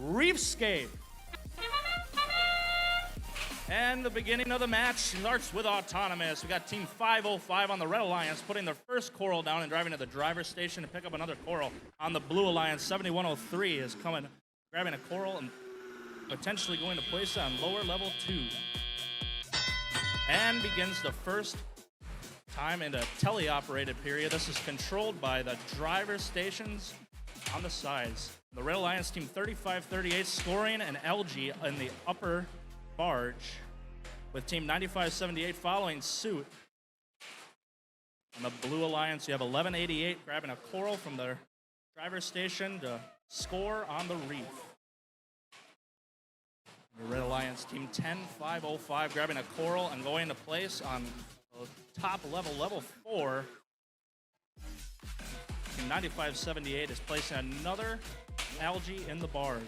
Reefscape. And the beginning of the match starts with Autonomous. We got Team 505 on the Red Alliance putting their first coral down and driving to the driver's station to pick up another coral. On the Blue Alliance, 7103 is coming, grabbing a coral and potentially going to place it on lower level 2. And begins the first time in a teleoperated period. This is controlled by the driver stations on the sides. The Red Alliance Team 3538 scoring an LG in the upper barge, with Team 9578 following suit. On the Blue Alliance, you have 1188 grabbing a coral from their driver's station to score on the reef. The Red Alliance Team 10505 grabbing a coral and going to place on the top level, level 4. Team 9578 is placing another algae in the barge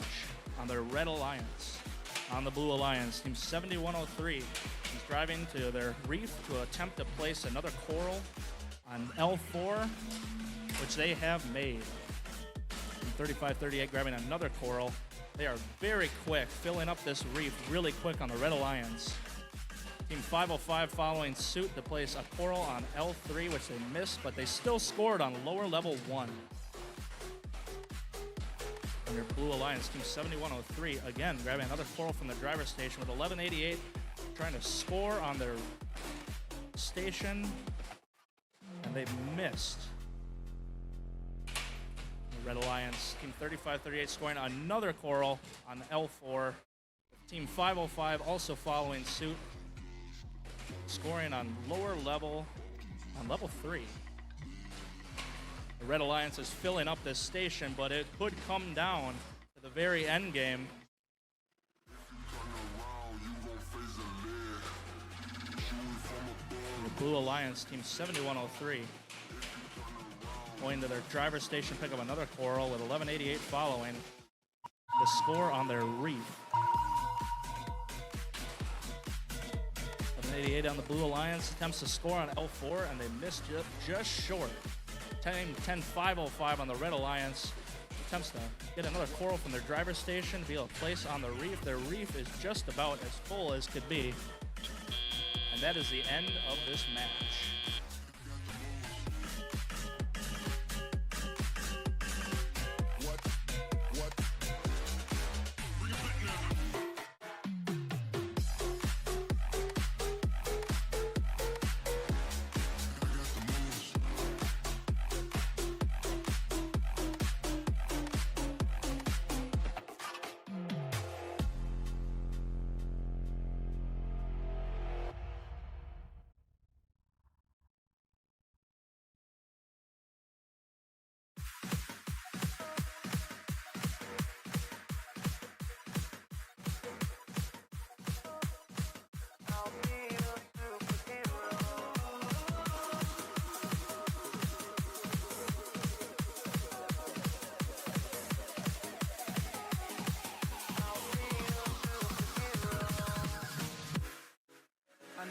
on their Red Alliance. On the Blue Alliance, Team 7103 is driving to their reef to attempt to place another coral on L4, which they have made. Team 3538 grabbing another coral. They are very quick, filling up this reef really quick on the Red Alliance. Team 505 following suit to place a coral on L3, which they missed, but they still scored on lower level 1. And your Blue Alliance, Team 7103, again, grabbing another coral from the driver's station with 1188, trying to score on their station, and they missed. The Red Alliance, Team 3538, scoring another coral on L4. Team 505 also following suit, scoring on lower level, on level 3. The Red Alliance is filling up this station, but it could come down to the very end game. The Blue Alliance, Team 7103, going to their driver's station, pick up another coral with 1188 following. The score on their reef. 1188 on the Blue Alliance, attempts to score on L4, and they missed just short. Team 10505 on the Red Alliance attempts to get another coral from their driver's station to be able to place on the reef. Their reef is just about as full as could be. And that is the end of this match.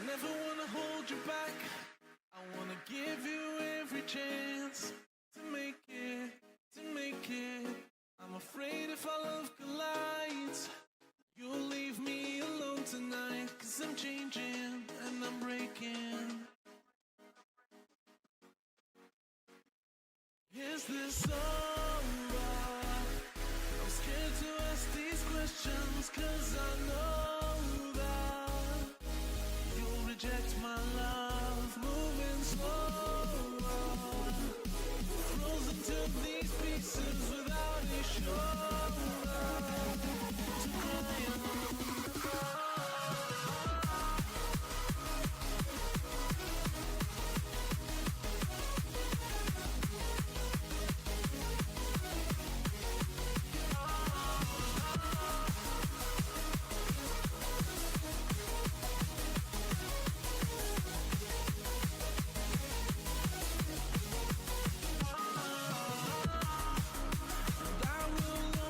Never wanna hold you back. I wanna give you every chance to make it, to make it. I'm afraid if our love collides, you'll leave me alone tonight. 'Cause I'm changing and I'm breaking. Is this over? I'm scared to ask these questions, 'cause I know that you'll reject my love, moving slower, frozen to these pieces without a shoulder to cry on. I will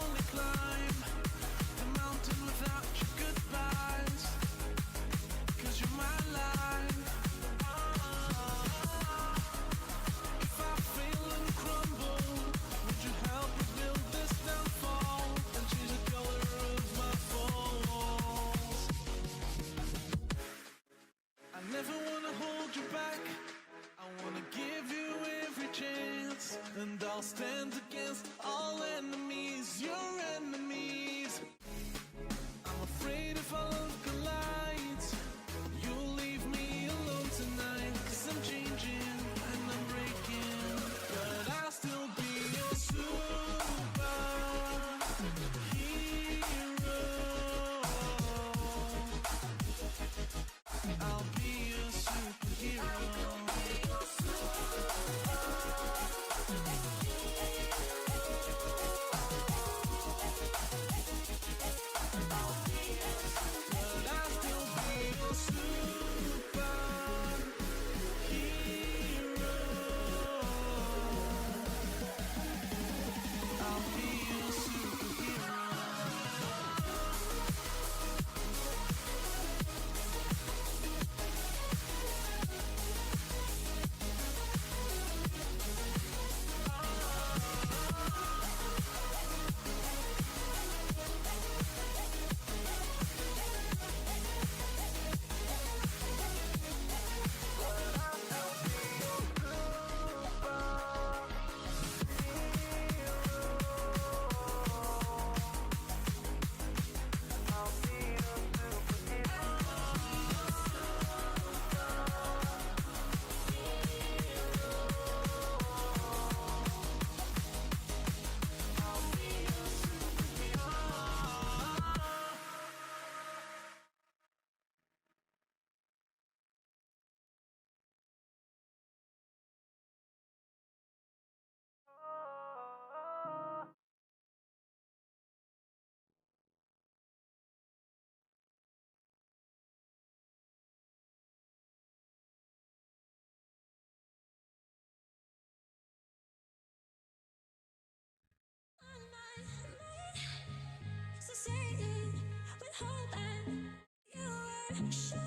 Sure,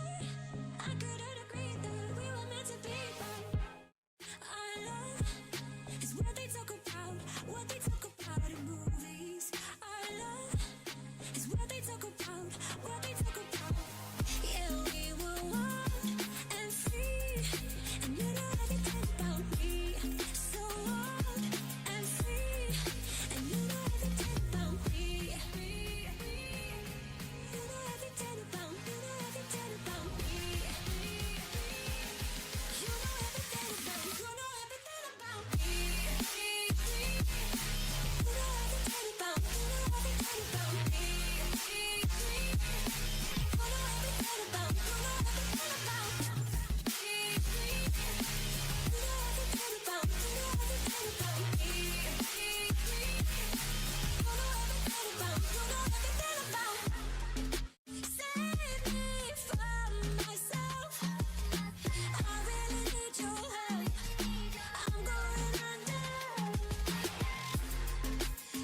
I couldn't agree that we were meant to be, but our love is what they talk about in movies. Our love is what they talk about. Yeah, we were wild and free, and you know everything about me. So wild and free, and you know everything about me. You know everything about me. You know everything about me. You know everything about me. You know everything about me. You know everything about me. You know everything about me. You know everything about me. You know everything about me. You know everything about me. You know everything about me. You know everything about me. You know everything about me. Save me from myself. I really need your help. I'm going under.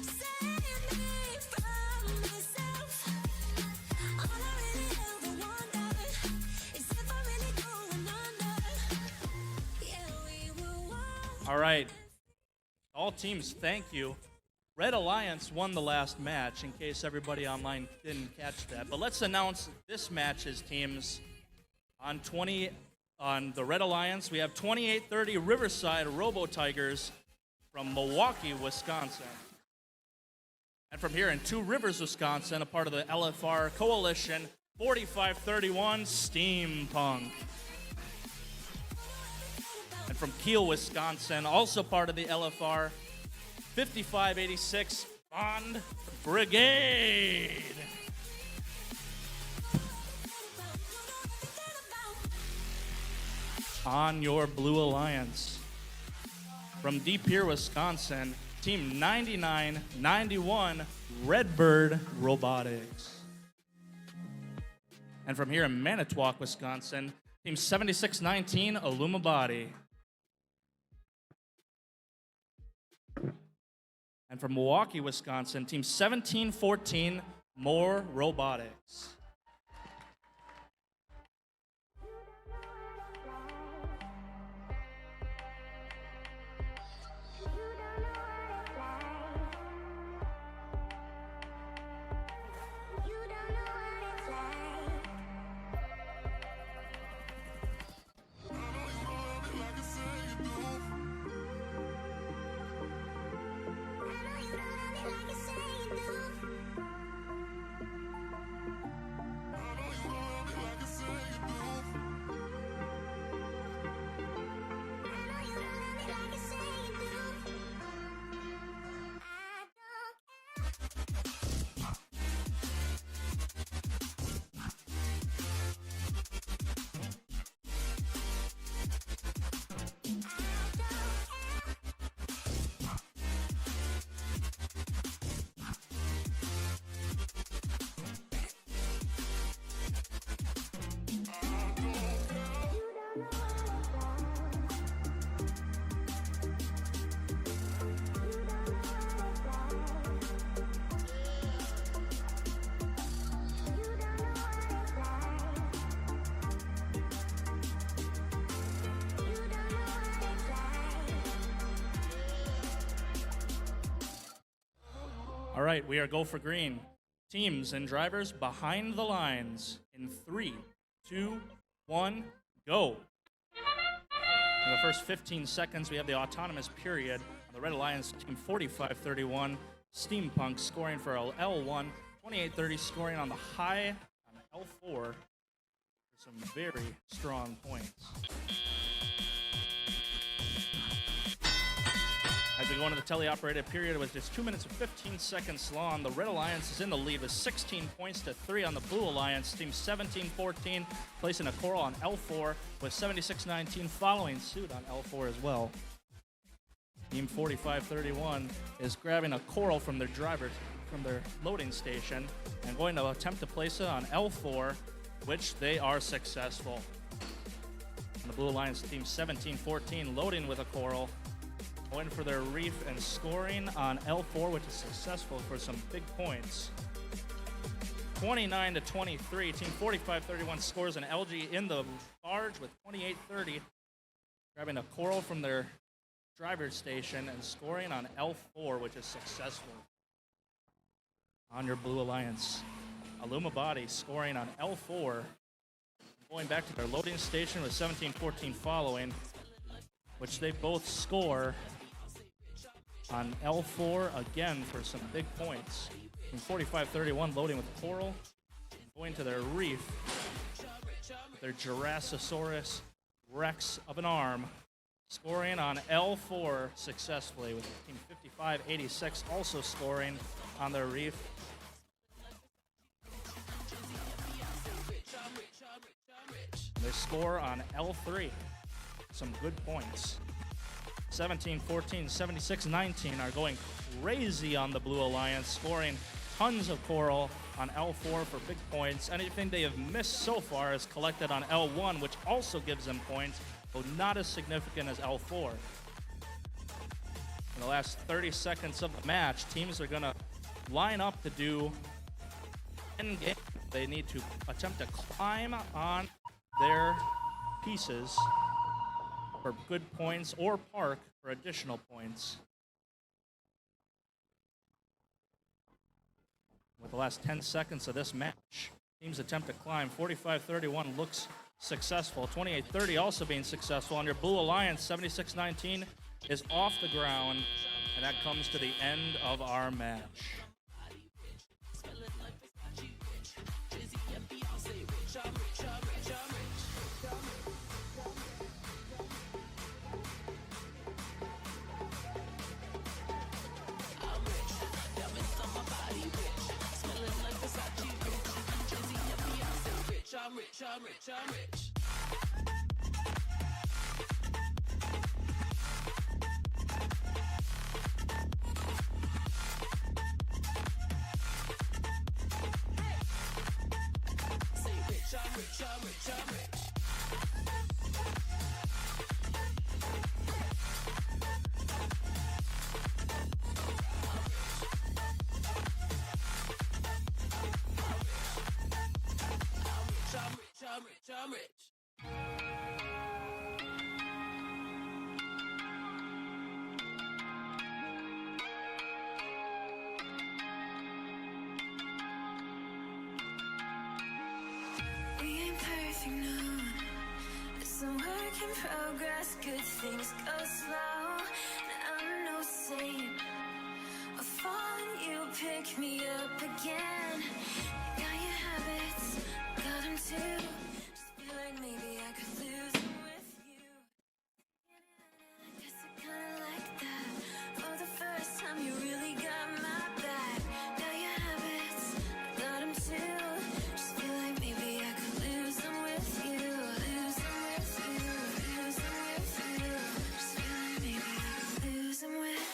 Save me from myself. All I really ever wonder is if I'm really going under. Yeah, we were wild. All right. All teams, thank you. Red Alliance won the last match, in case everybody online didn't catch that. But let's announce this match's teams. On the Red Alliance, we have 2830 Riverside Robo Tigers from Milwaukee, Wisconsin. And from here in Two Rivers, Wisconsin, a part of the LFR Coalition, 4531 Steampunk. And from Kiel, Wisconsin, also part of the LFR, 5586 Bond Brigade. On your Blue Alliance, from Deep Pier, Wisconsin, Team 9991 Redbird Robotics. And from here in Manitowoc, Wisconsin, Team 7619 Illumibody. And from Milwaukee, Wisconsin, Team 1714 More Robotics. All right, we are go for green. Teams and drivers behind the lines in 3, 2, 1, go. In the first 15 seconds, we have the autonomous period. On the Red Alliance, Team 4531 Steampunk scoring for L1, 2830 scoring on the high on L4 for some very strong points. As we go into the teleoperated period with just 2 minutes and 15 seconds long, the Red Alliance is in the lead with 16 points to 3 on the Blue Alliance. Team 1714 placing a coral on L4 with 7619 following suit on L4 as well. Team 4531 is grabbing a coral from their driver, from their loading station, and going to attempt to place it on L4, which they are successful. On the Blue Alliance, Team 1714 loading with a coral, going for their reef and scoring on L4, which is successful for some big points. 29-23. Team 4531 scores an LG in the barge with 28-30. Grabbing a coral from their driver's station and scoring on L4, which is successful. On your Blue Alliance, Alumabadi scoring on L4. Going back to their loading station with 17-14 following, which they both score on L4 again for some big points. From 45-31 loading with coral, going to their reef, their Jurassisaurus Rex of an arm, scoring on L4 successfully, with Team 5586 also scoring on their reef. They score on L3. Some good points. 17-14, 76-19 are going crazy on the Blue Alliance, scoring tons of coral on L4 for big points. Anything they have missed so far is collected on L1, which also gives them points, though not as significant as L4. In the last 30 seconds of the match, teams are going to line up to do end game. They need to attempt to climb on their pieces for good points or park for additional points. With the last 10 seconds of this match, teams attempt to climb. 45-31 looks successful. 28-30 also being successful. On your Blue Alliance, 76-19 is off the ground, and that comes to the end of our match. I'm rich. Say rich, I'm rich. I'm rich. We ain't perfect, no. It's some work in progress. Good things go slow. And I'm no saint. I fall and you pick me up again. You got your habits, got them too. Just feel like maybe I could lose them with you. I guess I kinda like that. For the first time, you really got my back. Got your habits, got them too. Just feel like maybe I could lose them with you. Lose them with you. Lose them with you. Just feel like maybe I could lose them with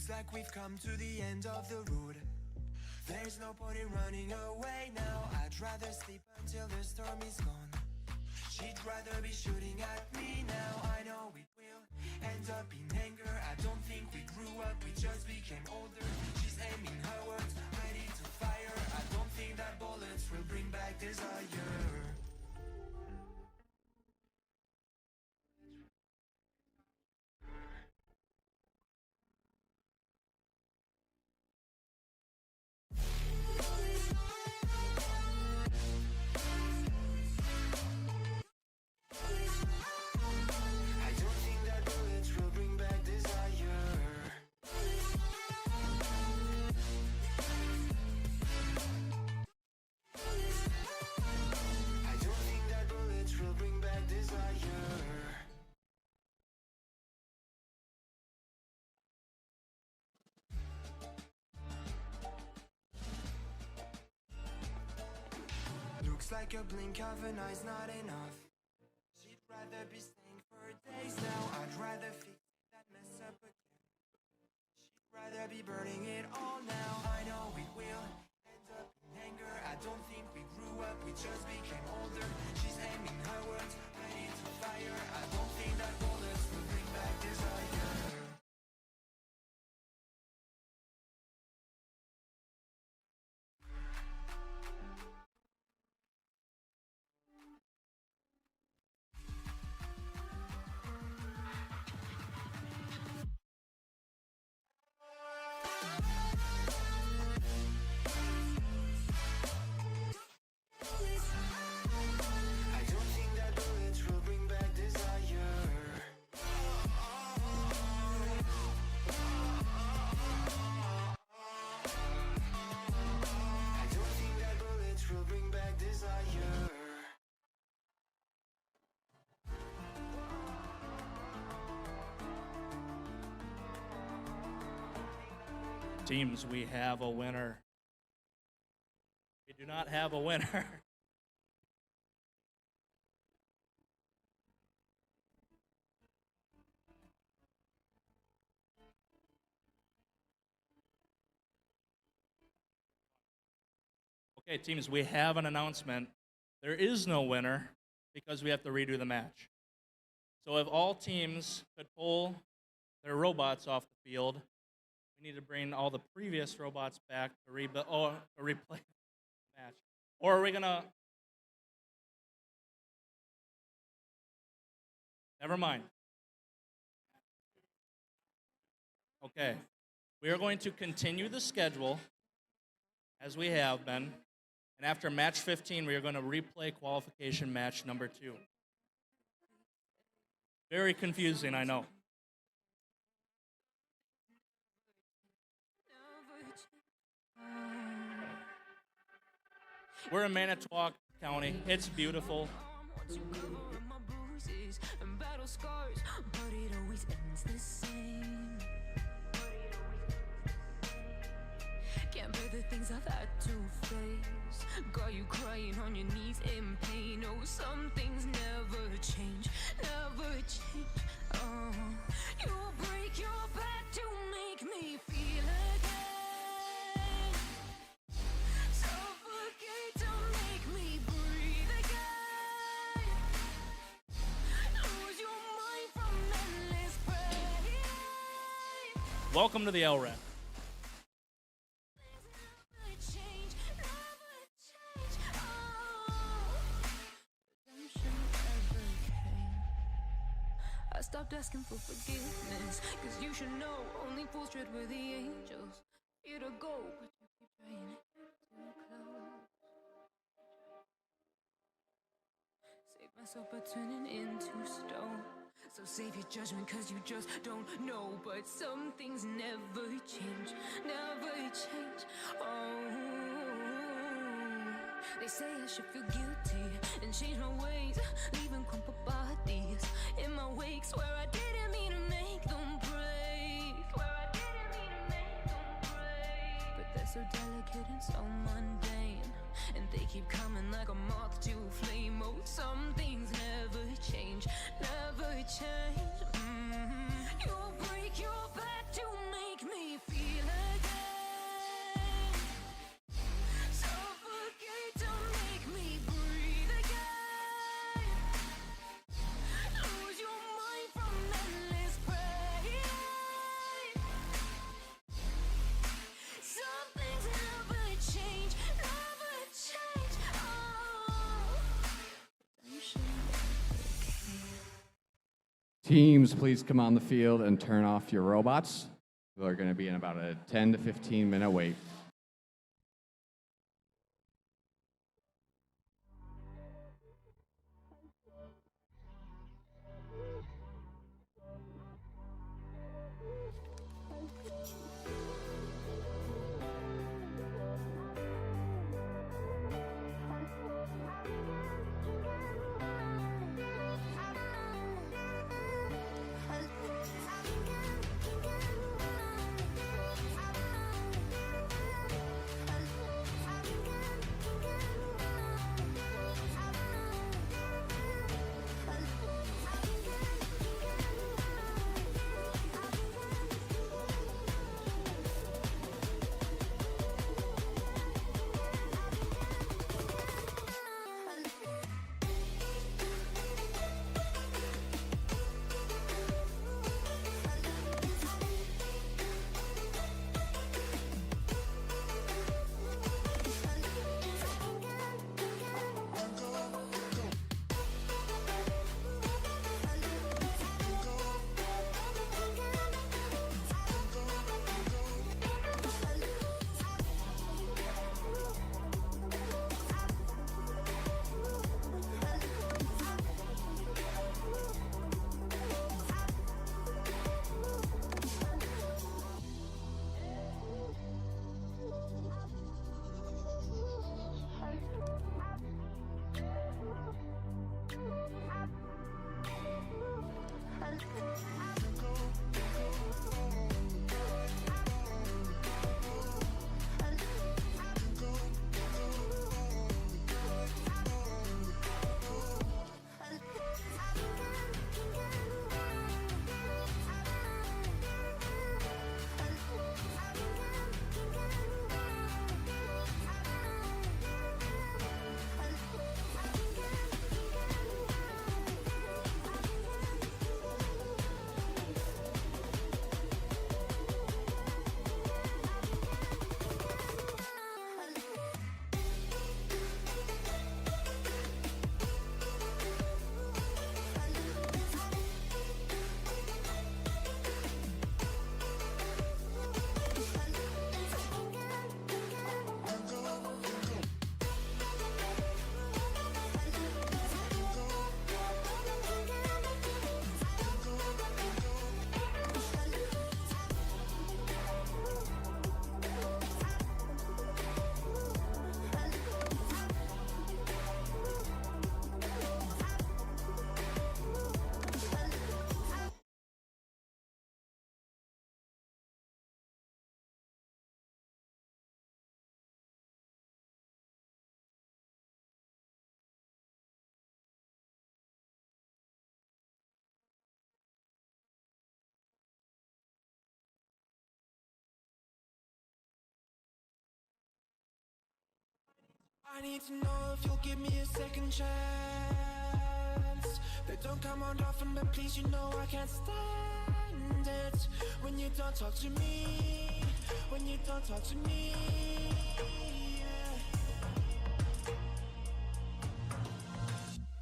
Looks like we've come to the end of the road. There's no point in running away now. I'd rather sleep until the storm is gone. She'd rather be shooting at me now. I know it will end up in anger. I don't think we grew up, we just became older. She's aiming her words, ready to fire. I don't think that bullets will bring back desire. I don't think that bullets will bring back desire. I don't think that bullets will bring back desire. Looks like a blink of an eye's not enough. She'd rather be staying for days now. I'd rather fix that mess up again. She'd rather be burning it all now. I know it will end up in anger. I don't think we grew up, we just became older. She's aiming her words, ready to fire. I don't think that bullets will bring back desire. I don't think that bullets will bring back desire. I don't think that bullets will bring back desire. Teams, we have a winner. We do not have a winner. Okay, teams, we have an announcement. There is no winner because we have to redo the match. So if all teams could pull their robots off the field, we need to bring all the previous robots back to rebuild or to replay the match. Or are we gonna? Never mind. Okay, we are going to continue the schedule as we have been, and after match 15, we are going to replay qualification match number 2. Very confusing, I know. We're in Manitowoc County. It's beautiful. Can't bear the things I've had to face. Got you crying on your knees in pain. Oh, some things never change, never change. Oh, you break your back to make me feel again. Suffocate to make me breathe again. Lose your mind from endless pain. Welcome to the LREC. I stopped asking for forgiveness, cause you should know only fools tread where the angels fear to go, but you keep trying too close. Save myself by turning into stone. So save your judgment cause you just don't know. But some things never change, never change. Oh, they say I should feel guilty and change my ways, leaving crumpled bodies in my wake. Swear I didn't mean to make them break. Swear I didn't mean to make them break. But they're so delicate and so mundane, and they keep coming like a moth to a flame. Oh, some things never change, never change. You break your back to make me Teams, please come on the field and turn off your robots. We're going to be in about a 10 to 15 minute wait. I need to know if you'll give me a second chance. They don't come around often, but please, you know I can't stand it when you don't talk to me. When you don't talk to me. Yeah.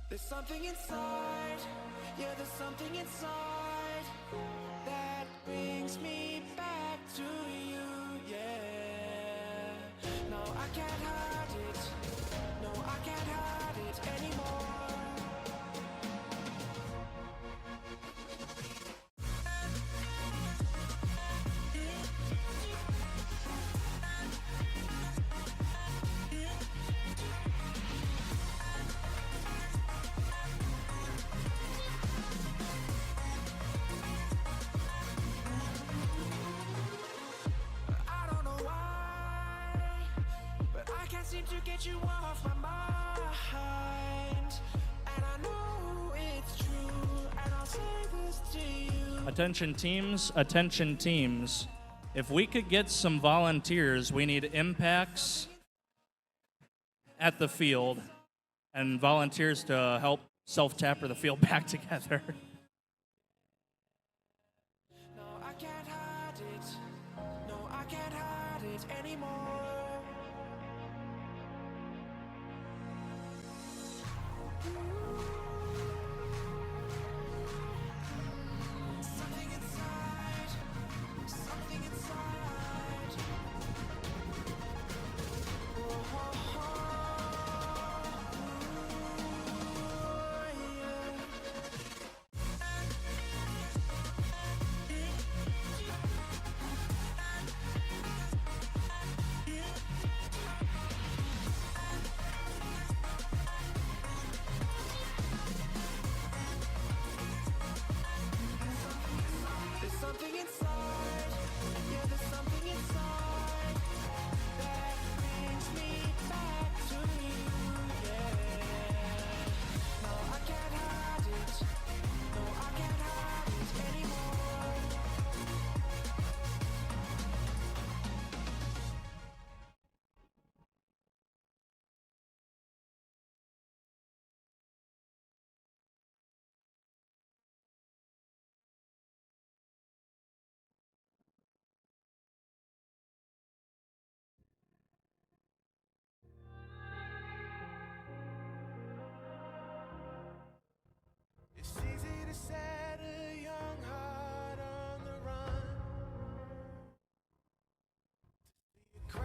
There's something inside. Yeah, there's something inside that brings me back to you. Yeah. No, I can't hide it. No, I can't hide it anymore. I don't know why, but I can't seem to get you off my mind. And I know it's true, and I'll say this to you. Attention teams, attention teams. If we could get some volunteers, we need impacts at the field and volunteers to help self-tapper the field back together. No, I can't hide it. No, I can't hide it anymore.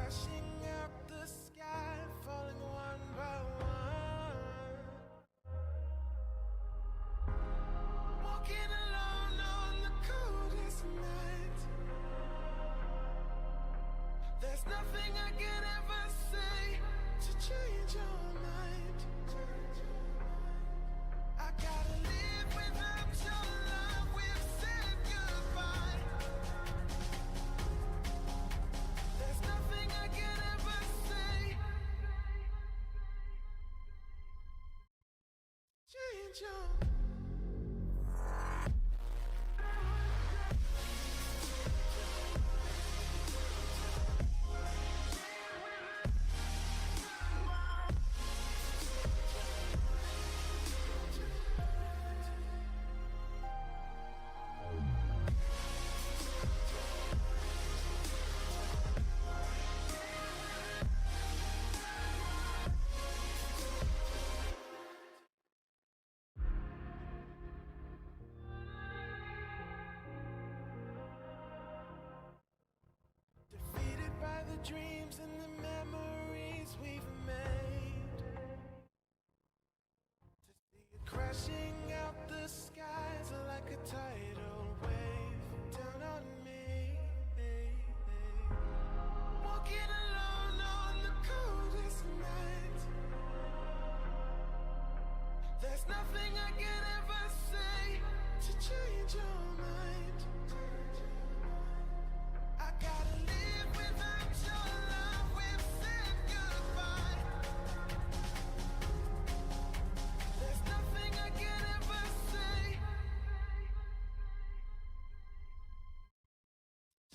crashing out the sky, falling one by one. Walking alone on the coldest night. There's nothing I can ever say to change your mind. I gotta live without your love. We've said goodbye. There's nothing I can ever say. Change your. Defeated by the dreams and the memories we've made. To see it crashing out the skies like a tidal wave down on me. Walking alone on the coldest night. There's nothing I can ever say to change your mind. I gotta live without your love. We've said goodbye. There's nothing I can ever say.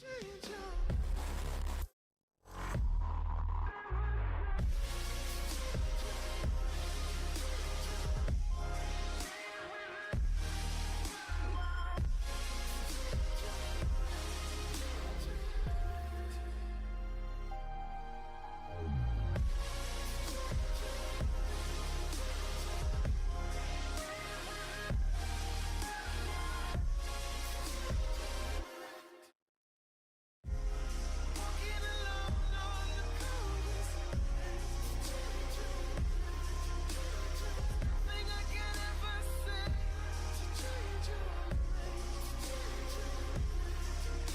Change your. Walking alone on the coldest night. Nothing I can ever say to change your mind.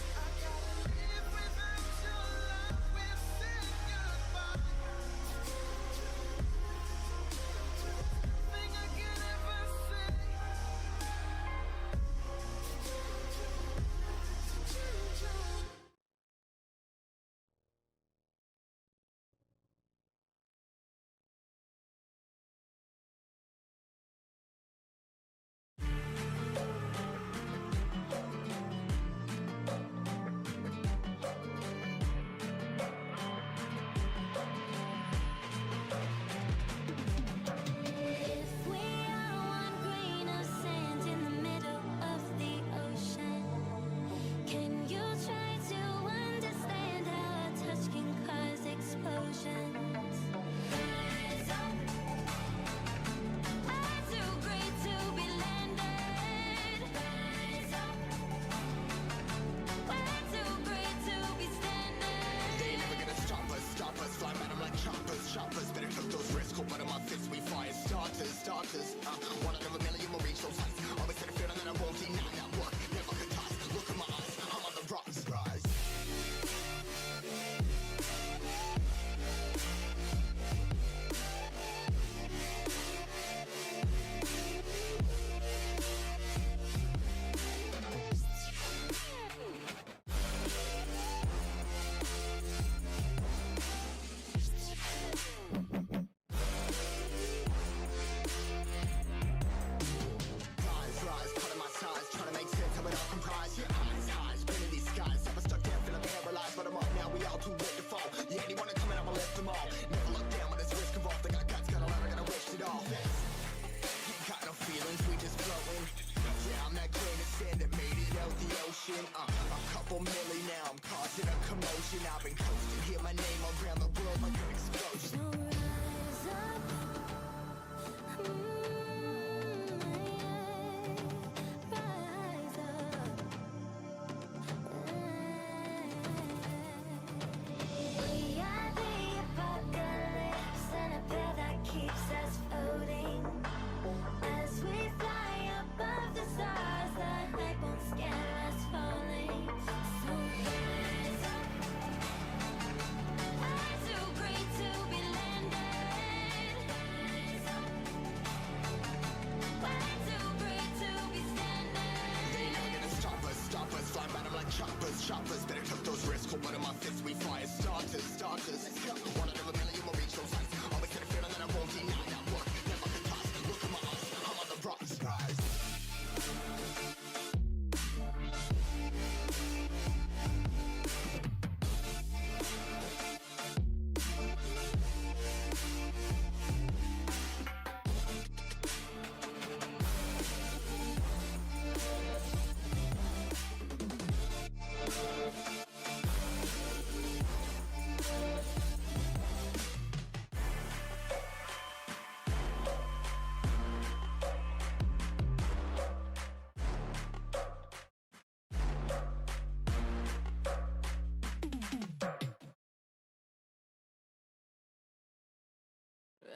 I gotta live without your love. We've said goodbye. Nothing I can ever say to change your. If we are one grain of sand in the middle of the ocean, can you try to understand how our touch can cause explosions? Rise up. I'm too great to be landed. Rise up. We're too great to be standing. They ain't never gonna stop us, fly at 'em like choppers, better took those risks, cold blood on my fists, we fire starters, one out of a million will reach those heights, always had a feeling that I won't deny that work, never could toss, look in my eyes, I'm on the rocks, rise. starters. One out of a million will reach those heights. Always had a feeling that I won't deny that work. Never could toss. Look in my eyes, I'm on the rise.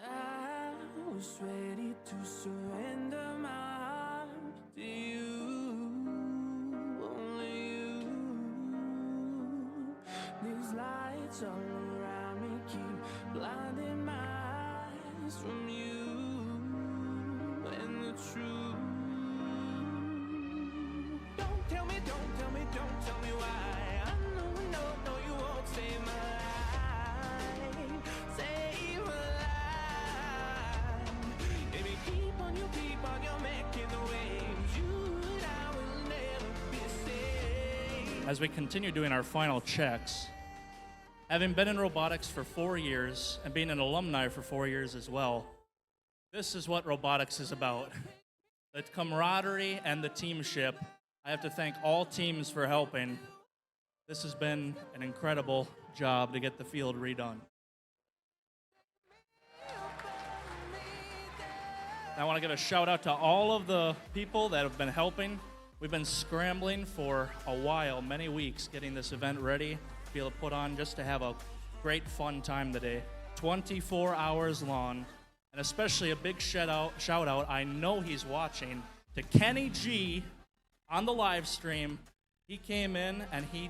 I was ready to surrender my heart to you, only you. These lights all around me keep blinding my eyes from you and the truth. Don't tell me why. I know you won't save my life. Save my life. Baby, keep on your making the waves. You and I will never be saved. As we continue doing our final checks, having been in robotics for 4 years and being an alumni for 4 years as well, this is what robotics is about. The camaraderie and the teamship. I have to thank all teams for helping. This has been an incredible job to get the field redone. I want to give a shout out to all of the people that have been helping. We've been scrambling for a while, many weeks, getting this event ready to be able to put on just to have a great fun time today. 24 hours long, and especially a big shout out, I know he's watching, to Kenny G on the live stream. He came in and he,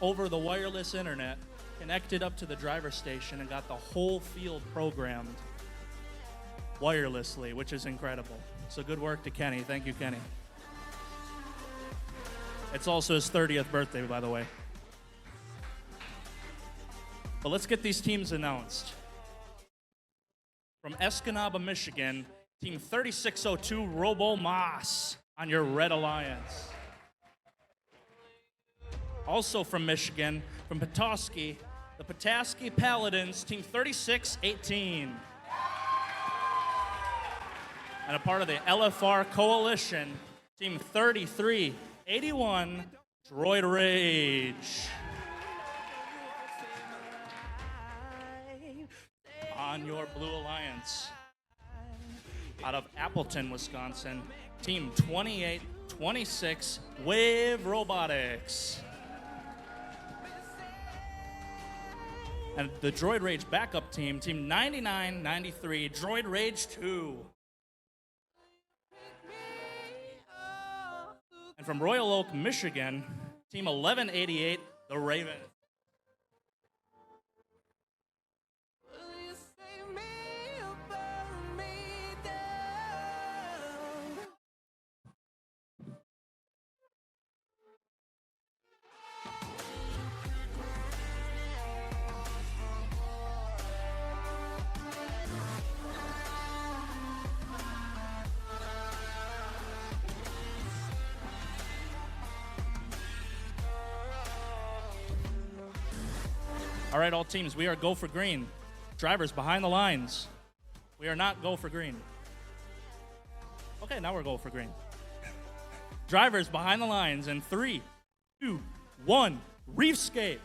over the wireless internet, connected up to the driver station and got the whole field programmed wirelessly, which is incredible. So good work to Kenny. Thank you, Kenny. It's also his 30th birthday, by the way. But let's get these teams announced. From Escanaba, Michigan, Team 3602 Robo Moss on your Red Alliance. Also from Michigan, from Petoskey, the Petoskey Paladins, Team 3618. And a part of the LFR Coalition, Team 3381, Droid Rage. On your Blue Alliance, out of Appleton, Wisconsin, Team 2826, Wave Robotics. And the Droid Rage backup team, Team 9993, Droid Rage 2. And from Royal Oak, Michigan, Team 1188, the Raven. All right, all teams, we are go for green. Drivers behind the lines. We are not go for green. Okay, now we're go for green. Drivers behind the lines in 3, 2, 1, Reefscape. In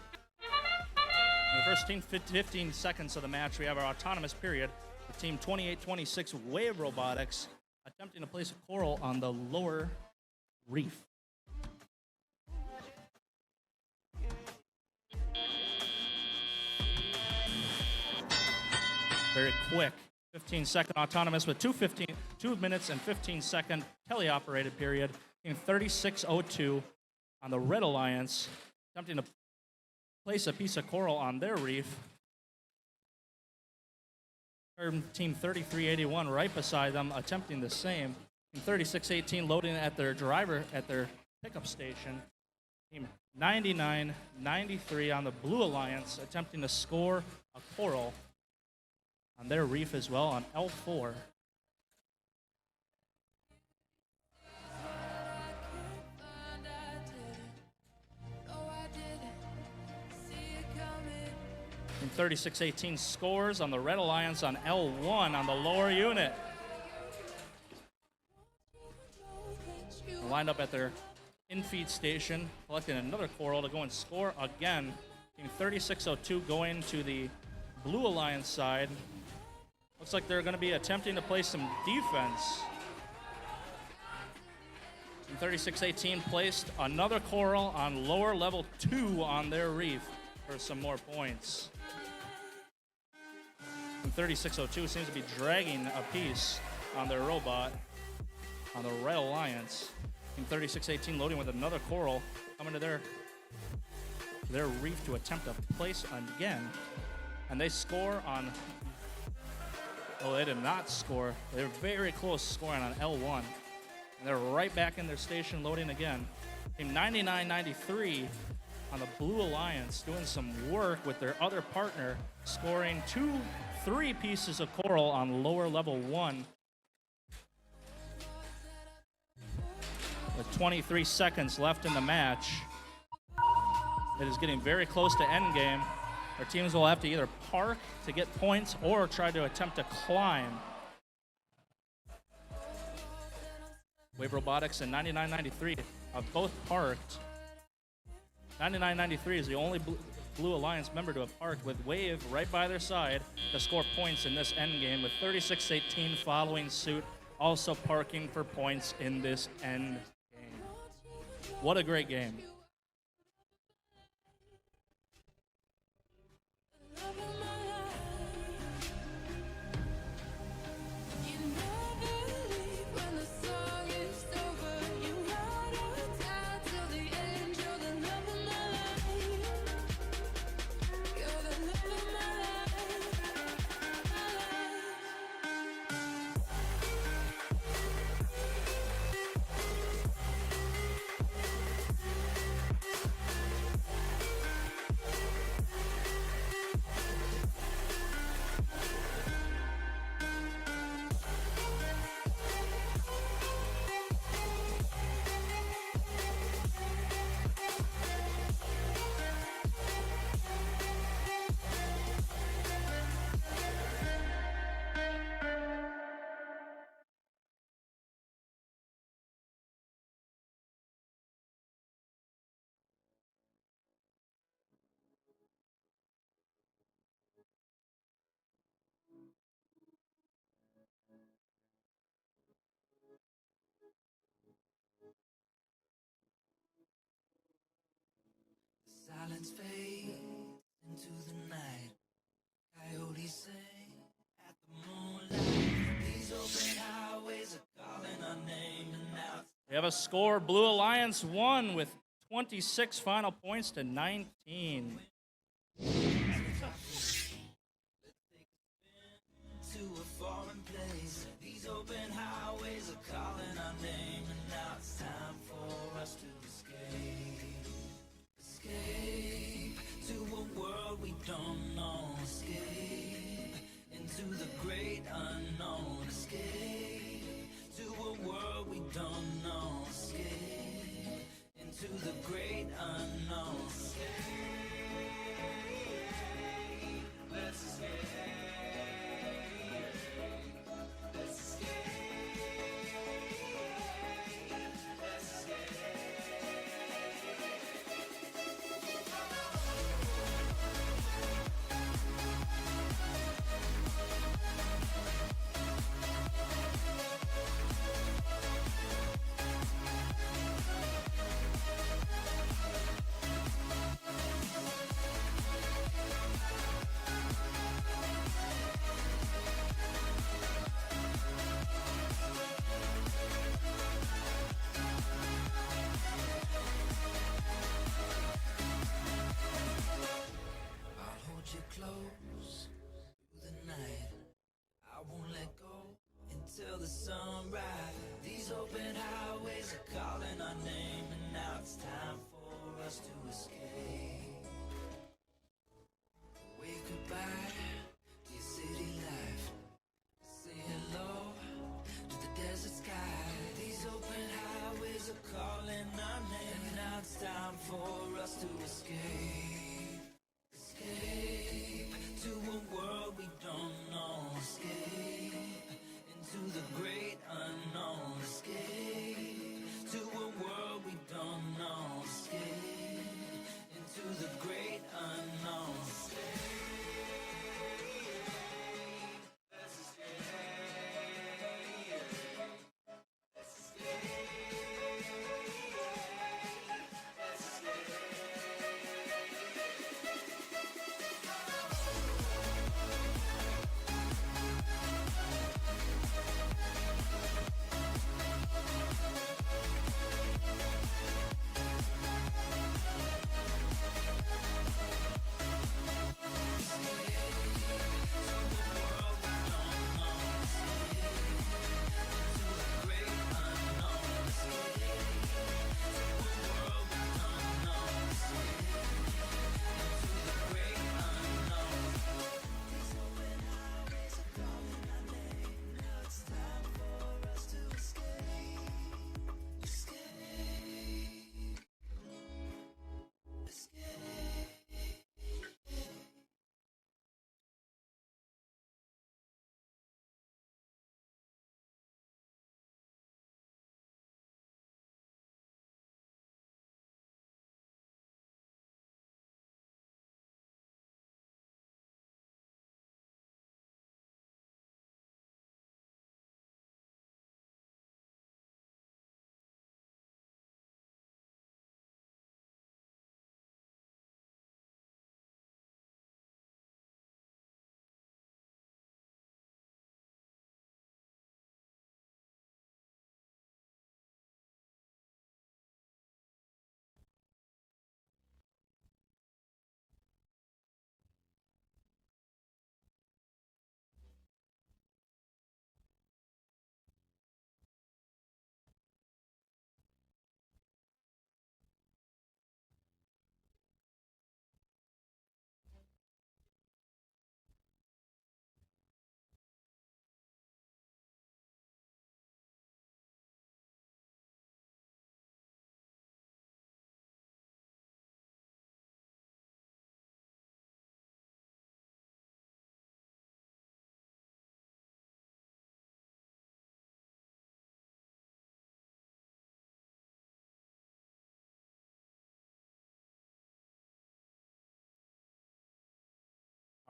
the first 15 seconds of the match, we have our autonomous period with Team 2826 Wave Robotics attempting to place a coral on the lower reef. Very quick. 15-second autonomous with 2 minutes and 15-second teleoperated period in 3602 on the Red Alliance, attempting to place a piece of coral on their reef. Team 3381 right beside them, attempting the same. Team 3618 loading at their pickup station. Team 99-93 on the Blue Alliance, attempting to score a coral on their reef as well on L4. Team 36-18 scores on the Red Alliance on L1 on the lower unit. Lined up at their in-feed station, collecting another coral to go and score again. Team 3602 going to the Blue Alliance side. Looks like they're going to be attempting to play some defense. Team 3618 placed another coral on lower level 2 on their reef for some more points. Team 3602 seems to be dragging a piece on their robot on the Red Alliance. Team 3618 loading with another coral coming to their reef to attempt to place again. And they score on, oh, they did not score. They're very close scoring on L1. And they're right back in their station loading again. Team 99-93 on the Blue Alliance doing some work with their other partner, scoring 3 pieces of coral on lower level 1. With 23 seconds left in the match, it is getting very close to endgame. Our teams will have to either park to get points or try to attempt to climb. Wave Robotics and 99-93 have both parked. 99-93 is the only Blue Alliance member to have parked, with Wave right by their side to score points in this endgame, with 3618 following suit, also parking for points in this end game. What a great game. Silence fades into the night. Coyotes sing at the moonlight. These open highways are calling our name, and now it's We have a score. Blue Alliance won with 26 final points to 19. to a foreign place. These open highways are calling our name, and now it's time for us to escape. Escape to a world we don't know. Escape into the great unknown. Escape to a world we don't know. Escape into the great unknown. Let's escape. I'll hold you close through the night. I won't let go until the sunrise. These open highways are calling our name, and now it's time for us us to escape. Wave goodbye to your city life. Say hello to the desert sky. These open highways are calling our name. And now it's time for us to escape. Escape to a world we don't know. Escape into the great unknown. Escape to a world we don't know. Escape into the great unknown.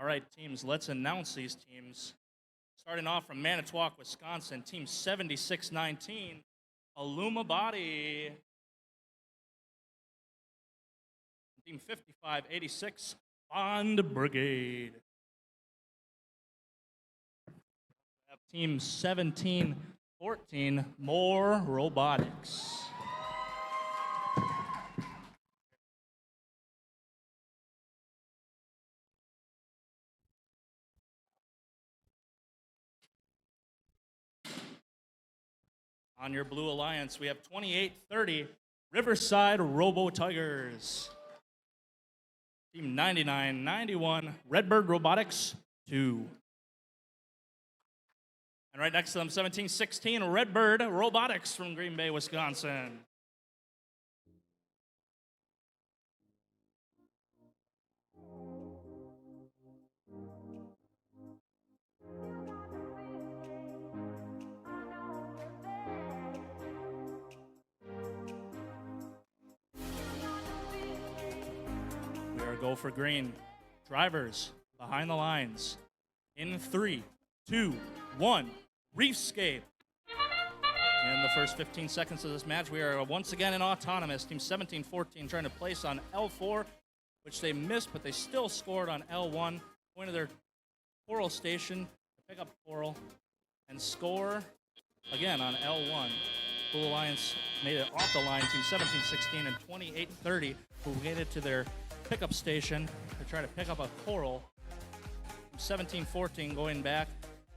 All right, teams, let's announce these teams. Starting off from Manitowoc, Wisconsin, Team 7619, Aluma Body. Team 5586, Bond Brigade. We have Team 1714, More Robotics. On your Blue Alliance, we have 2830, Riverside Robo Tigers. Team 9991, Redbird Robotics 2. And right next to them, 1716, Redbird Robotics from Green Bay, Wisconsin. We are go for green. Drivers behind the lines. In 3, 2, 1, Reefscape. In the first 15 seconds of this match, we are once again in autonomous. Team 1714 trying to place on L4, which they missed, but they still scored on L1. Going to their coral station to pick up coral and score again on L1. Blue Alliance made it off the line. Team 1716 and 2830, who made it to their pickup station to try to pick up a coral. 1714 going back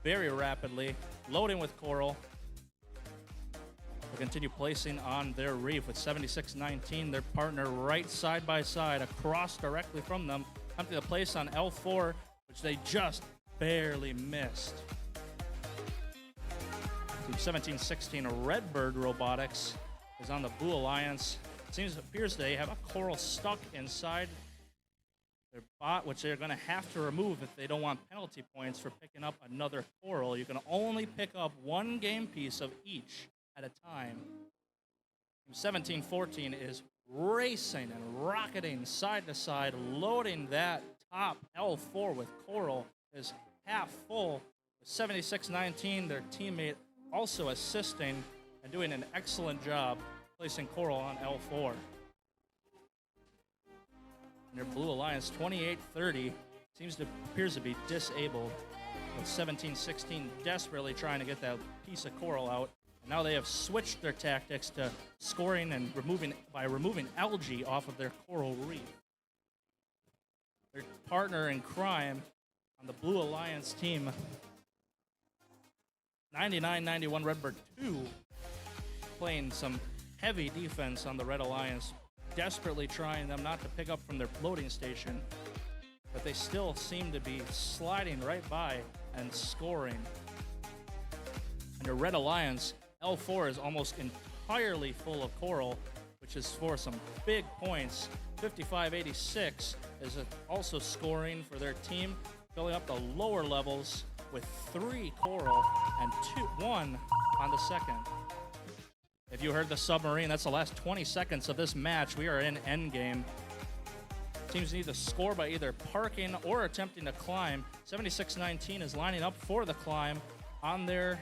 very rapidly, loading with coral. will continue placing on their reef with 76-19. Their partner right side by side across directly from them, attempting to place on L4, which they just barely missed. Team 17-16, Redbird Robotics is on the Blue Alliance. Appears they have a coral stuck inside their bot, which they're going to have to remove if they don't want penalty points for picking up another coral. You can only pick up one game piece of each at a time. Team 17-14 is racing and rocketing side to side, loading that top L4 with coral is half full. 76-19, their teammate also assisting and doing an excellent job placing coral on L4. And their Blue Alliance 28-30 appears to be disabled, with 17-16 desperately trying to get that piece of coral out. And now they have switched their tactics to scoring and removing algae off of their coral reef. Their partner in crime on the Blue Alliance team, 99-91 Redbird 2, playing some heavy defense on the Red Alliance, desperately trying them not to pick up from their floating station, but they still seem to be sliding right by and scoring. And the Red Alliance, L4 is almost entirely full of coral, which is for some big points. 55-86 is also scoring for their team, filling up the lower levels with 3 coral and 1 on the second. If you heard the submarine, that's the last 20 seconds of this match. We are in endgame. Teams need to score by either parking or attempting to climb. 76-19 is lining up for the climb on their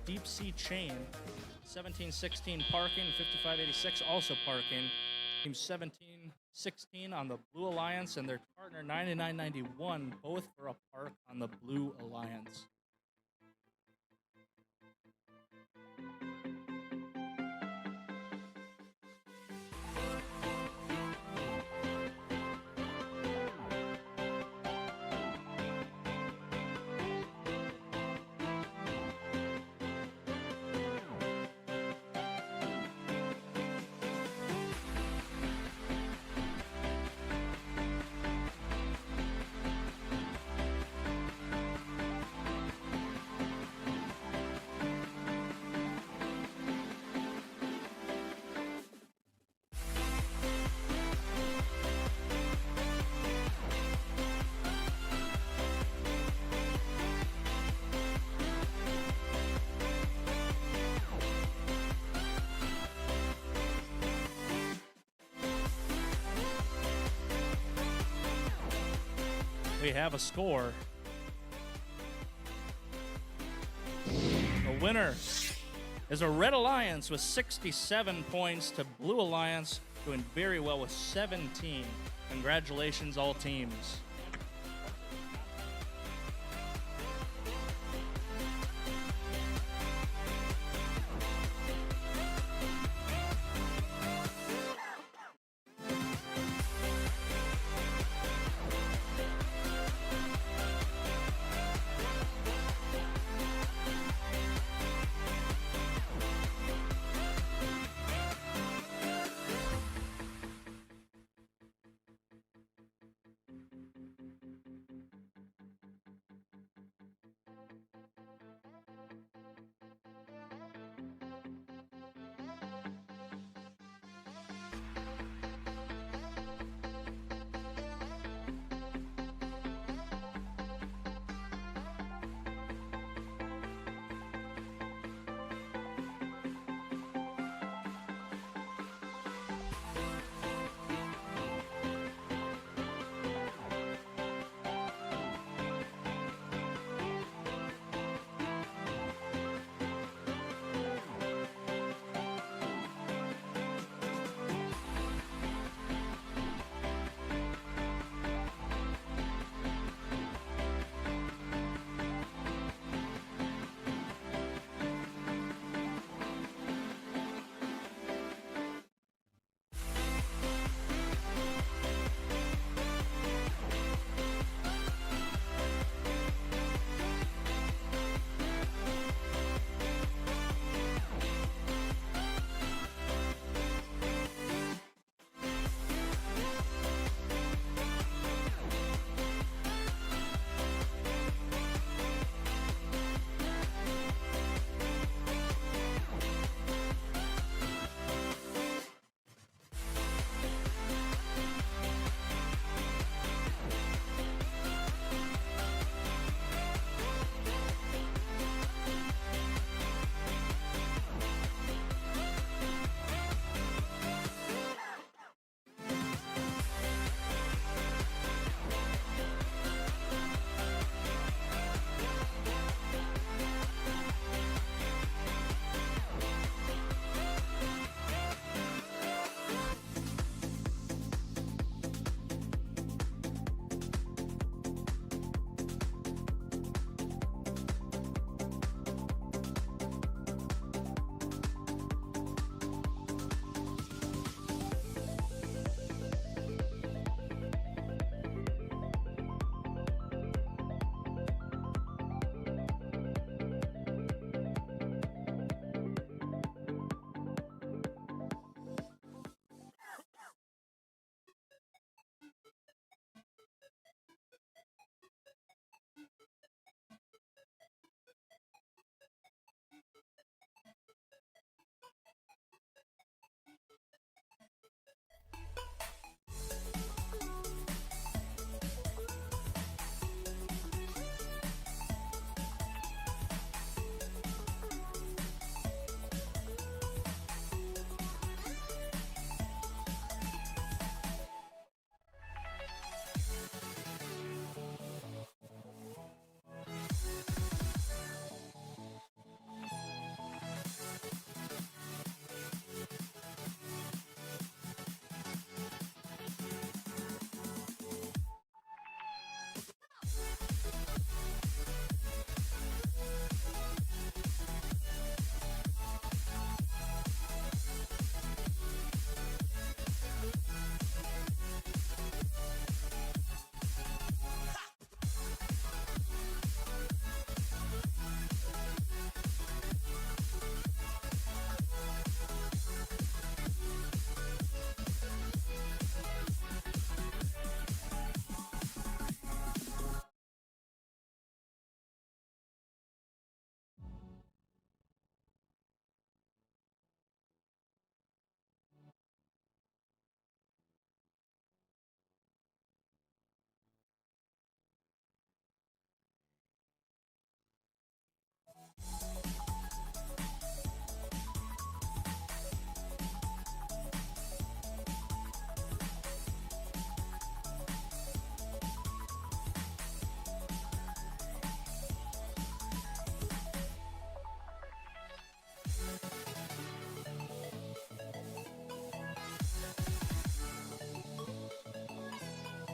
deep sea chain. 17-16 parking, 55-86 also parking. Team 17-16 on the Blue Alliance and their partner 99-91 both for a park on the Blue Alliance. We have a score. The winner is a Red Alliance with 67 points to Blue Alliance doing very well with 17. Congratulations, all teams.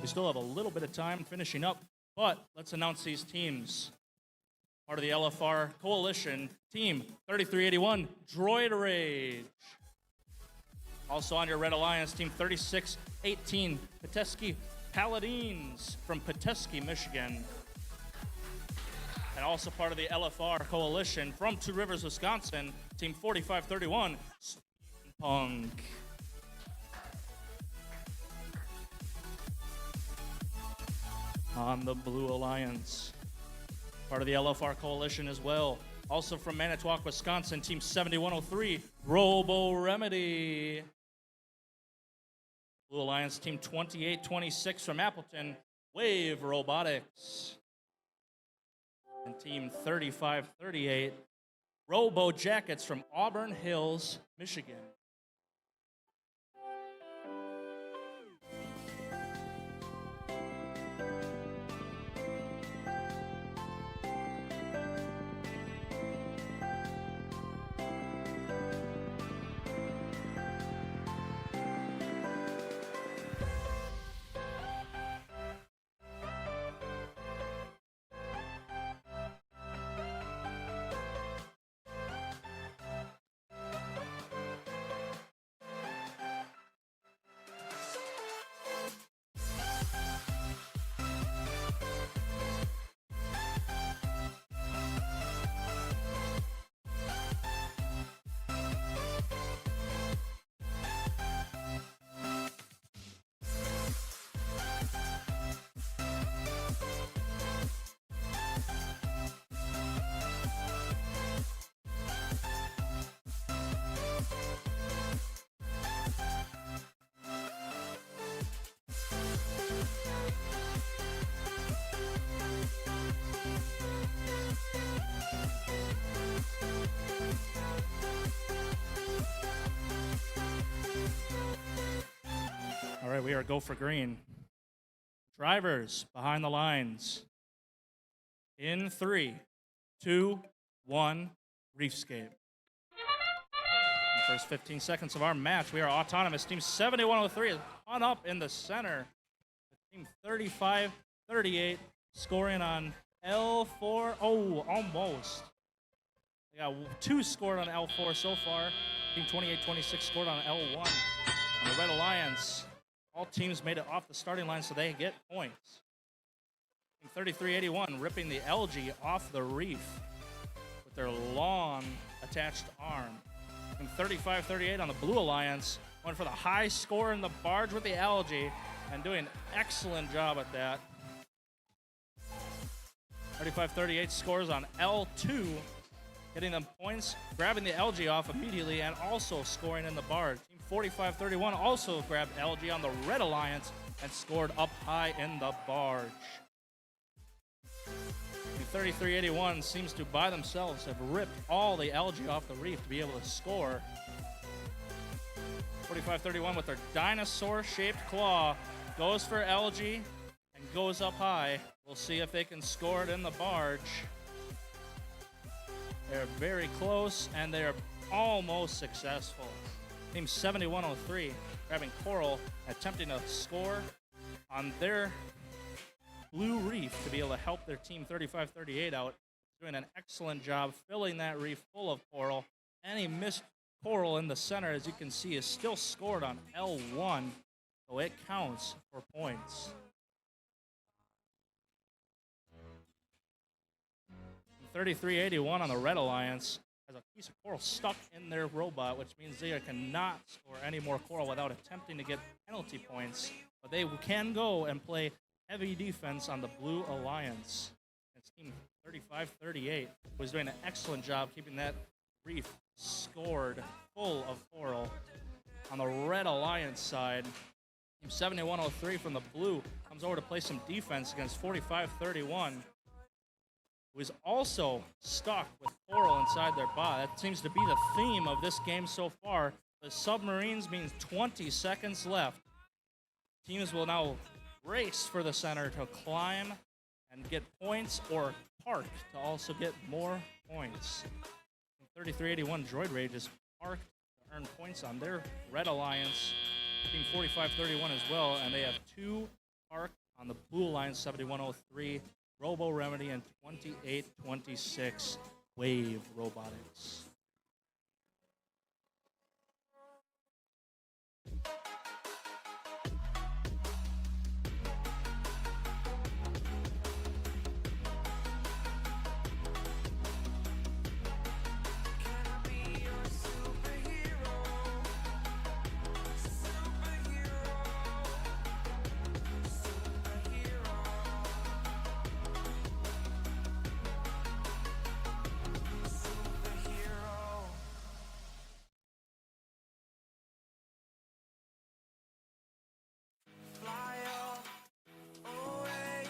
We still have a little bit of time finishing up, but let's announce these teams. Part of the LFR Coalition, Team 3381, Droid Rage. Also on your Red Alliance, Team 3618, Petoskey Paladins from Petoskey, Michigan. And also part of the LFR Coalition from Two Rivers, Wisconsin, Team 4531, Steampunk. On the Blue Alliance, part of the LFR Coalition as well. Also from Manitowoc, Wisconsin, Team 7103, Robo Remedy. Blue Alliance, Team 2826 from Appleton, Wave Robotics. And Team 3538, Robo Jackets from Auburn Hills, Michigan. All right, we are go for green. Drivers behind the lines. In 3, 2, 1, Reefscape. The first 15 seconds of our match, we are autonomous. Team 7103 is on up in the center. Team 3538 scoring on L4. Oh, almost. They got 2 scored on L4 so far. Team 2826 scored on L1. On the Red Alliance, all teams made it off the starting line, so they get points. Team 3381 ripping the algae off the reef with their long attached arm. Team 3538 on the Blue Alliance went for the high score in the barge with the algae and doing an excellent job at that. 3538 scores on L2, getting them points, grabbing the algae off immediately, and also scoring in the barge. Team 4531 also grabbed algae on the Red Alliance and scored up high in the barge. Team 3381 seems to, by themselves, have ripped all the algae off the reef to be able to score. 4531 with their dinosaur-shaped claw goes for algae and goes up high. We'll see if they can score it in the barge. They're very close, and they're almost successful. Team 7103 grabbing coral, attempting to score on their blue reef to be able to help their Team 3538 out. Doing an excellent job filling that reef full of coral. Any missed coral in the center, as you can see, is still scored on L1, so it counts for points. 3381 on the Red Alliance has a piece of coral stuck in their robot, which means they cannot score any more coral without attempting to get penalty points. But they can go and play heavy defense on the Blue Alliance. It's Team 3538, who's doing an excellent job keeping that reef scored full of coral. On the Red Alliance side, Team 7103 from the Blue comes over to play some defense against 4531. Who is also stuck with coral inside their bot. That seems to be the theme of this game so far. The submarines means 20 seconds left. Teams will now race for the center to climb and get points, or park to also get more points. 3381 Droid Rage is parked to earn points on their Red Alliance. Team 4531 as well, and they have 2 Park on the Blue Alliance 7103, Robo Remedy, and 2826 Wave Robotics. Can I be your superhero? Superhero. Superhero. Superhero. Fly away.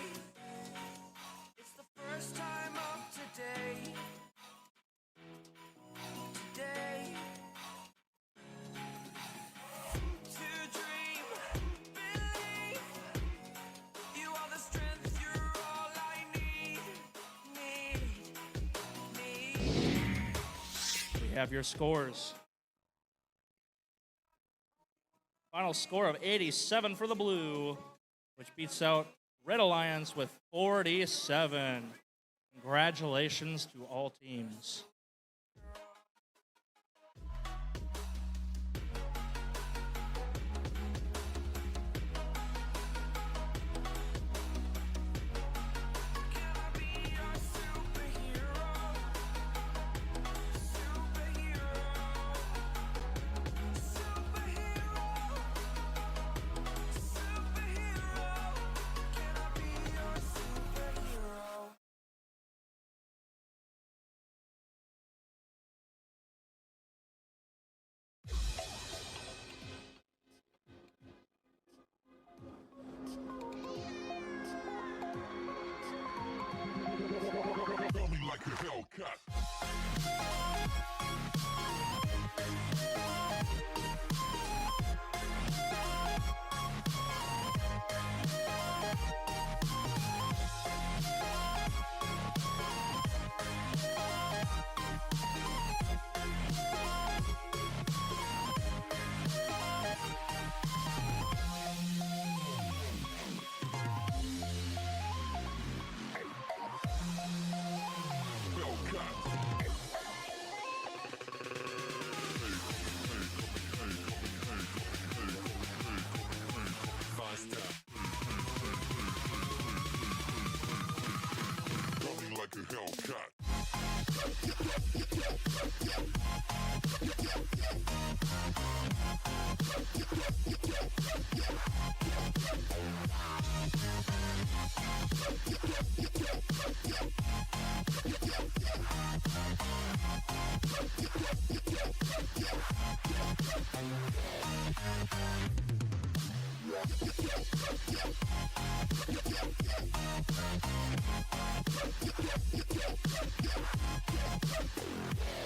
It's the first time of today. Today. To dream, believe. You are the strength, you're all I need. We have your scores. Final score of 87 for the Blue, which beats out Red Alliance with 47. Congratulations to all teams. Can I be your superhero? Superhero. Superhero. Superhero. Can I be your superhero? Like a Hellcat.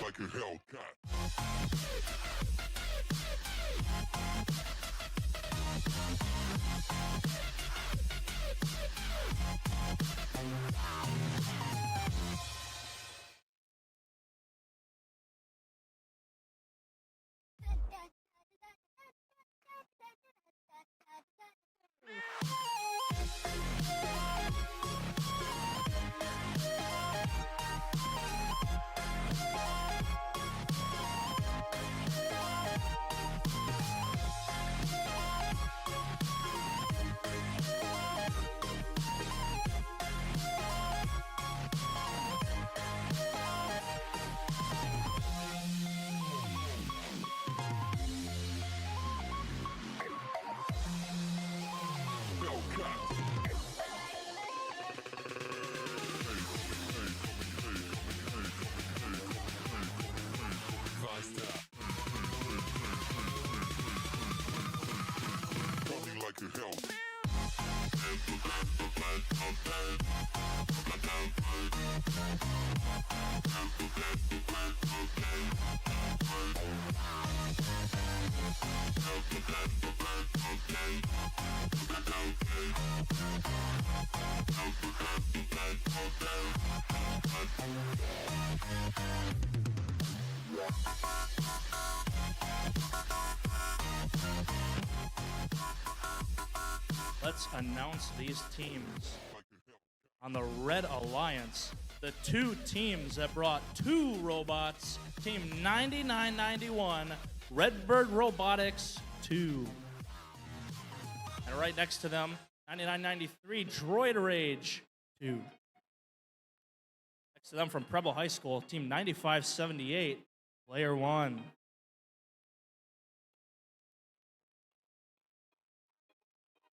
Like a Hellcat. Let's announce these teams. On the Red Alliance, the two teams that brought two robots, Team 9991, Redbird Robotics 2. And right next to them, 9993, Droid Rage 2. Next to them from Preble High School, Team 9578, Player 1.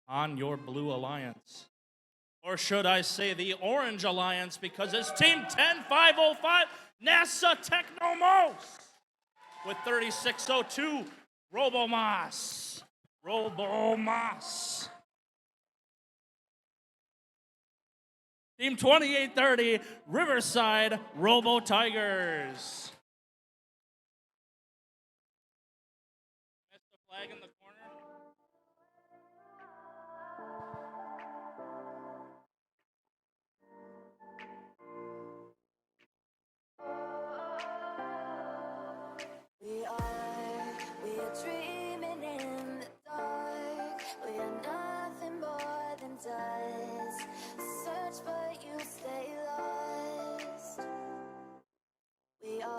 On your Blue Alliance. Or should I say the Orange Alliance, because it's Team 10505, NASA Technomos, with 3602, Robomas. Team 2830, Riverside Robo Tigers. That's the flag in the corner. We are dreaming in the dark. We are nothing more than dust. Search but you stay lost. We are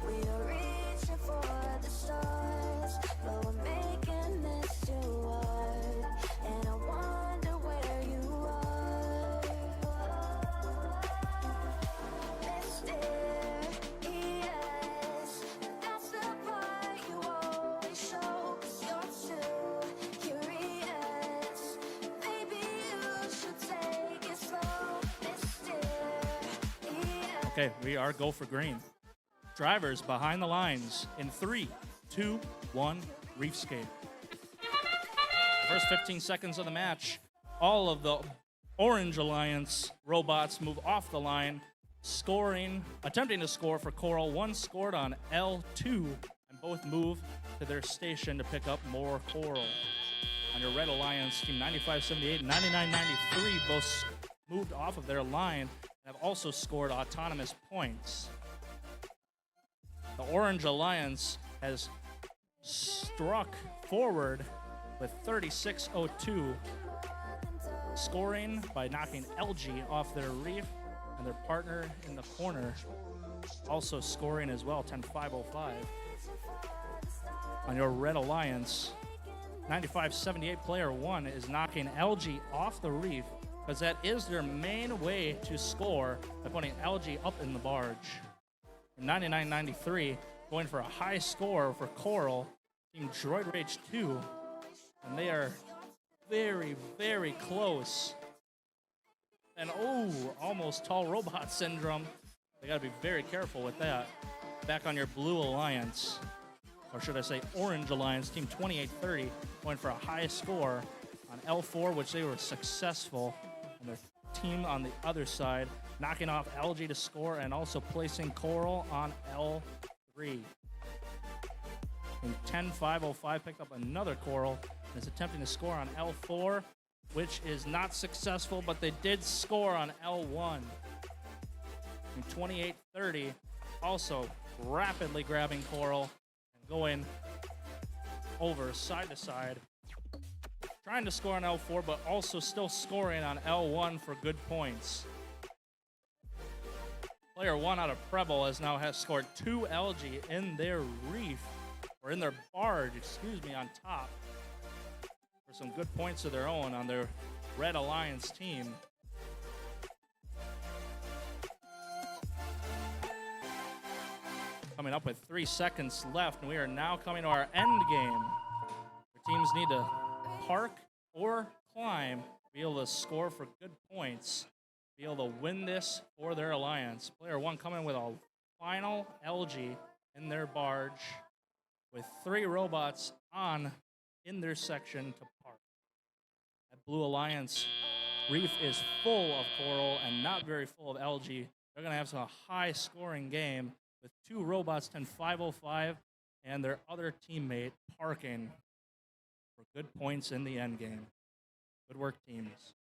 reaching for the stars, but we're making this too hard. And I wonder where you are. Mysterious, that's the part you always show. 'Cause you're too curious. Maybe you should take it slow. Mysterious. Okay, we are go for green. Drivers behind the lines in 3, 2, 1, Reefscape. First 15 seconds of the match, all of the Orange Alliance robots move off the line, attempting to score for Coral. One scored on L2, and both move to their station to pick up more Coral. On your Red Alliance, Team 9578 and 9993 both moved off of their line and have also scored autonomous points. The Orange Alliance has struck forward with 3602, scoring by knocking LG off their reef, and their partner in the corner also scoring as well, 10505. On your Red Alliance, 9578 Player 1 is knocking LG off the reef, because that is their main way to score by putting LG up in the barge. 9993 going for a high score for Coral, Team Droid Rage 2, and they are very, very close. And almost tall robot syndrome. They gotta be very careful with that. Back on your Blue Alliance, or should I say Orange Alliance, Team 2830 going for a high score on L4, which they were successful, and their team on the other side knocking off LG to score and also placing Coral on L3. And 10505 picked up another Coral and is attempting to score on L4, which is not successful, but they did score on L1. And 2830 also rapidly grabbing Coral and going over side to side, trying to score on L4, but also still scoring on L1 for good points. Player 1 out of Preble has scored 2 LG in their reef, or in their barge, on top, for some good points of their own on their Red Alliance team. Coming up with 3 seconds left, and we are now coming to our end game. Our teams need to park or climb to be able to score for good points, be able to win this for their alliance. Player 1 coming with a final LG in their barge with 3 robots in their section to park. That Blue Alliance reef is full of Coral and not very full of LG. They're going to have some high scoring game with 2 robots, 10505, and their other teammate parking for good points in the end game. Good work, teams.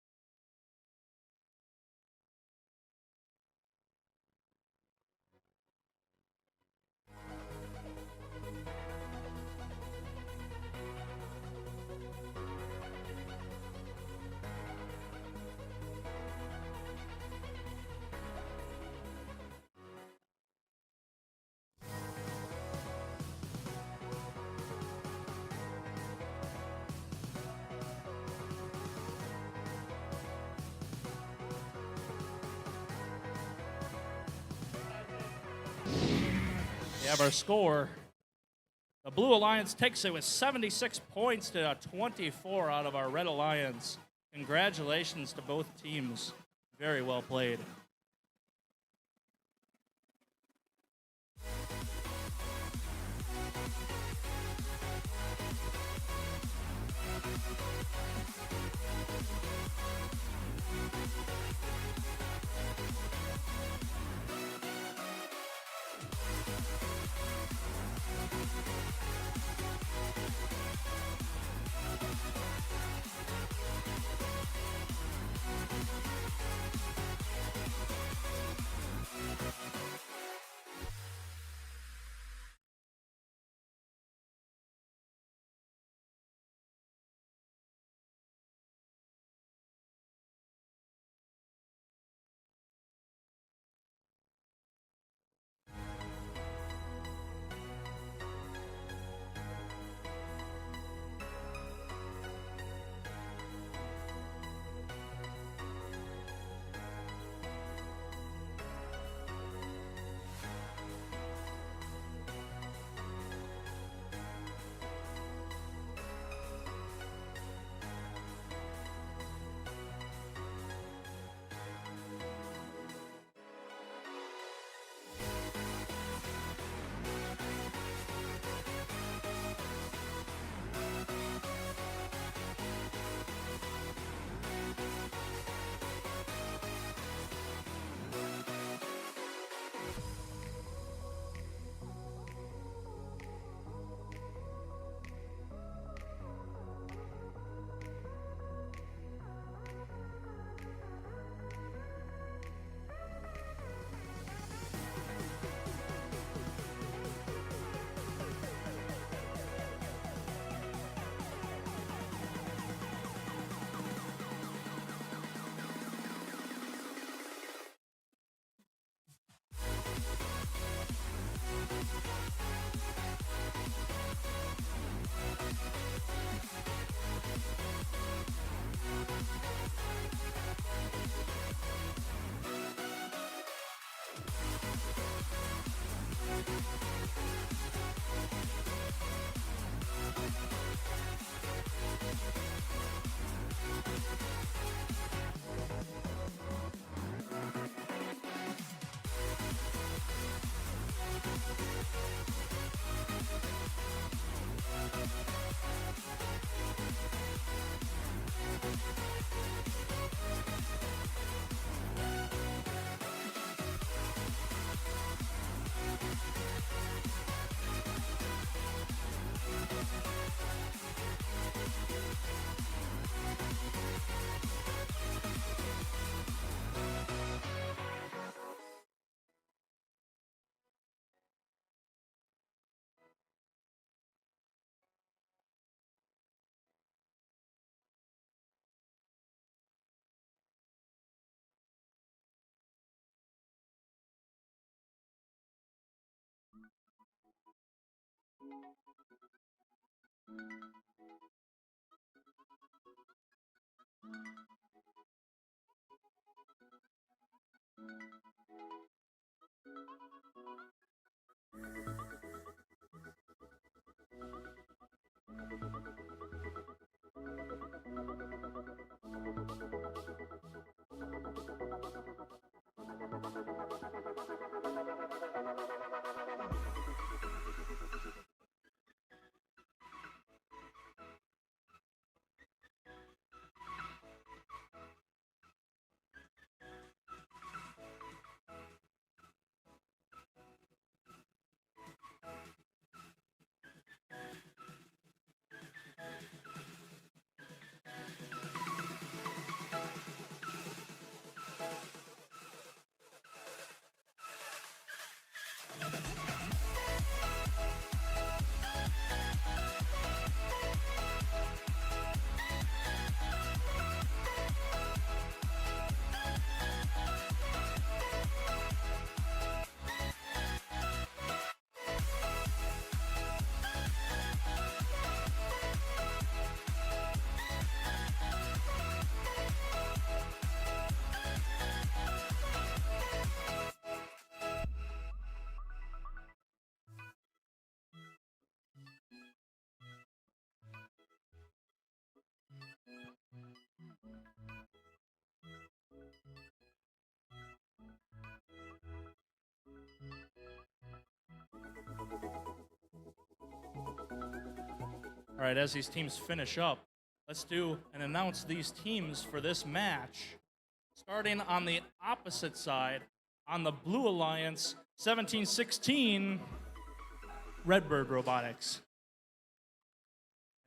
We have our score. The Blue Alliance takes it with 76 points to 24 out of our Red Alliance. Congratulations to both teams. Very well played. All right, as these teams finish up, let's do and announce these teams for this match. Starting on the opposite side, on the Blue Alliance, 1716, Redbird Robotics.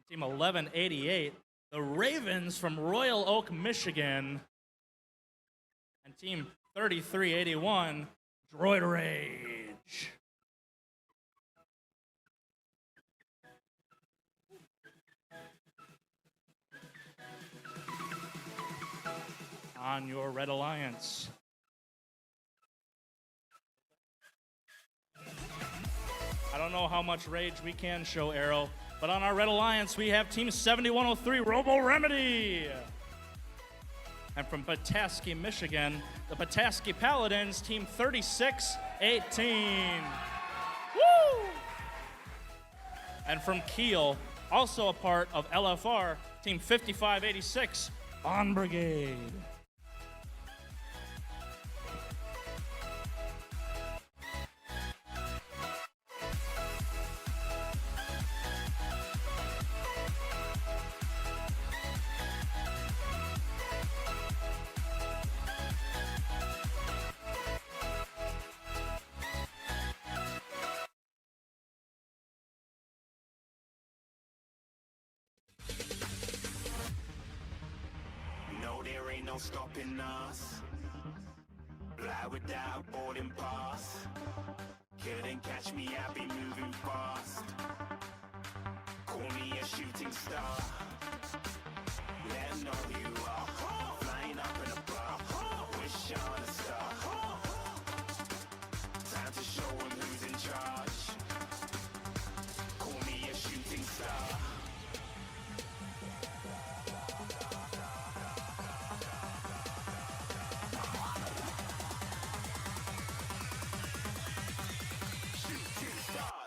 Team 1188, the Ravens from Royal Oak, Michigan. And Team 3381, Droid Rage. On your Red Alliance. I don't know how much rage we can show, Arrow, but on our Red Alliance, we have Team 7103, Robo Remedy. And from Petoskey, Michigan, the Petoskey Paladins, Team 3618. Woo! And from Kiel, also a part of LFR, Team 5586, On Brigade. No, there ain't no stopping us. Fly without a boarding pass. Couldn't catch me, I be moving fast. Call me a shooting star. Let 'em know who you are. Flying up in a bar. Wish on a star. Time to show 'em who's in charge. Call me a shooting star.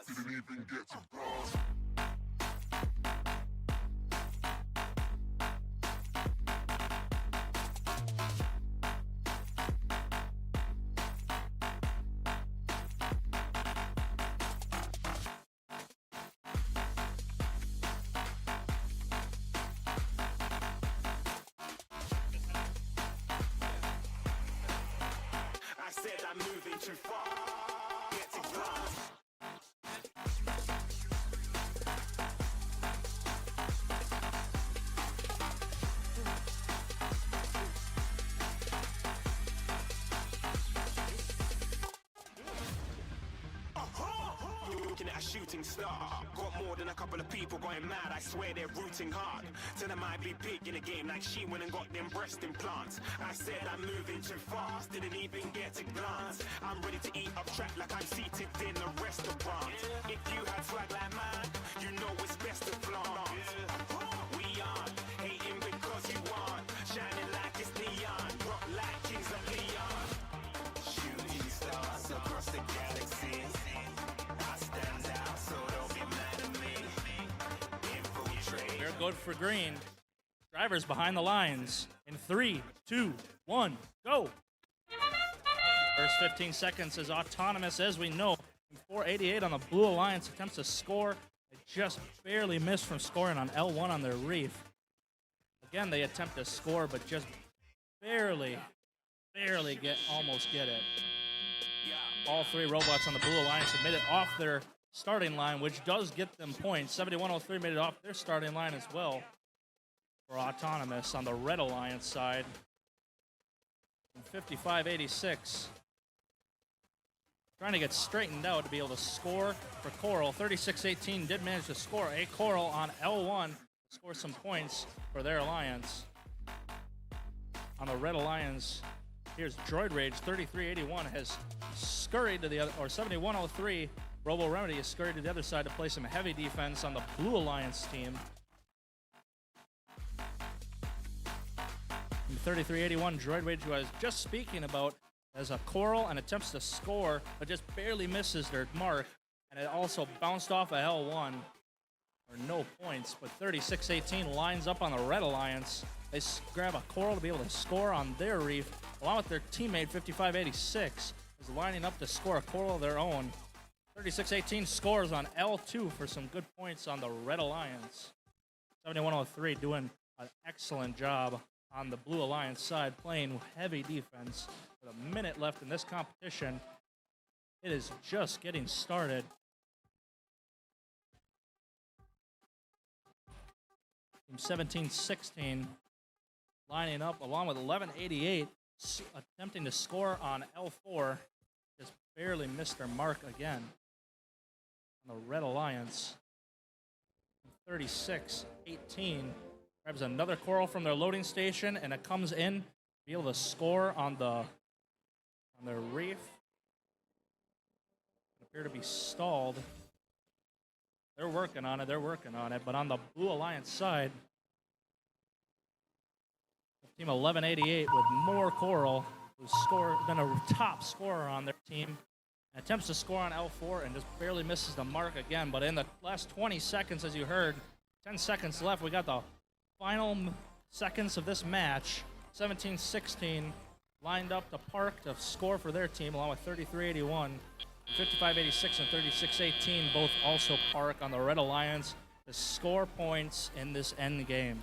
Didn't even get to cross. I said I'm moving too far. Get to glass. Looking at a shooting star. Got more than a couple of people going mad. I swear they're rooting hard. Tell them I be big in the game like she went and got them breast implants. I said I'm moving too fast. Didn't even get a glance. I'm ready to eat up track like I'm seated in a restaurant. If you had swag like mine, you know it's best to flaunt. We on, hating because you want. Shining like it's neon. Rock like kings of Leon. Shooting stars across the galaxies. I stand out, so don't be mad at me. Infiltrate. They're good for green. Drivers behind the lines. In 3, 2, 1, go. First 15 seconds is autonomous, as we know. 488 on the Blue Alliance attempts to score. They just barely missed from scoring on L1 on their reef. Again, they attempt to score, but just barely almost get it. All three robots on the Blue Alliance have made it off their starting line, which does get them points. 7103 made it off their starting line as well for autonomous on the Red Alliance side. And 5586 trying to get straightened out to be able to score for Coral. 3618 did manage to score a Coral on L1, score some points for their alliance. On the Red Alliance, here's Droid Rage. 3381 has scurried to the other, or 7103, Robo Remedy has scurried to the other side to play some heavy defense on the Blue Alliance team. And 3381, Droid Rage, who I was just speaking about, has a Coral and attempts to score, but just barely misses their mark. And it also bounced off a L1, or no points. But 3618 lines up on the Red Alliance. They grab a Coral to be able to score on their reef, along with their teammate 5586 is lining up to score a Coral of their own. 36-18 scores on L2 for some good points on the Red Alliance. 71-03 doing an excellent job on the Blue Alliance side, playing heavy defense with a minute left in this competition. It is just getting started. Team 17-16 lining up along with 11-88, attempting to score on L4. Just barely missed their mark again on the Red Alliance. 36-18 grabs another coral from their loading station, and it comes in. Be able to score on their reef. Appear to be stalled. They're working on it. But on the Blue Alliance side, team 1188 with more coral, who's been a top scorer on their team, attempts to score on L4 and just barely misses the mark again. But in the last 20 seconds, as you heard, 10 seconds left, we got the final seconds of this match. 17-16 lined up to park to score for their team, along with 33-81. 55-86 and 36-18 both also park on the Red Alliance to score points in this end game.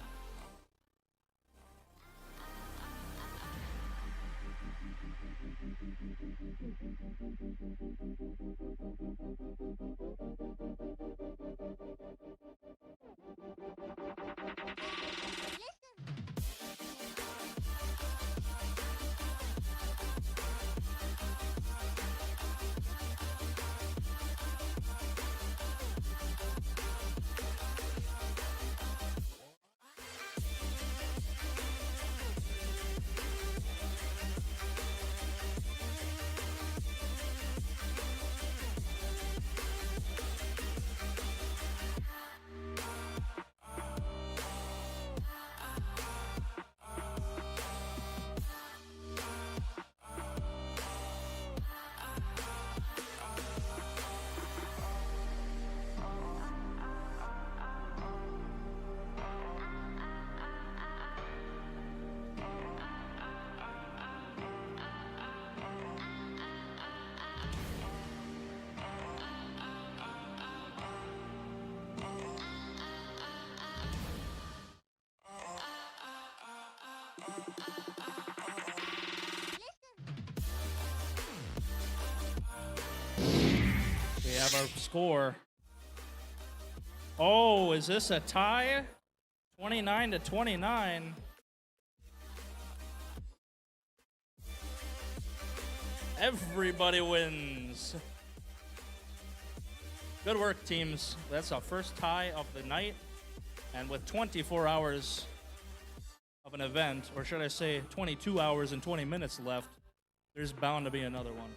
We have our score. Oh, is this a tie? 29-29. Everybody wins. Good work, teams. That's our first tie of the night. And with 24 hours of an event, or should I say 22 hours and 20 minutes left, there's bound to be another one.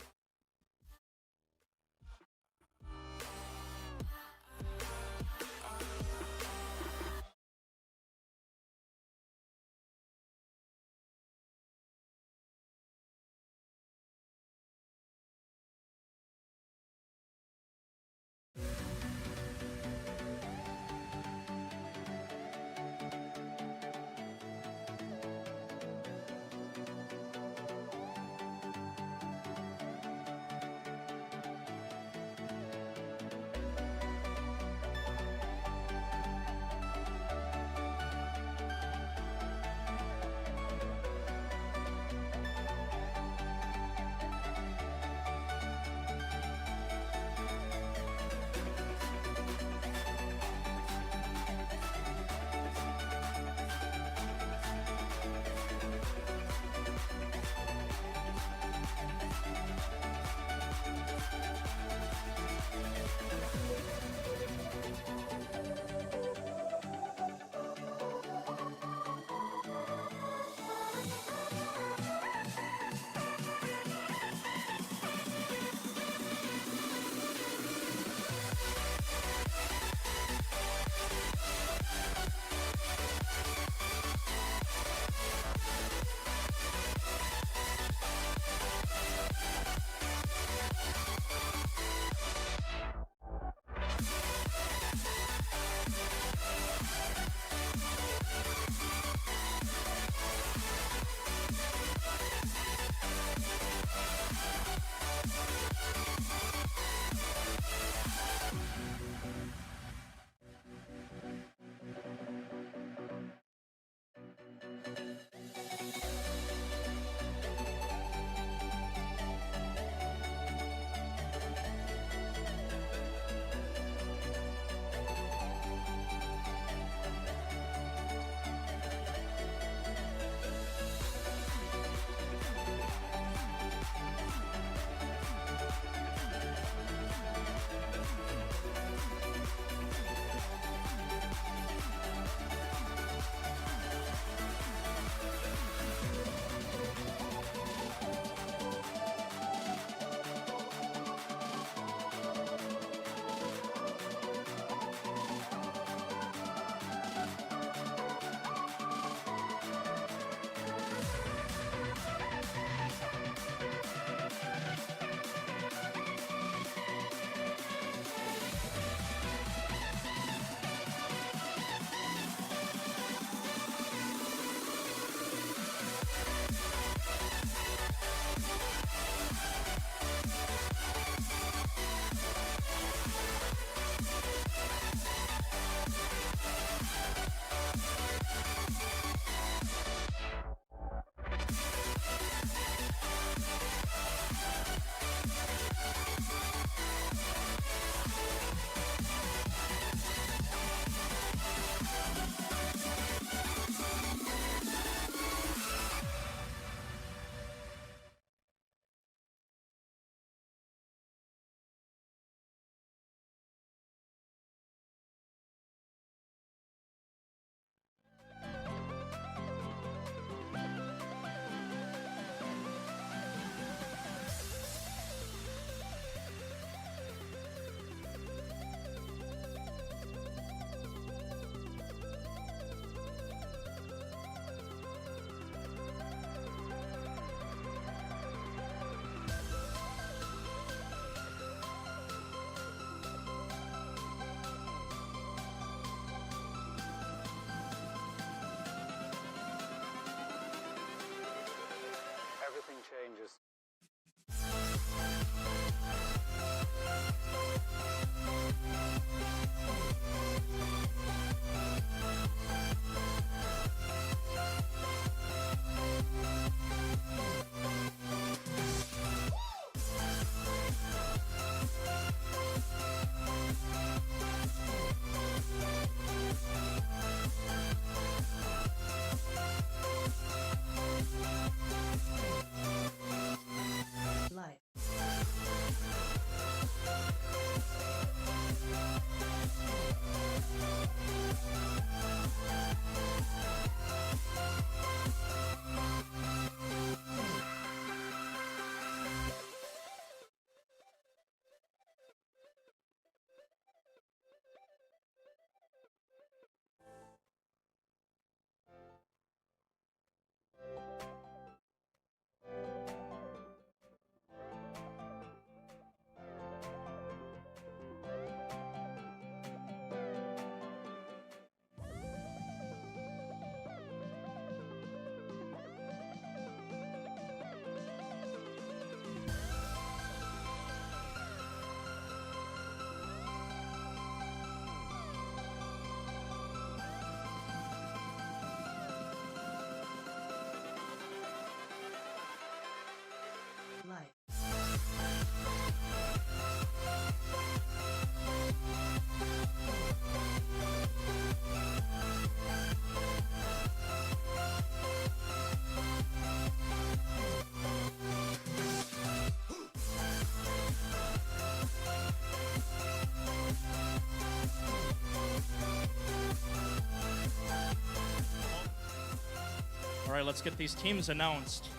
All right, let's get these teams announced.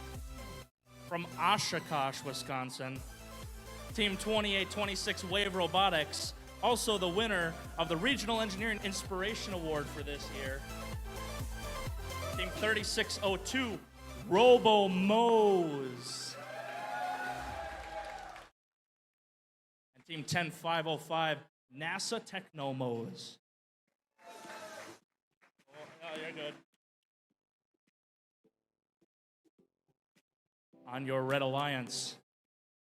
From Oshkosh, Wisconsin, Team 2826 Wave Robotics, also the winner of the Regional Engineering Inspiration Award for this year. Team 3602 Robo Mose. And Team 10505 NASA Technomose. Oh, you're good. On your Red Alliance,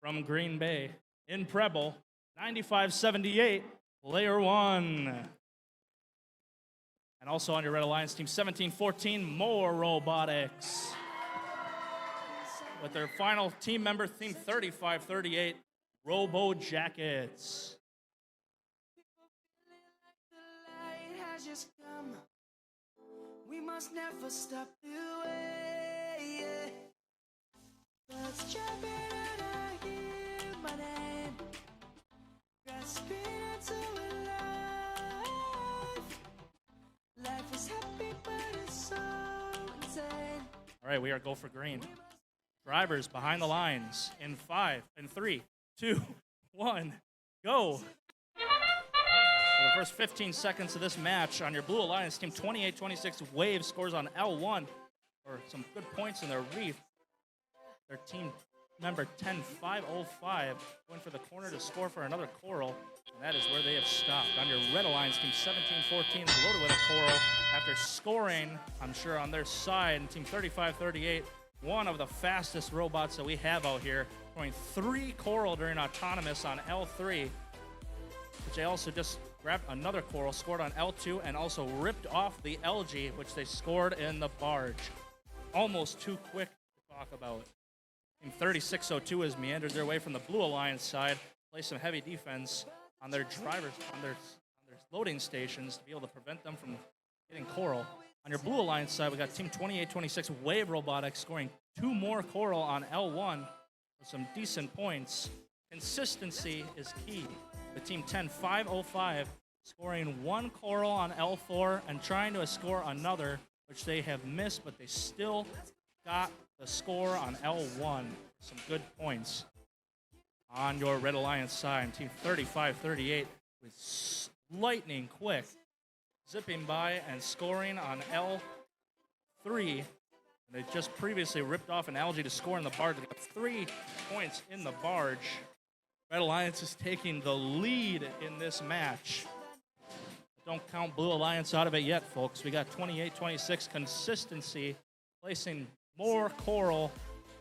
from Green Bay, in Preble, 9578, Player 1. And also on your Red Alliance, Team 1714, More Robotics. With their final team member, Team 3538, Robo Jackets. We must never stop the way. Let's jump in and I hear my name. Grasping into life. Life is happy, but it's so insane. All right, we are go for green. Drivers behind the lines in 5, in 3, 2, 1, go. For the first 15 seconds of this match on your Blue Alliance, Team 2826 Wave scores on L1, or some good points in their reef. Their team member 10505 going for the corner to score for another coral, and that is where they have stopped. On your Red Alliance, Team 1714 is loaded with a coral after scoring, I'm sure, on their side. And Team 3538, one of the fastest robots that we have out here, scoring 3 coral during autonomous on L3, which they also just grabbed another coral, scored on L2, and also ripped off the LG, which they scored in the barge. Almost too quick to talk about. Team 3602 has meandered their way from the Blue Alliance side, play some heavy defense on their drivers, on their loading stations to be able to prevent them from getting coral. On your Blue Alliance side, we got Team 2826 Wave Robotics scoring 2 more coral on L1 with some decent points. Consistency is key. The Team 10505 scoring 1 coral on L4 and trying to score another, which they have missed, but they still got the score on L1. Some good points. On your Red Alliance side, Team 3538 with lightning quick, zipping by and scoring on L3. They just previously ripped off an algae to score in the barge. They got 3 points in the barge. Red Alliance is taking the lead in this match. Don't count Blue Alliance out of it yet, folks. We got 28-26 consistency, placing more coral,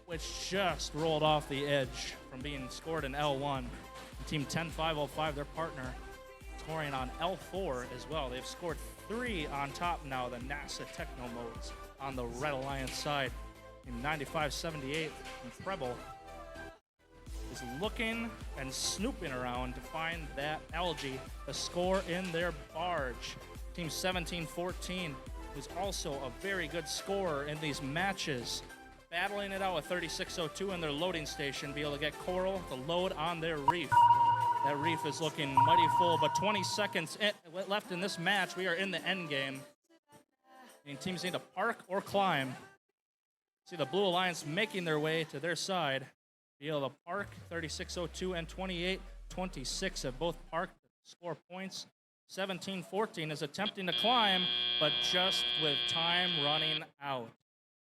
which just rolled off the edge from being scored in L1. And Team 10505, their partner, scoring on L4 as well. They've scored 3 on top now, the NASA Technomodes on the Red Alliance side. Team 9578 from Preble is looking and snooping around to find that algae, the score in their barge. Team 1714, who's also a very good scorer in these matches, battling it out with 3602 in their loading station, be able to get coral to load on their reef. That reef is looking mighty full, but 20 seconds left in this match. We are in the end game. And teams need to park or climb. See the Blue Alliance making their way to their side. Be able to park. 3602 and 2826 have both parked to score points. 1714 is attempting to climb, but just with time running out.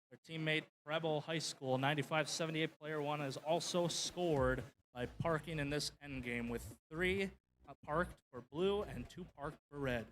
Their teammate Preble High School 9578 Player 1 has also scored by parking in this endgame with 3 parked for blue and 2 parked for red.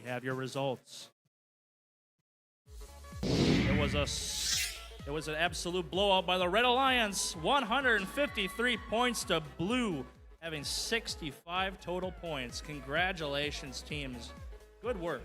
have your results. It was an absolute blowout by the Red Alliance. 153 points to Blue, having 65 total points. Congratulations, teams. Good work.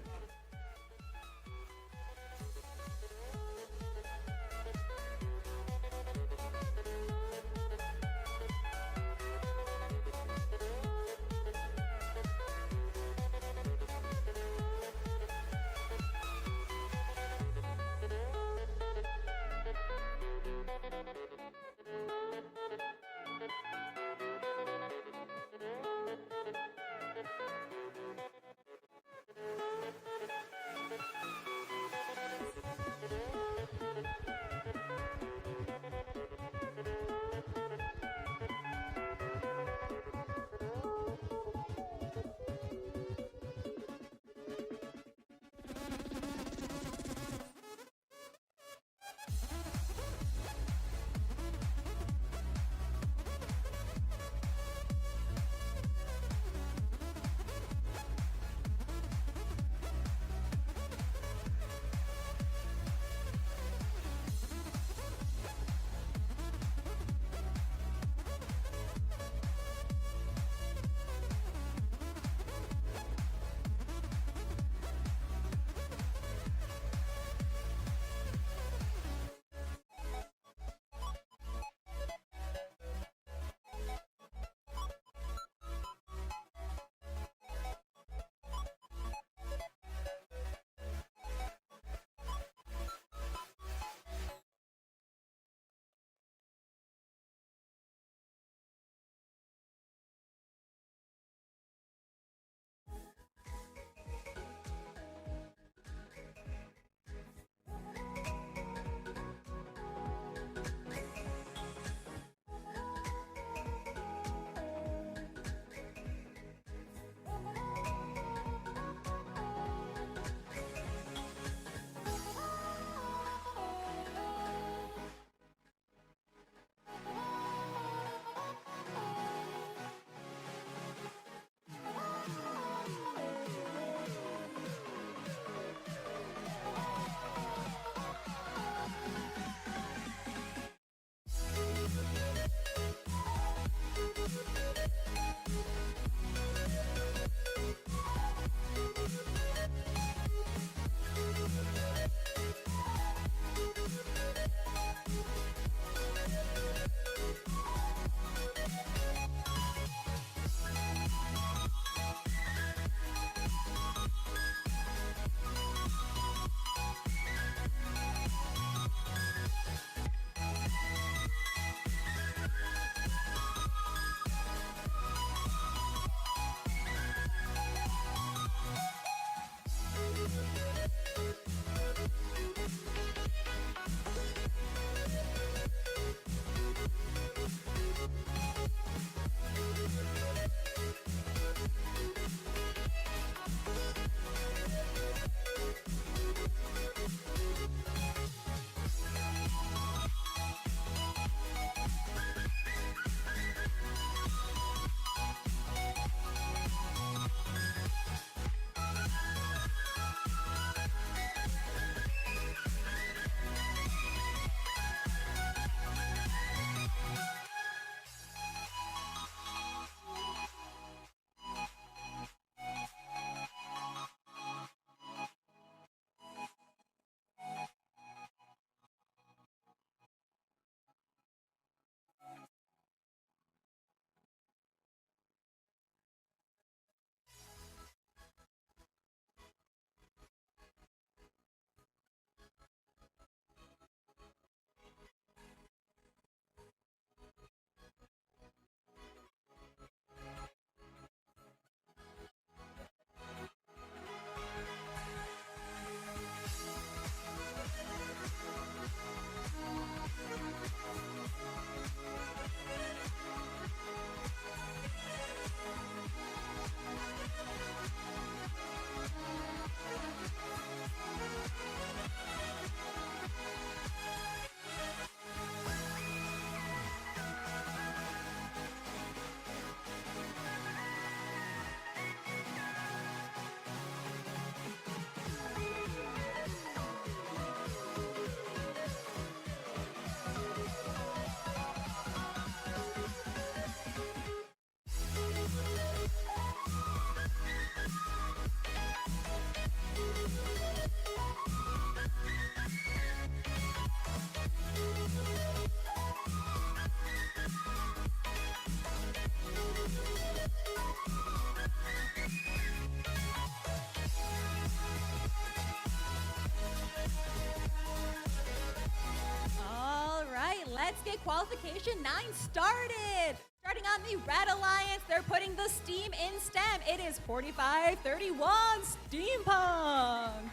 All right, let's get qualification 9 started. Starting on the Red Alliance, they're putting the steam in STEM. It is 45-31 Steampunk.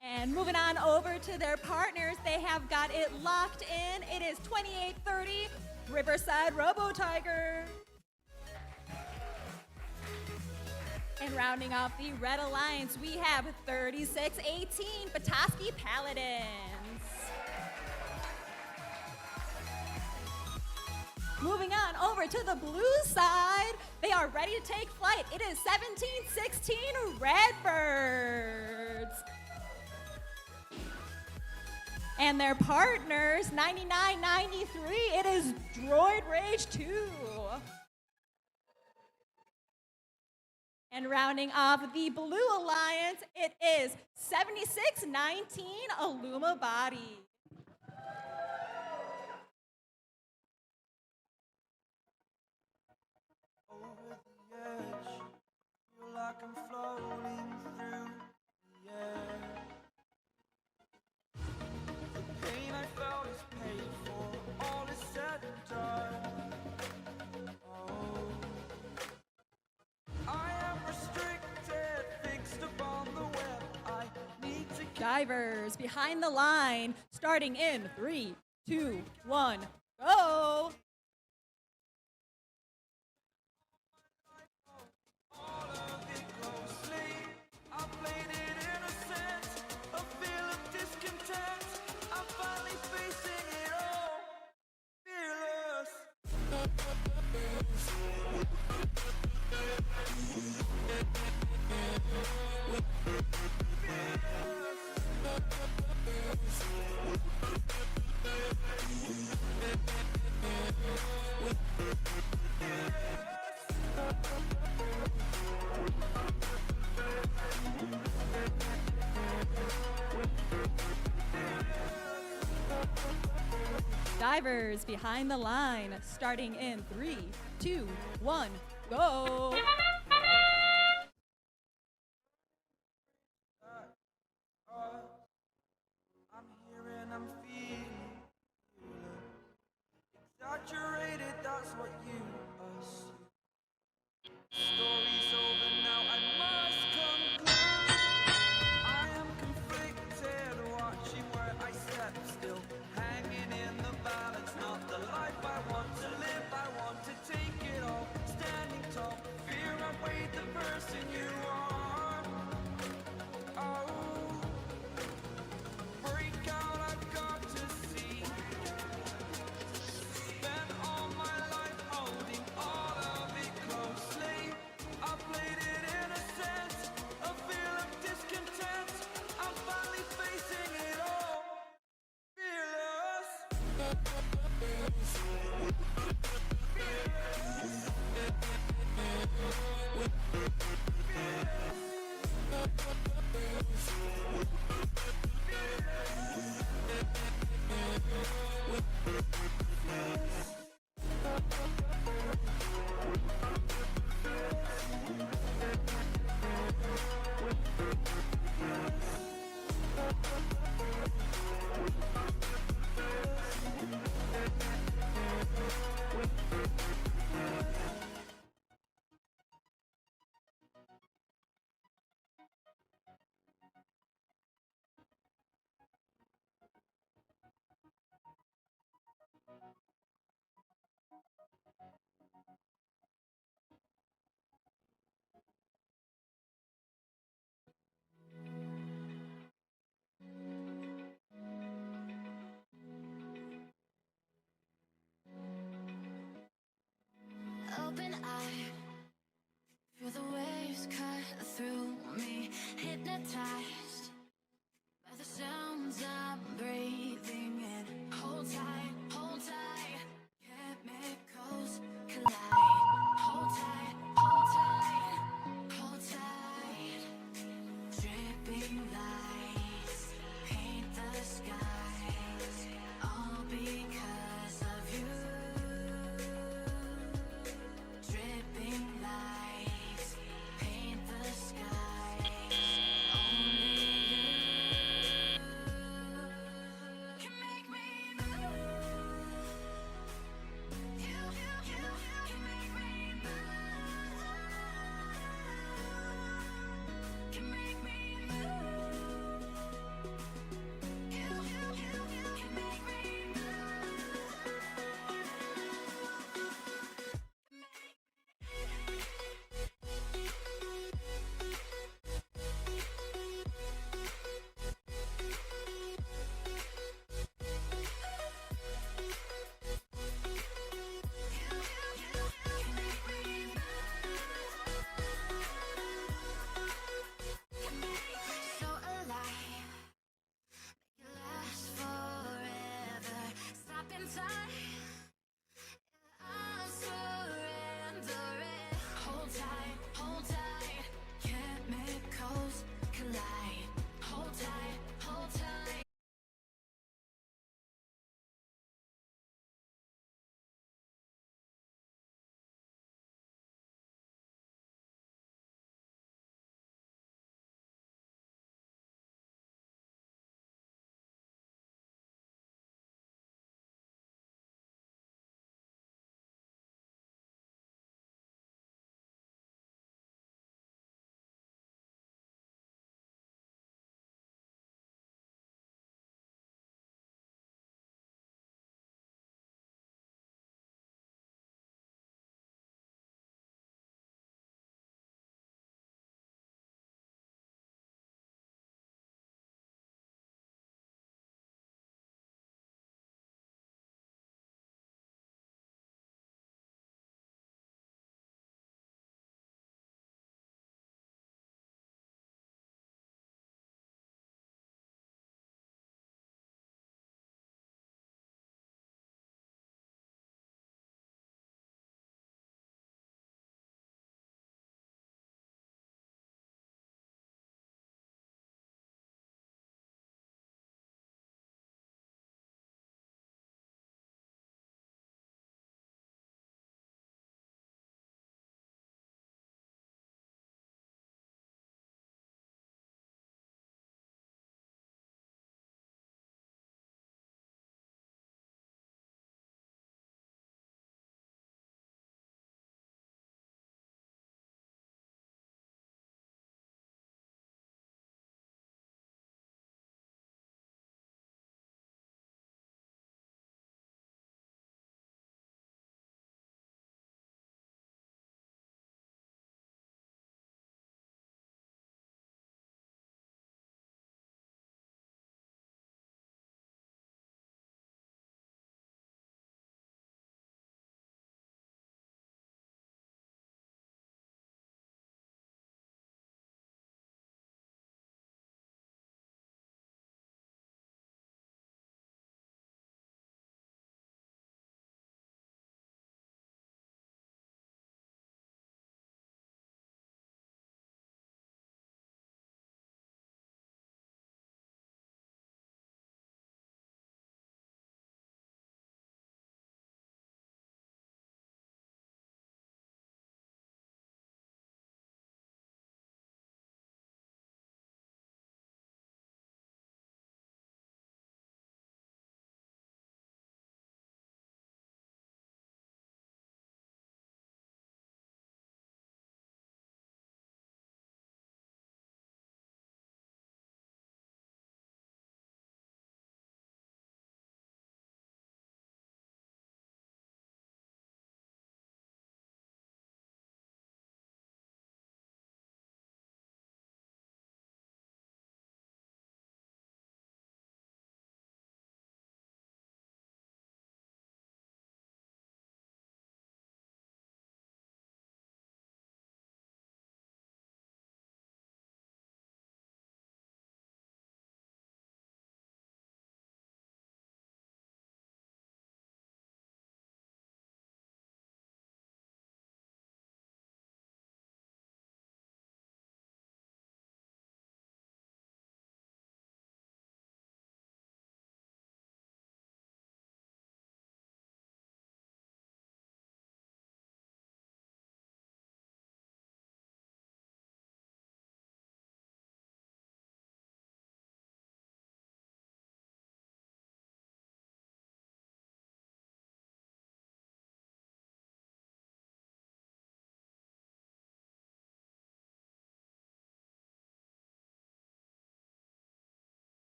And moving on over to their partners, they have got it locked in. It is 28-30 Riverside Robo-Tiger. And rounding off the Red Alliance, we have 36-18 Petoskey Paladins. Moving on over to the blue side, they are ready to take flight. It is 17-16 Redbirds. And their partners, 99-93, it is Droid Rage 2. And rounding off the Blue Alliance, it is 76-19 Illuma Body. Over the edge, feel like I'm floating through the air. The pain I felt is paid for, all is said and done. Oh, I am restricted, fixed upon the web. I need to keep Divers behind the line, starting in 3, 2, 1, go! all of it closely. I played it innocent, a feel of discontent. I'm finally facing it all, fearless. Divers behind the line, starting in 3, 2, 1, go! I'm here and I'm feeling exaggerated, that's what you assume. Story's over now, I must conclude. I am conflicted, watching where I step still, hanging in the balance, not the life I want to live. I want to take it all, standing tall, fear outweighed the person you are. Oh, break out, I've got to see. Spent all my life holding all of it closely. I played it innocent, a feel of discontent. I'm finally facing it all, fearless.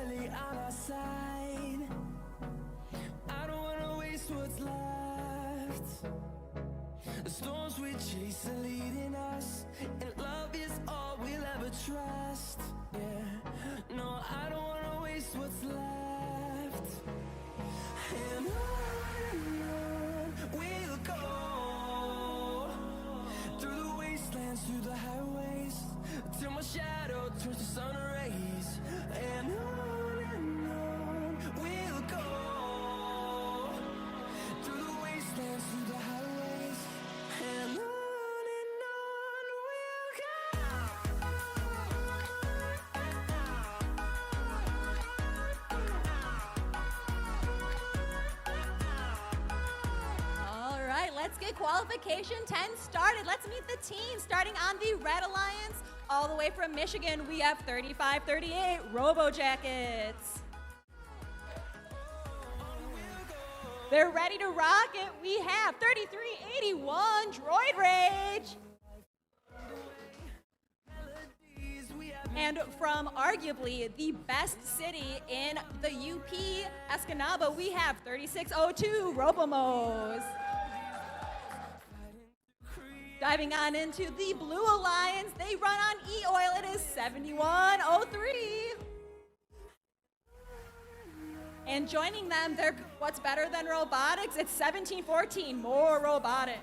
barely on our side. I don't wanna waste what's left. The storms we chase are leading us, and love is all we'll ever trust. Yeah, no, I don't wanna waste what's left. And on we'll go, through the wastelands, through the highways, till my shadow turns to sun rays. And on we'll go, through the wastelands, through the highways, and on we'll go. All right, let's get qualification 10 started. Let's meet the team. Starting on the Red Alliance, all the way from Michigan, we have 3538 Robojackets. They're ready to rock it. We have 3381 Droid Rage. And from arguably the best city in the UP, Escanaba, we have 3602 Robomos. Diving on into the Blue Alliance, they run on E-Oil. It is 7103. And joining them, they're what's better than robotics? It's 1714, more robotic.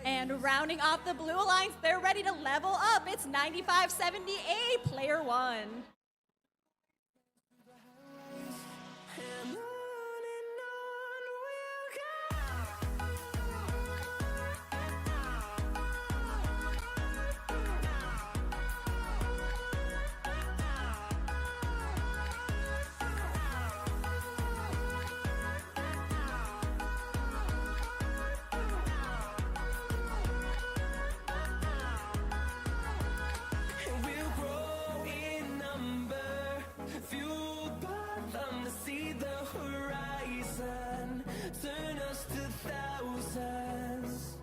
And rounding off the Blue Alliance, they're ready to level up. It's 9578, Player One. And on we'll And we'll grow in number, fueled by them to see the horizon, turn us to thousands.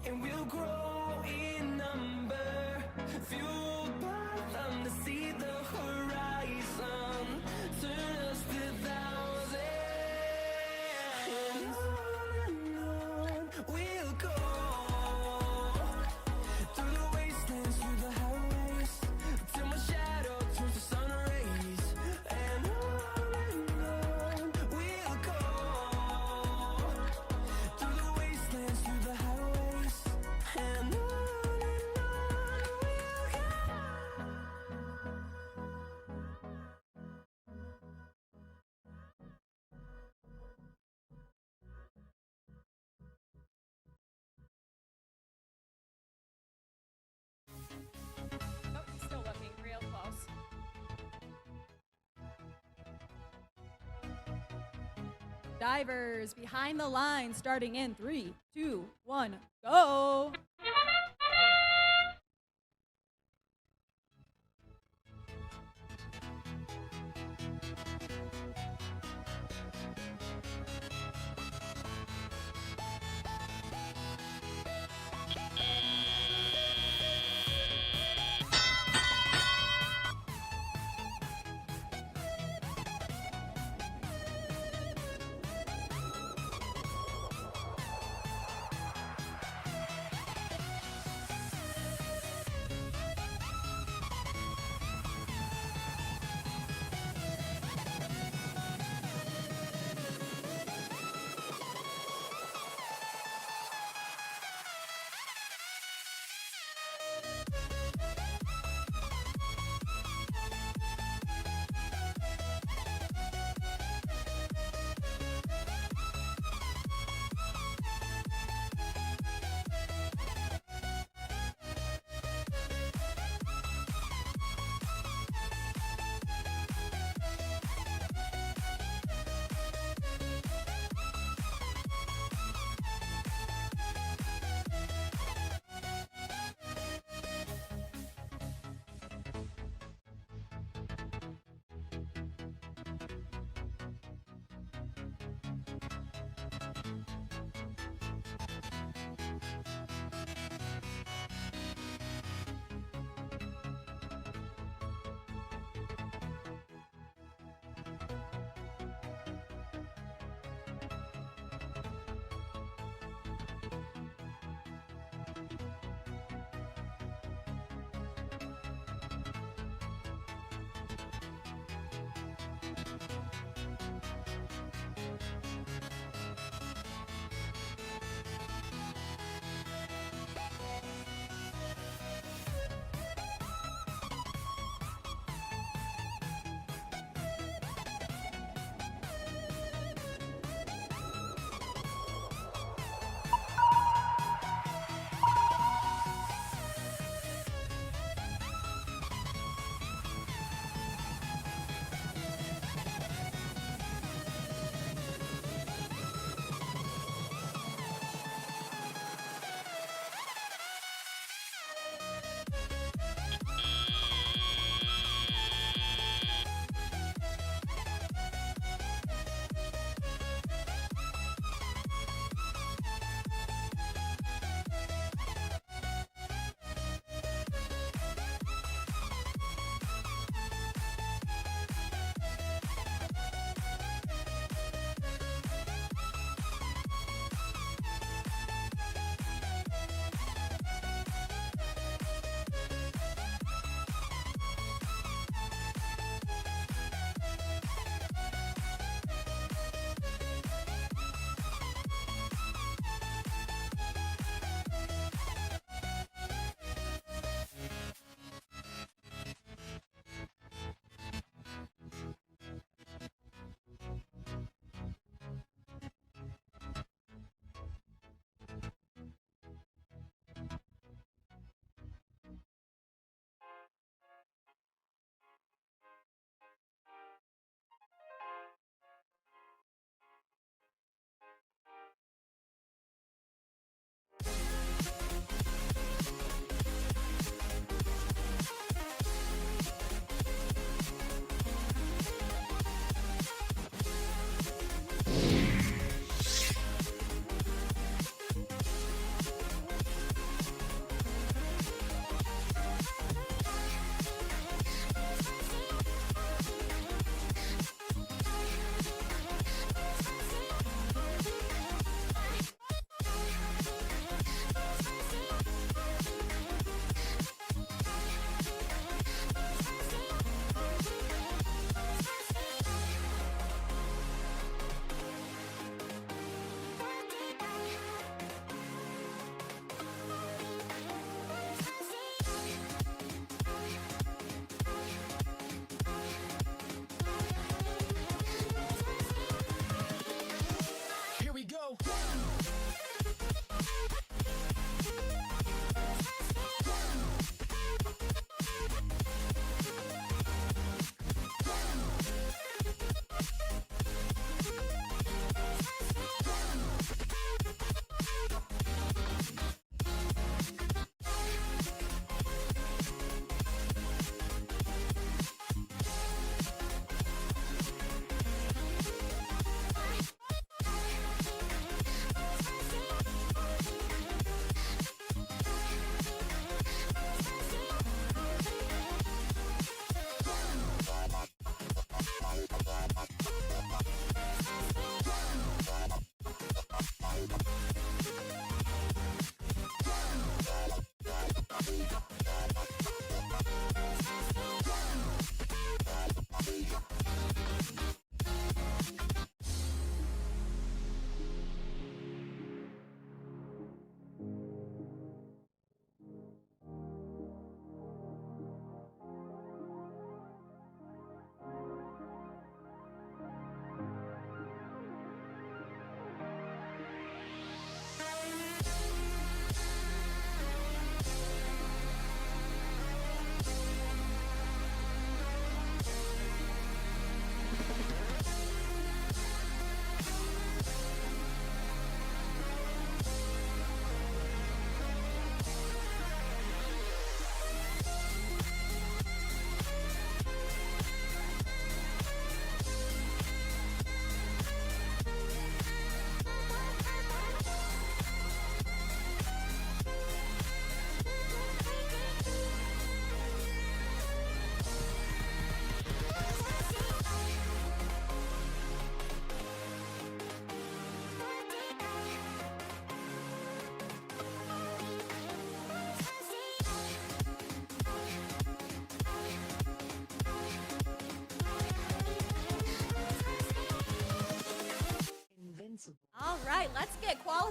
And we'll grow in number, fueled by them to see the horizon, turn us to thousands. And on we'll go, through the wastelands, through the highways, till my shadow turns to sun rays. And on we'll go, through the wastelands, through the highways, and on we'll go. Oh, he's still looking real close. Divers behind the line, starting in 3, 2, 1, go.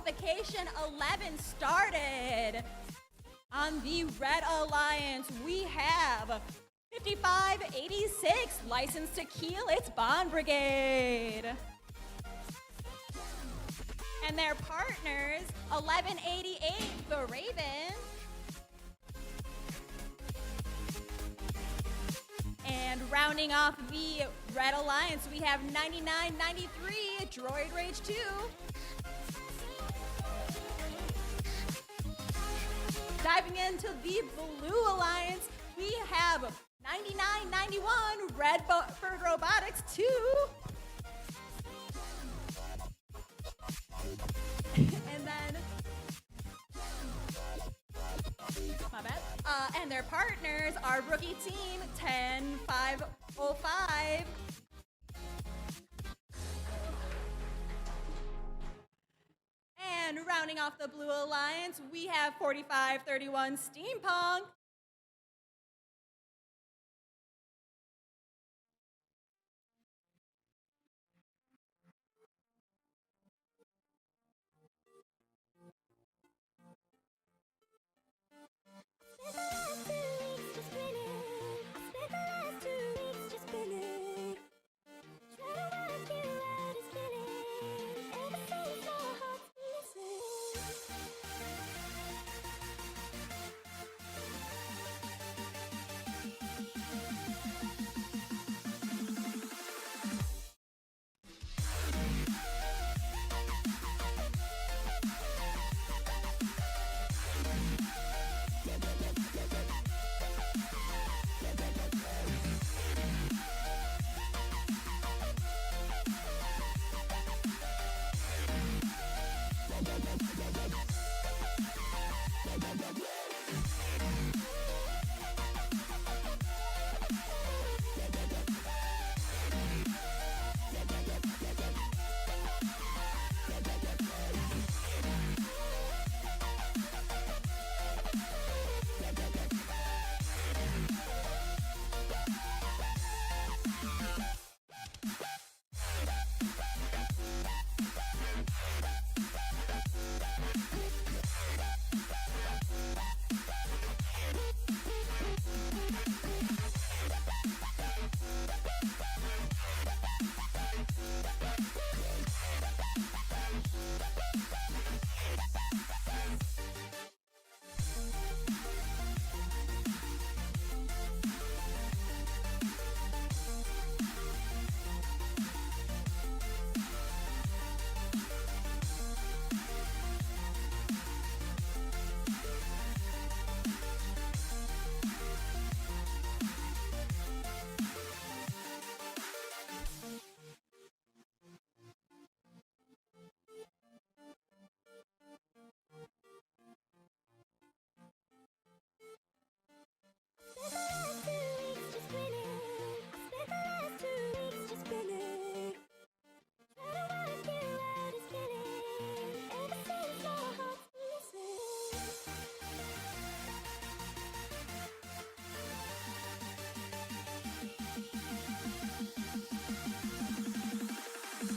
qualification 11 started. On the Red Alliance, we have 5586, licensed to Kiel, it's Bond Brigade. And their partners, 1188, the Ravens. And rounding off the Red Alliance, we have 9993, Droid Rage 2. Diving into the Blue Alliance, we have 9991, Redbird Robotics 2. And then, my bad. And their partners are Rookie Team 10505. And rounding off the Blue Alliance, we have 4531 Steampunk.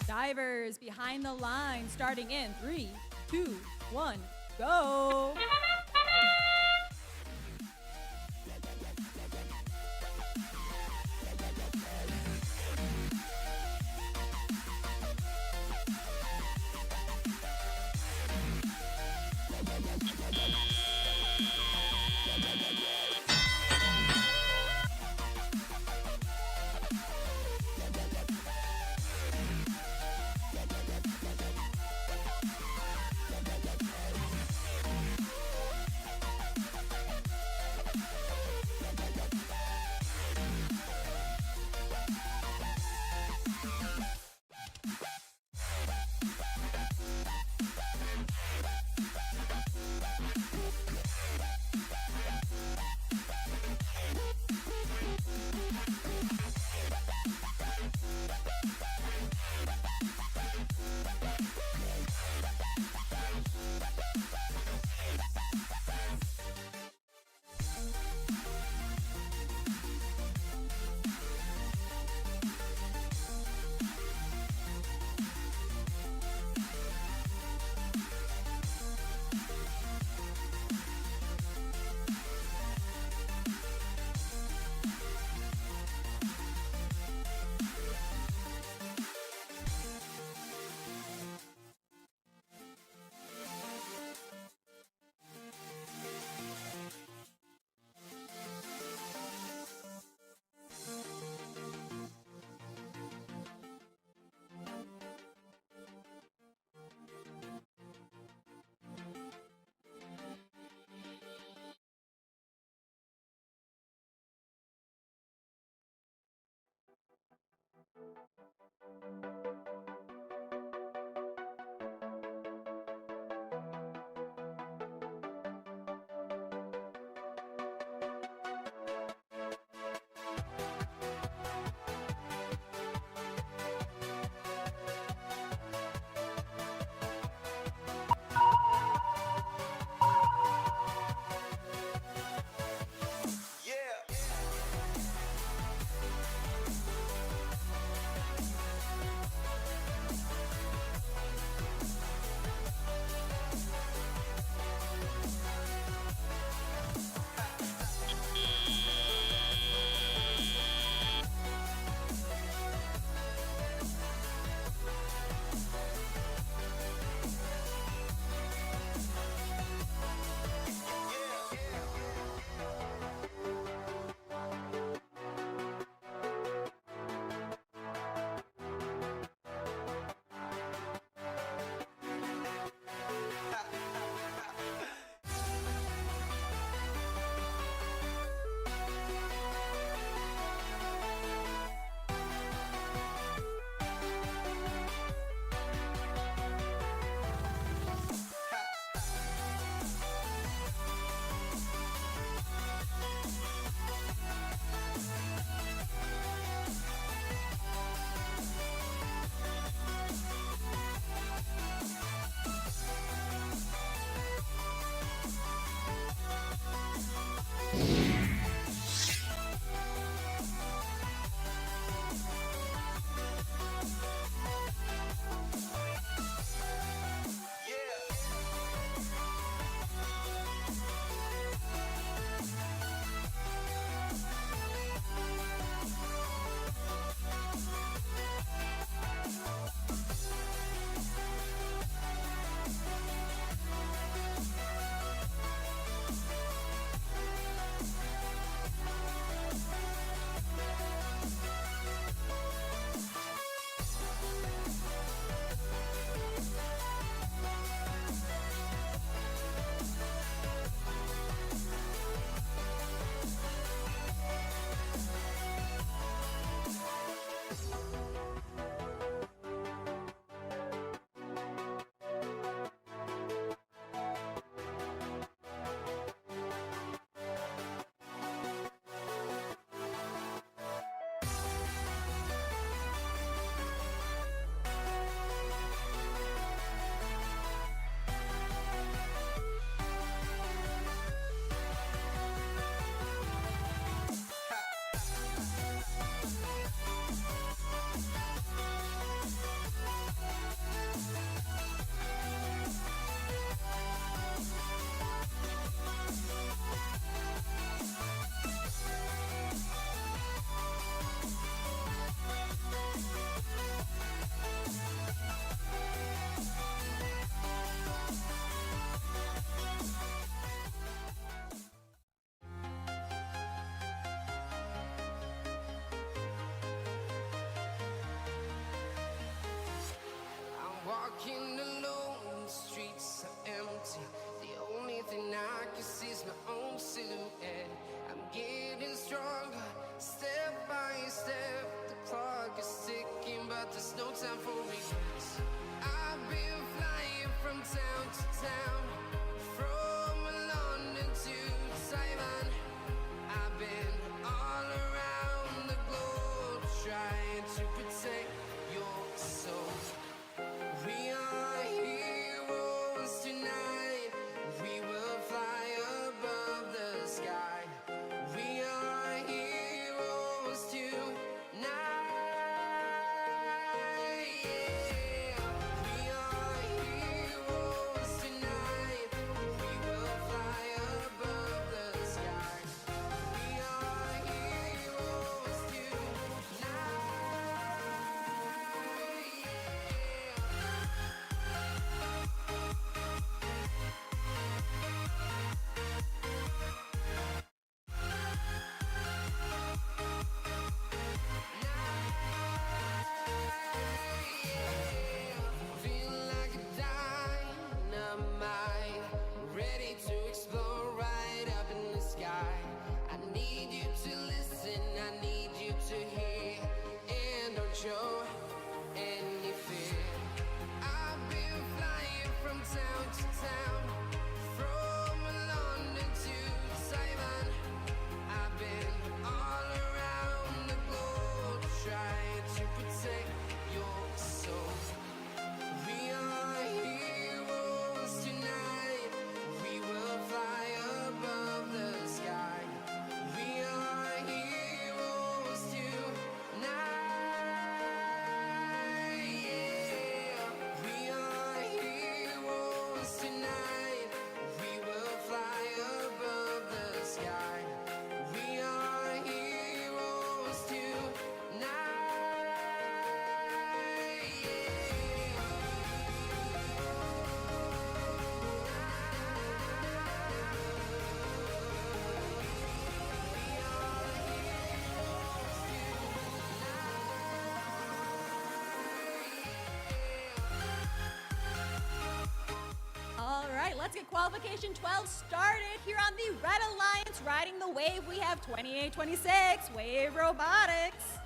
Divers behind the line, starting in 3, 2, 1, go. Yeah. I'm walking alone, the streets are empty. The only thing I can see is my own silhouette. I'm getting stronger, step by step. The clock is ticking, but there's no time for regrets. I've been flying from town to town, from London to Taiwan. I've been all around the globe, trying to protect your soul. We are let's get qualification 12 started here on the Red Alliance. Riding the wave, we have 2826, Wave Robotics.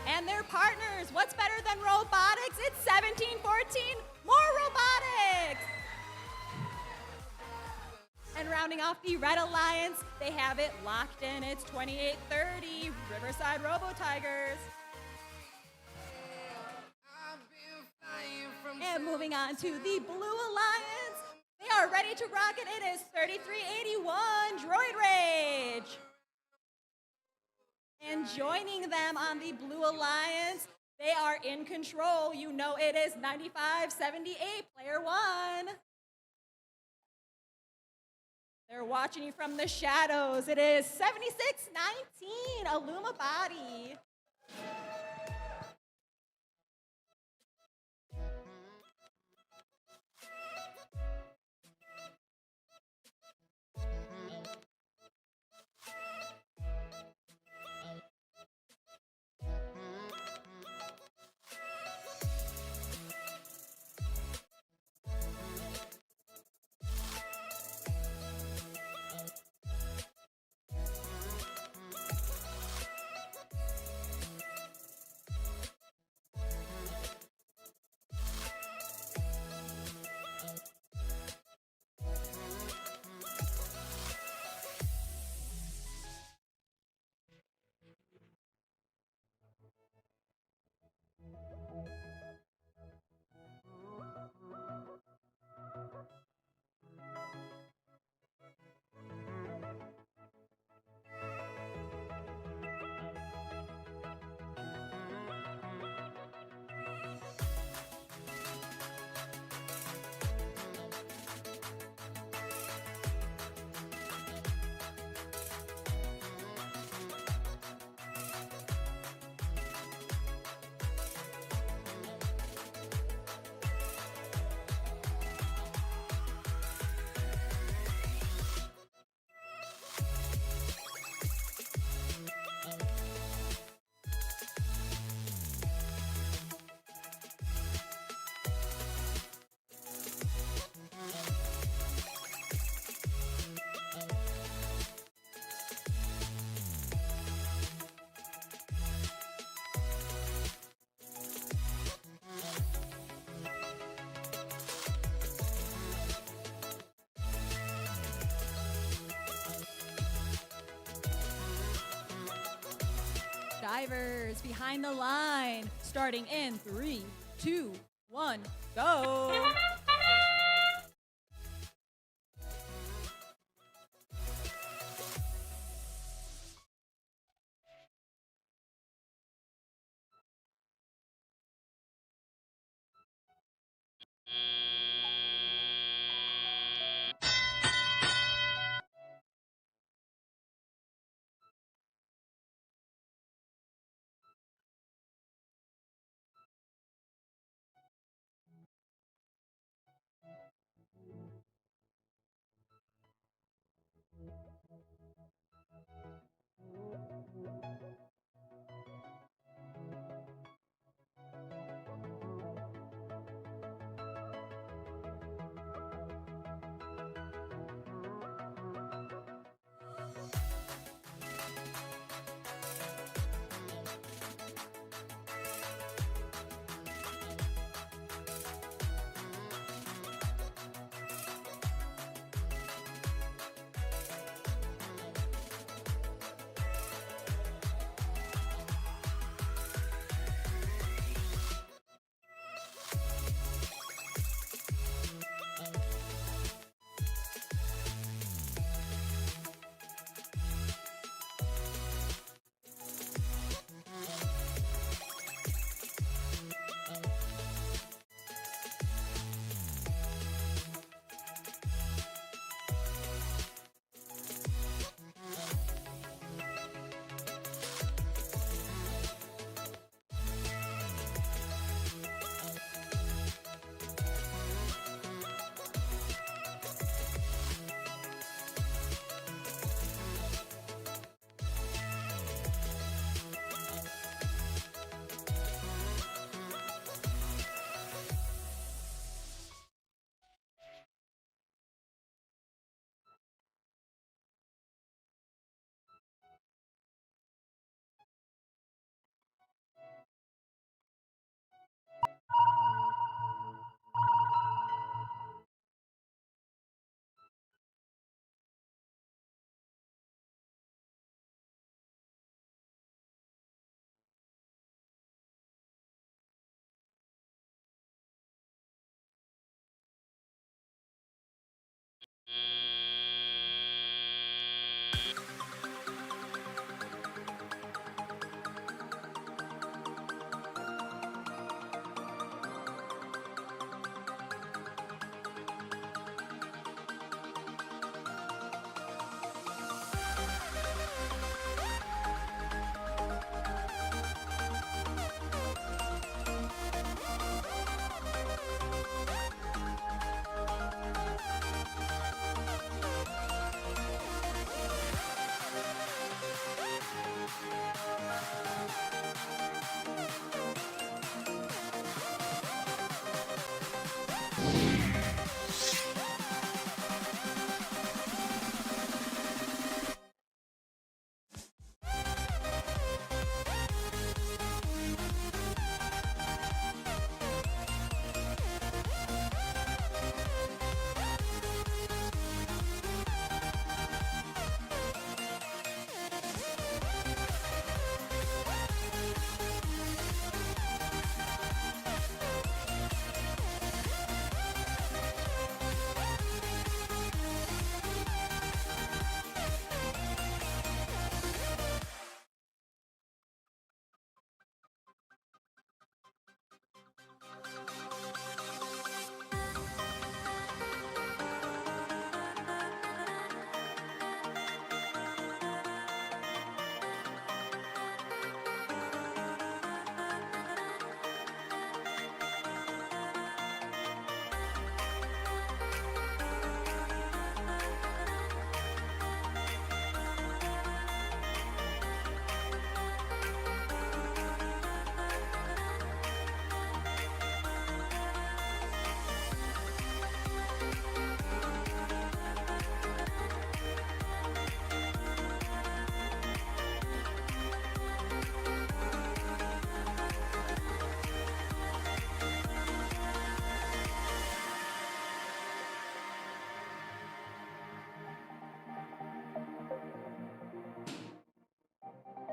And their partners, what's better than robotics? It's 1714, more robotics. And rounding off the Red Alliance, they have it locked in. It's 2830, Riverside Robo Tigers. And moving on to the Blue Alliance, they are ready to rock it. It is 3381, Droid Rage. And joining them on the Blue Alliance, they are in control. You know it is 9578, Player One. They're watching you from the shadows. It is 7619, Illuma Body. Divers behind the line, starting in 3, 2, 1, go.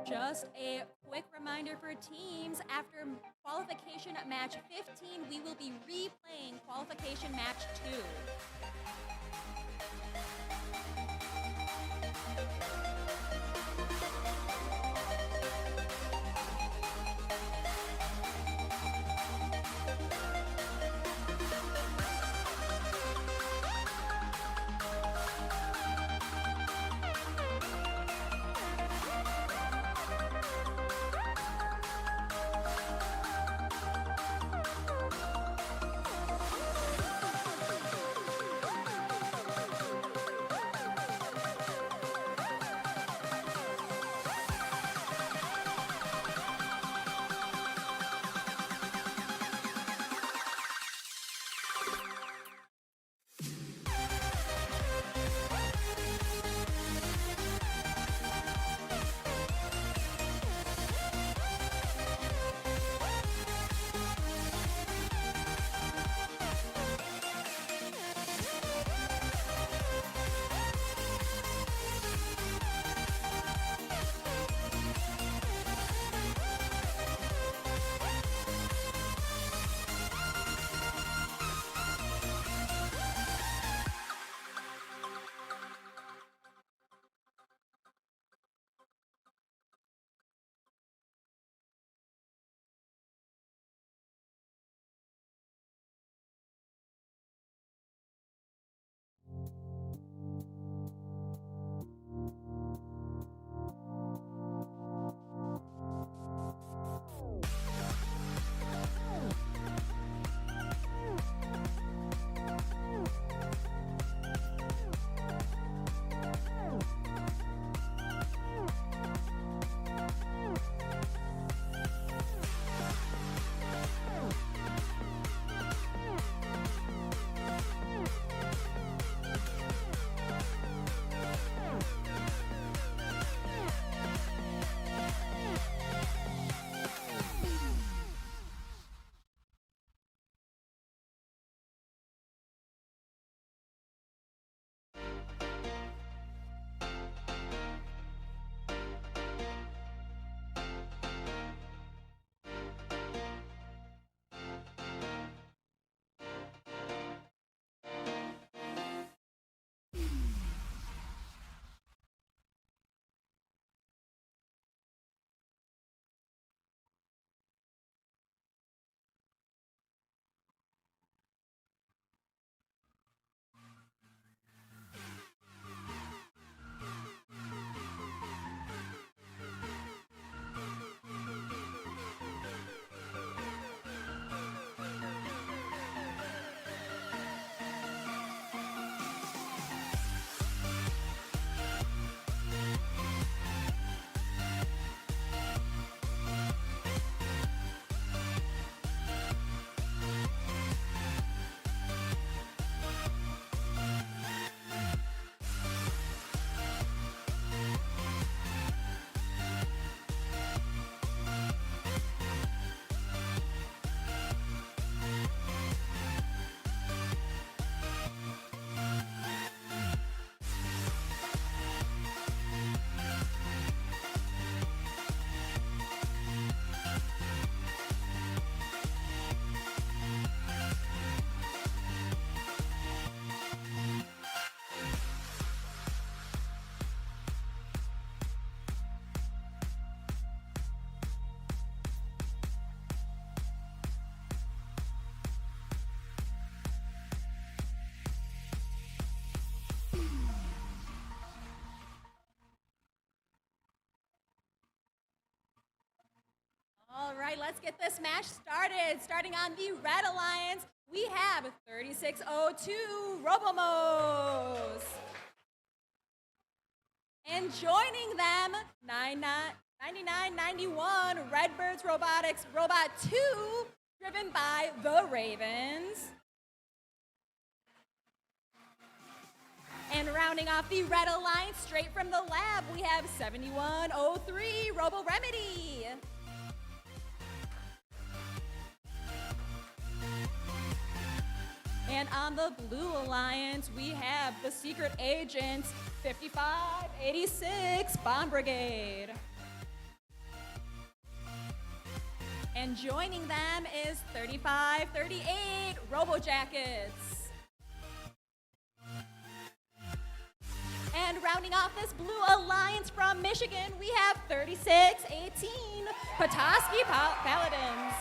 Just a quick reminder for teams, after qualification match 15, we will be replaying qualification match 2. right, let's get this match started. Starting on the Red Alliance, we have 3602 Robomos. And joining them, 9991 Redbirds Robotics Robot 2, driven by the Ravens. And rounding off the Red Alliance, straight from the lab, we have 7103 Robo Remedy. And on the Blue Alliance, we have the Secret Agents, 5586 Bomb Brigade. And joining them is 3538 Robo Jackets. And rounding off this Blue Alliance from Michigan, we have 3618 Petoskey Paladins.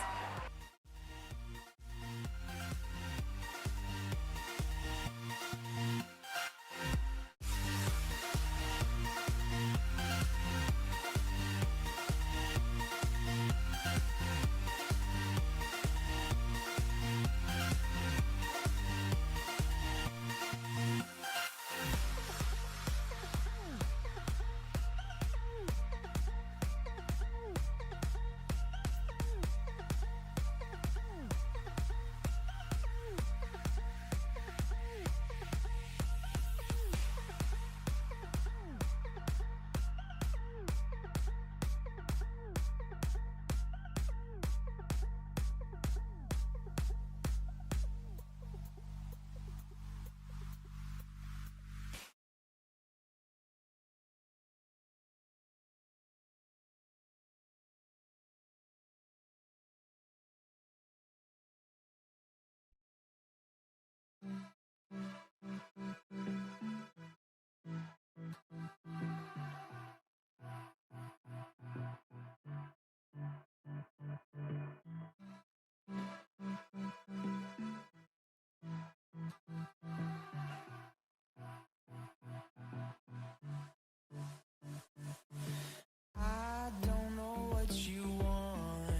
I don't know what you want.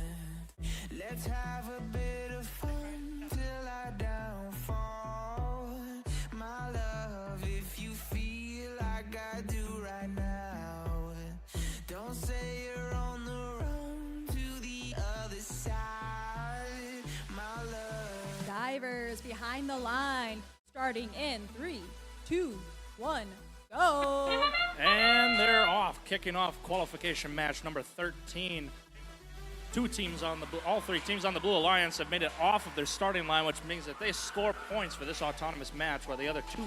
Let's have a bit of fun till I downfall. My love, if you feel like I do right now, don't say you're on the run to the other side. My love. Divers behind the line, starting in 3, 2, 1, go. And they're off, kicking off qualification match number 13. All three teams on the Blue Alliance have made it off of their starting line, which means that they score points for this autonomous match, while the other two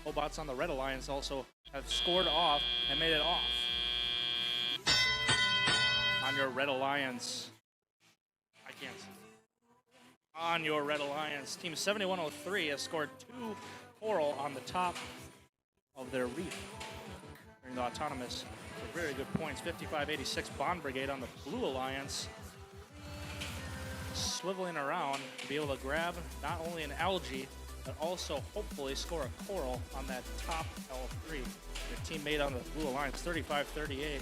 robots on the Red Alliance also have scored off and made it off. On your Red Alliance, I can't see. On your Red Alliance, Team 7103 has scored 2 coral on the top of their reef during the autonomous. For very good points. 5586 Bond Brigade on the Blue Alliance, swiveling around to be able to grab not only an algae, but also hopefully score a coral on that top L3. Their teammate on the Blue Alliance, 3538.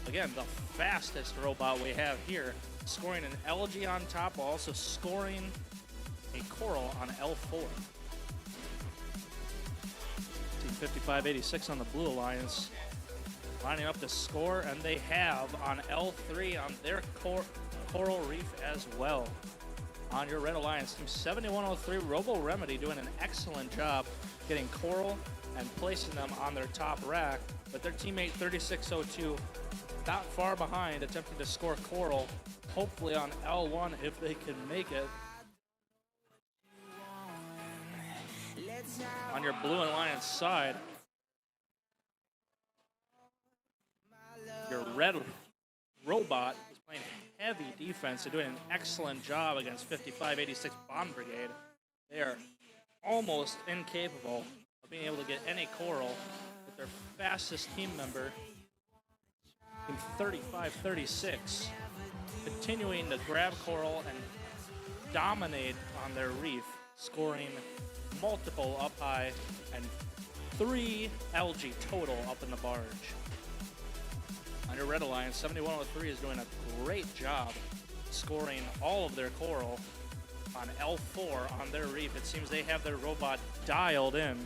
Again, the fastest robot we have here, scoring an algae on top while also scoring a coral on L4. Team 5586 on the Blue Alliance lining up to score, and they have on L3 on their coral reef as well. On your Red Alliance, Team 7103 Robo Remedy doing an excellent job getting coral and placing them on their top rack, but their teammate 3602 not far behind, attempting to score coral, hopefully on L1 if they can make it. On your Blue Alliance side, your Red robot is playing heavy defense and doing an excellent job against 5586 Bond Brigade. They are almost incapable of being able to get any coral with their fastest team member in 3536, continuing to grab coral and dominate on their reef, scoring multiple up high and 3 algae total up in the barge. On your Red Alliance, 7103 is doing a great job scoring all of their coral on L4 on their reef. It seems they have their robot dialed in.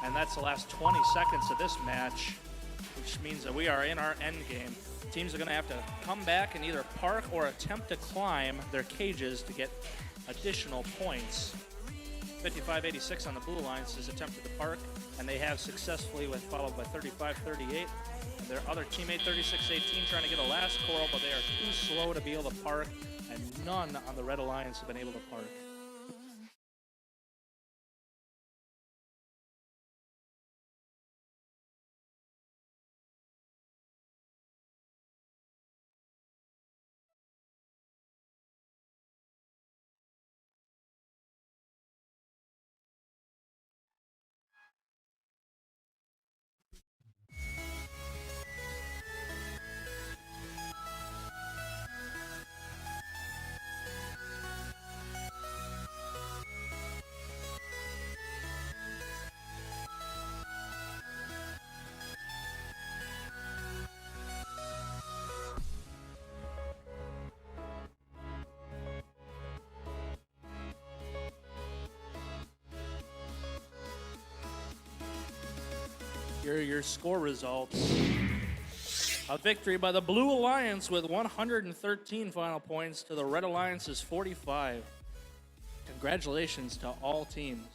And that's the last 20 seconds of this match, which means that we are in our end game. Teams are going to have to come back and either park or attempt to climb their cages to get additional points. 55-86 on the Blue Alliance has attempted to park, and they have successfully, with followed by 35-38. Their other teammate, 36-18, trying to get a last coral, but they are too slow to be able to park, and none on the Red Alliance have been able to park. Here are your score results. A victory by the Blue Alliance with 113 final points to the Red Alliance's 45. Congratulations to all teams.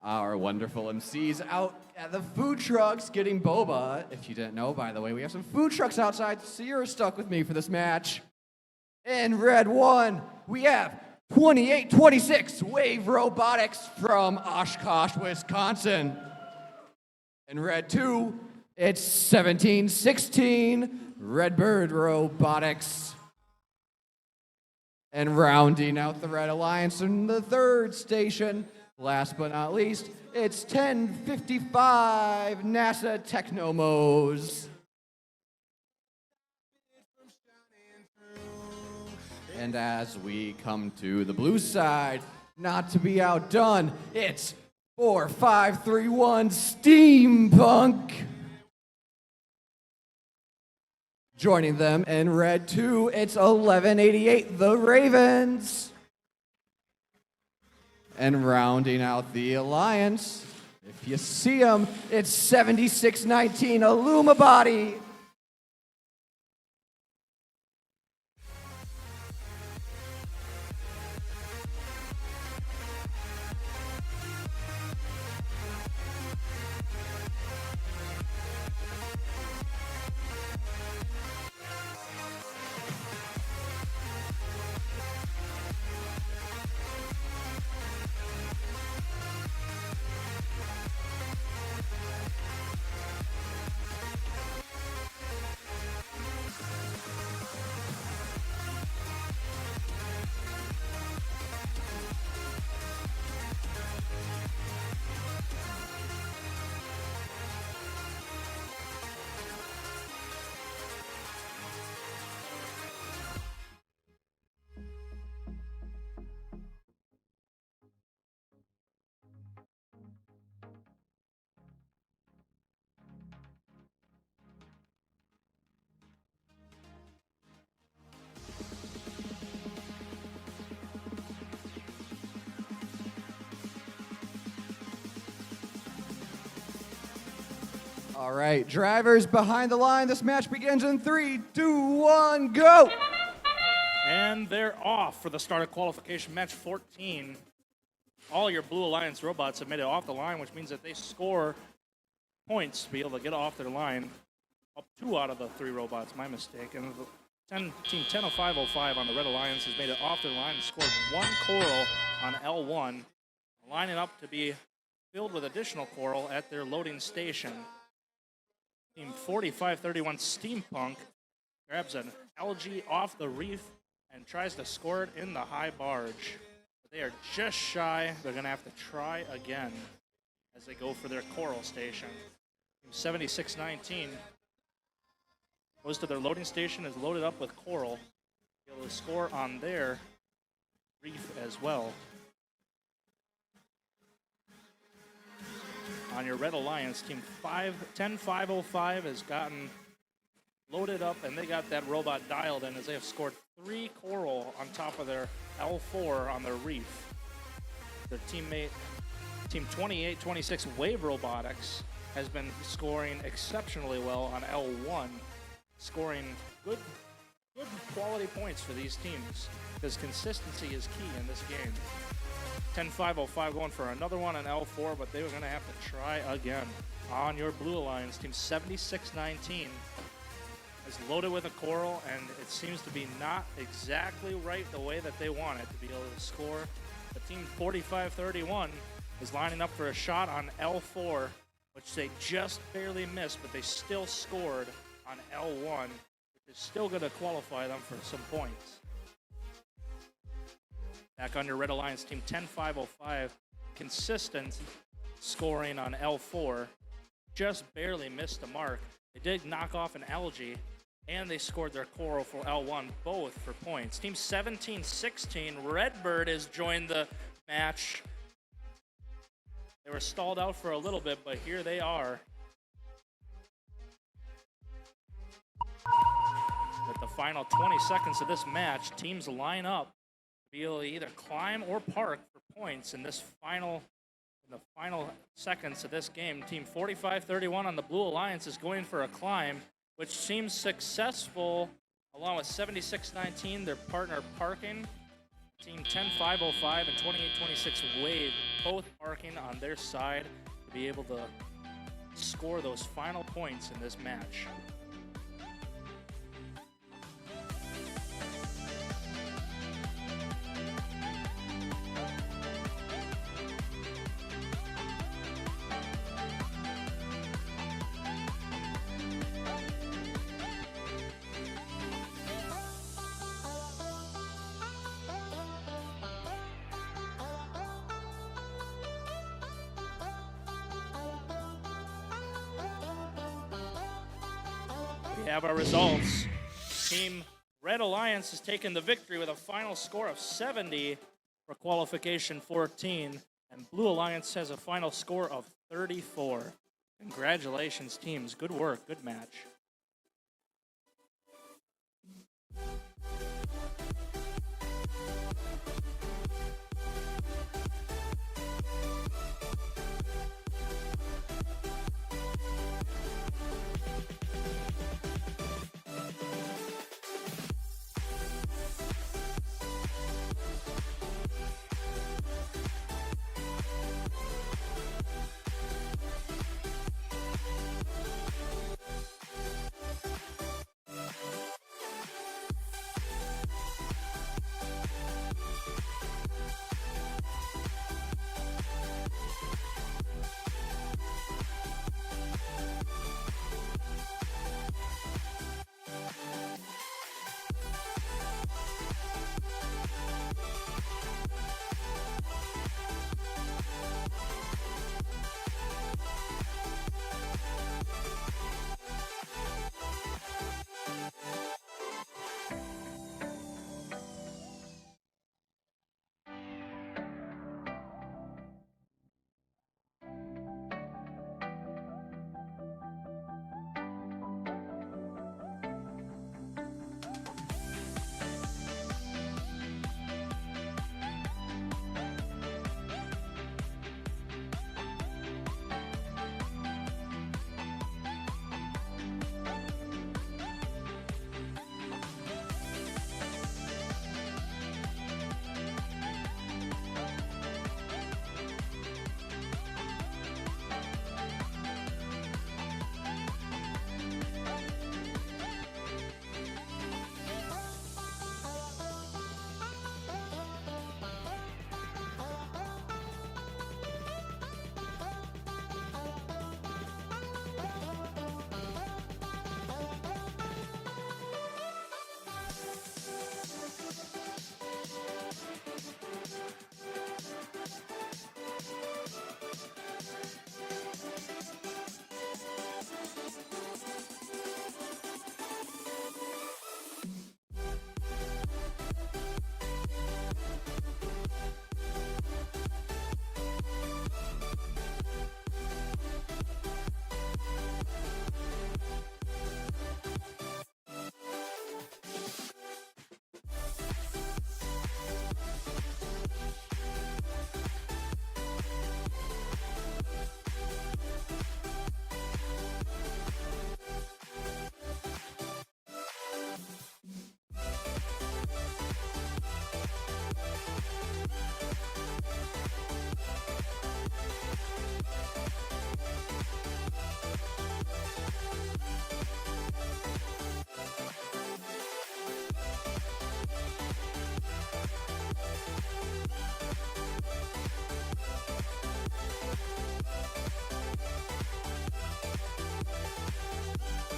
Our wonderful MCs out at the food trucks getting boba. If you didn't know, by the way, we have some food trucks outside, so you're stuck with me for this match. In red one, we have 28-26 Wave Robotics from Oshkosh, Wisconsin. In red two, it's 17-16 Redbird Robotics. And rounding out the Red Alliance in the third station, last but not least, it's 10:55 NASA Technomos. And as we come to the blue side, Not to be outdone, it's 4531 Steampunk. Joining them in red 2, it's 1188 The Ravens. And rounding out the alliance, if you see them, it's 7619 Illumabody. All right, drivers behind the line. This match begins in 3, 2, 1, go! And they're off for the start of qualification match 14. All your Blue Alliance robots have made it off the line, which means that they score points to be able to get off their line. Up 2 out of the 3 robots, my mistake. And team 100505 on the Red Alliance has made it off their line and scored 1 coral on L1, lining up to be filled with additional coral at their loading station. Team 4531 Steampunk grabs an algae off the reef and tries to score it in the high barge. But they are just shy. They're going to have to try again as they go for their coral station. Team 7619 goes to their loading station, is loaded up with coral, be able to score on their reef as well. On your Red Alliance, Team 10505 has gotten loaded up, and they got that robot dialed in as they have scored 3 coral on top of their L4 on their reef. Their teammate, Team 2826 Wave Robotics, has been scoring exceptionally well on L1, scoring good quality points for these teams, because consistency is key in this game. 10505 going for another one on L4, but they were going to have to try again. On your Blue Alliance, Team 7619 is loaded with a coral, and it seems to be not exactly right the way that they want it to be able to score. The Team 4531 is lining up for a shot on L4, which they just barely missed, but they still scored on L1, which is still going to qualify them for some points. Back on your Red Alliance, Team 10505, consistent scoring on L4, just barely missed the mark. They did knock off an algae, and they scored their coral for L1, both for points. Team 1716, Redbird, has joined the match. They were stalled out for a little bit, but here they are. With the final 20 seconds of this match, teams line up. Be able to either climb or park for points in the final seconds of this game. Team 4531 on the Blue Alliance is going for a climb, which seems successful, along with 7619, their partner parking. Team 10505 and 2826 Wave both parking on their side to be able to score those final points in this match. We have our results. Team Red Alliance has taken the victory with a final score of 70 for qualification 14, and Blue Alliance has a final score of 34. Congratulations, teams. Good work. Good match.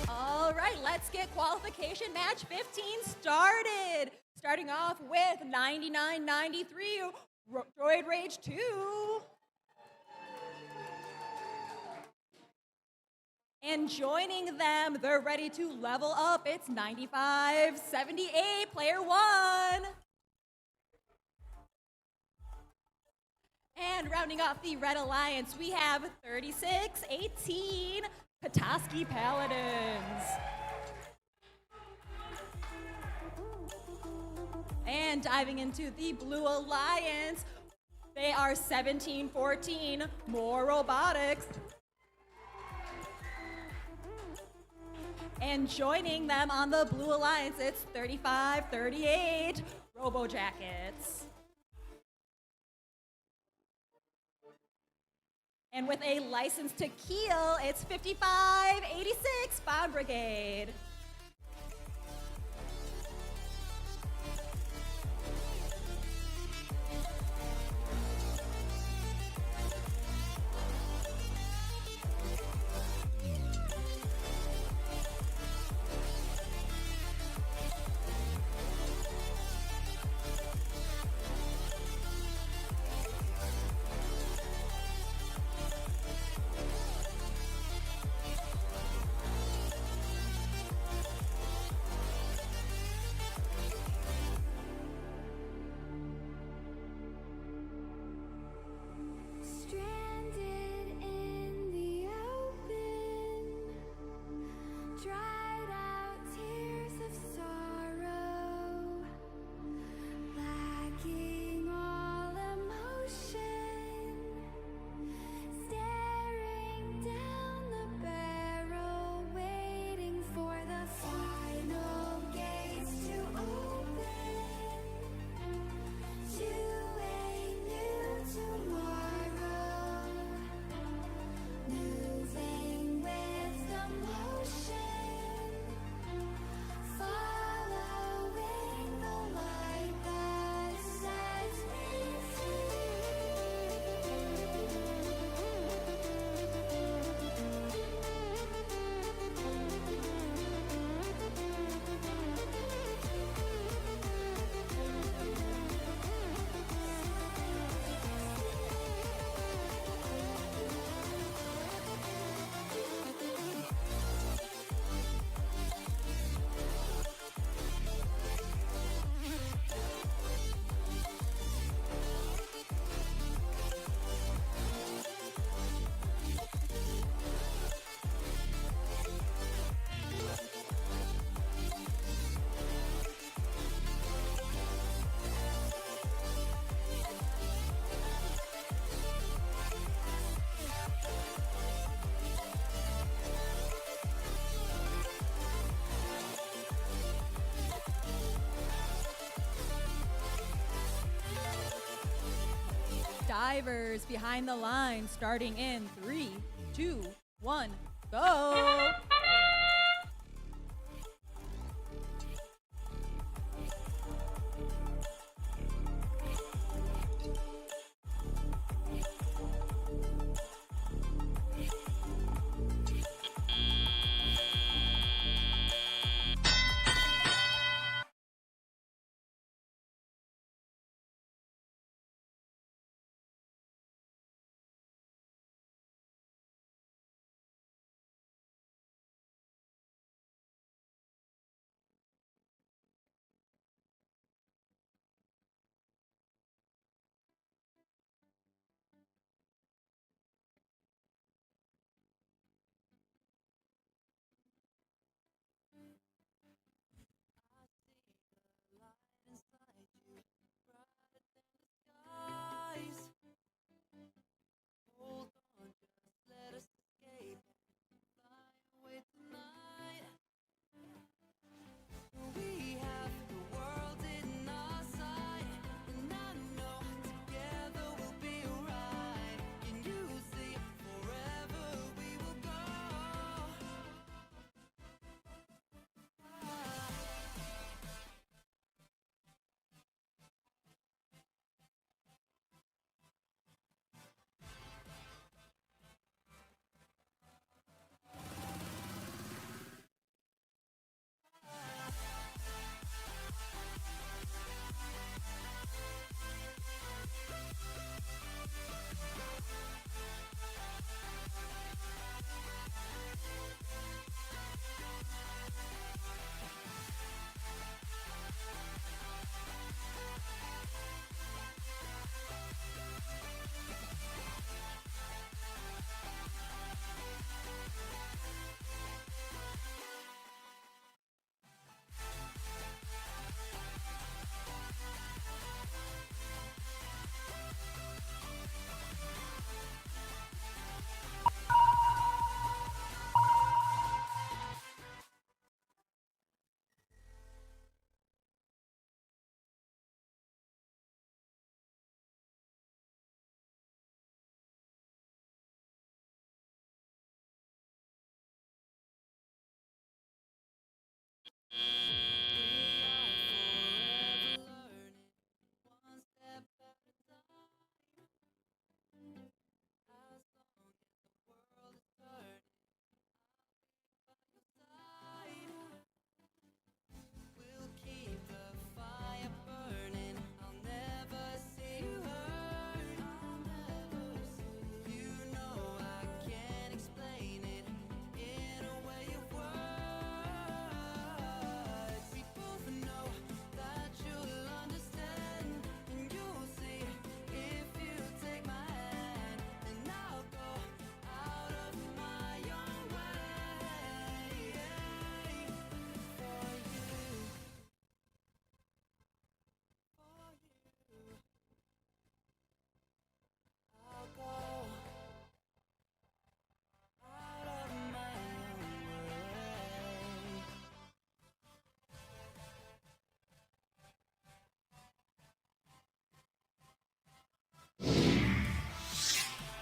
All right, let's get qualification match 15 started. Starting off with 99-93, Droid Rage 2. And joining them, they're ready to level up. It's 95-78, player 1. And rounding off the Red Alliance, we have 36-18, Petoskey Paladins. And diving into the Blue Alliance, they are 17-14, more Robotics. And joining them on the Blue Alliance, it's 35-38, Robo Jackets. And with a license to kill, it's 55-86, Bomb Brigade. divers behind the line, starting in 3, 2, 1, go!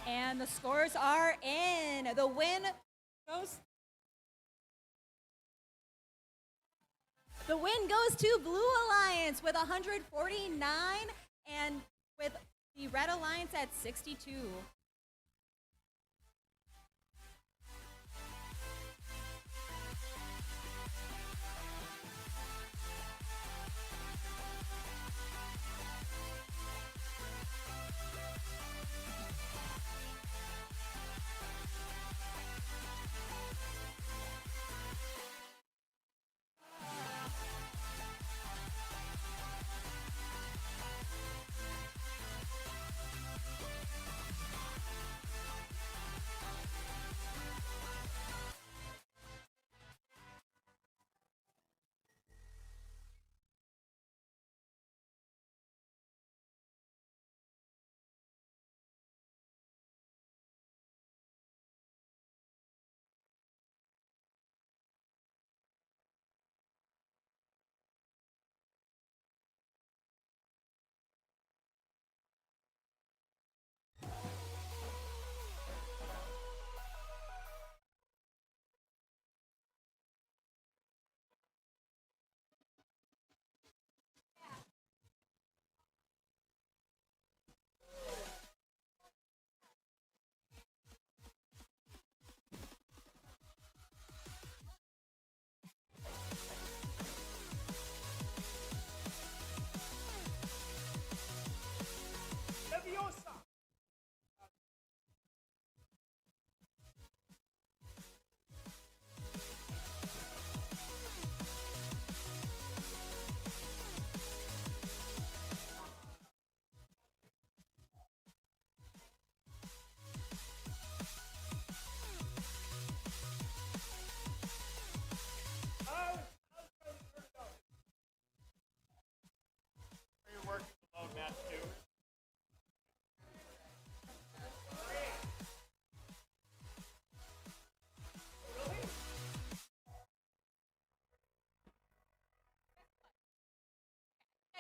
And the scores are in. The win goes to Blue Alliance with 149 and with the Red Alliance at 62.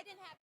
I didn't have.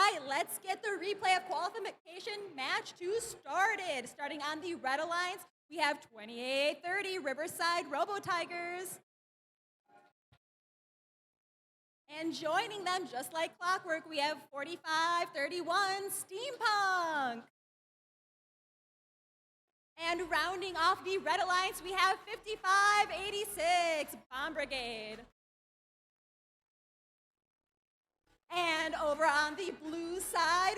right, let's get the replay of qualification match 2 started. Starting on the Red Alliance, we have 2830 Riverside Robo Tigers. And joining them, just like clockwork, we have 4531 Steampunk. And rounding off the Red Alliance, we have 5586 Bomb Brigade. And over on the blue side,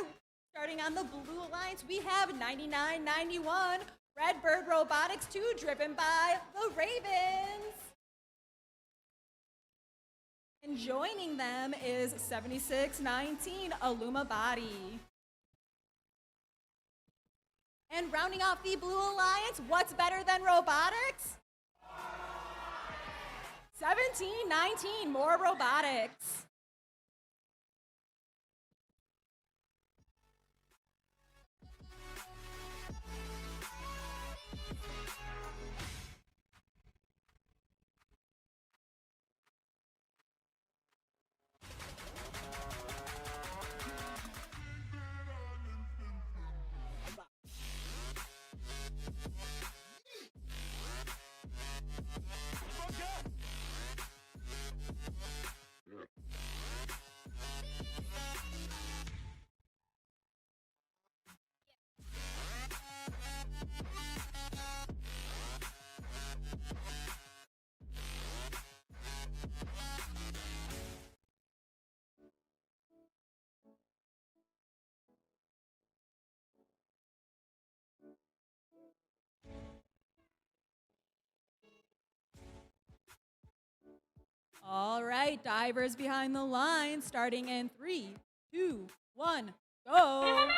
starting on the Blue Alliance, we have 9991 Redbird Robotics 2, driven by the Ravens. And joining them is 7619 Illuma Body. And rounding off the Blue Alliance, what's better than robotics? 1719, more robotics. All right, divers behind the line, starting in 3, 2, 1, go.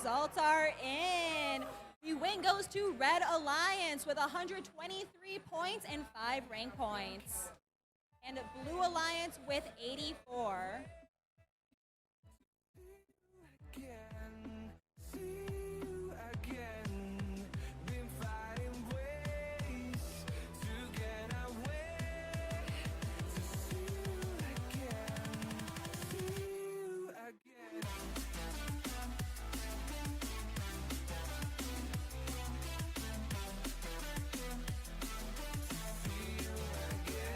results are in. The win goes to Red Alliance with 123 points and 5 rank points. And Blue Alliance with 84. Again, see you again. Been fighting ways to get away. To see you again, see you again. See you again.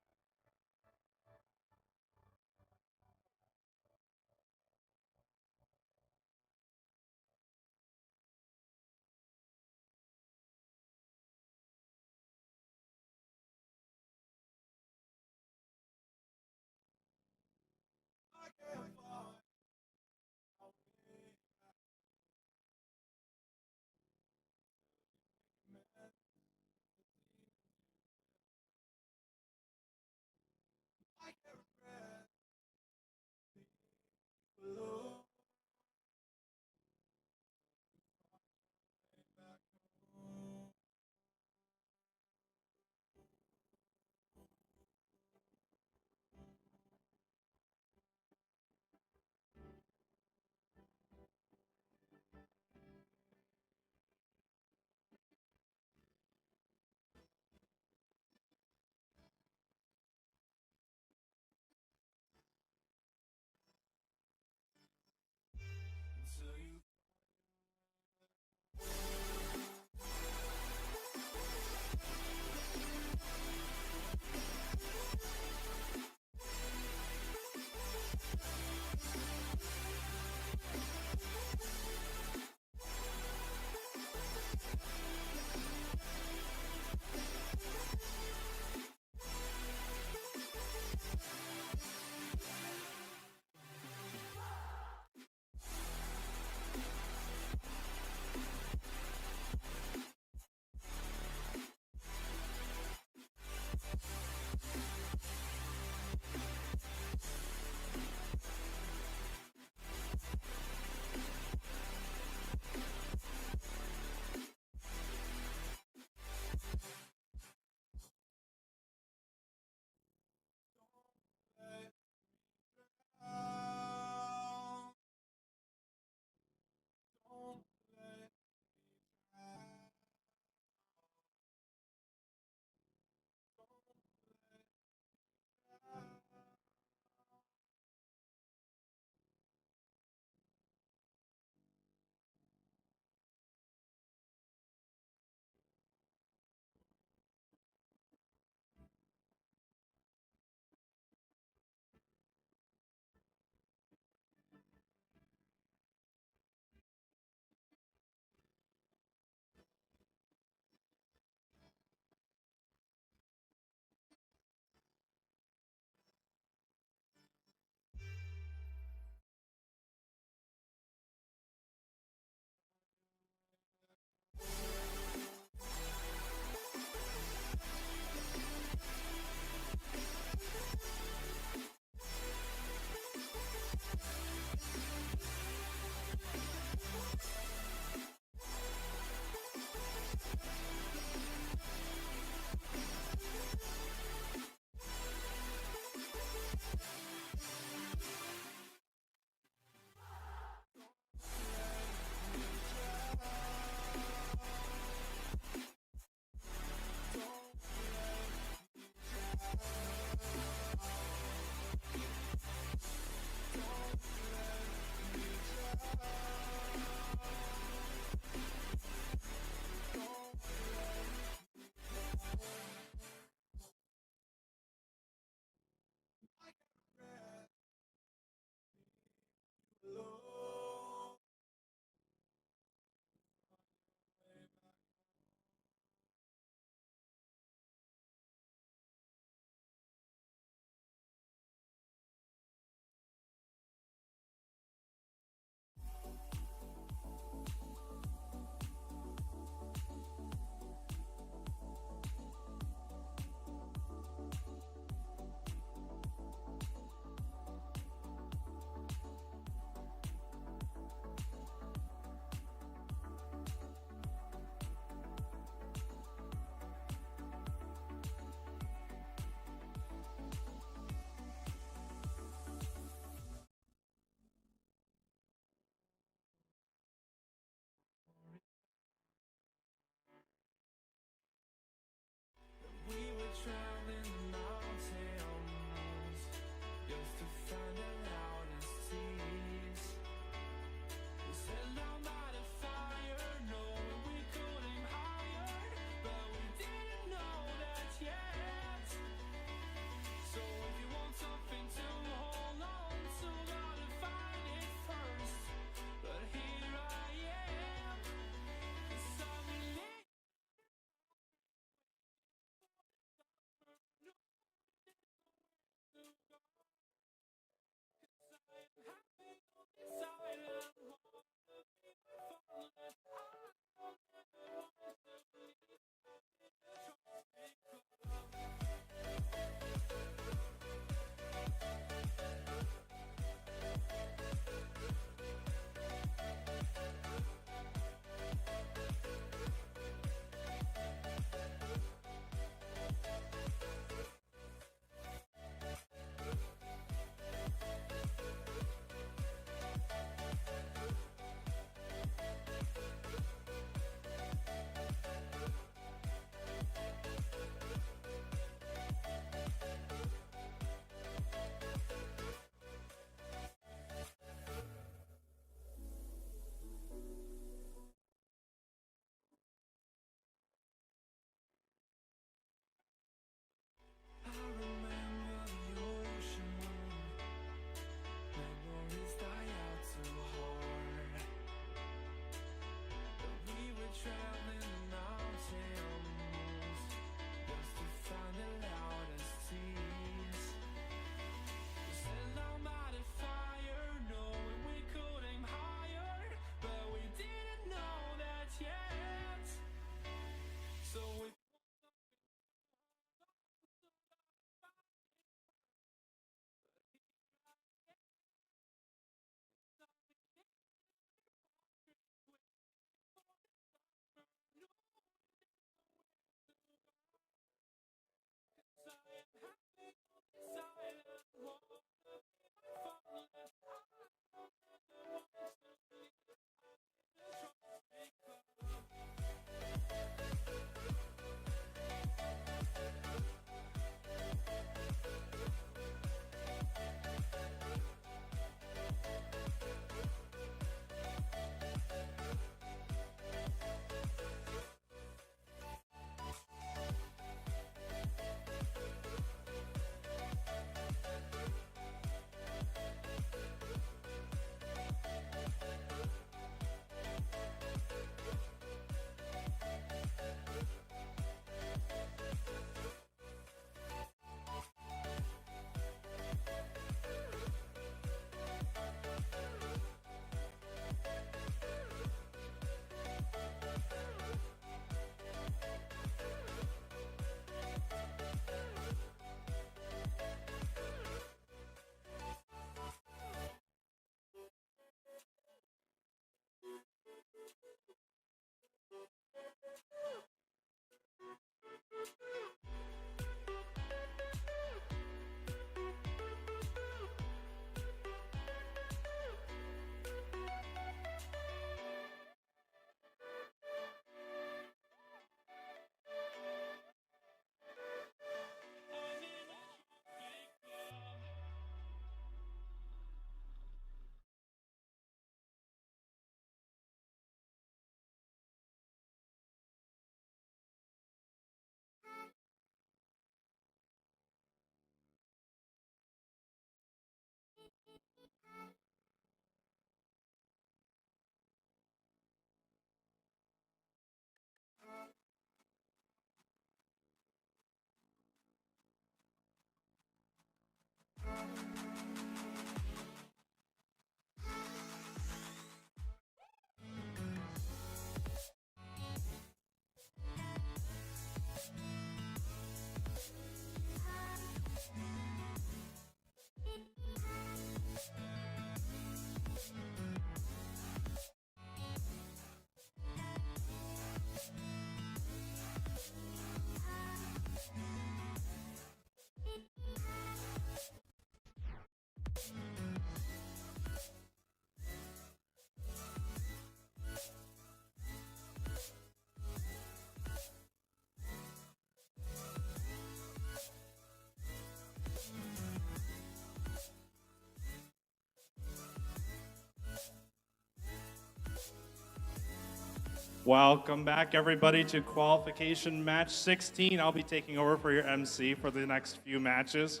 Welcome back, everybody, to qualification match 16. I'll be taking over for your MC for the next few matches.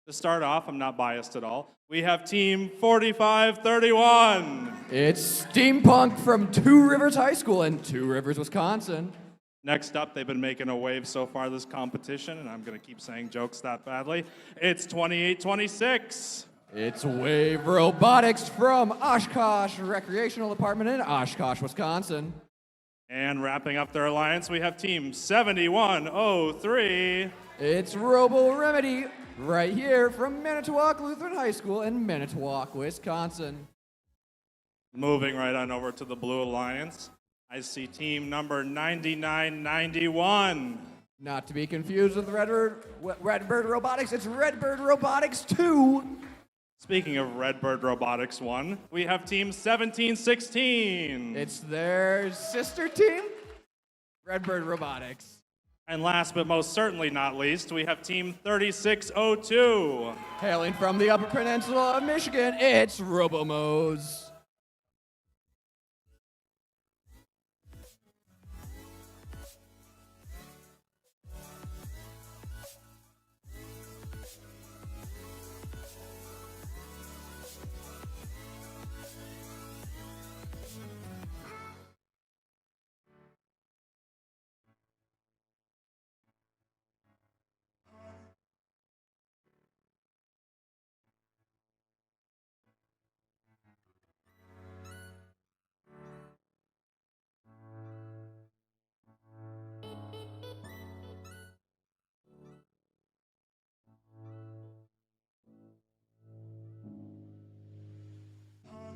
To start off, I'm not biased at all. We have team 4531. It's Steampunk from Two Rivers High School in Two Rivers, Wisconsin. Next up, they've been making a wave so far this competition, and I'm going to keep saying jokes that badly. It's 2826. It's Wave Robotics from Oshkosh Recreational Department in Oshkosh, Wisconsin. And wrapping up their alliance, we have team 7103. It's Robo Remedy right here from Manitowoc Lutheran High School in Manitowoc, Wisconsin. Moving right on over to the Blue Alliance, I see team number 9991. Not to be confused with Redbird Robotics, it's Redbird Robotics 2. Speaking of Redbird Robotics 1, we have team 1716. It's their sister team, Redbird Robotics. And last but most certainly not least, we have team 3602. Hailing from the Upper Peninsula of Michigan, it's Robomos.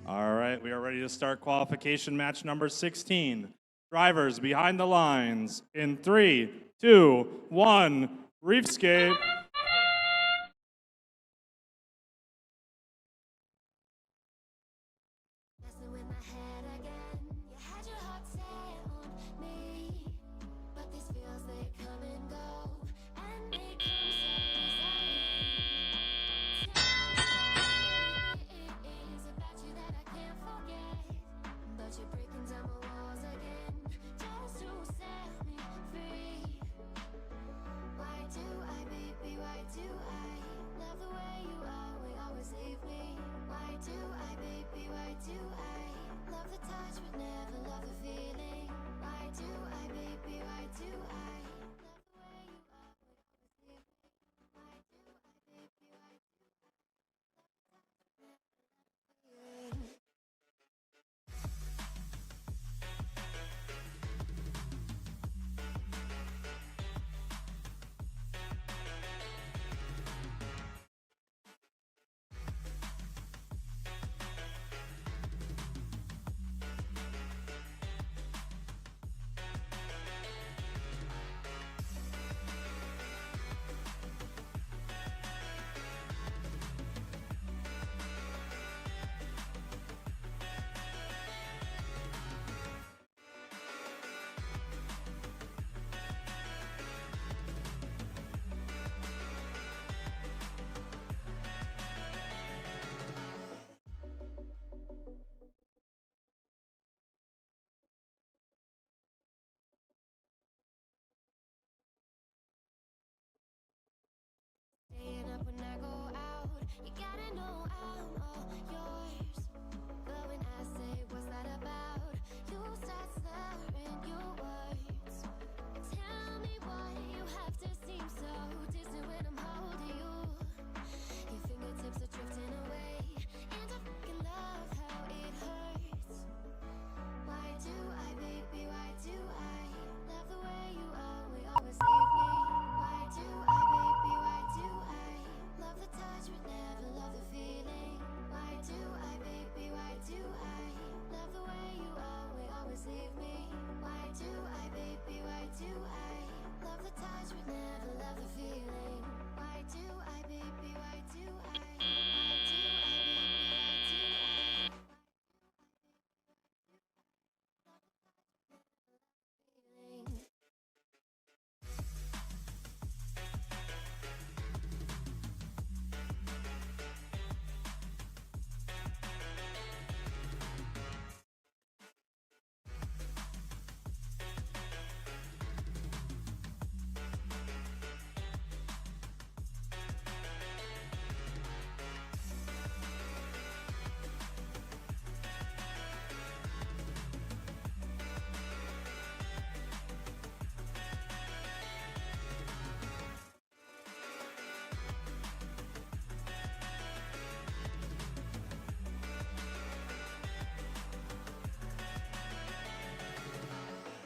All right, we are ready to start qualification match number 16. Drivers behind the lines in 3, 2, 1, Reefscape. Messing with my head again. You had your heart set on me, but these feels they come and go, and they come so easily. Tell me what it is about you that I can't forget, but you're breaking down my walls again, just to set me free. Why do I, baby?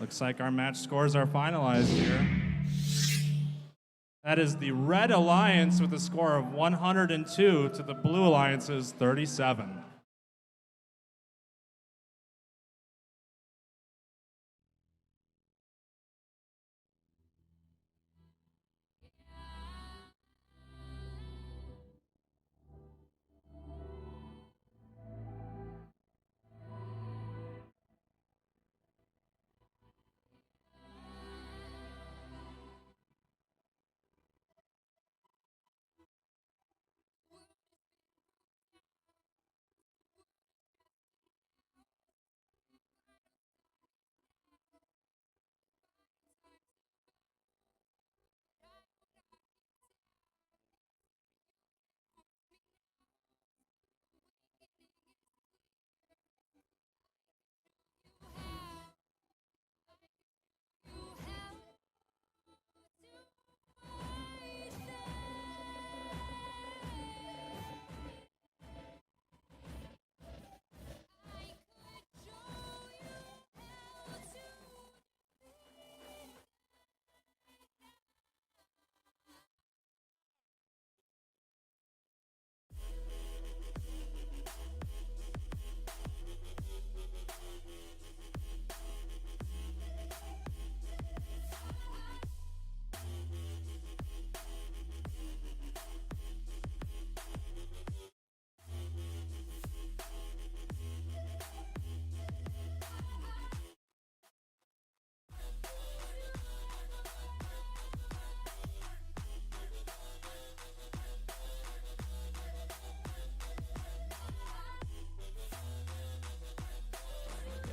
Looks like our match scores are finalized here. That is the Red Alliance with a score of 102 to the Blue Alliance's 37.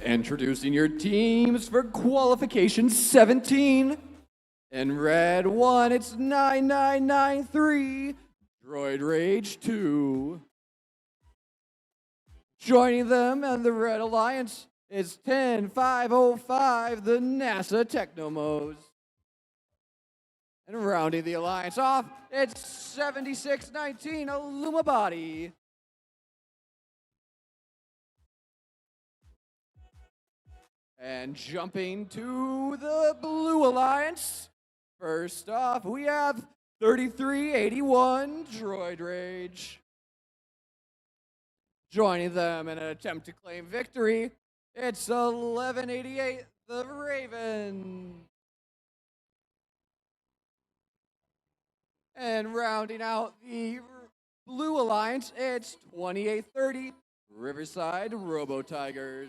Introducing your teams for qualification 17. In red 1, it's 9993, Droid Rage 2. Joining them and the Red Alliance is 10505, the NASA Technomos. And rounding the alliance off, it's 7619, Illumabody. And jumping to the Blue Alliance, first off, we have 3381 Droid Rage. Joining them in an attempt to claim victory, it's 1188 the Raven. And rounding out the Blue Alliance, it's 2830 Riverside Robo Tigers.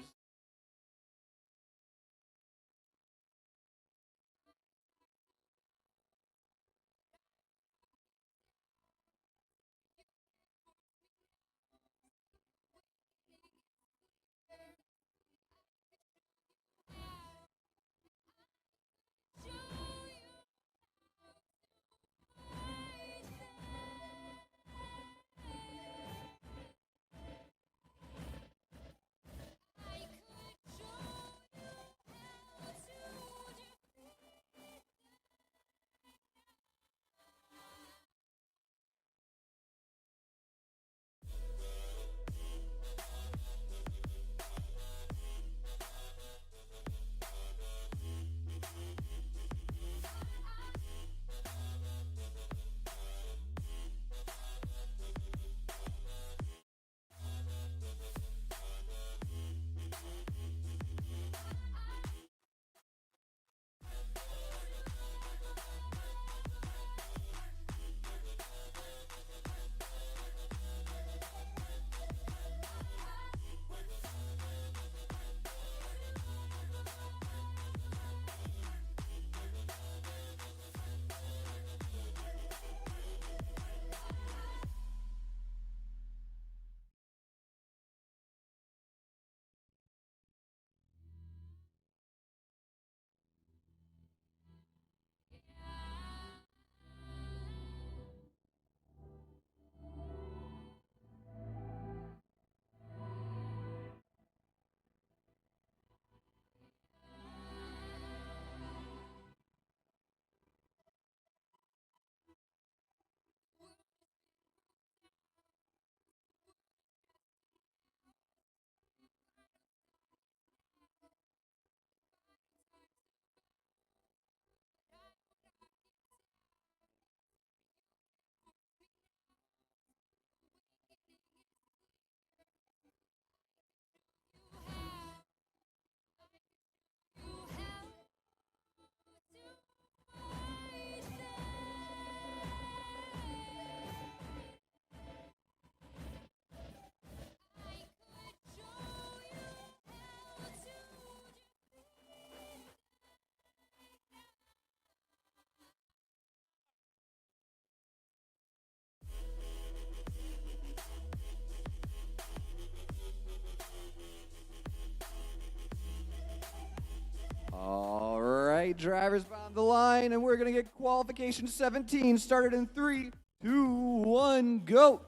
drivers on the line, and we're going to get qualification 17 started in 3, 2, 1, go.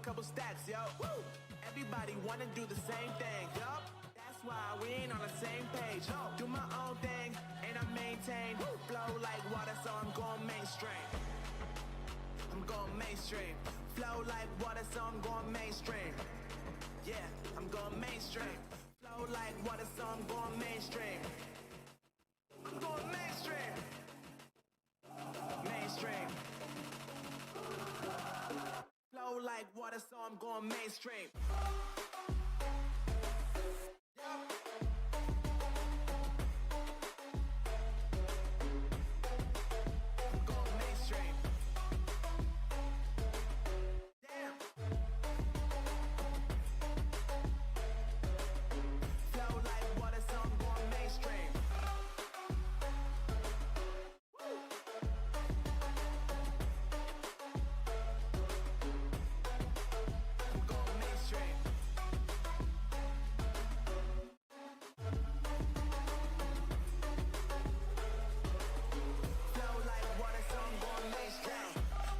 couple stacks, yo. Woo! Everybody wanna do the same thing, yo. That's why we ain't on the same page. No, do my own thing, and I maintain. Flow like water, so I'm going mainstream. I'm going mainstream. Flow like water, so I'm going mainstream. Yeah, I'm going mainstream. Flow like water, so I'm going mainstream. I'm going mainstream. Mainstream. Flow like water, so I'm going mainstream. I'm going mainstream. Damn. Flow like water, so I'm going mainstream. I'm going mainstream. Flow like water, so I'm going mainstream.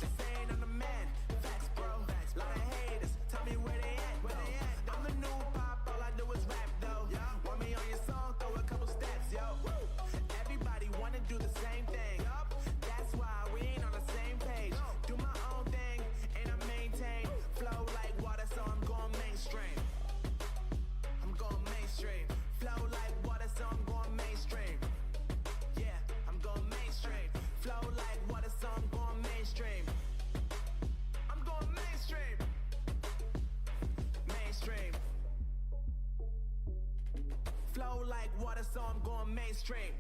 Just saying I'm the man. Facts, bro. Lot of haters. Tell me where they at, I'm the new pop, all I do is rap, though. Want me on your song, throw a couple stats, yo. Everybody wanna do the same thing. That's why we ain't on the same page. Do my own thing, and I maintain. Flow like water, so I'm going mainstream. I'm going mainstream. Flow like water, so I'm going mainstream. Yeah, I'm going mainstream. Flow like water, so I'm going mainstream. I'm going mainstream. Mainstream. Flow like water, so I'm going mainstream.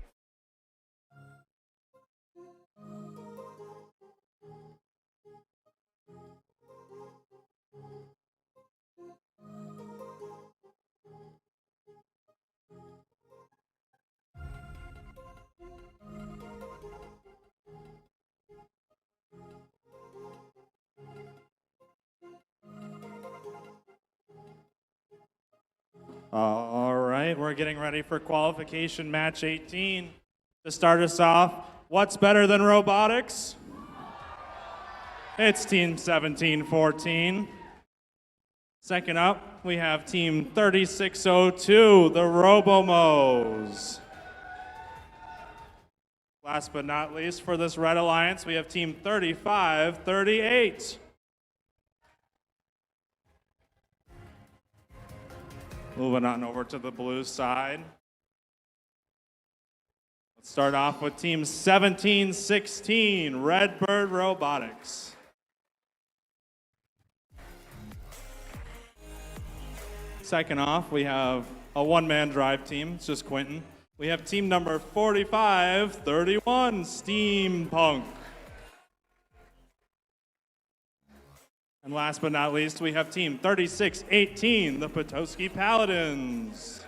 All right, we're getting ready for qualification match 18. To start us off, what's better than robotics? It's team 1714. Second up, we have team 3602, the Robomos. Last but not least, for this Red Alliance, we have team 3538. Moving on over to the blue side. Let's start off with team 1716, Redbird Robotics. Second off, we have a one-man drive team. It's just Quentin. We have team number 4531, Steampunk. And last but not least, we have team 3618, the Petoskey Paladins.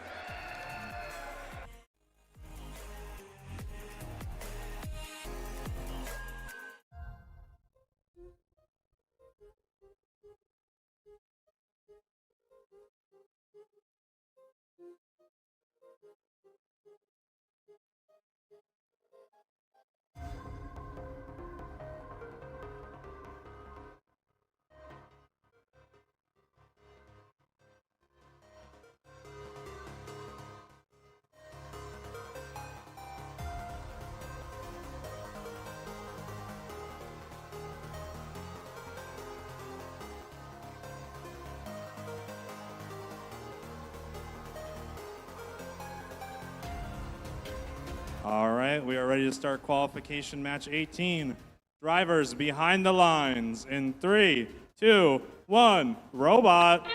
All right, we are ready to start qualification match 18. Drivers behind the lines in 3, 2, 1, robot.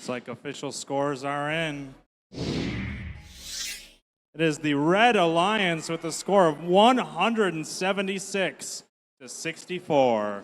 Looks like official scores are in. It is the Red Alliance with a score of 176 to 64.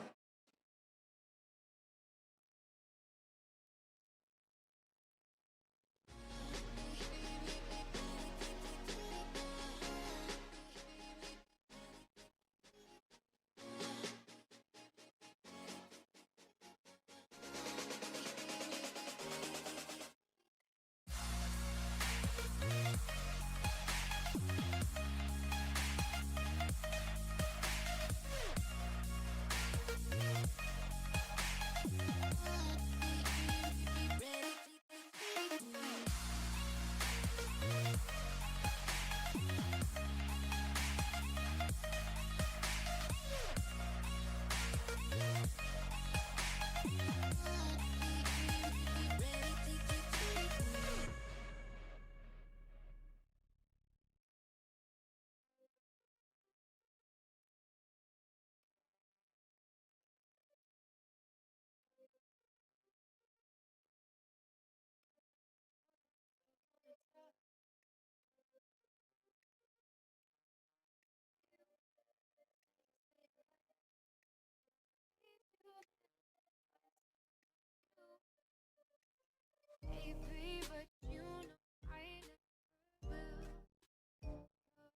Baby, but you know I never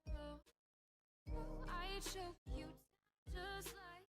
will. I choke you just like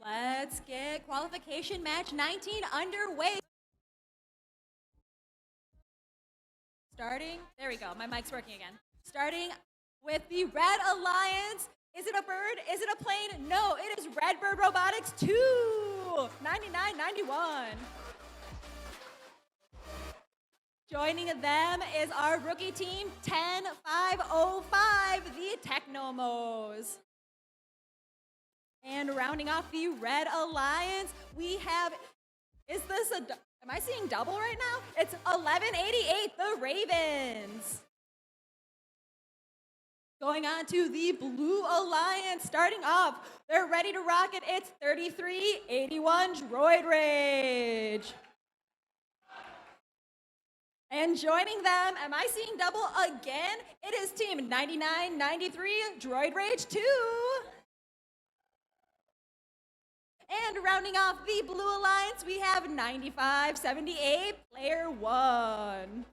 Let's get qualification match 19 underway. Starting, there we go, my mic's working again. Starting with the Red Alliance. Is it a bird? Is it a plane? No, it is Redbird Robotics 2, 9991. Joining them is our rookie team, 10505, the Technomos. And rounding off the Red Alliance, we have, is this a, am I seeing double right now? It's 1188, the Ravens. Going on to the Blue Alliance, starting off, they're ready to rock it. It's 3381 Droid Rage. And joining them, am I seeing double again? It is team 9993 Droid Rage 2. And rounding off the Blue Alliance, we have 9578 Player 1.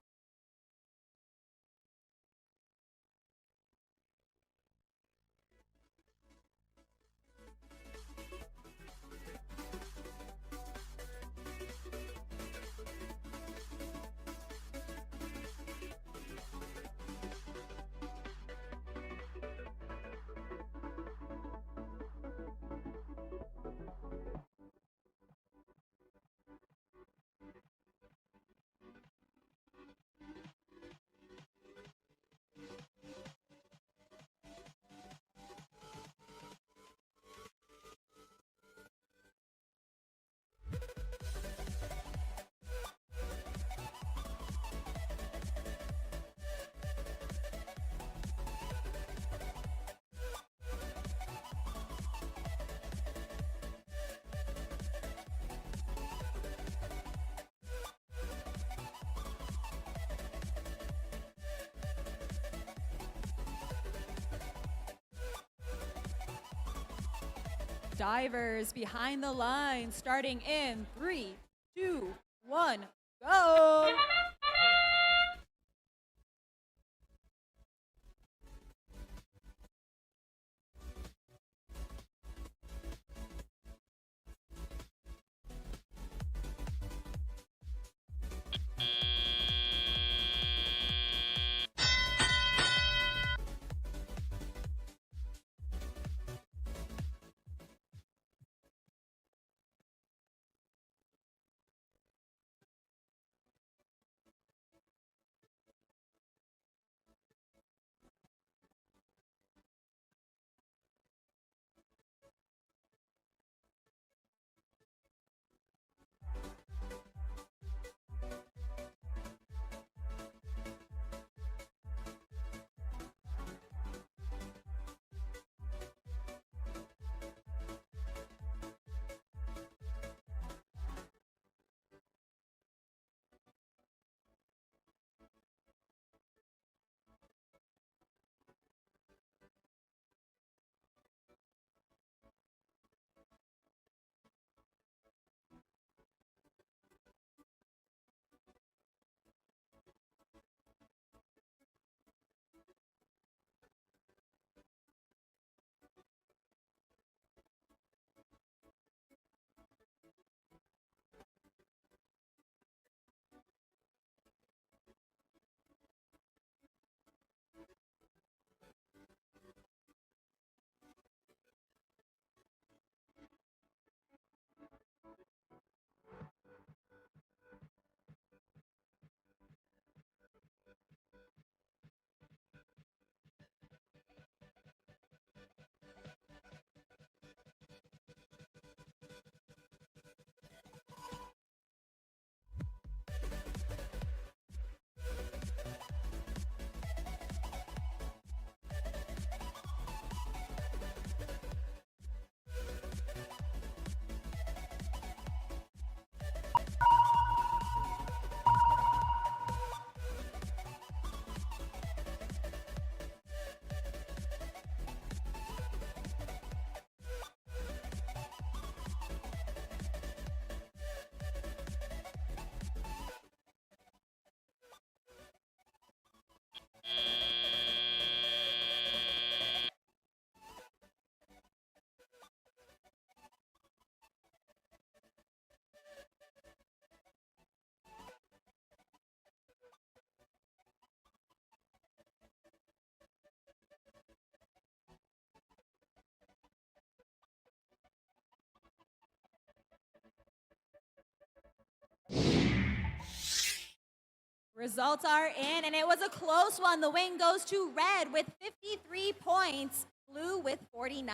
Divers behind the line, starting in 3, 2, 1, go! Results are in, and it was a close one. The win goes to red with 53 points, blue with 49.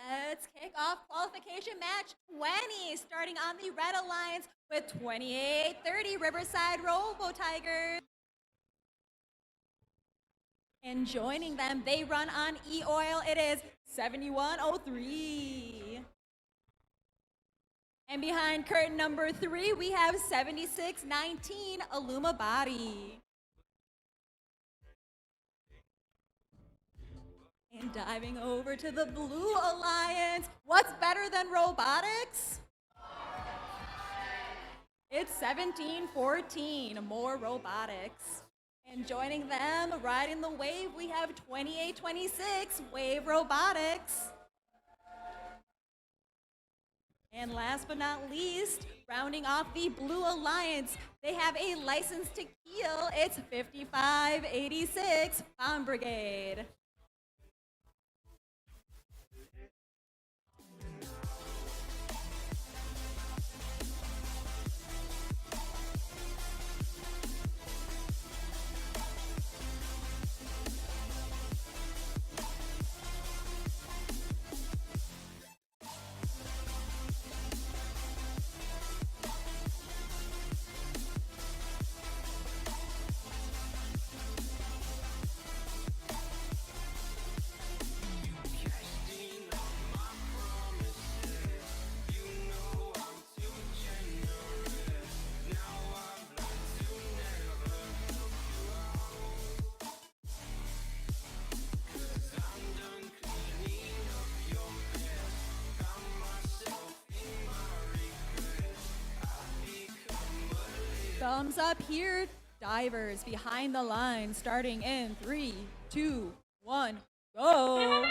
Let's kick off qualification match 20, starting on the Red Alliance with 2830 Riverside Robo Tigers. And joining them, they run on E-Oil. It is 7103. And behind curtain number 3, we have 7619 Aluma Body. And diving over to the Blue Alliance, what's better than robotics? It's 1714, more robotics. And joining them, riding the wave, we have 2826 Wave Robotics. And last but not least, rounding off the Blue Alliance, they have a license to keel. It's 5586 Bomb Brigade. Thumbs up here, divers behind the line, starting in 3, 2, 1, go.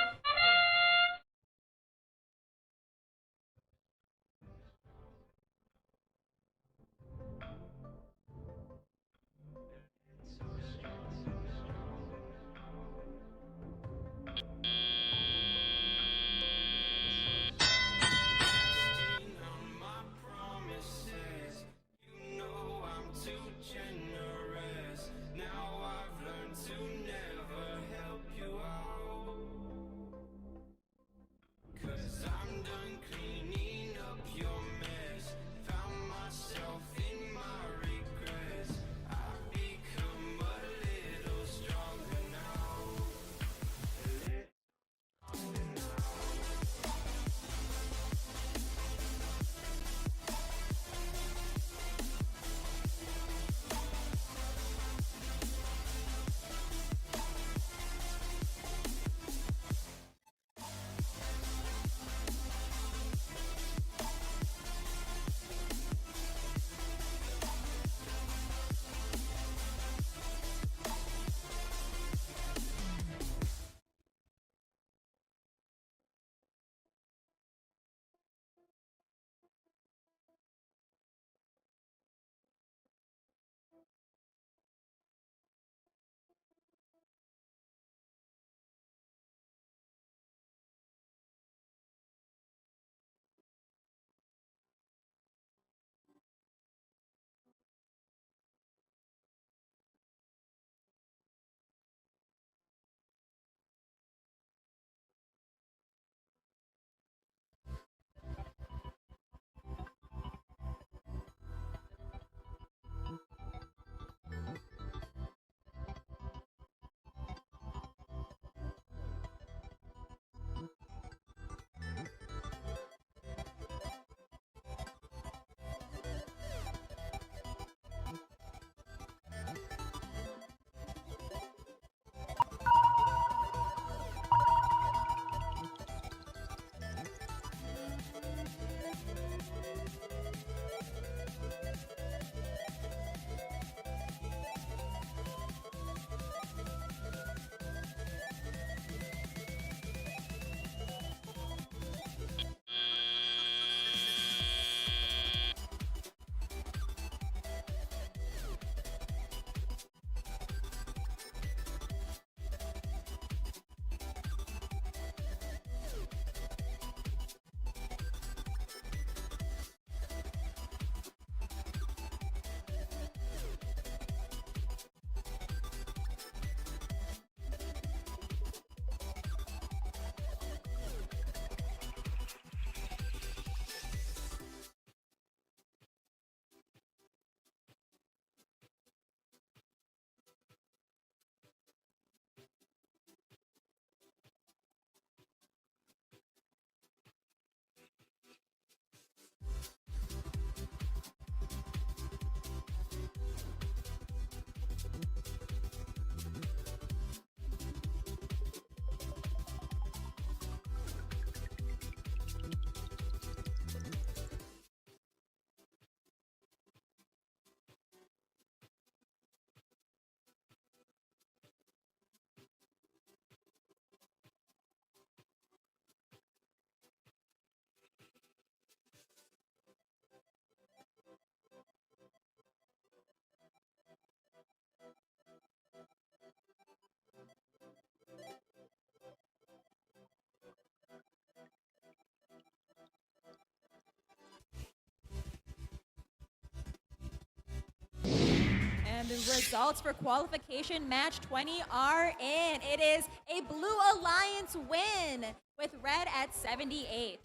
results for qualification match 20 are in. It is a Blue Alliance win with red at 78.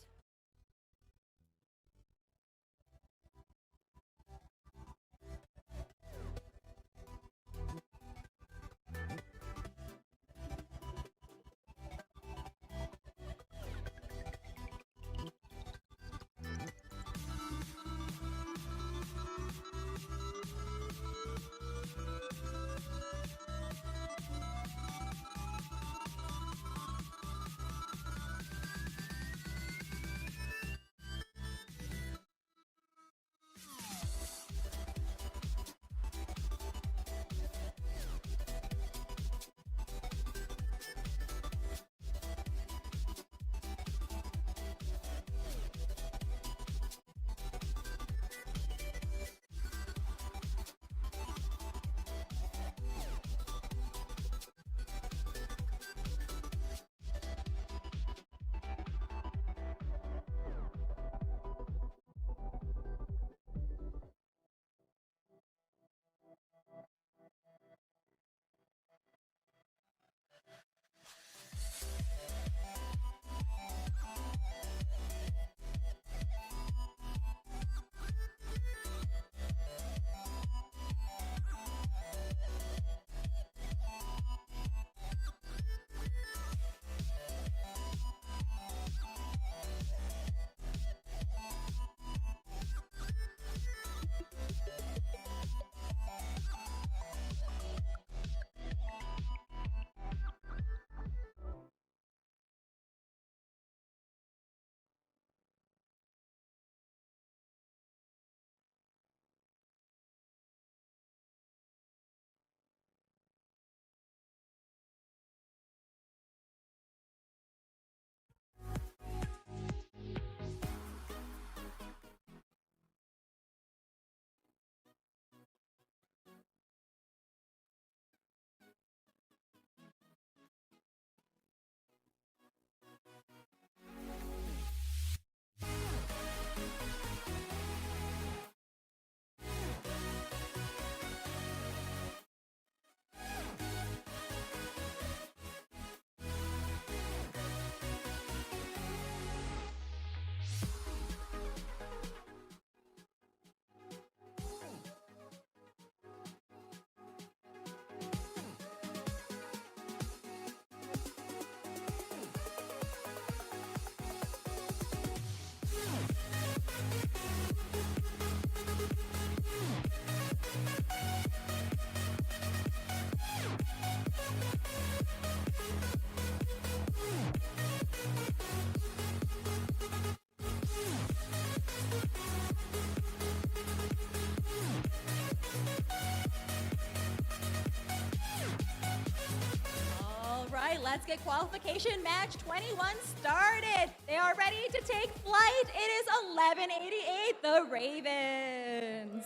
right, let's get qualification match 21 started. They are ready to take flight. It is 1188, the Ravens.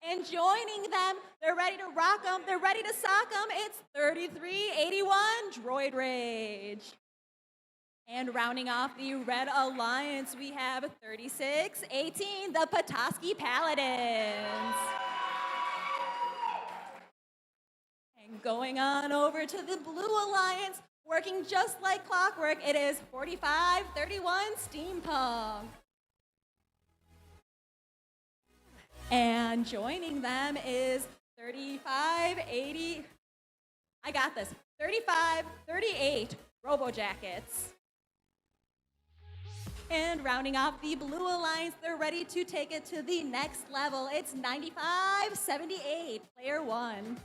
And joining them, they're ready to rock them, they're ready to sock them. It's 3381, Droid Rage. And rounding off the Red Alliance, we have 3618, the Petoskey Paladins. And going on over to the Blue Alliance, working just like clockwork, it is 4531, Steampunk. And joining them is 3580, I got this, 3538, Robo Jackets. And rounding off the Blue Alliance, they're ready to take it to the next level. It's 9578, Player One.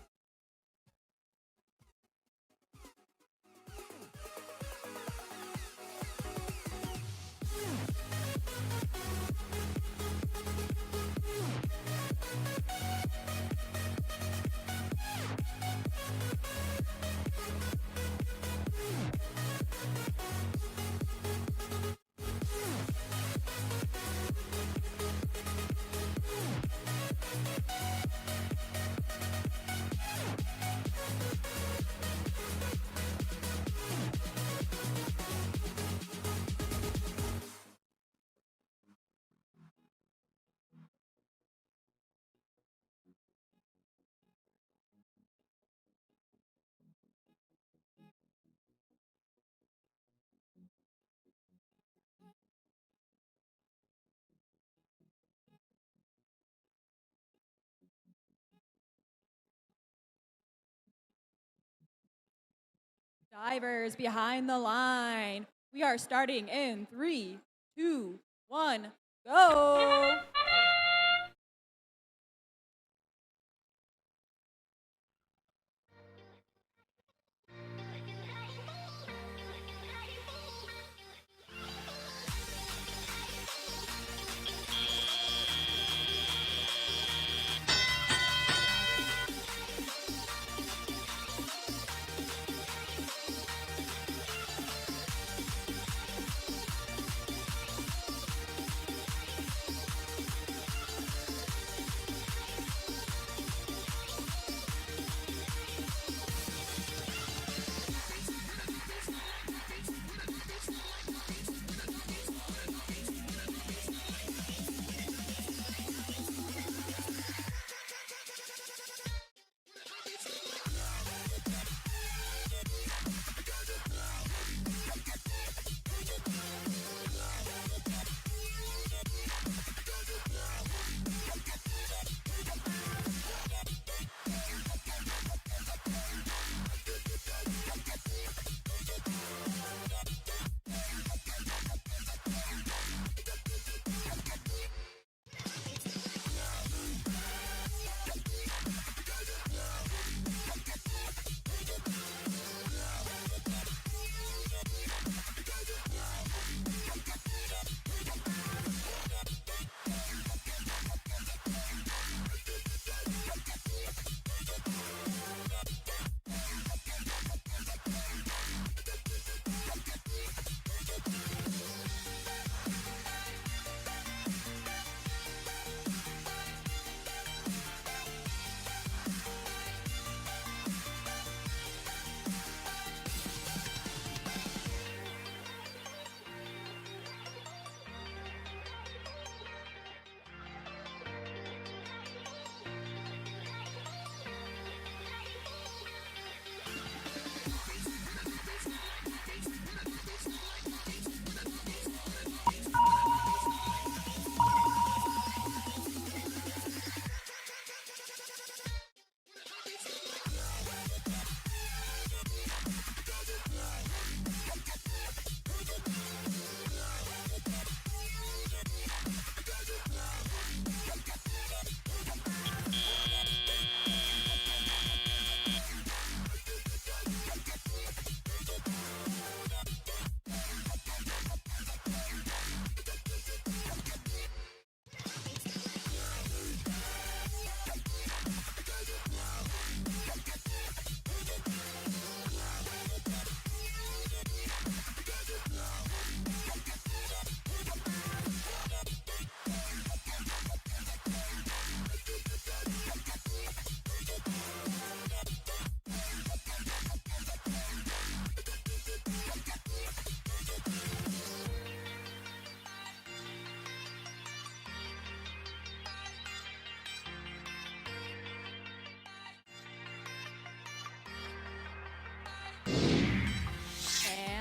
Divers behind the line. We are starting in 3, 2, 1, go.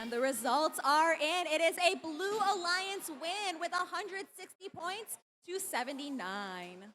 And the results are in. It is a Blue Alliance win with 160 points to 79.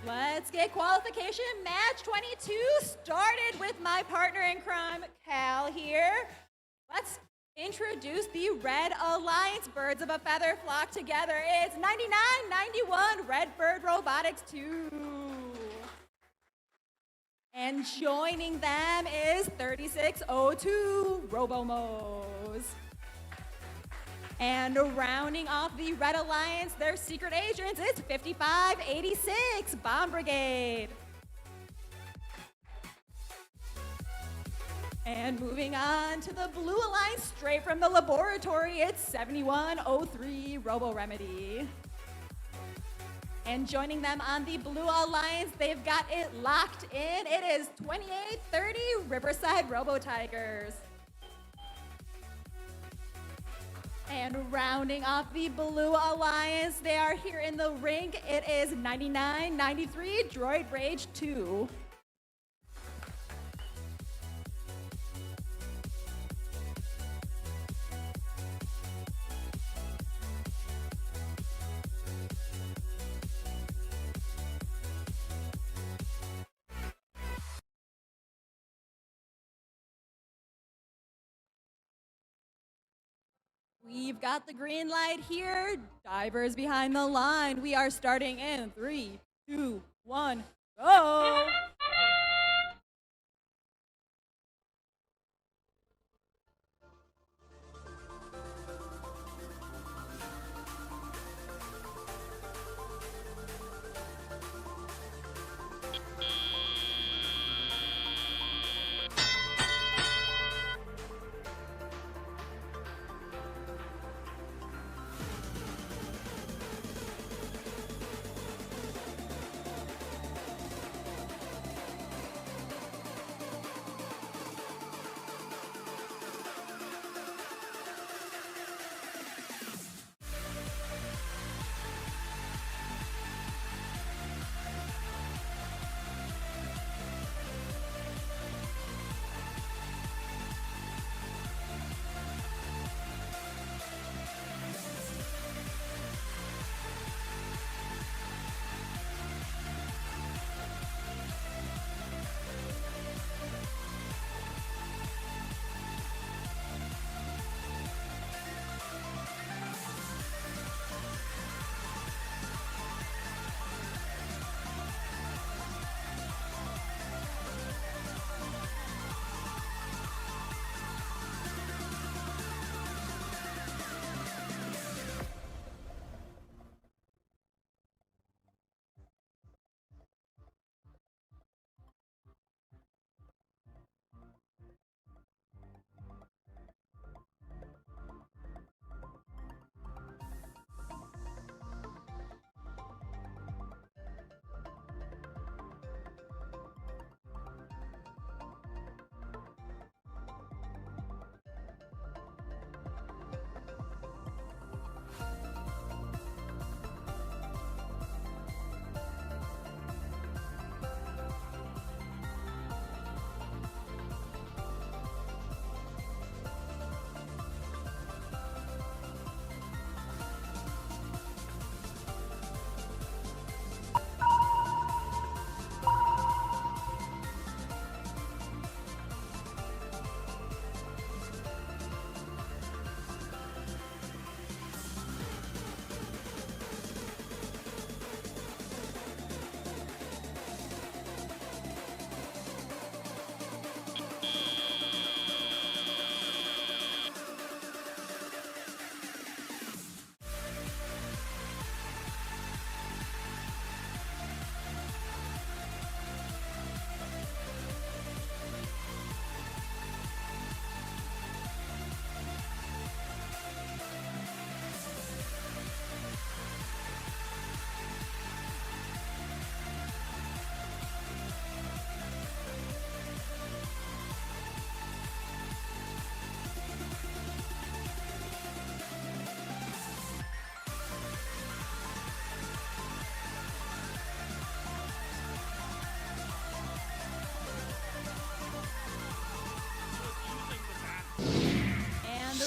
Let's get qualification match 22 started with my partner in crime, Cal, here. Let's introduce the Red Alliance. Birds of a feather flock together. It's 9991 Redbird Robotics 2. And joining them is 3602 Robomos. And rounding off the Red Alliance, their secret agents, it's 5586 Bomb Brigade. And moving on to the Blue Alliance, straight from the laboratory, it's 7103 Robo Remedy. And joining them on the Blue Alliance, they've got it locked in. It is 2830 Riverside Robo Tigers. And rounding off the Blue Alliance, they are here in the rink. It is 9993 Droid Rage 2. We've got the green light here. Divers behind the line. We are starting in 3, 2, 1, go!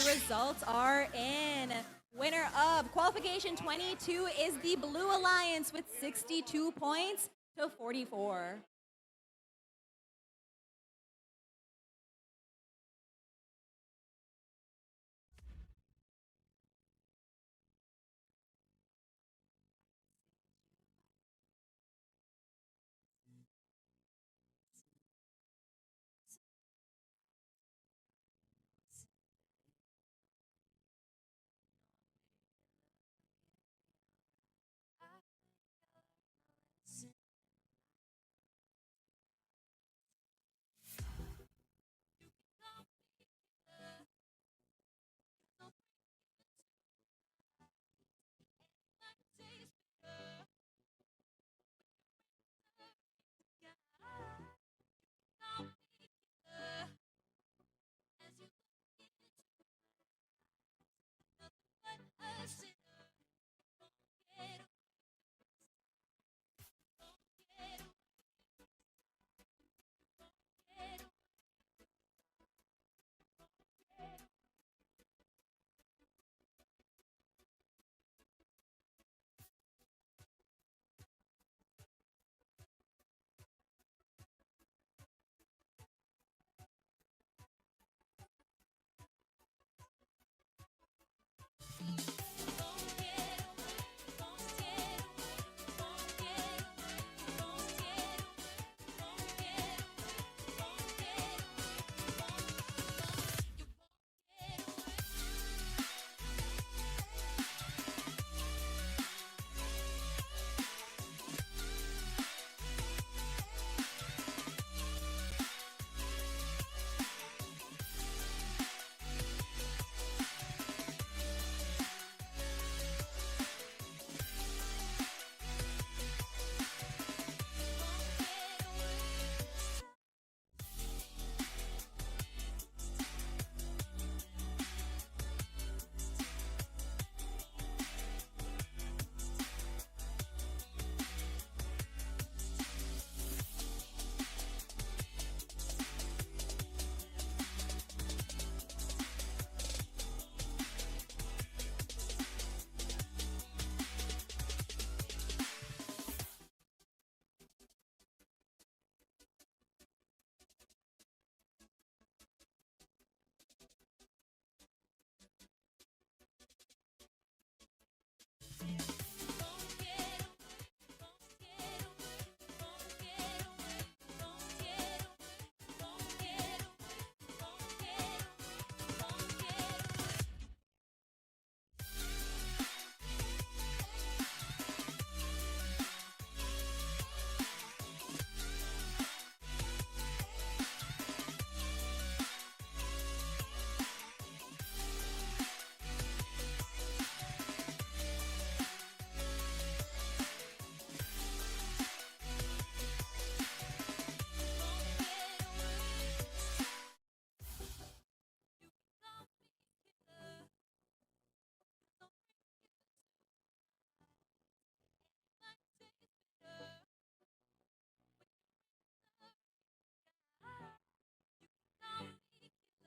Results are in. Winner of qualification 22 is the Blue Alliance with 62 points. to 44.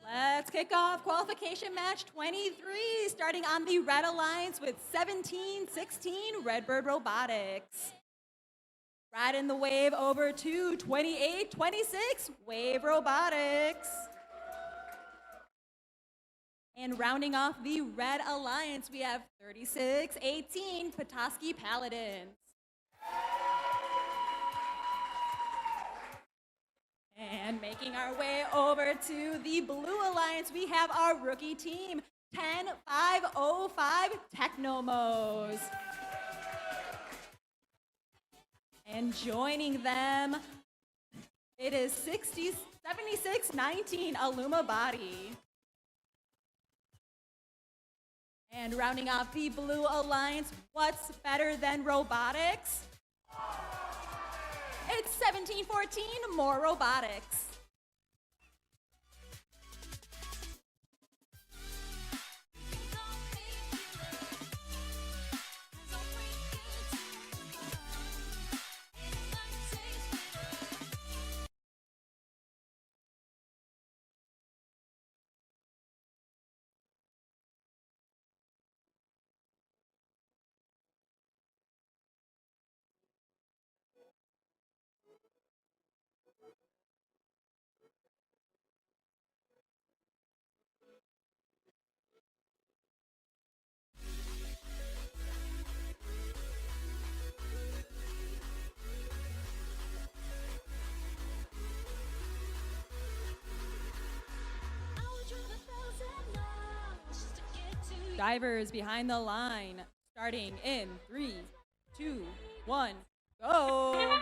Let's kick off qualification match 23, starting on the Red Alliance with 17-16 Redbird Robotics. Riding the wave over to 28-26 Wave Robotics. And rounding off the Red Alliance, we have 36-18 Petoskey Paladins. And making our way over to the Blue Alliance, we have our rookie team, 10-505 Technomos. And joining them, it is 76-19 Aluma Body. And rounding off the Blue Alliance, what's better than robotics? It's 17-14 More Robotics. Divers behind the line, starting in 3, 2, 1, go!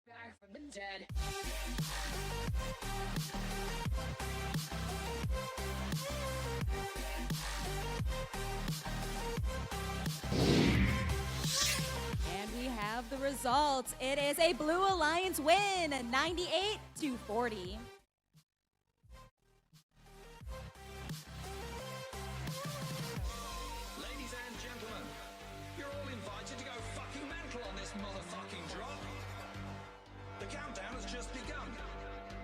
Back from the dead. And we have the results. It is a Blue Alliance win, 98-40. Ladies and gentlemen, you're all invited to go fucking mental on this motherfucking drop. The countdown has just begun.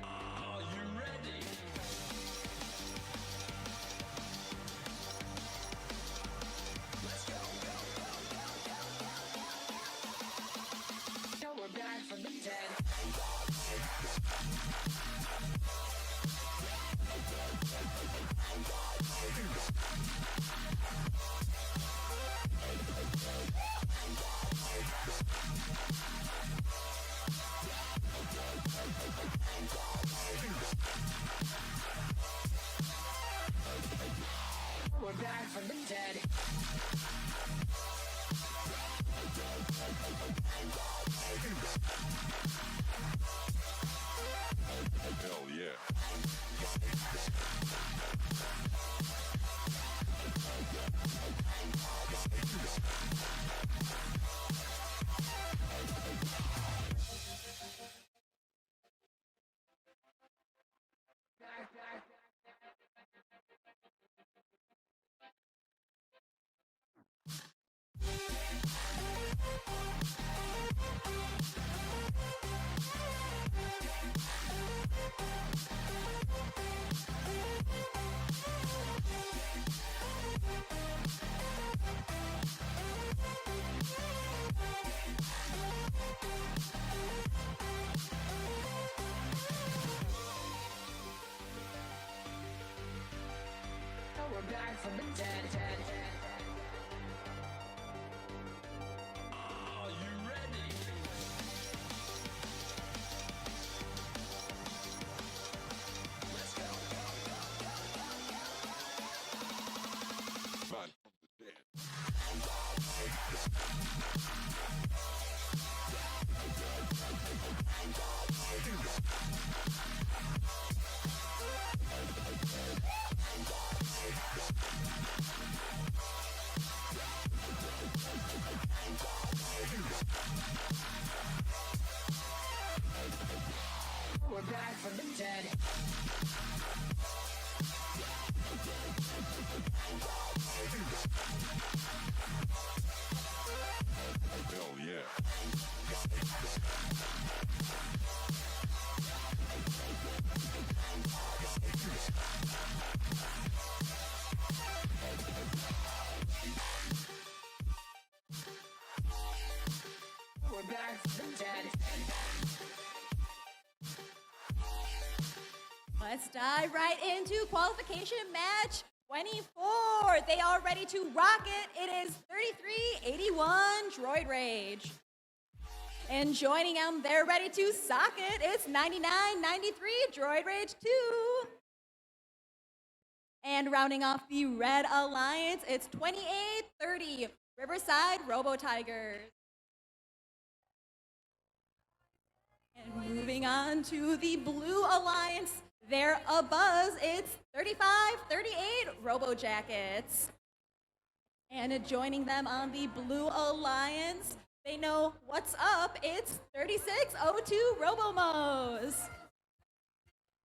Are you ready? Let's go. Now we're back from the dead. We're back from the dead. Hell yeah. We're back from the dead. Are you ready? Let's go. Man from the dead. We're back from the dead. Hell yeah. We're back from the dead. Let's dive right into qualification match 24. They are ready to rock it. It is 3381 Droid Rage. And joining them, they're ready to sock it. It's 9993 Droid Rage 2. And rounding off the Red Alliance, it's 2830 Riverside Robo Tigers. And moving on to the Blue Alliance, they're a buzz. It's 3538 Robo Jackets. And joining them on the Blue Alliance, they know what's up. It's 3602 Robomos.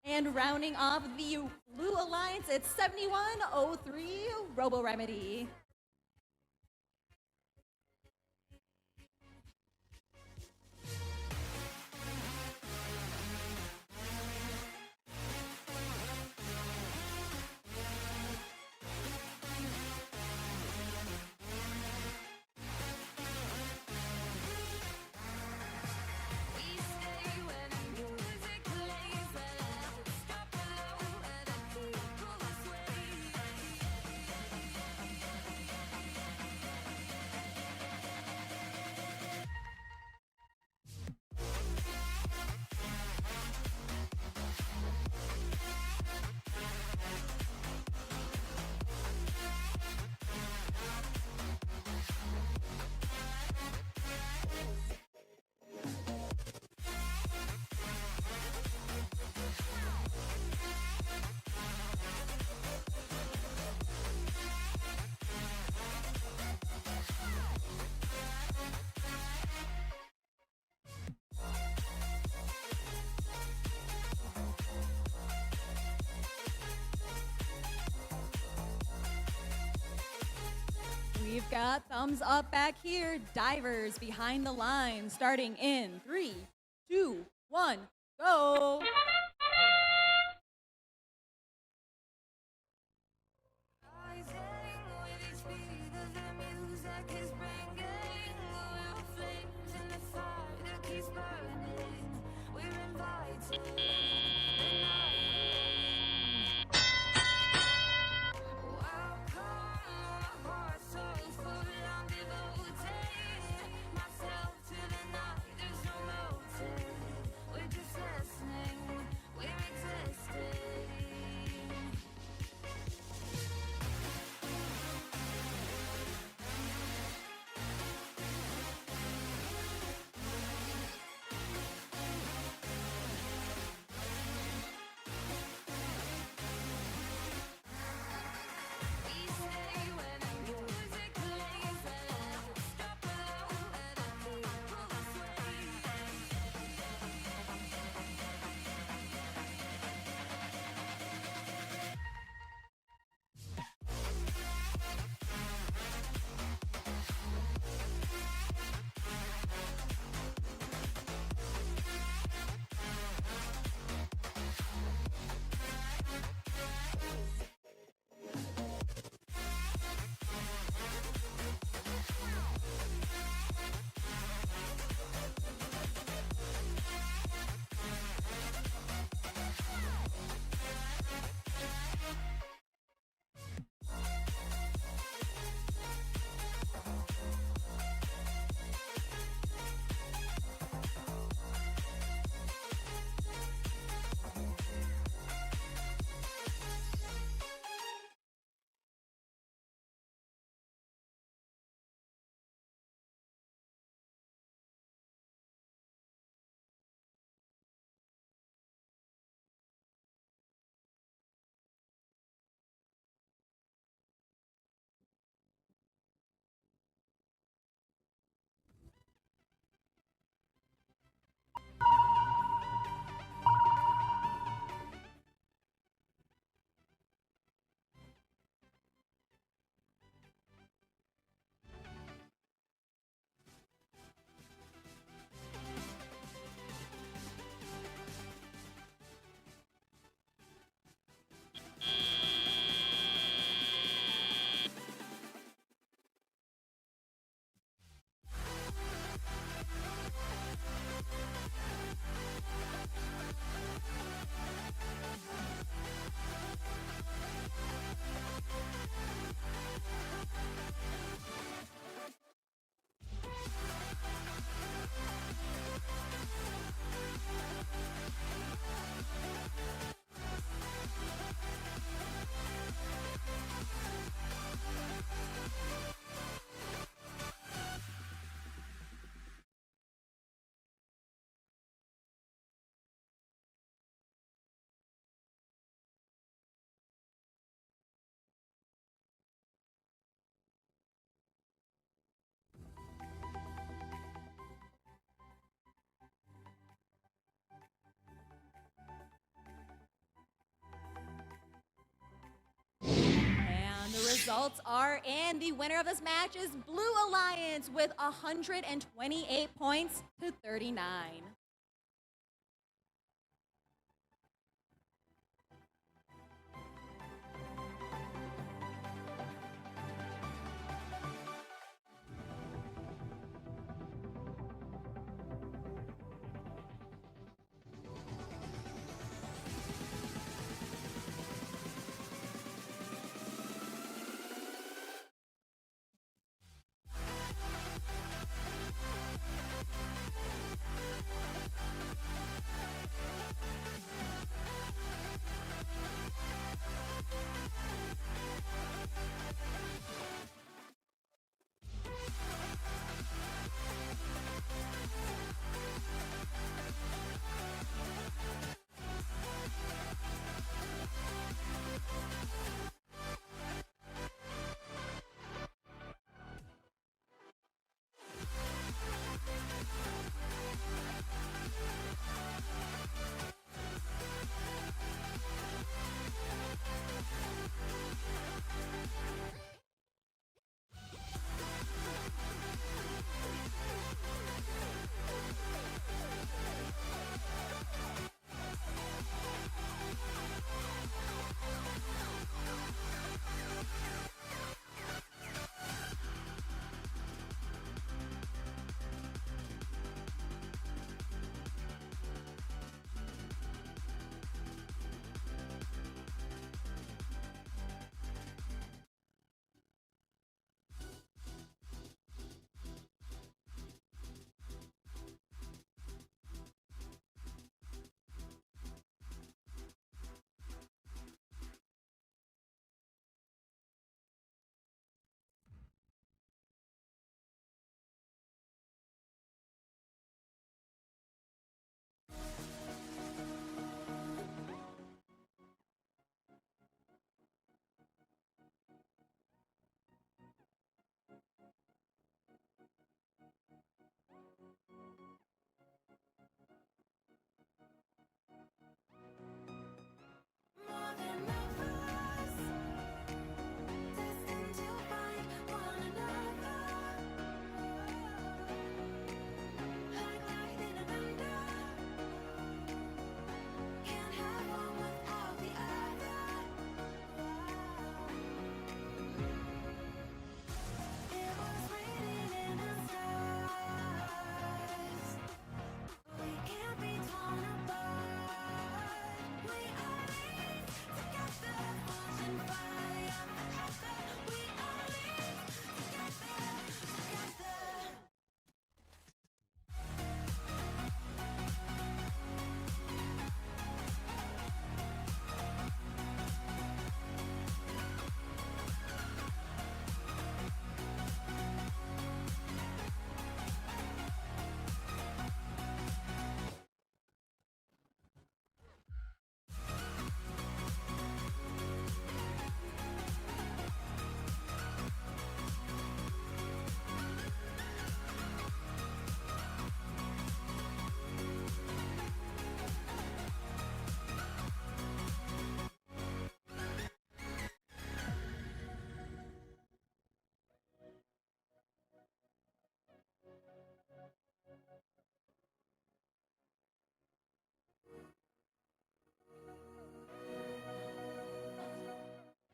And rounding off the Blue Alliance, it's 7103 Robo Remedy. We've got thumbs up back here. Divers behind the line, starting in 3, 2, 1, go. Myself to the night, there's no motive. We're just listening. results are in. The winner of this match is Blue Alliance with 128 points to 39.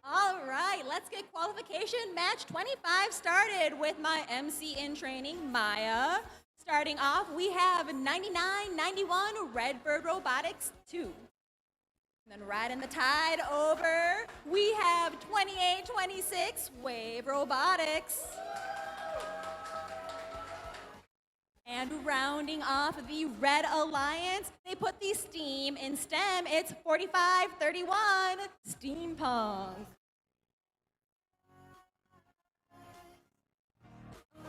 All right, let's get qualification match 25 started with my MC in training, Maya. Starting off, we have 9991 Redbird Robotics 2. And then riding the tide over, we have 2826 Wave Robotics. And rounding off the Red Alliance, they put the steam in STEM. It's 4531 Steampunk.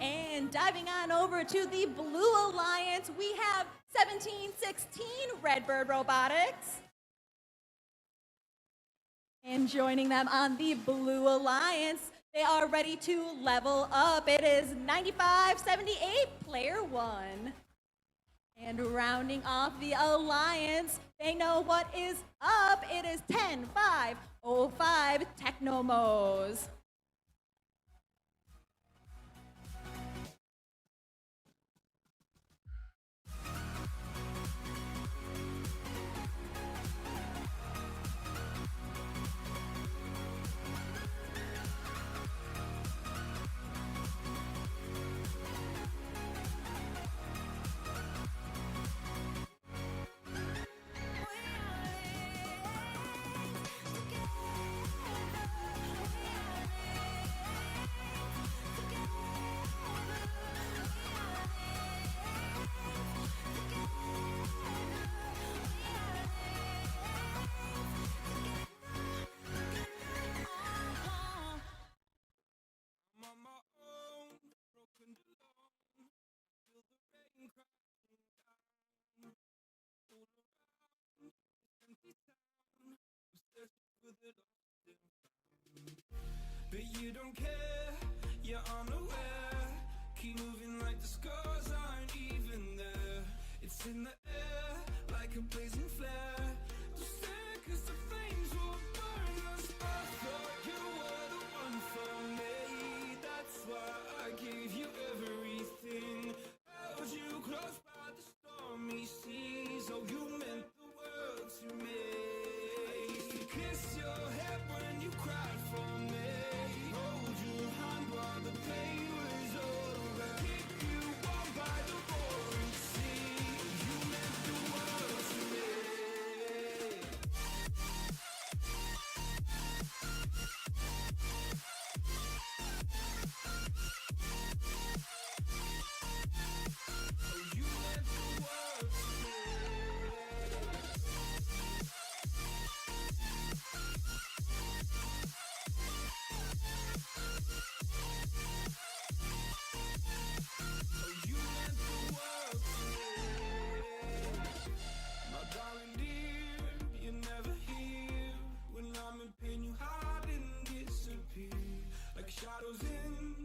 And diving on over to the Blue Alliance, we have 1716 Redbird Robotics. And joining them on the Blue Alliance, they are ready to level up. It is 9578 Player 1. And rounding off the Alliance, they know what is up. It is 10505 Technomos. but you don't care. You're unaware. Keep moving like the scars aren't even there. It's in the air like a blazing flare. Don't stare 'cause the flames will burn us. I thought you were the one for me. That's why I gave you everything. Held you close by the stormy seas. Oh, you meant the world to me. I used to kiss your head when you cried for me. Hold your hand while the pain was over. Keep you warm by the roaring sea. You meant the world to me. Oh, you meant the world to me. Oh, you meant the world to me. My darling dear, you're never here. When I'm in pain, you hide and disappear. Like shadows in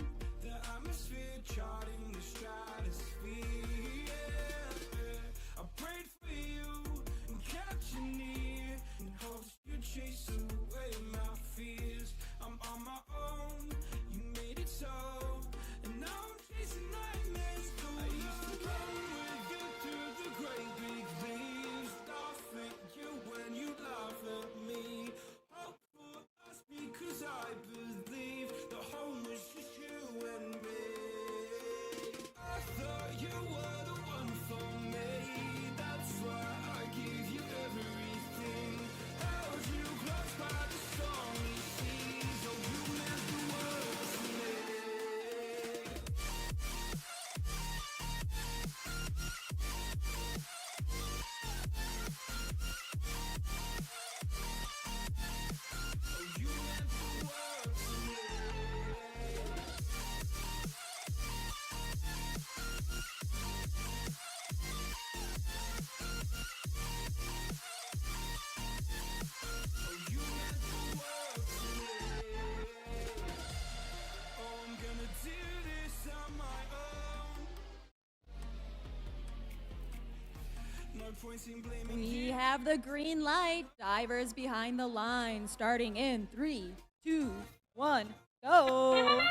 the atmosphere, charting the stratosphere. Yeah. I prayed for you and kept you near in hopes you'd chase away my fears. I'm on my own, you made it so. And now I'm chasing nightmares through. I used to run with you through the great big leaves. Laugh at you when you laugh at me. Hope for us because I believe the home was just you and me. I thought you were the one for me. That's why I gave you everything. Held you close by the stormy seas. Oh, you meant the world to me. Oh, you meant the world to me. Oh, you meant the world to me. Oh, I'm gonna do this on my own. No point in blaming We you. have the green light. Divers behind the line. Starting in 3, 2, 1, go.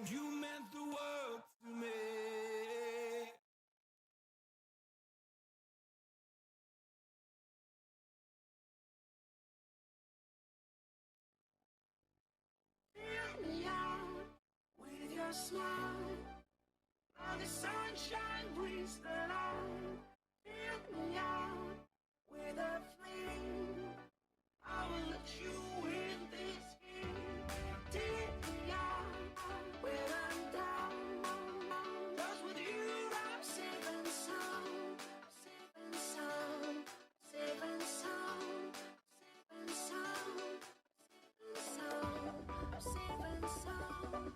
You meant the world to me. Fill me out with your smile. All the sunshine brings the light. Fill me out with a flame. I will let you in this game. Take me out when I'm down. 'Cause with you I'm safe and sound. Safe and sound. Safe and sound. Safe and sound. Safe and sound.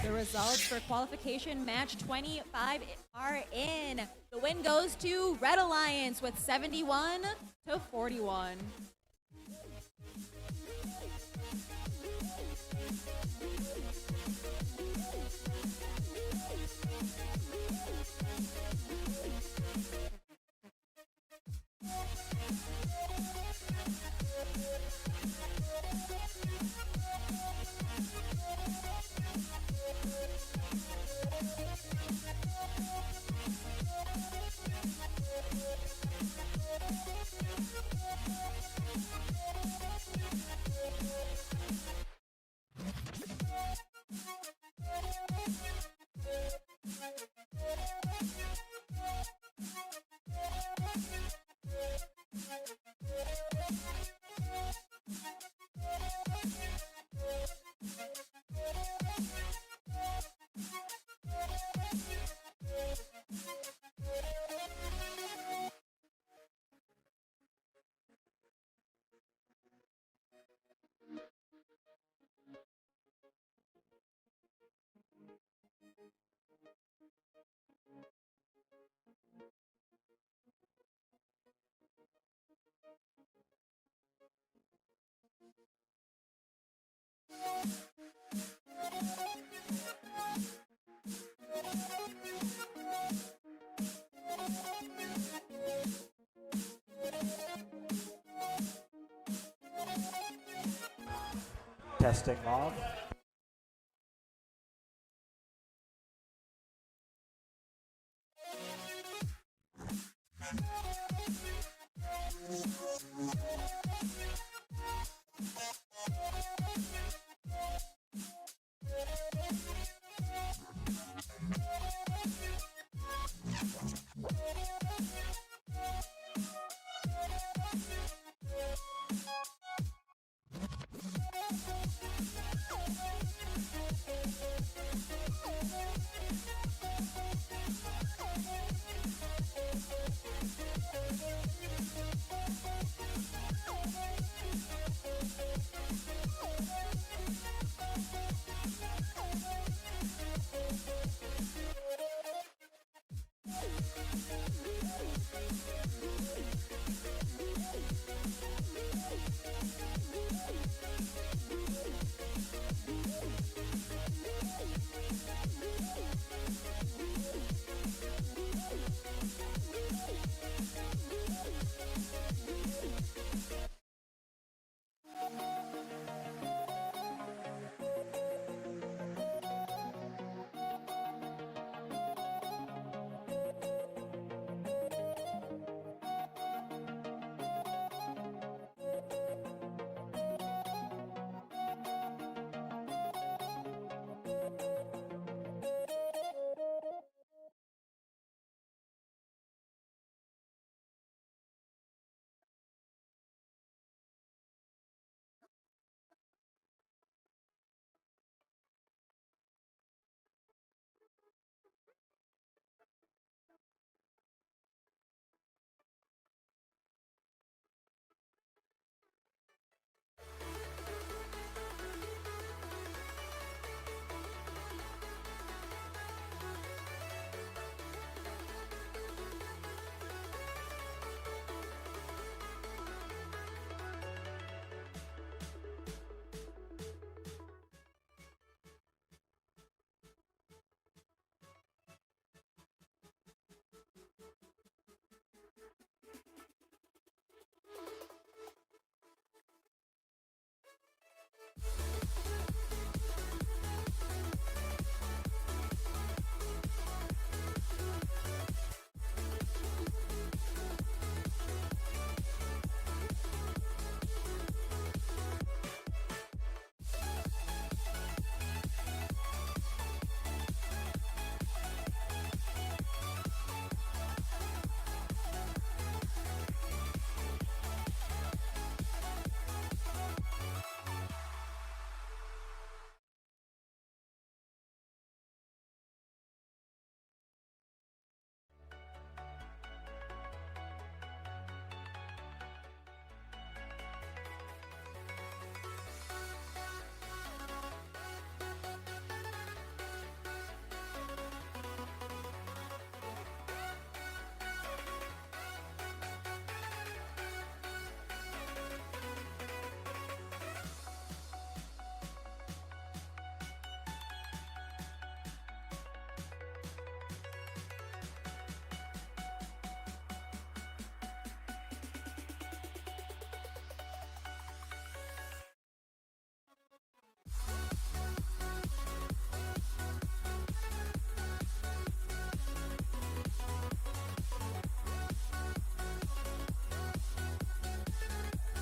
The results for qualification match 25 are in. The win goes to Red Alliance with 71 to 41. Testing off.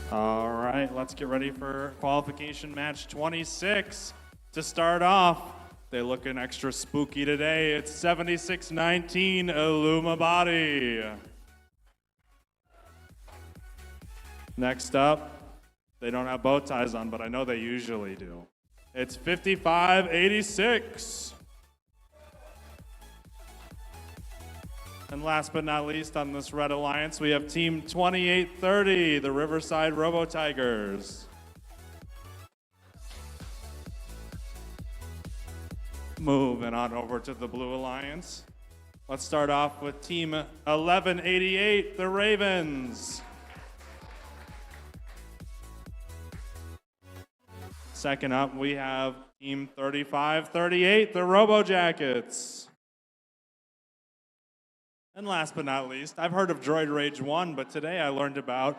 All right, let's get ready for qualification match 26. To start off, they looking extra spooky today. It's 76-19 Illuma Body. Next up, they don't have bow ties on, but I know they usually do. It's 55-86. And last but not least on this Red Alliance, we have Team 2830, the Riverside Robo Tigers. Moving on over to the Blue Alliance. Let's start off with Team 1188, the Ravens. Second up, we have Team 3538, the Robo Jackets. And last but not least, I've heard of Droid Rage 1, but today I learned about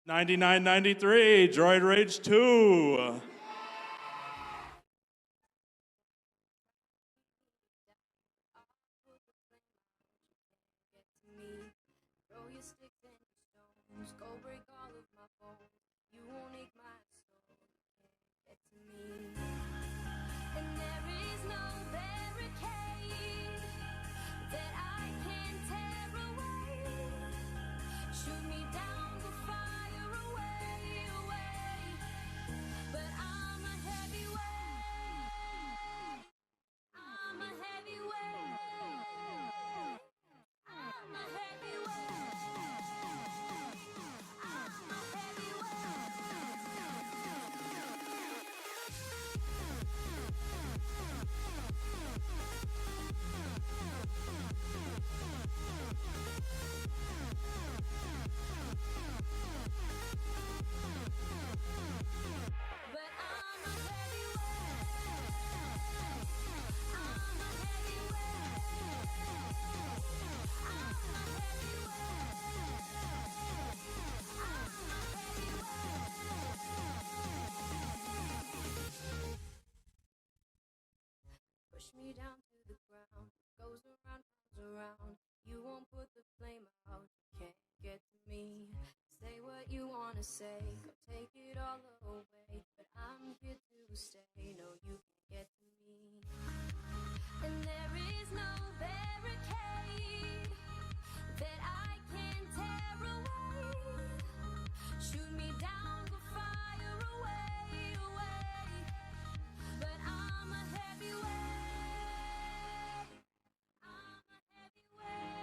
9993, Droid Rage 2. Throw your sticks and your stones, go break all of my bones. You won't ache my soul, get to me. And there is no barricade that I can tear away. Shoot me down, go fire away, away. But I'm a heavyweight. I'm a heavyweight. I'm a heavyweight. I'm a push me down to the ground. Goes around, comes around. You won't put the flame out. You can't get to me. Say what you wanna say. Go take it all away. But I'm here to stay. No, you can't get to me. And there is no barricade that I can tear away. Shoot me down, go fire away, away. But I'm a heavyweight. I'm a heavyweight. I'm a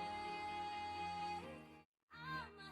heavyweight. I'm a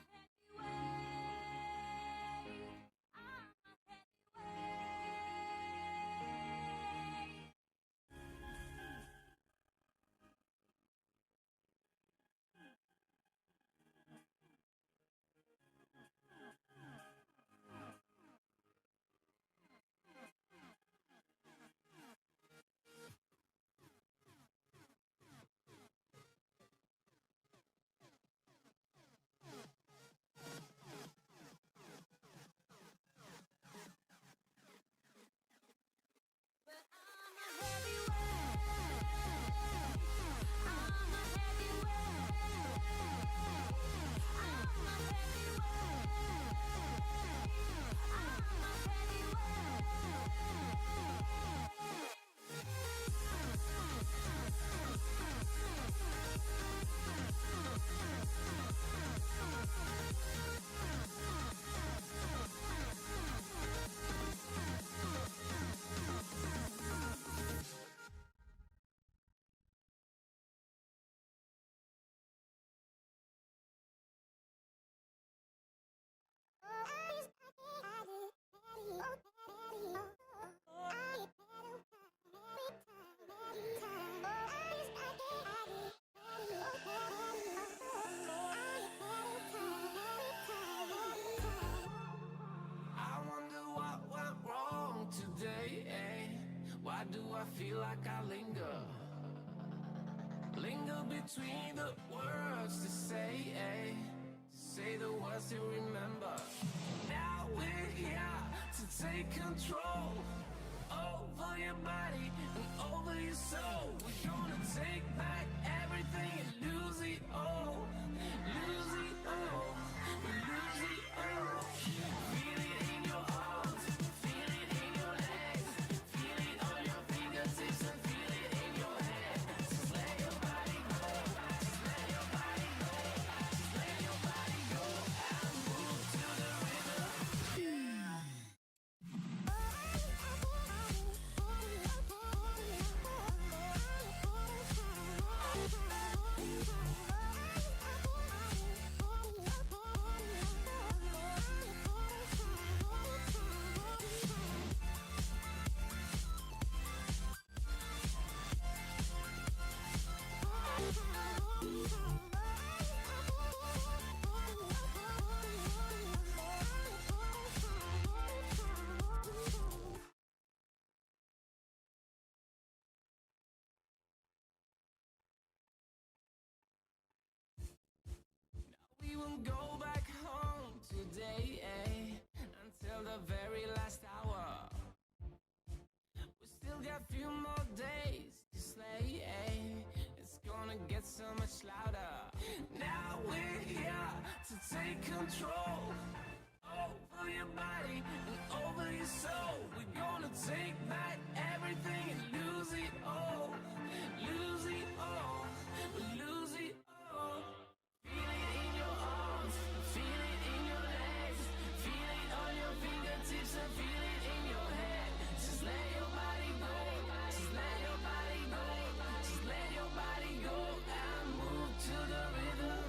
heavyweight. I wonder what went wrong today, eh? Why do I feel like I linger? Linger between the words to say, eh? Say the words to remember. Now we're here to take control over your body and over your soul. We're gonna take back everything and lose it all. Lose it all. Lose it all. Feeling won't go back home today, until the very last hour. We still got few more days to slay, it's gonna get so much louder. Now we're here to take control over your body and over your soul. We're gonna take back everything and lose it all. Lose it all. Lose it all. Feel it in your arms, feel it in your legs, feel it on your fingertips and feel it in your head. Just let your body go, just let your body go, just let your body go and move to the rhythm.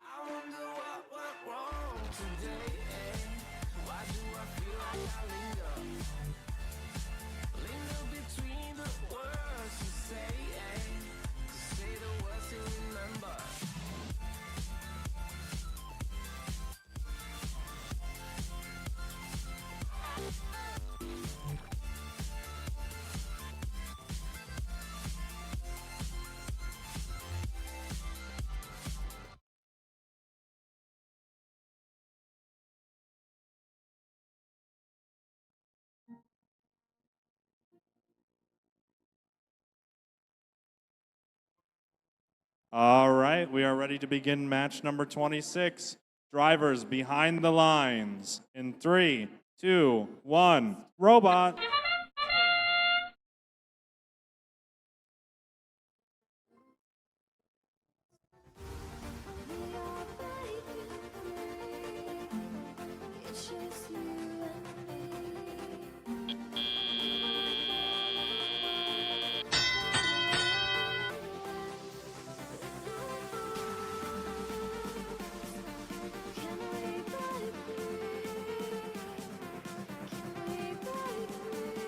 I wonder what went wrong today, Why do I feel like I linger? Linger between the words you say, To say the words you remember. All right, we are ready to begin match number 26. Drivers behind the lines. In 3, 2, 1, robot. It's just you and me. Can we break free?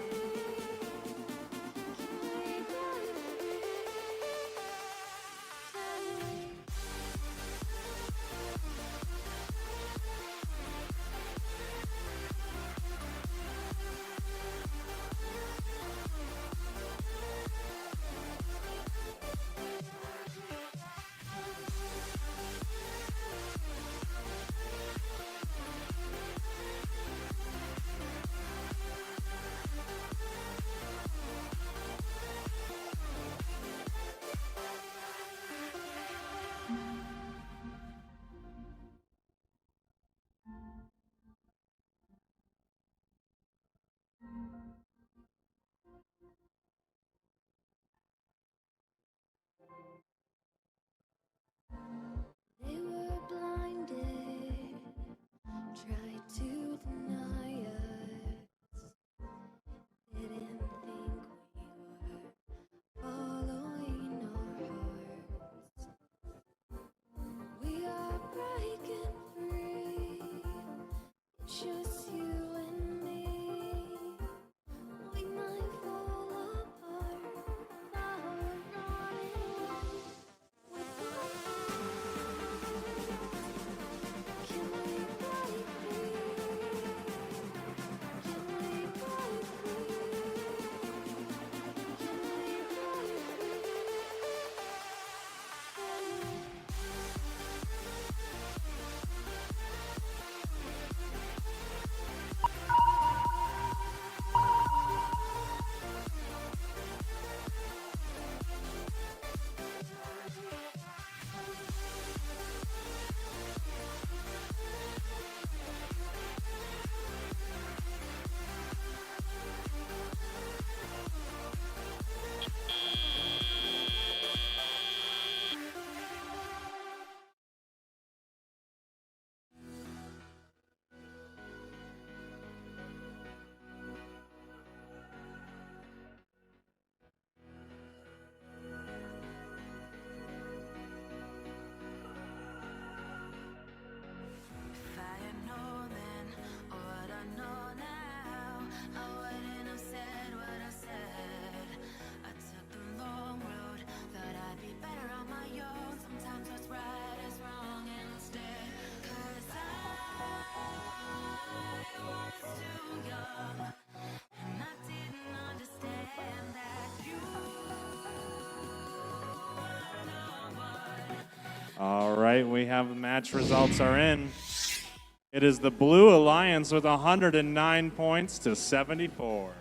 All right, we have the match results are in. It is the Blue Alliance with 109 points to 74.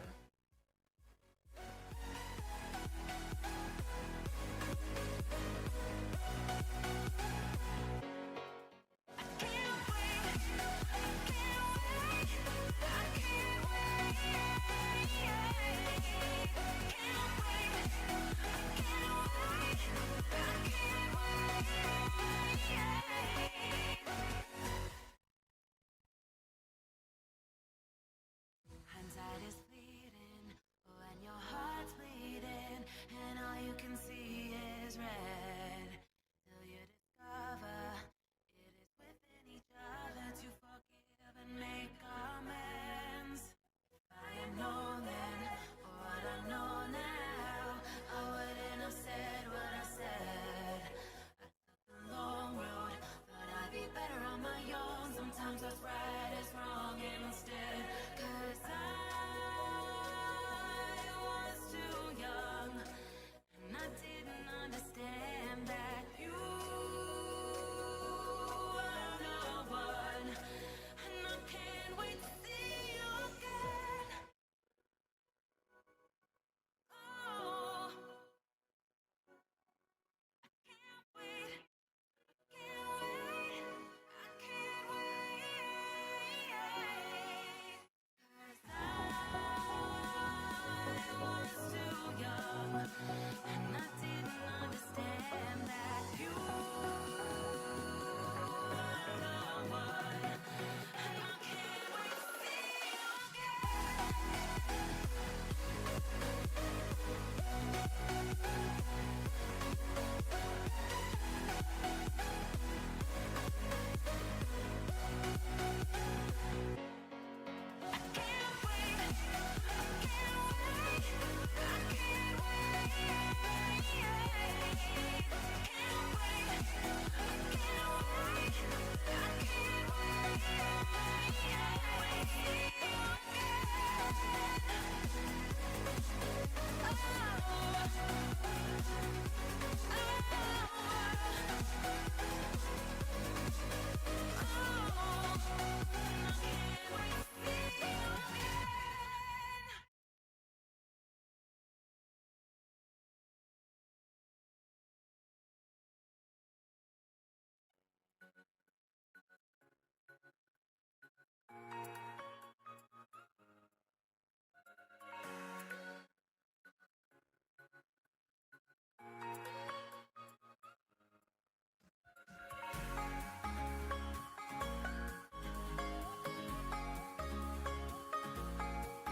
Hindsight is fleeting when your heart's bleeding and all you can see is red. Till you discover it is within each other to forgive and make amends. If I had known then what I know now, I wouldn't have said what I said. I took the long road, but I'd be better on my own. Sometimes what's right is wrong instead. 'Cause I was too young, and I didn't understand that you were the one. And I can't wait to see you again. Oh, I can't wait, can't wait, I can't wait. 'Cause I was too young, and I didn't understand that you were the one. And I can't wait to see you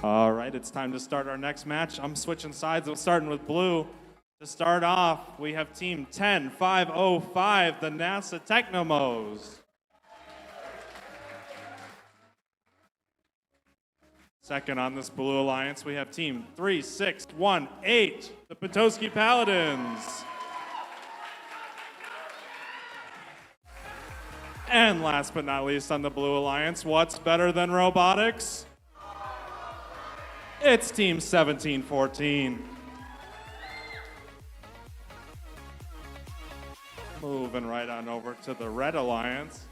All right, it's time to start our next match. I'm switching sides. I'm starting with blue. To start off, we have team 10505, the NASA Technomos. Second on this Blue Alliance, we have team 3618, the Petoskey Paladins. And last but not least on the Blue Alliance, what's better than robotics? It's team 1714. Moving right on over to the Red Alliance.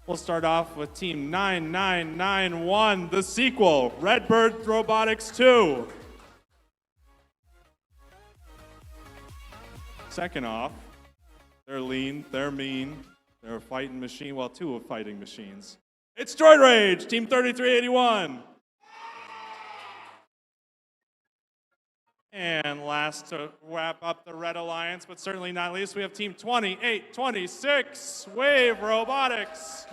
We'll start off with team 9991, the sequel, Redbird Robotics 2. Second off, they're lean, they're mean, they're a fighting machine, well, two of fighting machines. It's Droid Rage, team 3381. And last to wrap up the Red Alliance, but certainly not least, we have team 2826, Wave Robotics.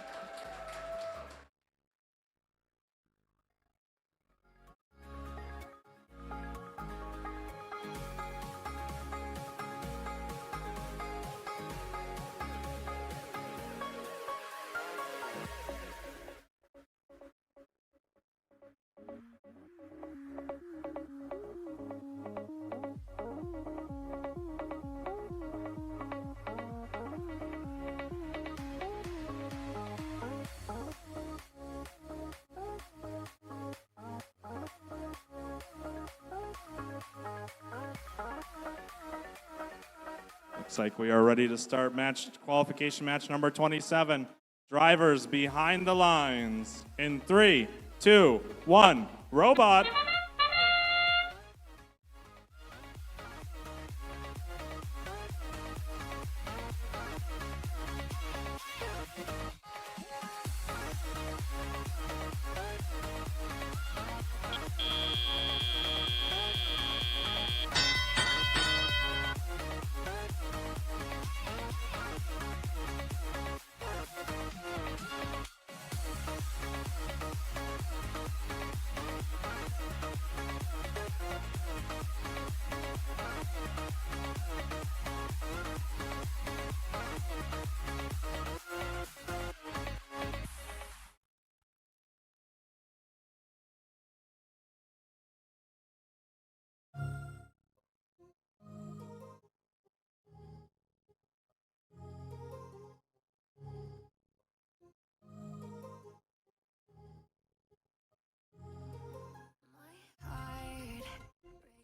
Looks like we are ready to start qualification match number 27. Drivers behind the lines in 3, 2, 1. Robot. Heart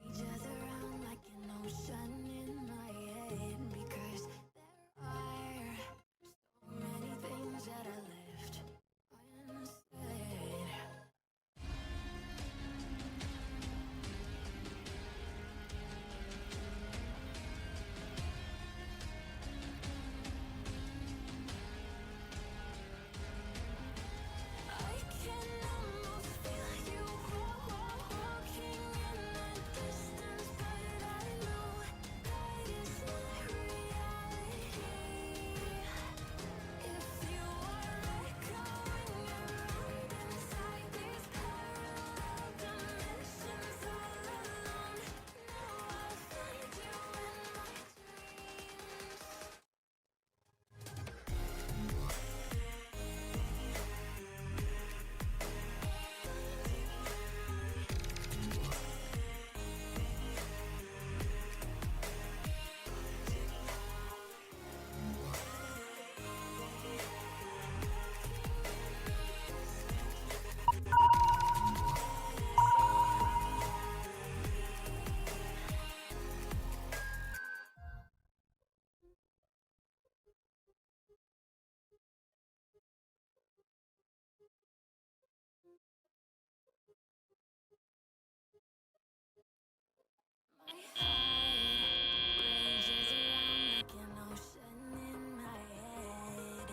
rages around like an ocean in my head because there are so many things that I left unsaid. I can almost feel you walking in the distance, but I know that is not reality. If you are echoing around inside these parallel dimensions all alone, know I'll find you in my dreams. My heart rages around like an ocean in my head.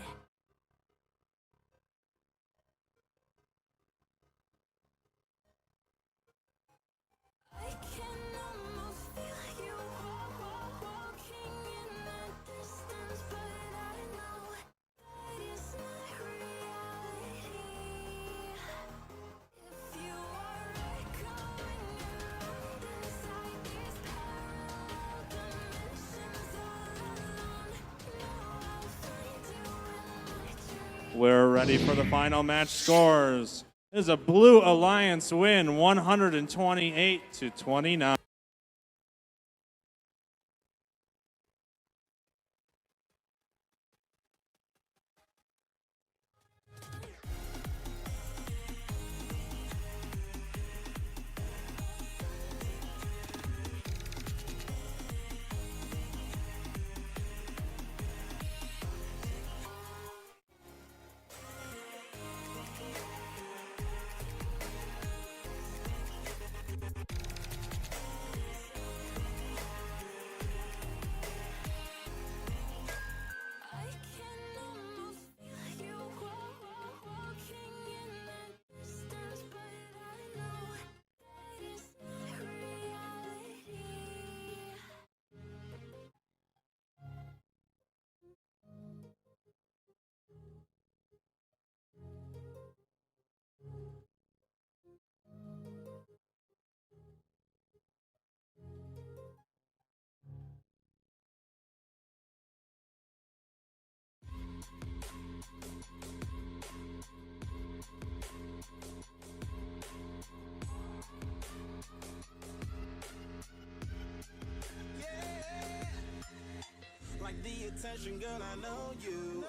I can almost feel you walking in the distance, but I know that is not reality. If you are echoing around inside these parallel dimensions all alone, know I'll find you in my dreams. We're ready for the final match scores. This is a Blue Alliance win, 128-29. I can almost feel you walking in the distance, but I know that is not reality. Like the attention, girl, I know you.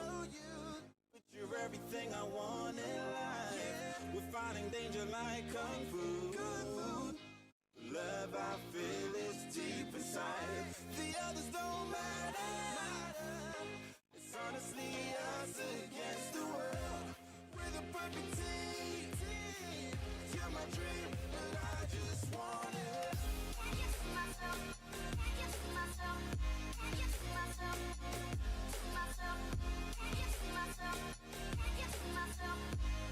But you're everything I want in life. We're fighting danger like kung fu. Love I feel is deep inside. The others don't matter. dream, but I just want it. Can't get to myself, can't get to myself, can't get to myself, to myself, can't get to myself,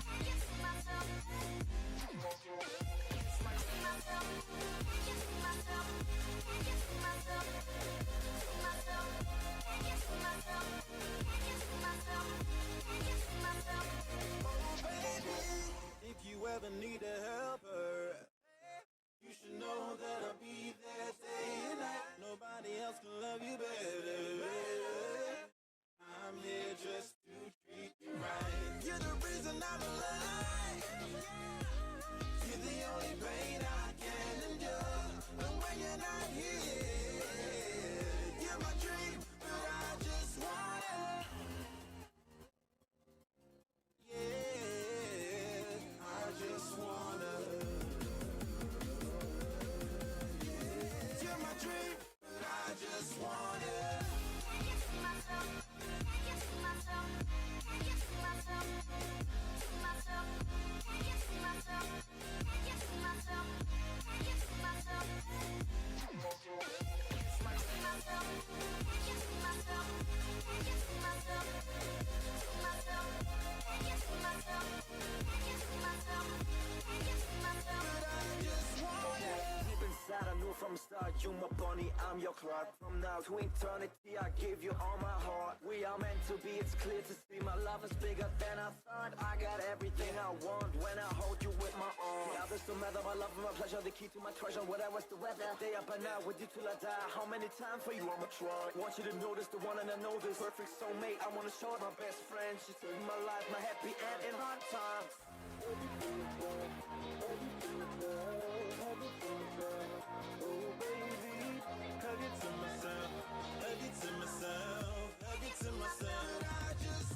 can't get to myself, can't get to myself. If you ever need a helper, you should know that I'll be there day and night. Nobody else can love you better. I'm here just to treat you right. You're the reason I'm alive. You're the only pain I can endure. But when you're not here, you're my dream, but I just want it. Yeah, I just wanna. You're my dream, but I just want it. Can't get to myself, can't get to myself, can't get to myself, to myself, can't get to myself, can't get to myself, can't get to myself. To myself, can't get to myself, can't get to myself, to myself, can't get to myself, can't get to myself, can't get to myself. But I just want it. Deep inside, I knew from the start, you my bunny, I'm your Clark. From now to eternity, I give you all my heart. We are meant to be, it's clear to see my love is bigger than I thought. I got everything I want when I hold you with my arms. The others don't matter, my love and my pleasure, the key to my treasure. Whatever's the weather, day up and out with you till I die. How many times for you I'ma try? Want you to notice the one and I know this perfect soulmate. I wanna show it my best friend. She's in my life, my happy end in hard times.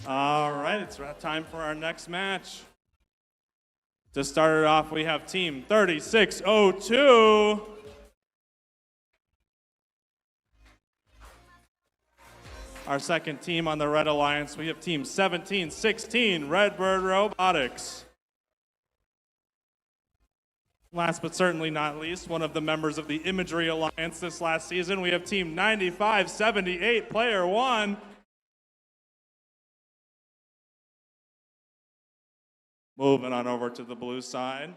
All right, it's time for our next match. To start it off, we have Team 3602. Our second team on the Red Alliance, we have Team 1716, Redbird Robotics. Last but certainly not least, one of the members of the Imagery Alliance this last season, we have Team 9578, Player One. Moving on over to the blue side.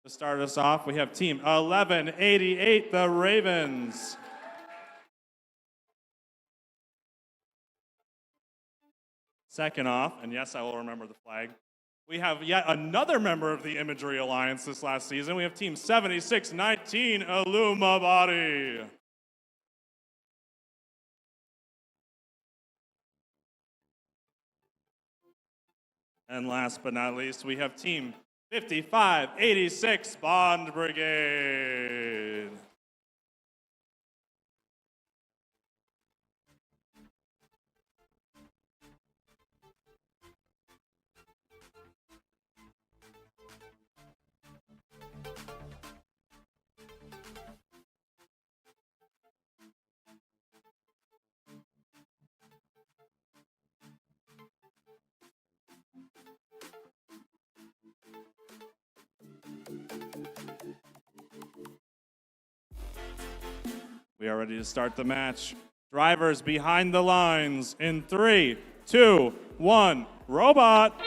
To start us off, we have Team 1188, the Ravens. Second off, and yes, I will remember the flag, we have yet another member of the Imagery Alliance this last season. We have Team 7619, Illuma Body. And last but not least, we have Team 5586, Bond Brigade. We are ready to start the match. Drivers behind the lines in 3, 2, 1, robot.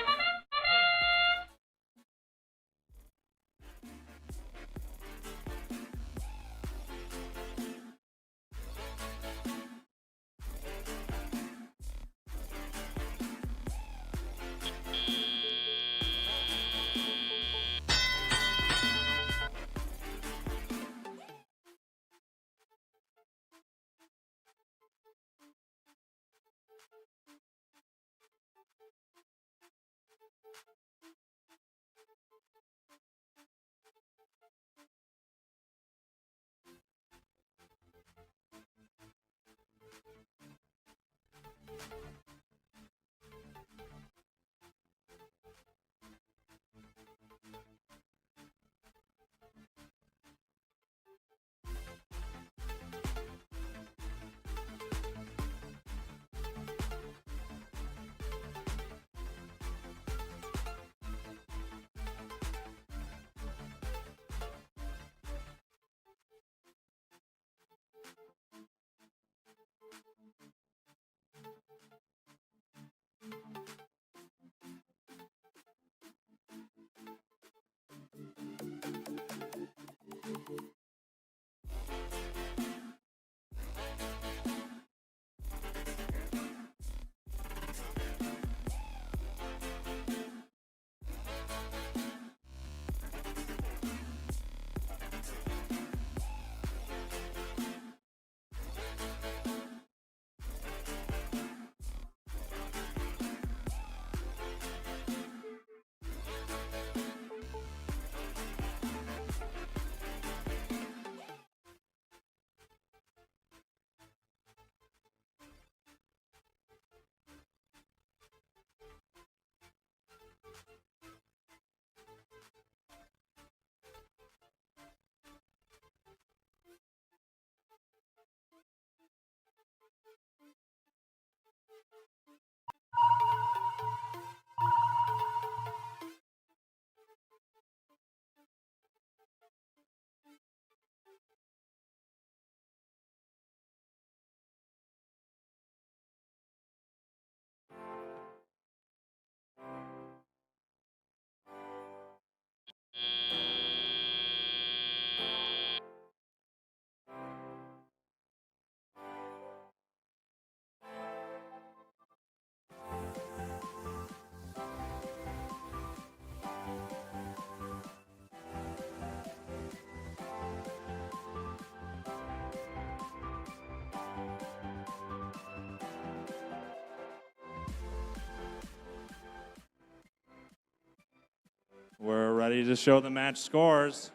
We're ready to show the match scores.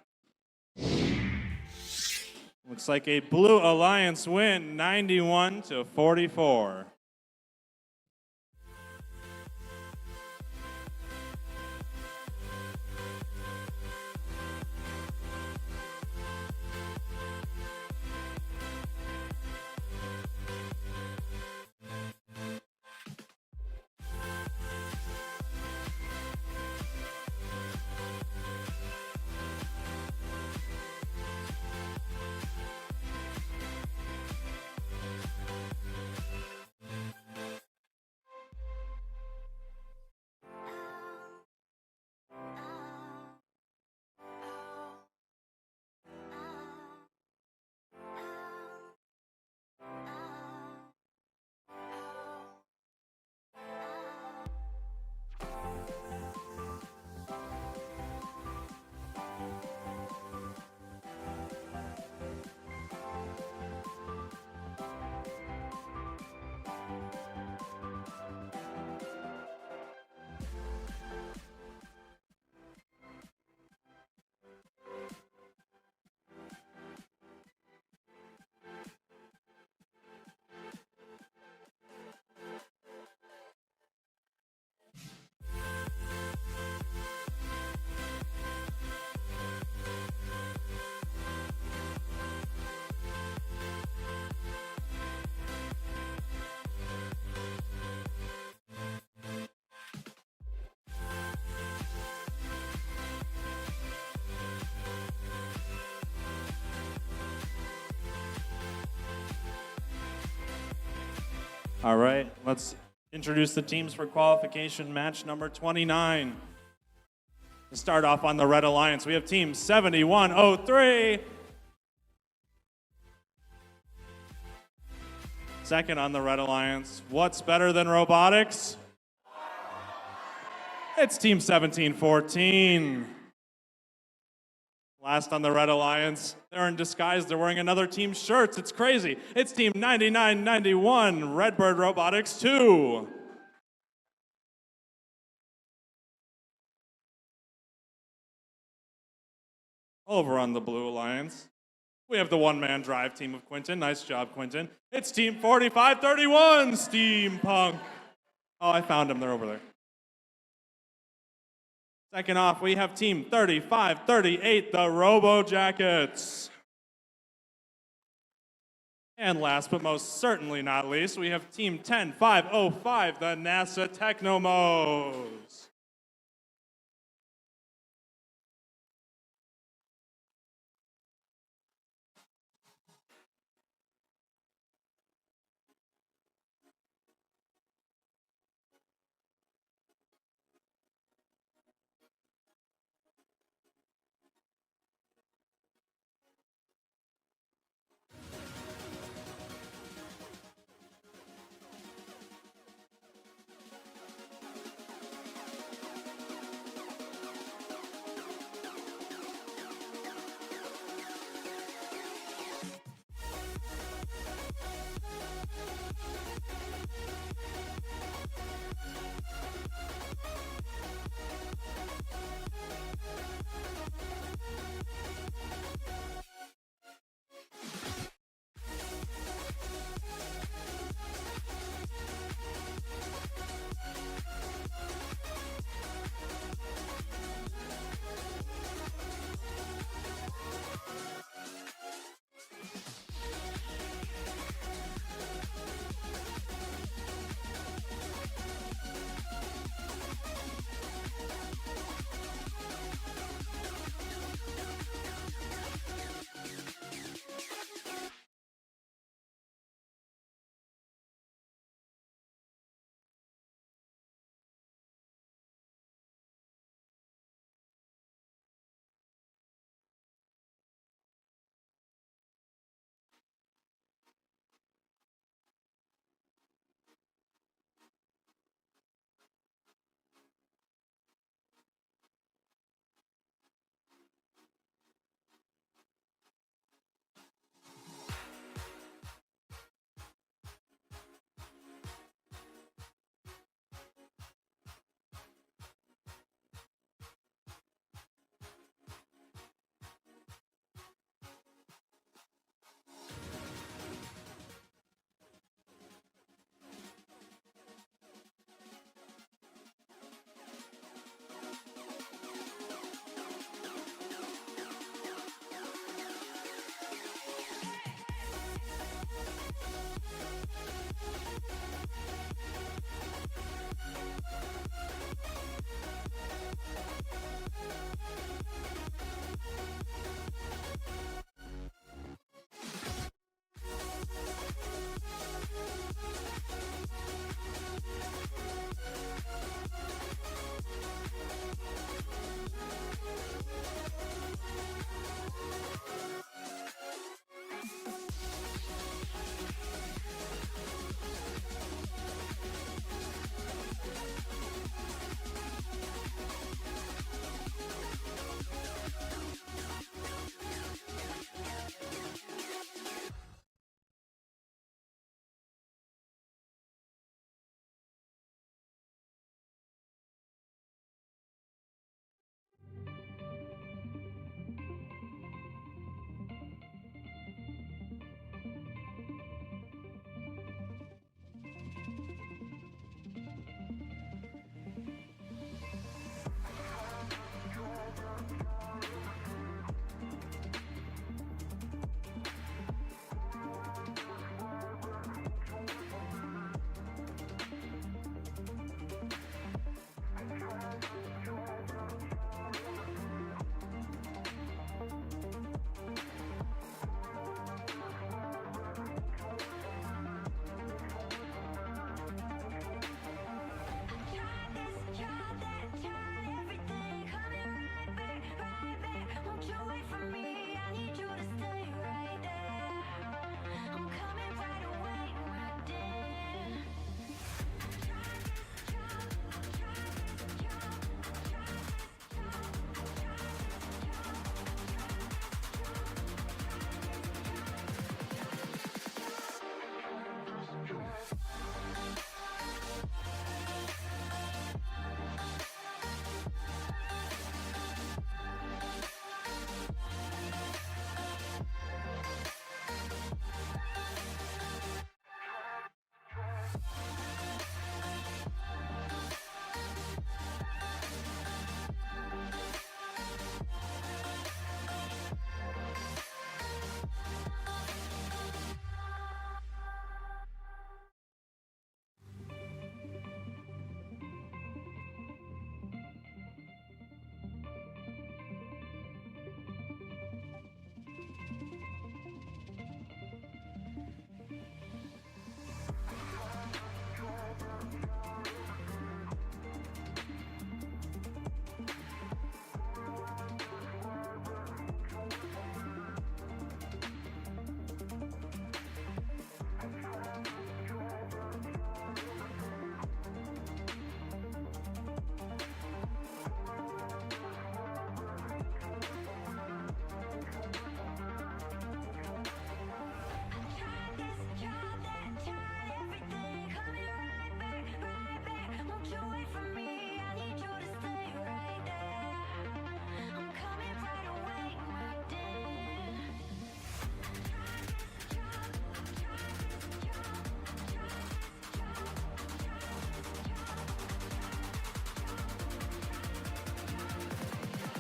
Looks like a Blue Alliance win, 91-44. All right, let's introduce the teams for qualification match number 29. To start off on the Red Alliance, we have team 7103. Second on the Red Alliance, what's better than robotics? It's team 1714. Last on the Red Alliance, they're in disguise. They're wearing another team's shirts. It's crazy. It's team 9991, Redbird Robotics 2. Over on the Blue Alliance, we have the one-man drive team of Quinton. Nice job, Quinton. It's team 4531, Steampunk. Oh, I found them. They're over there. Second off, we have team 3538, the Robo Jackets. And last but most certainly not least, we have team 10505, the NASA Technomos.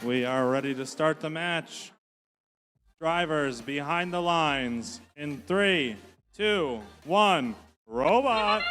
We are ready to start the match. Drivers behind the lines in 3, 2, 1, robot.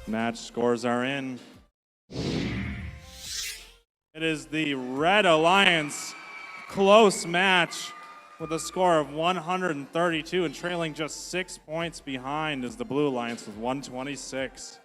Match scores are in. It is the Red Alliance close match with a score of 132 and trailing just 6 points behind is the Blue Alliance with 126.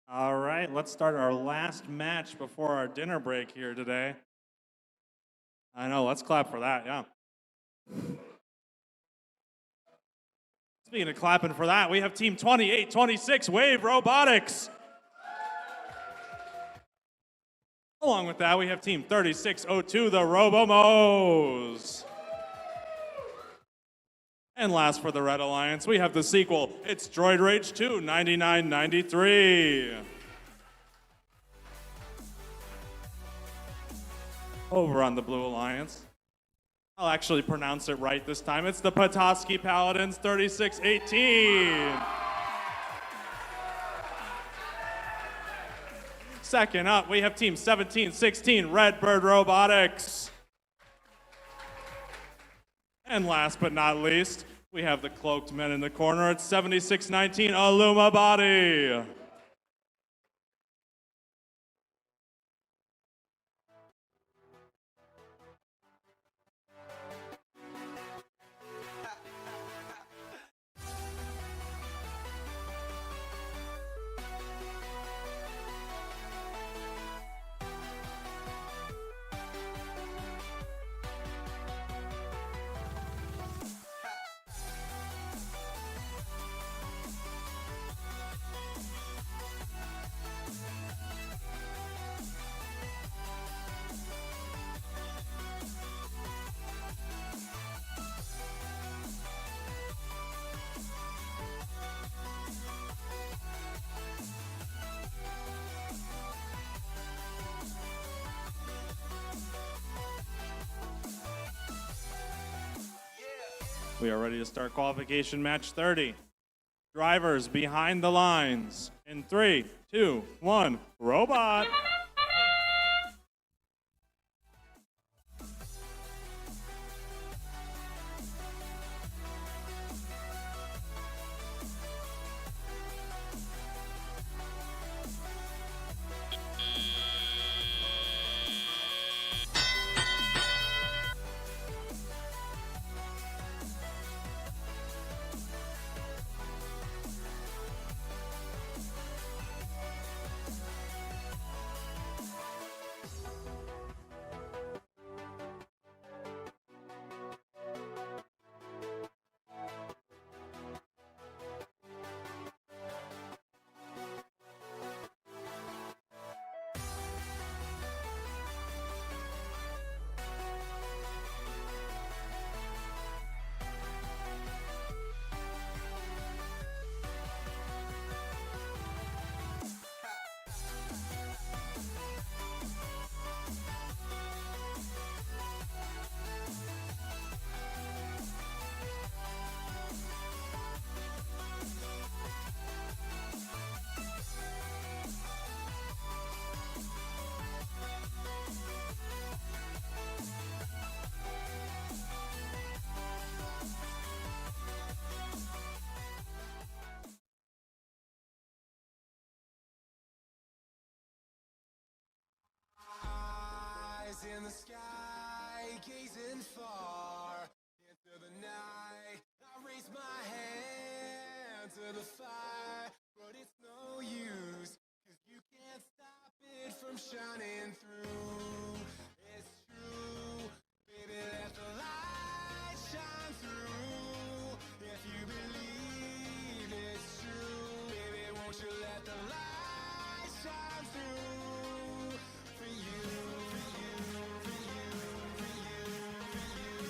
All right, let's start our last match before our dinner break here today. I know, let's clap for that, yeah. Speaking of clapping for that, we have Team 2826 Wave Robotics. Along with that, we have Team 3602, the Robomos. And last for the Red Alliance, we have the sequel. It's Droid Rage 2, 9993. Over on the Blue Alliance, I'll actually pronounce it right this time. It's the Petoskey Paladins, 3618. Second up, we have Team 1716 Redbird Robotics. And last but not least, we have the cloaked men in the corner at 7619 Illuma Body. We are ready to start qualification match 30. Drivers behind the lines. In 3, 2, 1, robot. Eyes in the sky, gazing far into the night. I raise my hand to the fire, but it's no use, 'cause you can't stop it from shining through. It's true, baby, let the light shine through. If you believe it's true, baby, won't you let the light shine through for you, for you, for you, for you, for you, for you,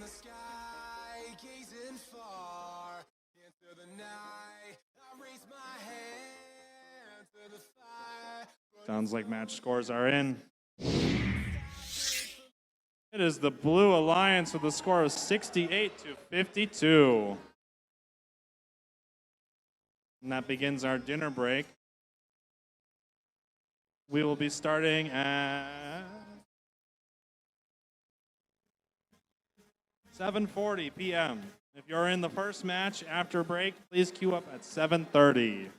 the sky, gazing far into the night. I raise my hand to the fire. Sounds like match scores are in. It is the Blue Alliance with a score of 68 to 52. And that begins our dinner break. We will be starting at 7:40 p.m. If you're in the first match after break, please queue up at 7:30.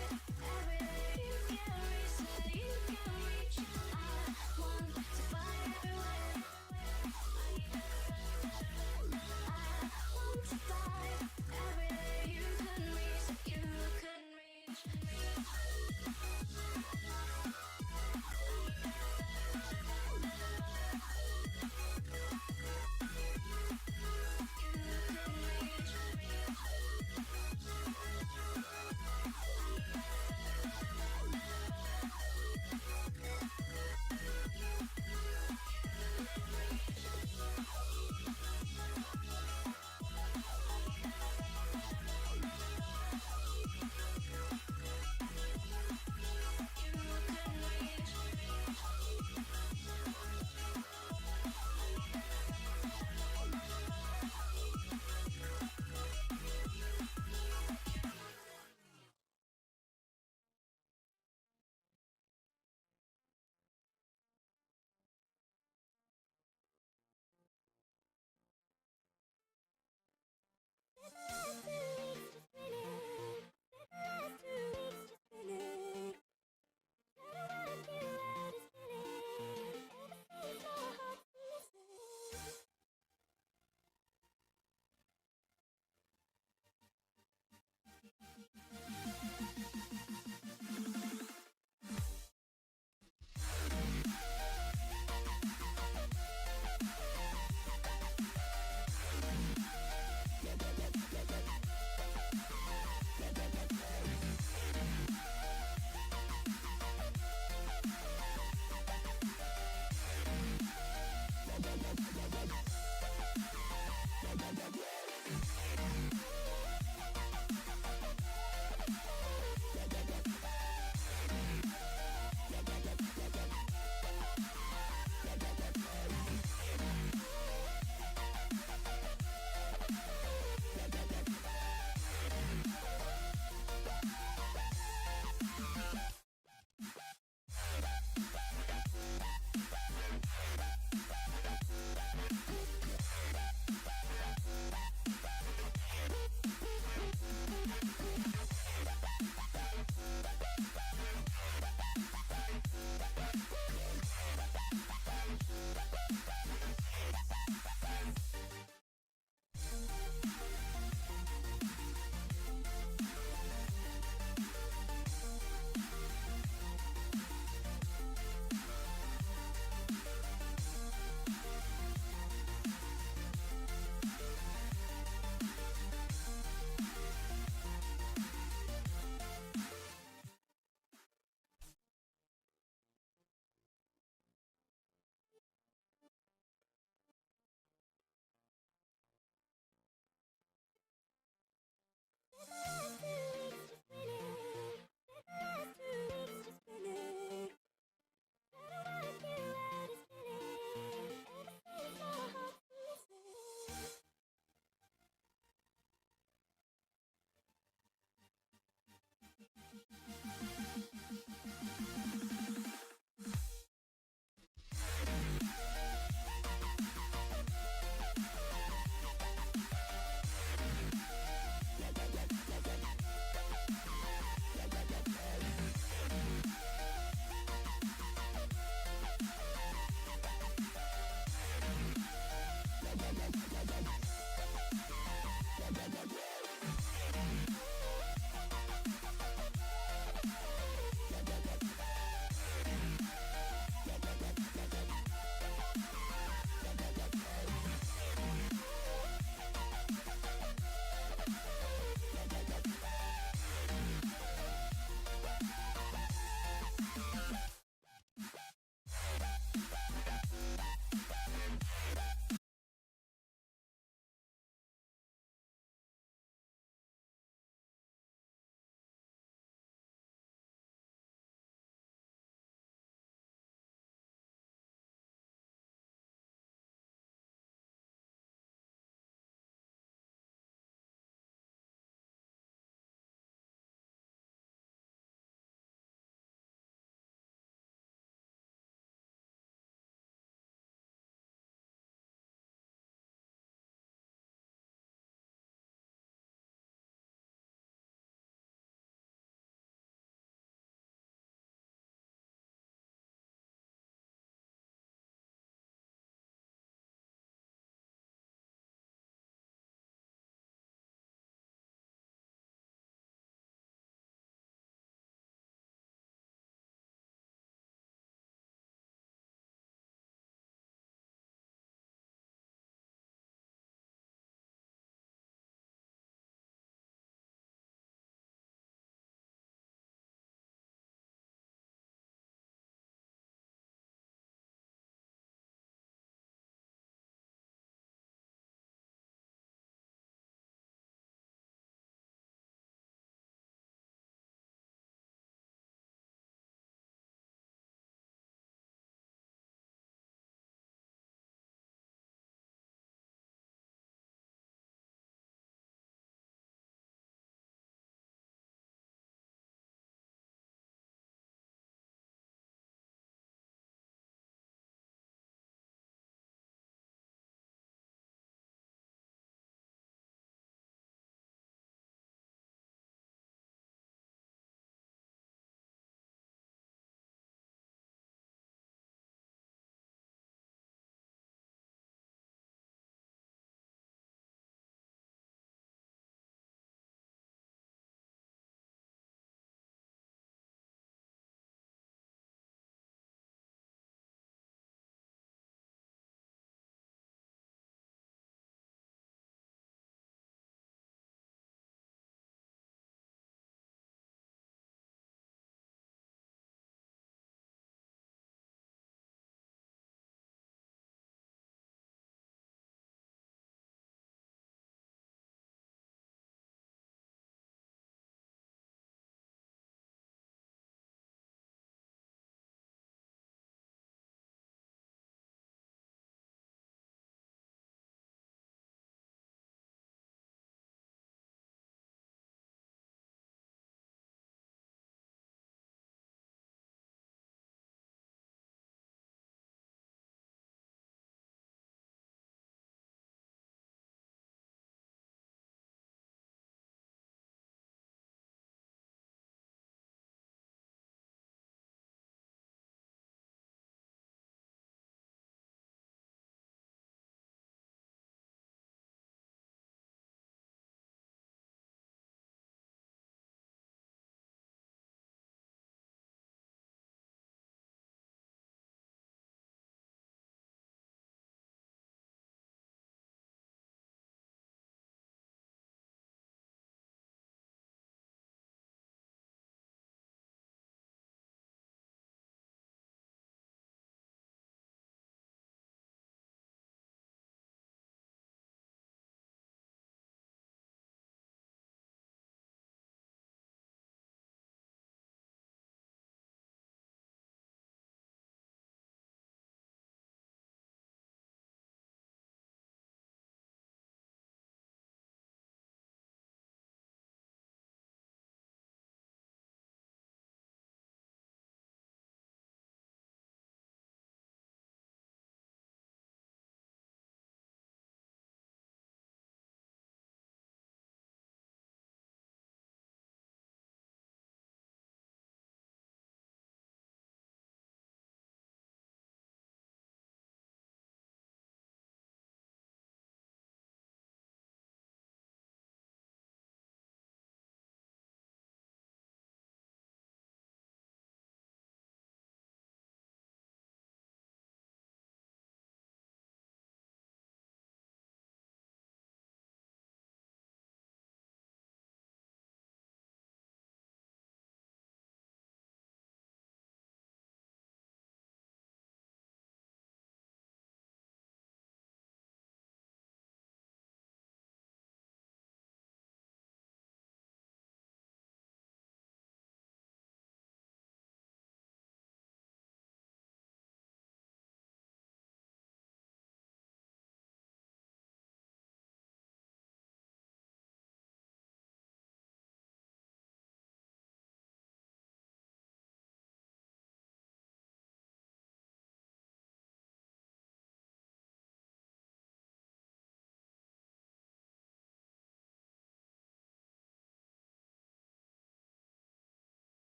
Every day you can reach, say you can reach. I want to fly everywhere. I want to fly. Every day you can reach, you can reach.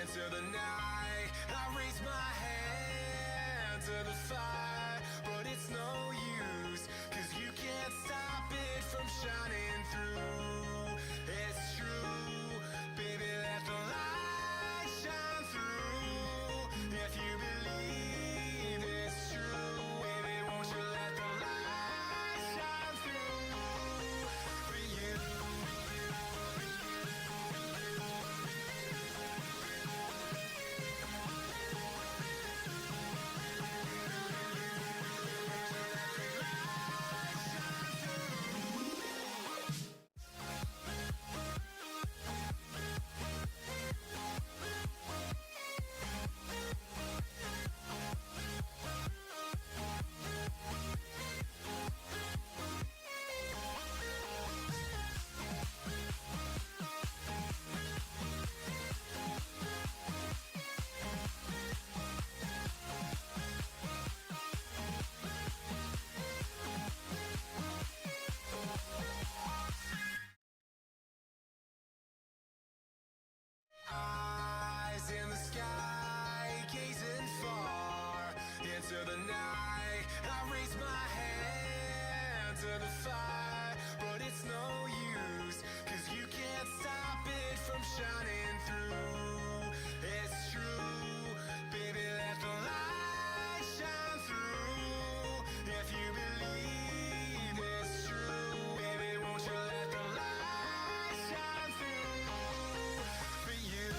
into the night. I raise my hand to the fire, but it's no use, 'cause you can't stop it from shining through. It's true, baby, let the light shine through. If you believe it's true, baby, won't you let the light shine through for you? Eyes in the sky, gazing far into the night. I raise my hand to the fire, but it's no use, 'cause you can't stop it from shining through. It's true, baby, let the light shine through. If you believe it's true, baby, won't you let the light shine through for you?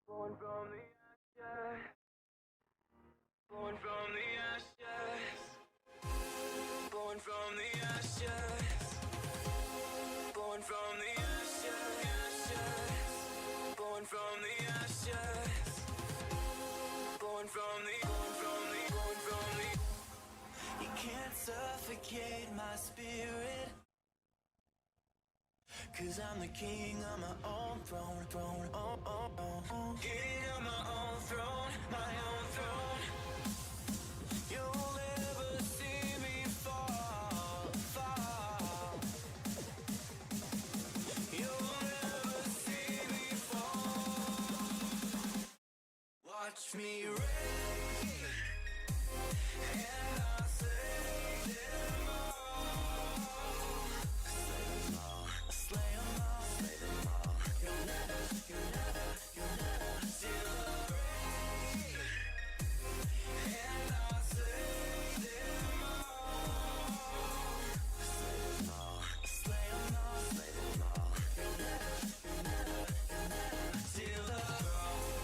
Born from the ashes. Born from the ashes. Born from the ashes. Born from the ashes. Born from the ashes. Born from the. You can't suffocate my spirit. 'Cause I'm the king on my own throne, king on my own throne, my own throne. You'll never see me fall, fall. You'll never see me fall. Watch me reign, and I'll slay them all. Slay them all, slay them all. You'll never see the rain, and I'll slay them all. Slay them all, slay them all. You'll never see the throne.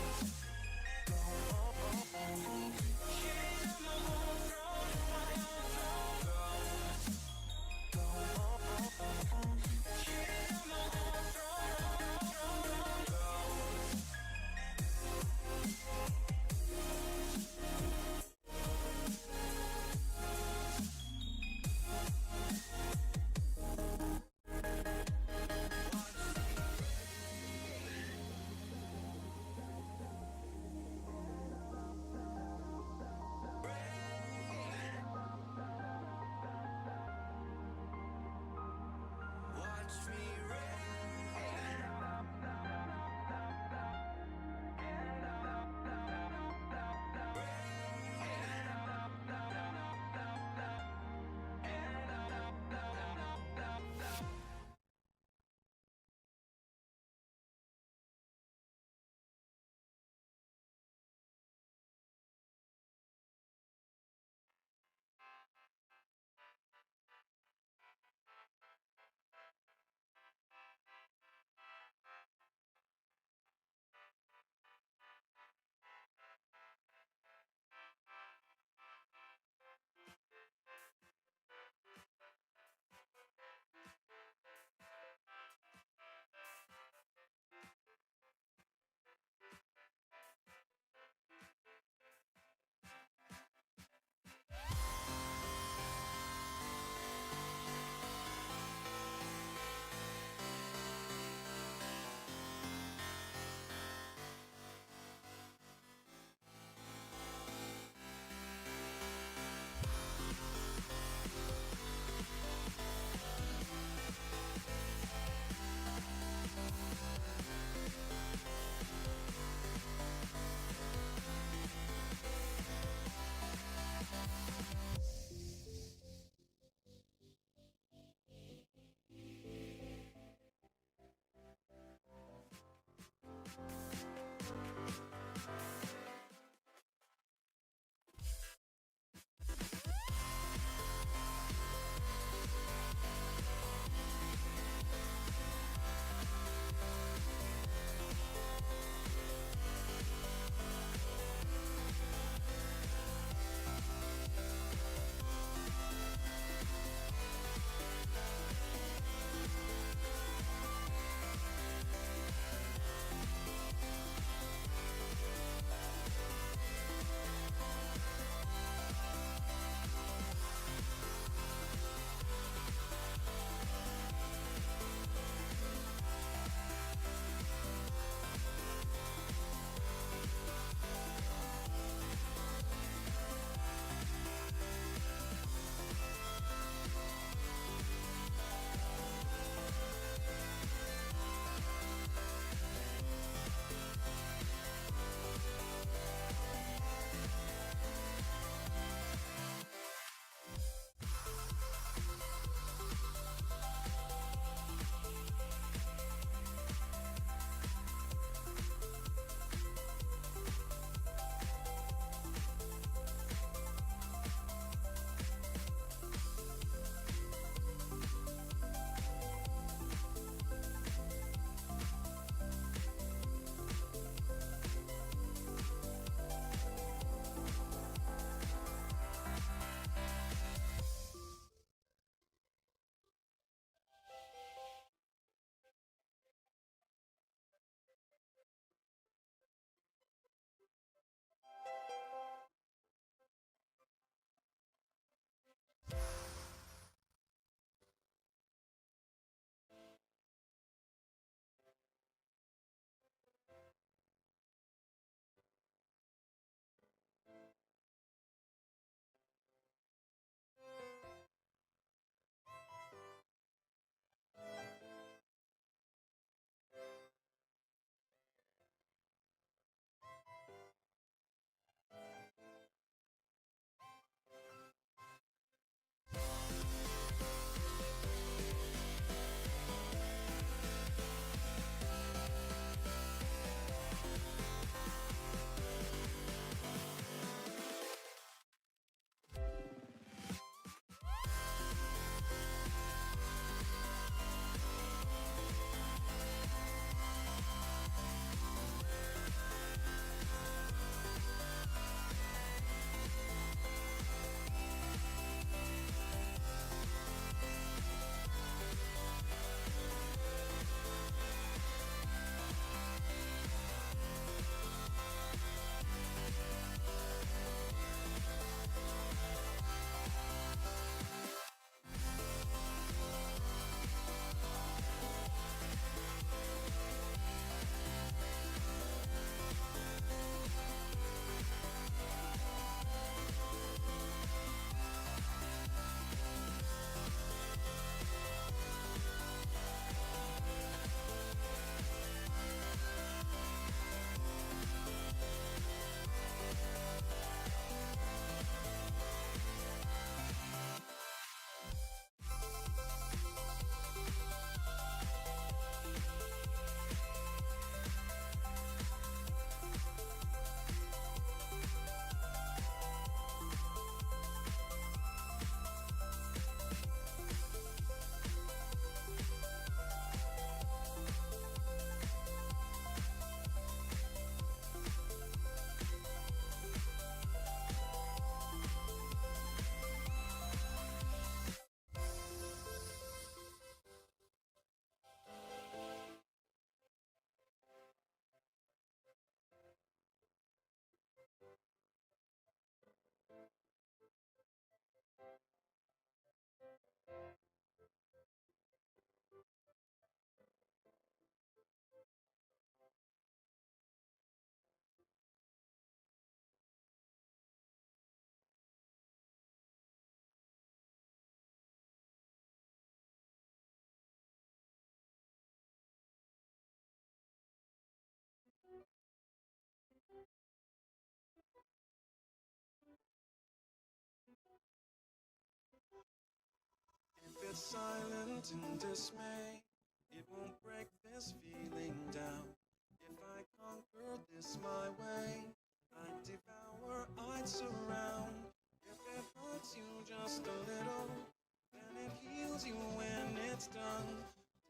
it's silent in dismay, it won't break this feeling down. If I conquer this my way, I'd devour, I'd surround. If it hurts you just a little, then it heals you when it's done.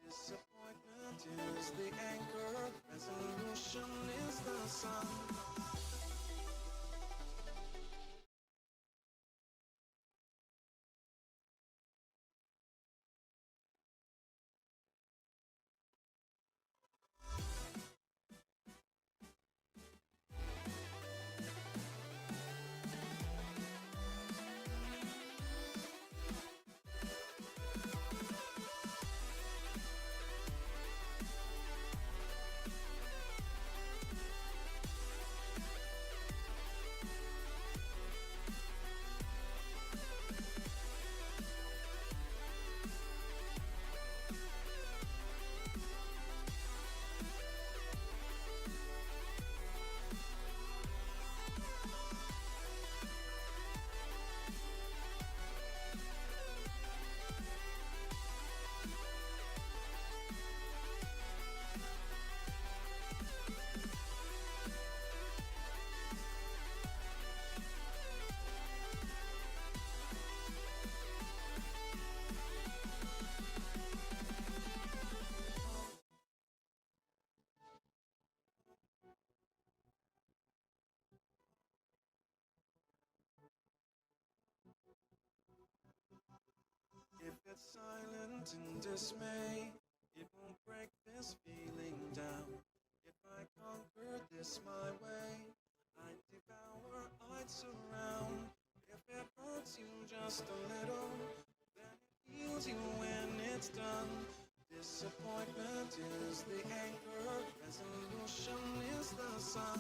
Disappointment is the anchor, resolution is the sun. If it's silent in dismay, it won't break this feeling down. If I conquer this my way, I'd devour, I'd surround. If it hurts you just a little, then it heals you when it's done. Disappointment is the anchor, resolution is the sun.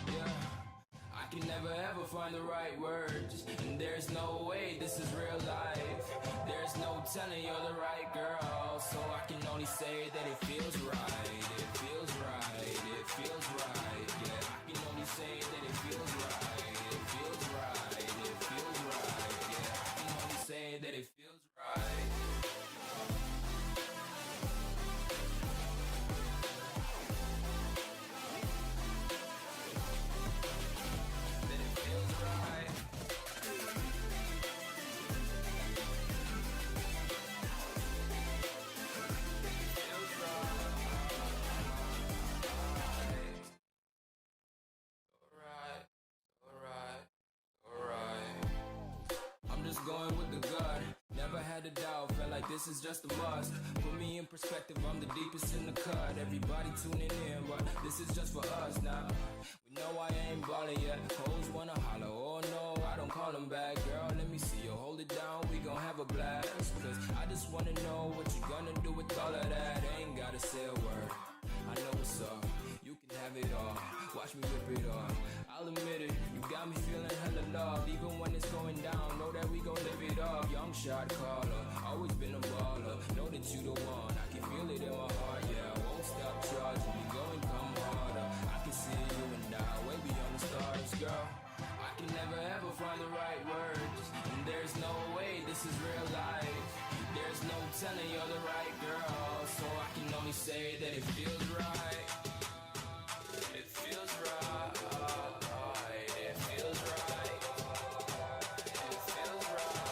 Yeah, I can never ever find the right words, and there's no way this is real life. There's no telling you're the right girl, so I can only say that it feels right. It feels right. It feels right. Yeah, I can only say that it feels right. It feels right. It feels right. Yeah, I can only say that it feels right. I'm just going with the gut. Never had a doubt, felt like this is just a must. Put me in perspective, I'm the deepest in the cut. Everybody tuning in, but this is just for us now. We know I ain't ballin' yet. Hoes wanna holler, oh no, I don't call them back. Girl, let me see you hold it down, we gon' have a blast. Cause I just wanna know what you gonna do with all of that. Ain't gotta say a word, I know what's up. You can have it all, watch me rip it off. I'll admit it, you got me feeling hella loved. Even when it's going down, know that we gon' live it up. Young shot caller, always been a baller. Know that you the one, I can feel it in my heart. Yeah, I won't stop charging me, go and come harder. I can see you and I, way beyond the stars, girl. I can never ever find the right words, and there's no way this is real life. There's no telling you're the right girl, so I can only say that it feels right. It feels right. It feels right. It feels right.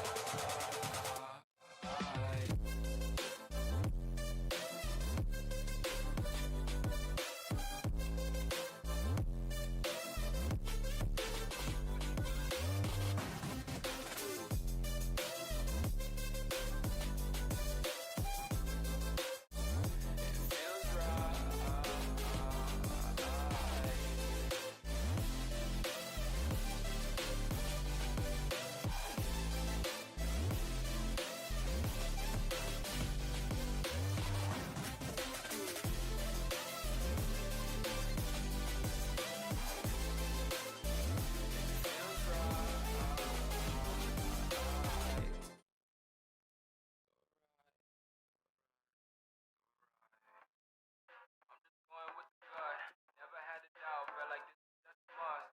Going with the gut, never had a doubt, felt like this is just a must.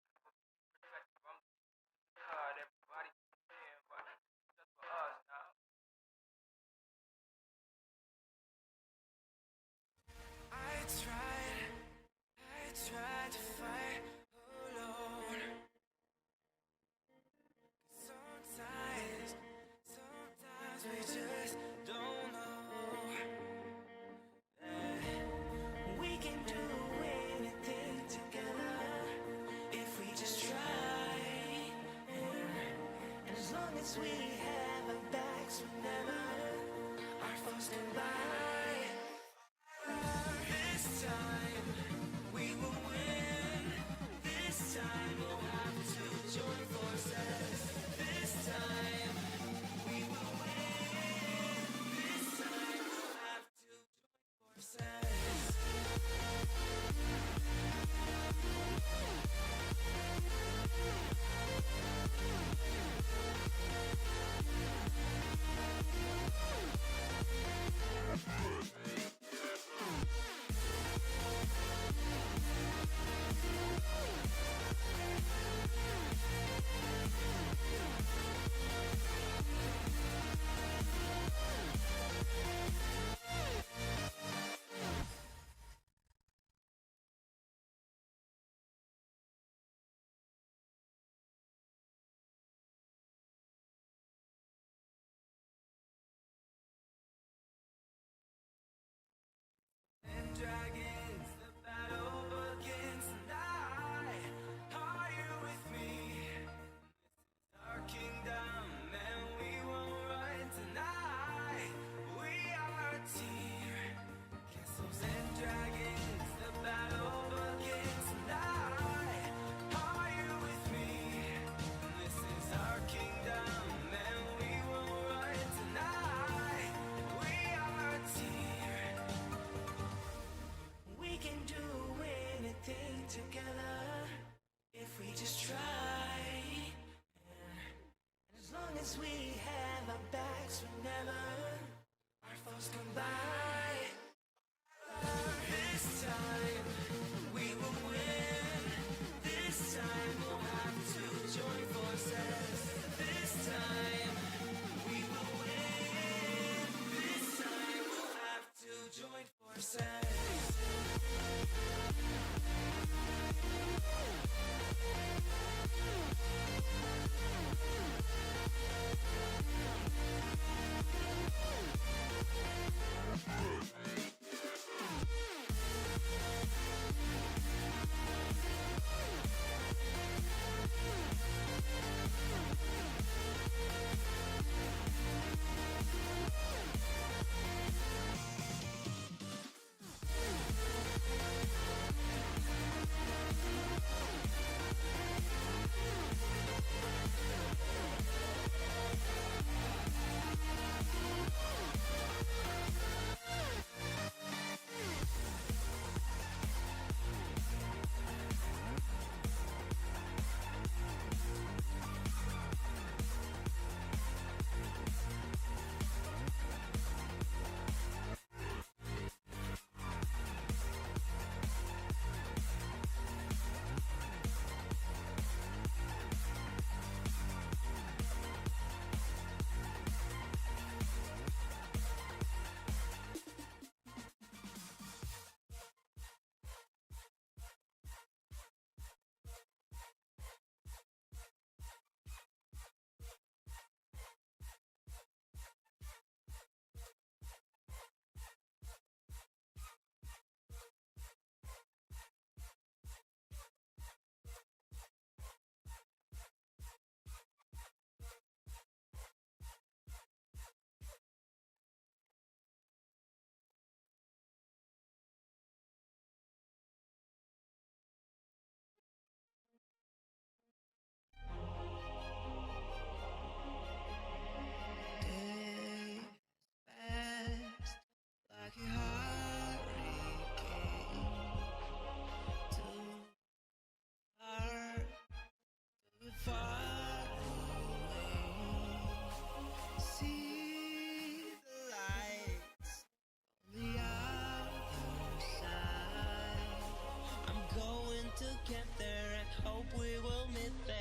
Perspective, I'm the cut, everybody in, but this is just for us now. I tried to fight alone. Sometimes we just don't know. We can do anything together if we just try. And as long as we have our backs, whenever our foes collide, this time we will win. This time we'll have to join forces. This time we will win. This time we'll have to join forces. And dragons, the battle begins tonight. Are you with me? This is our kingdom, and we won't run tonight. We are a team. Castles and dragons, the battle begins tonight. Are you with me? This is our kingdom, and we won't run tonight. We are a team. just try. And as long as we have our backs, whenever our foes come by, this time we will win. This time we'll have to join forces. This time we will win. This time we'll have to join forces. Like a hurricane, too hard, too far away. See the lights on the other side. I'm going to get there and hope we will meet there.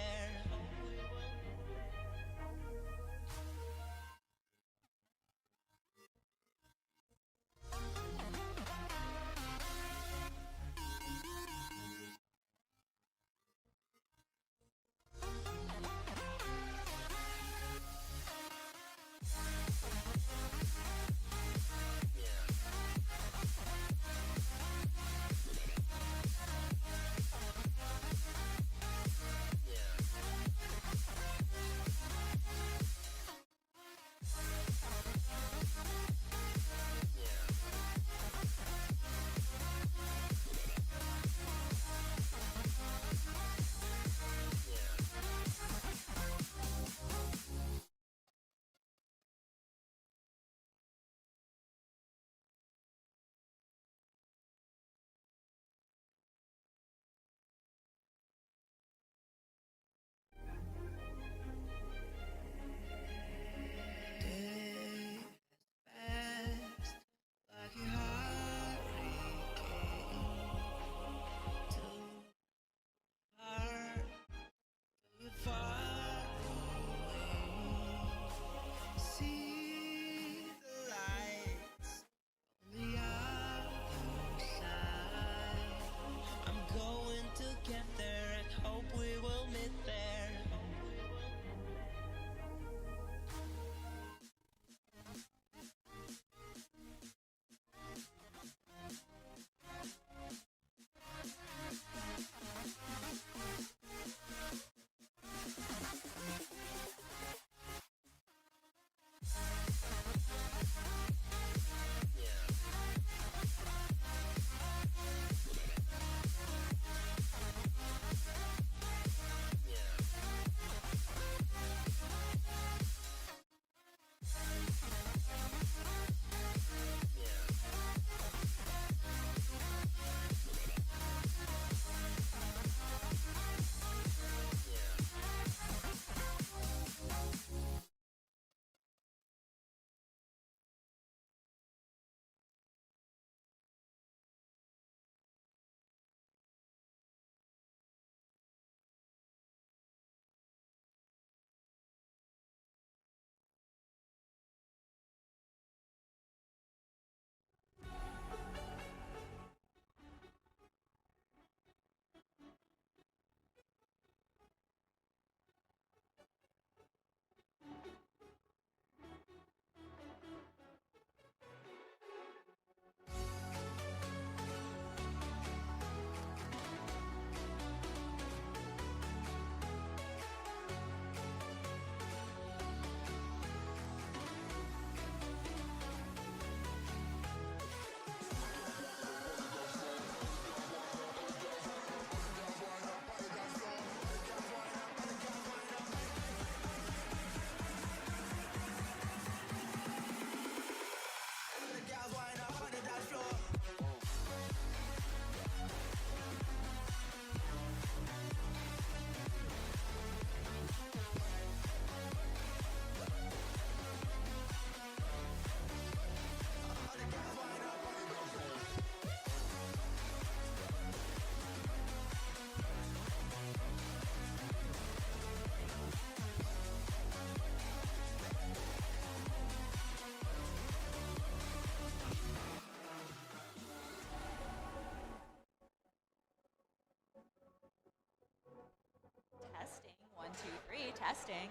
3 testing.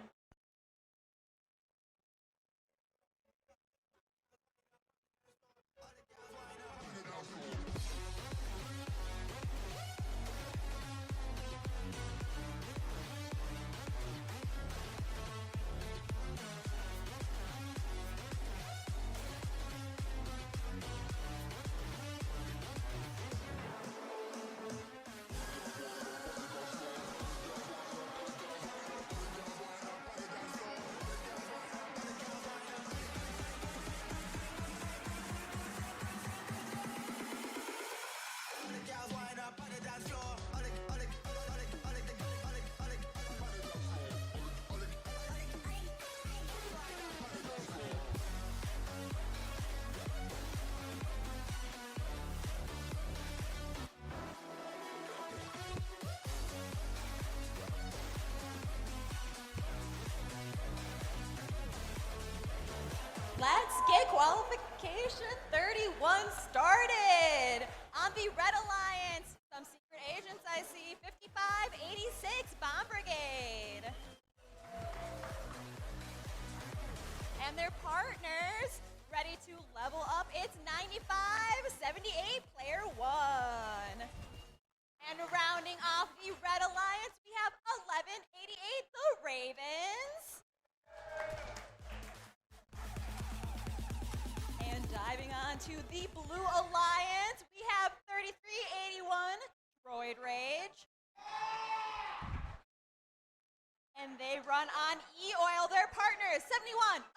Let's get qualification 31 started. On the Red Alliance, some secret agents I see, 5586 Bomb Brigade. And their partners ready to level up. It's 9578 player 1. And rounding off the Red Alliance, we have 1188 the Ravens. And diving on to the Blue Alliance, we have 3381 Droid Rage. And they run on E-Oil, their partners, 7103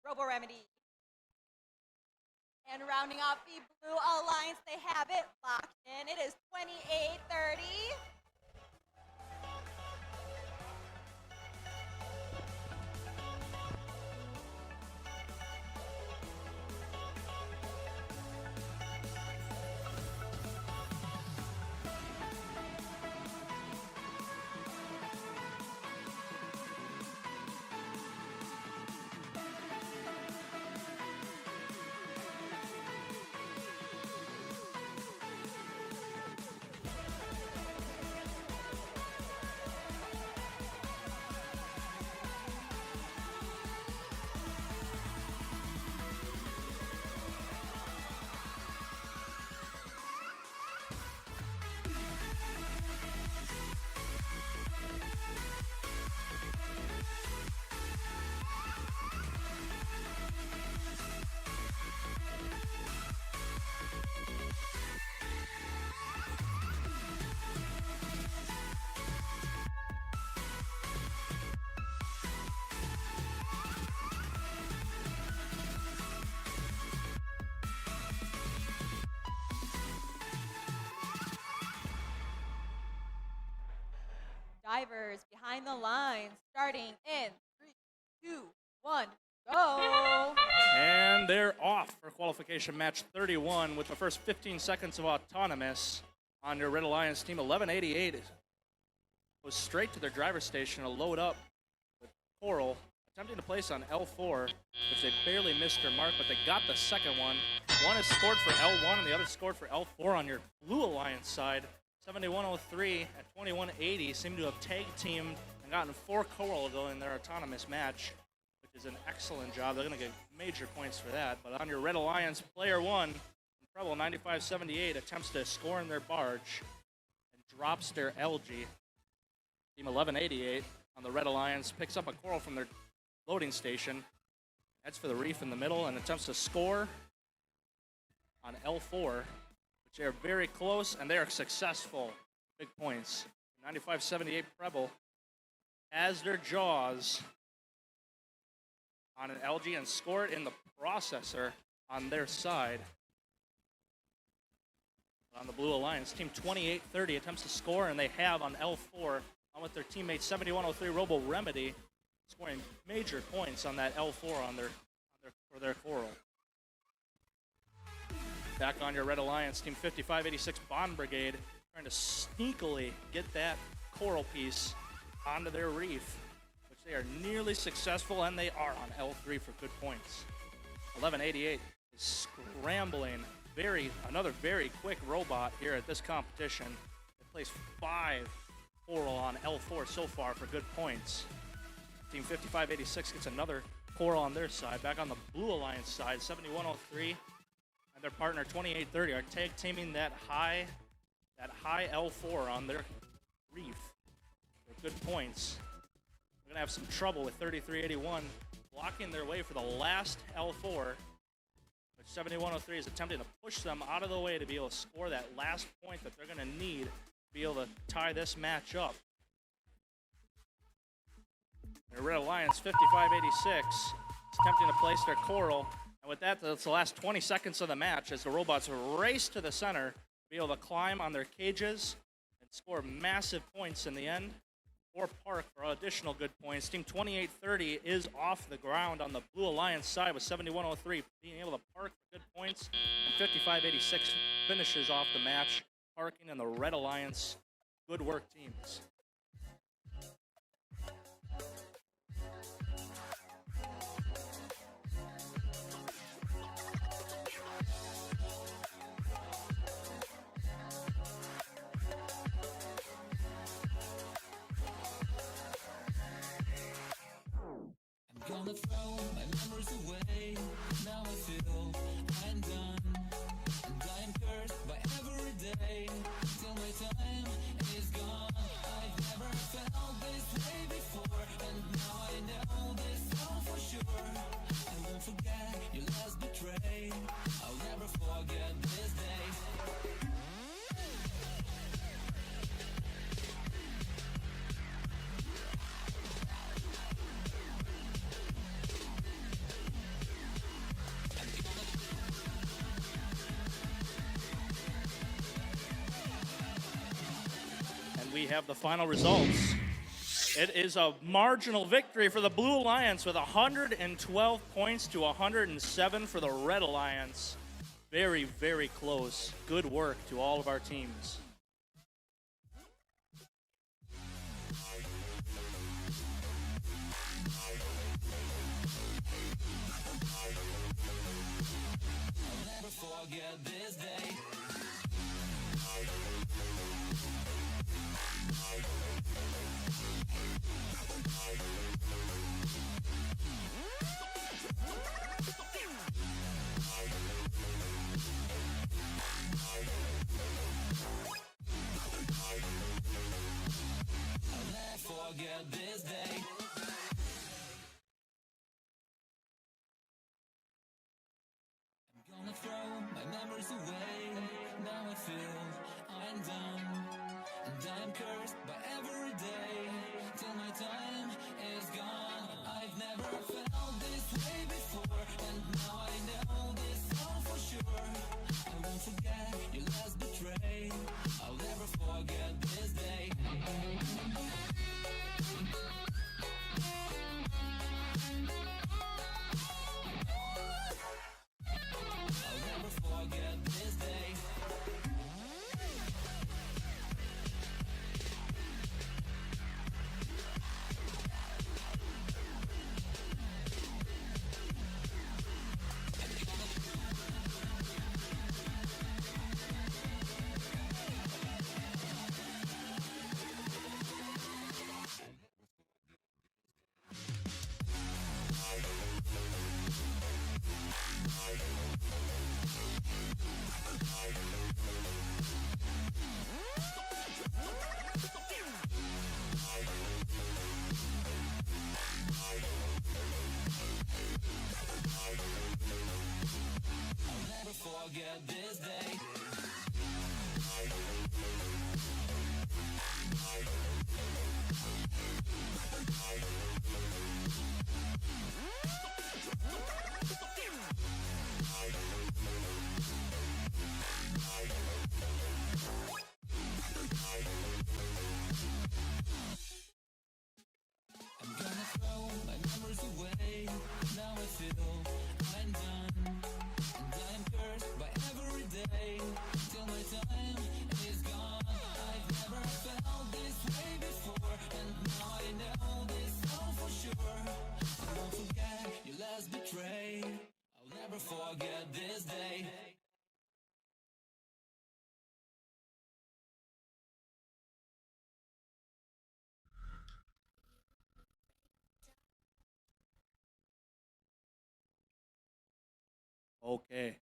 Robo Remedy. And rounding off the Blue Alliance, they have it locked in. It is 2830. Divers behind the lines, starting in 3, 2, 1, go! And they're off for qualification match 31 with the first 15 seconds of autonomous on your Red Alliance team. 1188 goes straight to their driver station to load up with Coral, attempting to place on L4, which they barely missed their mark, but they got the second one. One is scored for L1 and the other scored for L4 on your Blue Alliance side. 7103 and 2180 seem to have tag teamed and gotten 4 Coral in their autonomous match, which is an excellent job. They're going to get major points for that. But on your Red Alliance, player 1, Preble 9578 attempts to score in their barge and drops their LG. Team 1188 on the Red Alliance picks up a Coral from their loading station, heads for the reef in the middle, and attempts to score on L4. They are very close, and they are successful. Big points. 9578 Preble has their jaws on an LG and score it in the processor on their side. On the Blue Alliance, team 2830 attempts to score, and they have on L4, on with their teammate 7103 Robo Remedy, scoring major points on that L4 for their Coral. Back on your Red Alliance, team 5586 Bond Brigade, trying to sneakily get that Coral piece onto their reef, which they are nearly successful, and they are on L3 for good points. 1188 is scrambling, another very quick robot here at this competition. They placed 5 Coral on L4 so far for good points. Team 5586 gets another Coral on their side. Back on the Blue Alliance side, 7103 and their partner 2830 are tag teaming that high L4 on their reef for good points. They're gonna have some trouble with 3381 blocking their way for the last L4. But 7103 is attempting to push them out of the way to be able to score that last point that they're gonna need to be able to tie this match up. The Red Alliance 5586 is attempting to place their Coral. And with that, that's the last 20 seconds of the match as the robots race to the center to be able to climb on their cages and score massive points in the end. Or park for additional good points. Team 2830 is off the ground on the Blue Alliance side with 7103 being able to park for good points. And 5586 finishes off the match, parking in the Red Alliance. Good work, teams. Gonna throw my memories away. Now I feel I'm done, and I am cursed by every day till my time is gone. I've never felt this way before, and now I know this all for sure. I won't forget your last betray. I'll never forget this day. We have the final results. It is a marginal victory for the Blue Alliance with 112 points to 107 for the Red Alliance. Very, very close. Good work to all of our teams. I'll never forget this day. I'll never forget this day. I'm gonna throw my memories away. Now I feel I'm done, and I'm cursed by every day till my time is gone. I've never felt this way before, and now I know this all for sure. I won't forget your last betray. I'll never forget this day. I'll never forget this day. Okay.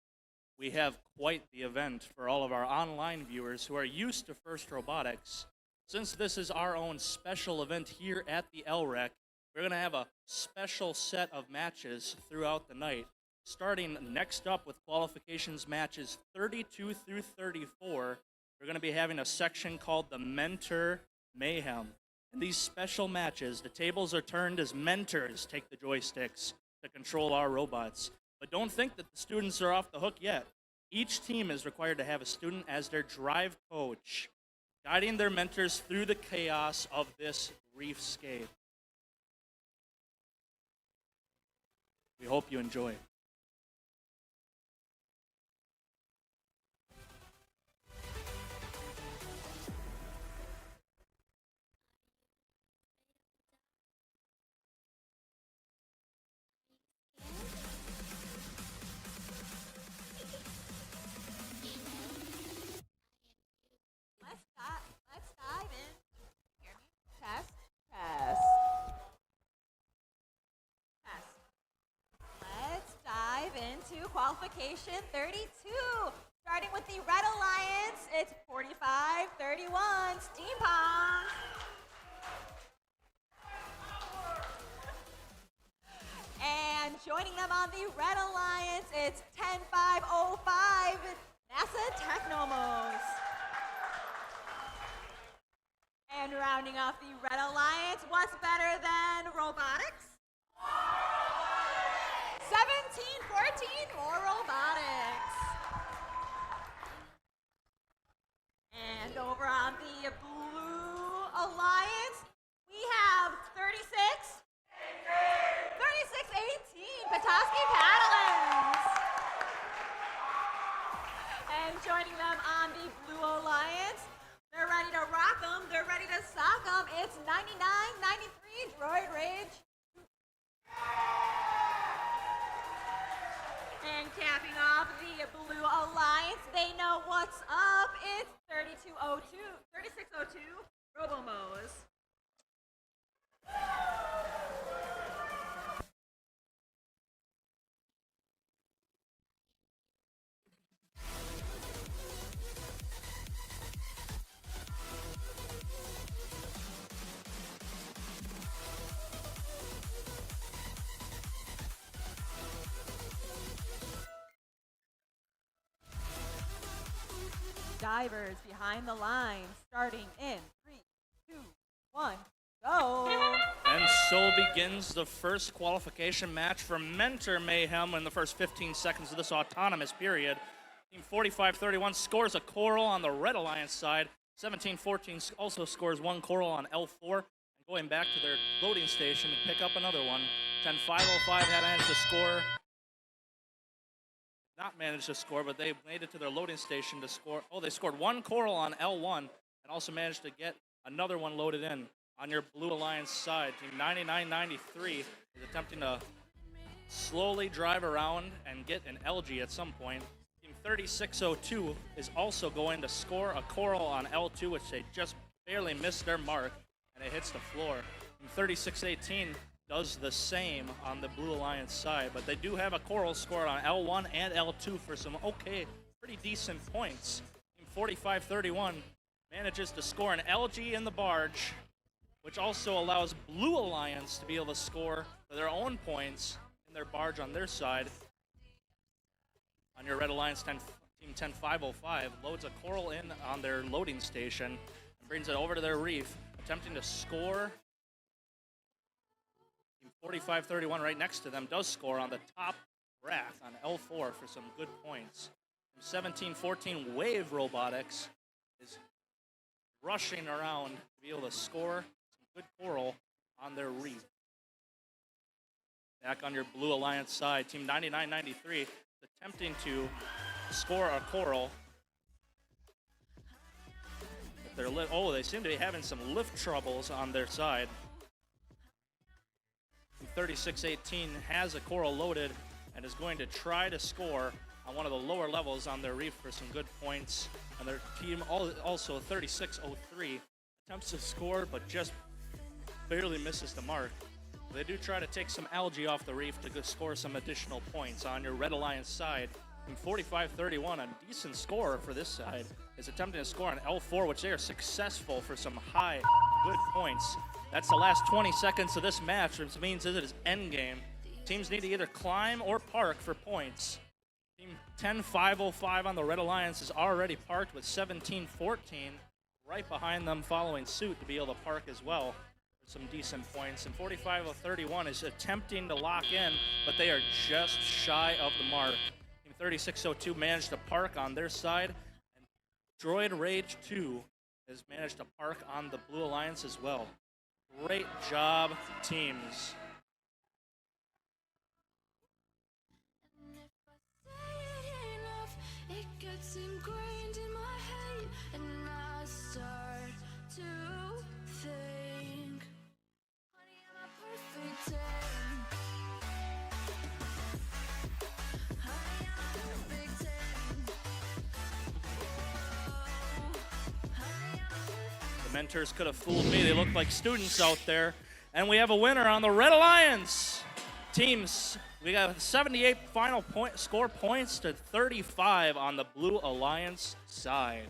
We have quite the event for all of our online viewers who are used to First Robotics. Since this is our own special event here at the LREC, we're going to have a special set of matches throughout the night. Starting next up with qualifications matches 32 through 34, we're going to be having a section called the Mentor Mayhem. In these special matches, the tables are turned as mentors take the joysticks to control our robots. But don't think that the students are off the hook yet. Each team is required to have a student as their drive coach, guiding their mentors through the chaos of this reefscape. We hope you enjoy. Let's dive in. Hear me? Test, test. Test. Let's dive into qualification 32. Starting with the Red Alliance, it's 45-31 Steam Pong. And joining them on the Red Alliance, it's 10-5-05 NASA Technomos. And rounding off the Red Alliance, what's better than Robotics? 17-14 for Robotics. And over on the Blue Alliance, we have 36-18 Petoskey Paddlins. And joining them on the Blue Alliance, they're ready to rock 'em. They're ready to sock 'em. It's 99-93 Droid Rage. And capping off the Blue Alliance, they know what's up. It's 3602 Robomos. Divers behind the line, starting in 3, 2, 1, go! And so begins the first qualification match for Mentor Mayhem in the first 15 seconds of this autonomous period. Team 45-31 scores a coral on the Red Alliance side. 17-14 also scores one coral on L4. And going back to their loading station to pick up another one. 10-5-05 had managed to score. Not managed to score, but they made it to their loading station to score. Oh, they scored one coral on L1 and also managed to get another one loaded in. On your Blue Alliance side, Team 99-93 is attempting to slowly drive around and get an LG at some point. Team 3602 is also going to score a coral on L2, which they just barely missed their mark, and it hits the floor. Team 3618 does the same on the Blue Alliance side, but they do have a coral scored on L1 and L2 for some pretty decent points. Team 45-31 manages to score an LG in the barge, which also allows Blue Alliance to be able to score for their own points in their barge on their side. On your Red Alliance, Team 10-505 loads a coral in on their loading station and brings it over to their reef, attempting to score. Team 45-31 right next to them does score on the top rack on L4 for some good points. Team 17-14 Wave Robotics is rushing around to be able to score some good coral on their reef. Back on your Blue Alliance side, Team 99-93 is attempting to score a coral. But they seem to be having some lift troubles on their side. 3618 has a coral loaded and is going to try to score on one of the lower levels on their reef for some good points. And their team also 3603 attempts to score but just barely misses the mark. They do try to take some algae off the reef to score some additional points on your Red Alliance side. And 45-31, a decent score for this side, is attempting to score on L4, which they are successful for some high, good points. That's the last 20 seconds of this match, which means it is endgame. Teams need to either climb or park for points. Team 10-505 on the Red Alliance is already parked with 17-14, right behind them following suit to be able to park as well for some decent points. And 45-31 is attempting to lock in, but they are just shy of the mark. Team 3602 managed to park on their side, and Droid Rage 2 has managed to park on the Blue Alliance as well. Great job, teams. It gets ingrained in my head, and I start to think, honey, I'm a perfect 10. Honey, I'm a perfect 10. Honey, I'm a perfect. The mentors could have fooled me. They look like students out there. And we have a winner on the Red Alliance. Teams, we got 78 final score points to 35 on the Blue Alliance side.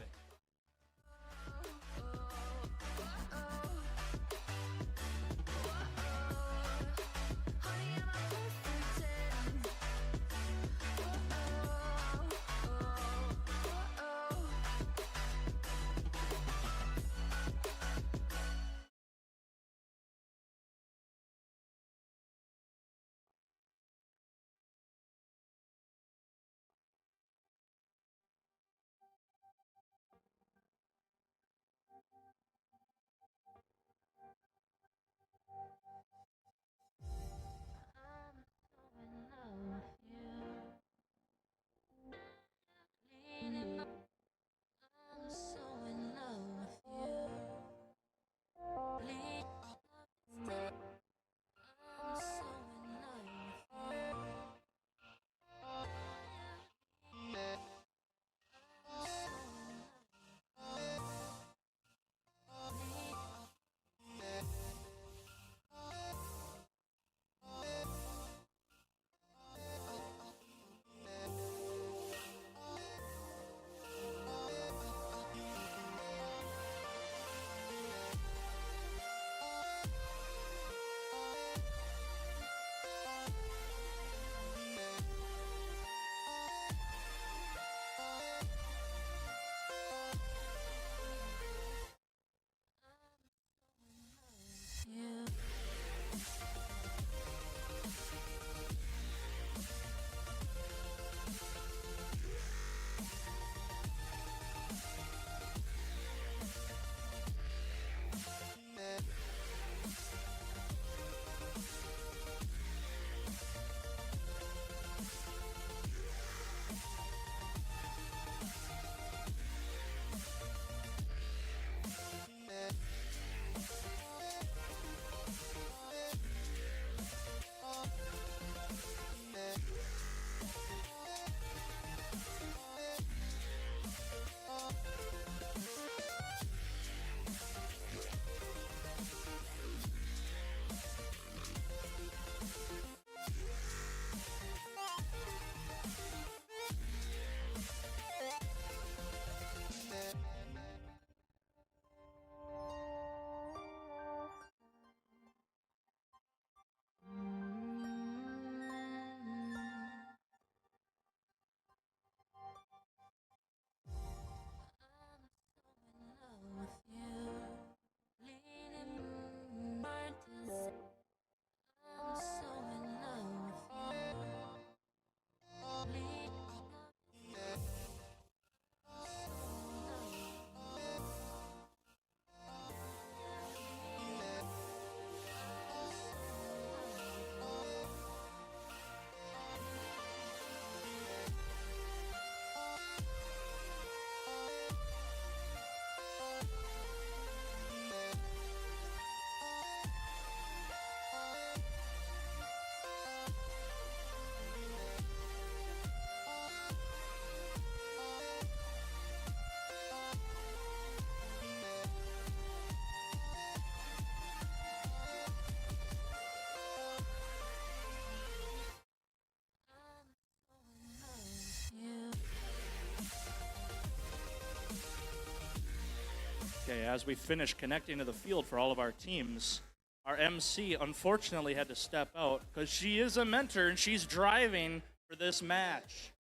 as we finish connecting to the field for all of our teams, our MC unfortunately had to step out because she is a mentor and she's driving for this match.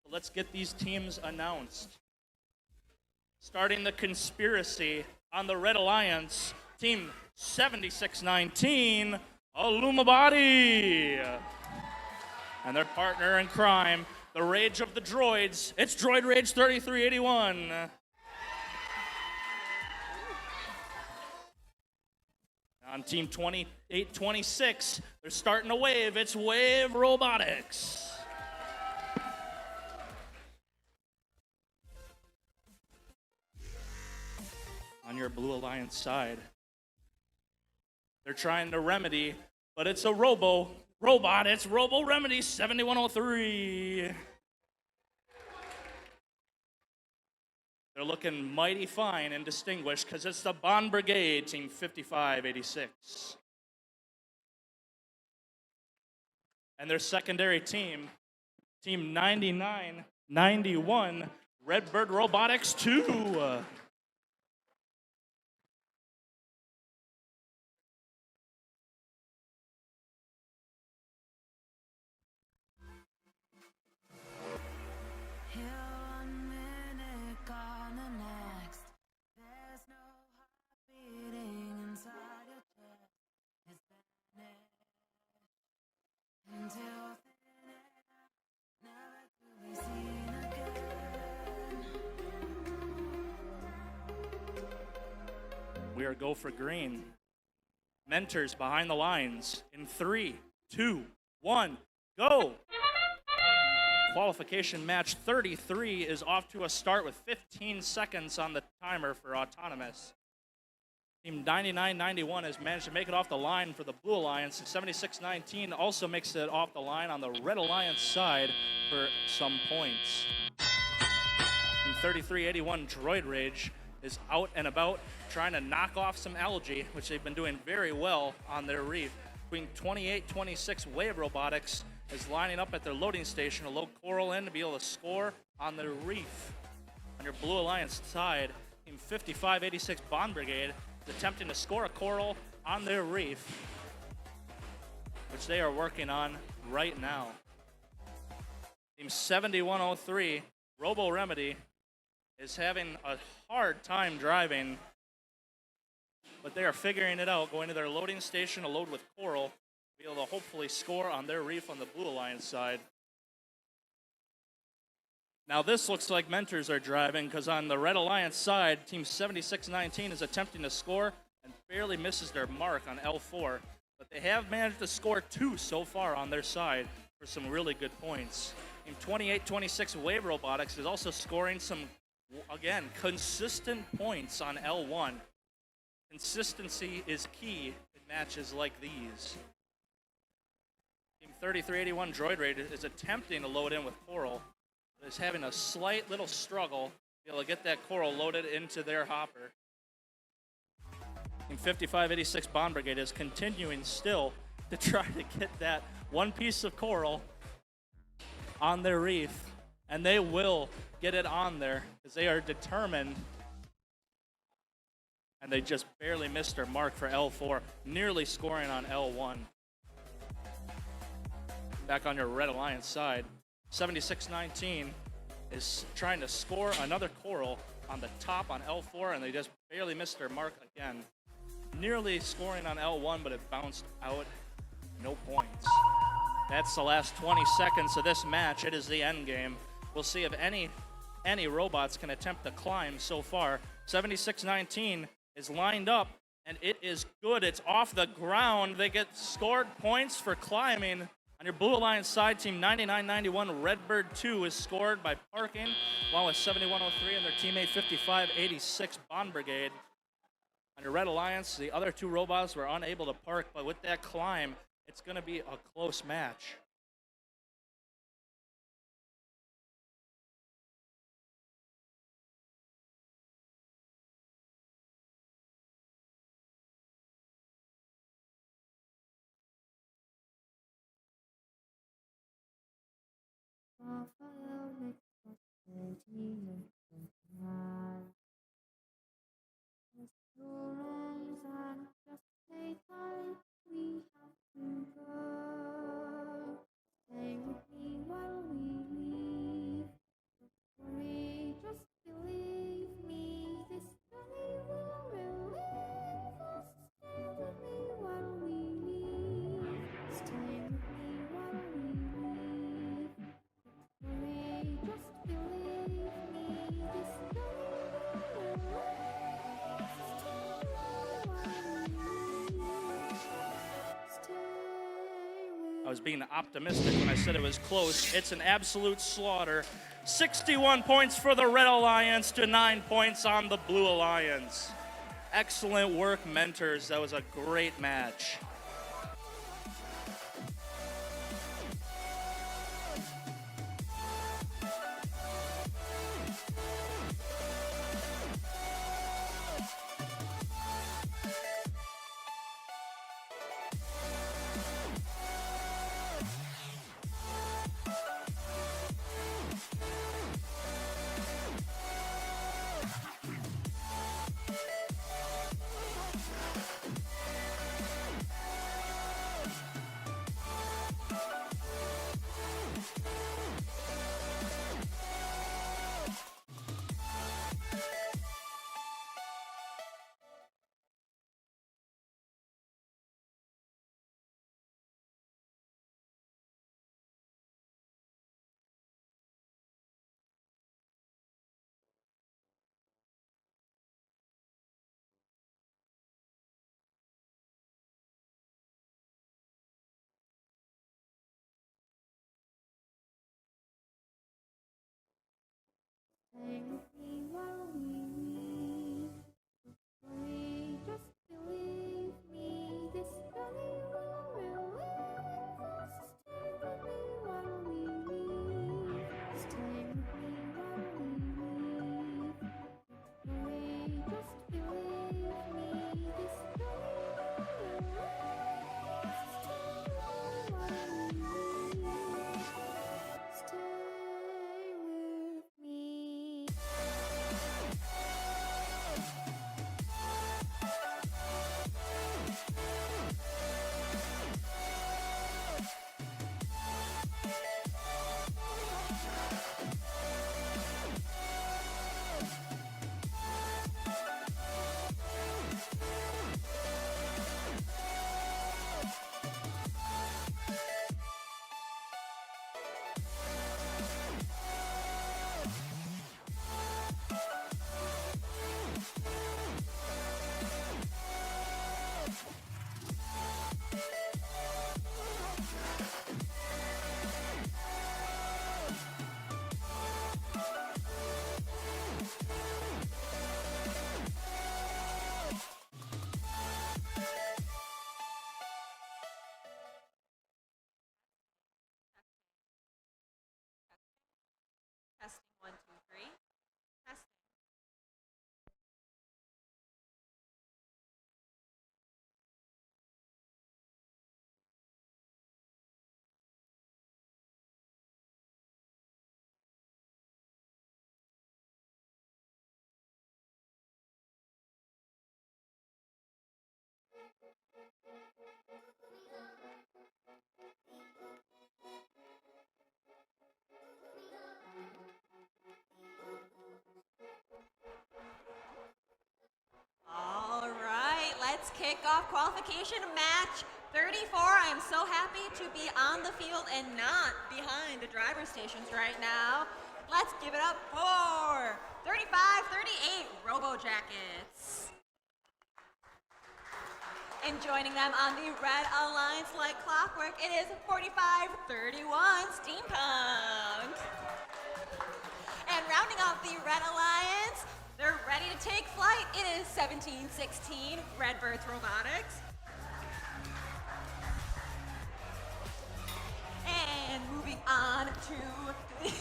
So let's get these teams announced. Starting the conspiracy on the Red Alliance, Team 7619, Alumabadi. And their partner in crime, the Rage of the Droids, it's Droid Rage 3381. On Team 2826, they're starting a wave. It's Wave Robotics. On your Blue Alliance side, they're trying to remedy, but it's a robot. It's Robo Remedy 7103. They're looking mighty fine and distinguished because it's the Bond Brigade, Team 5586. And their secondary team, Team 9991, Redbird Robotics 2. We are go for green. Mentors behind the lines in 3, 2, 1, go! Qualification match 33 is off to a start with 15 seconds on the timer for Autonomous. Team 9991 has managed to make it off the line for the Blue Alliance. 7619 also makes it off the line on the Red Alliance side for some points. Team 3381 Droid Rage is out and about trying to knock off some algae, which they've been doing very well on their reef. Between 2826 Wave Robotics is lining up at their loading station to load coral in to be able to score on their reef. On your Blue Alliance side, Team 5586 Bond Brigade is attempting to score a coral on their reef, which they are working on right now. Team 7103 Robo Remedy is having a hard time driving, but they are figuring it out, going to their loading station to load with coral, be able to hopefully score on their reef on the Blue Alliance side. Now this looks like mentors are driving, because on the Red Alliance side, Team 7619 is attempting to score and barely misses their mark on L4, but they have managed to score 2 so far on their side for some really good points. Team 2826 Wave Robotics is also scoring some, again, consistent points on L1. Consistency is key in matches like these. Team 3381 Droid Raid is attempting to load in with coral, but is having a slight little struggle to be able to get that coral loaded into their hopper. Team 5586 Bond Brigade is continuing still to try to get that one piece of coral on their reef, and they will get it on there because they are determined, and they just barely missed their mark for L4, nearly scoring on L1. Back on your Red Alliance side, 7619 is trying to score another coral on the top on L4, and they just barely missed their mark again. Nearly scoring on L1, but it bounced out. No points. That's the last 20 seconds of this match. It is the end game. We'll see if any robots can attempt to climb so far. 7619 is lined up, and it is good. It's off the ground. They get scored points for climbing. On your Blue Alliance side, Team 9991 Redbird 2 is scored by parking, along with 7103 and their teammate 5586 Bond Brigade. On your Red Alliance, the other 2 robots were unable to park, but with that climb, it's going to be a close match. was being optimistic when I said it was close. It's an absolute slaughter. 61 points for the Red Alliance to 9 points on the Blue Alliance. Excellent work, mentors. That was a great match. Stay with me while we weep. Just believe me, this journey will relieve. Stay with me while we weep. Stay with me while we weep. Just believe me, this journey will relieve. Stay with me while we weep. Stay with me. Testing 1, 2, 3. Testing. All right, let's kick off qualification match 34. I am so happy to be on the field and not behind the driver's stations right now. Let's give it up for 35-38 Robo Jackets. And joining them on the Red Alliance like clockwork, it is 45-31 Steampunk. And rounding off the Red Alliance, they're ready to take flight. It is 17-16 Redbirds Robotics. And moving on to the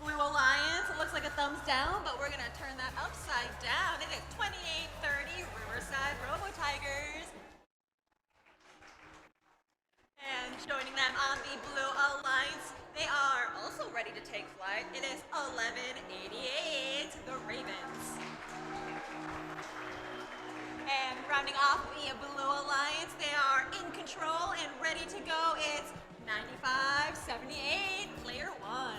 Blue Alliance. It looks like a thumbs down, but we're gonna turn that upside down. It is 28-30 Riverside Robo Tigers. And joining them on the Blue Alliance, they are also ready to take flight. It is 1188 the Ravens. And rounding off the Blue Alliance, they are in control and ready to go. It's 9578 Player One.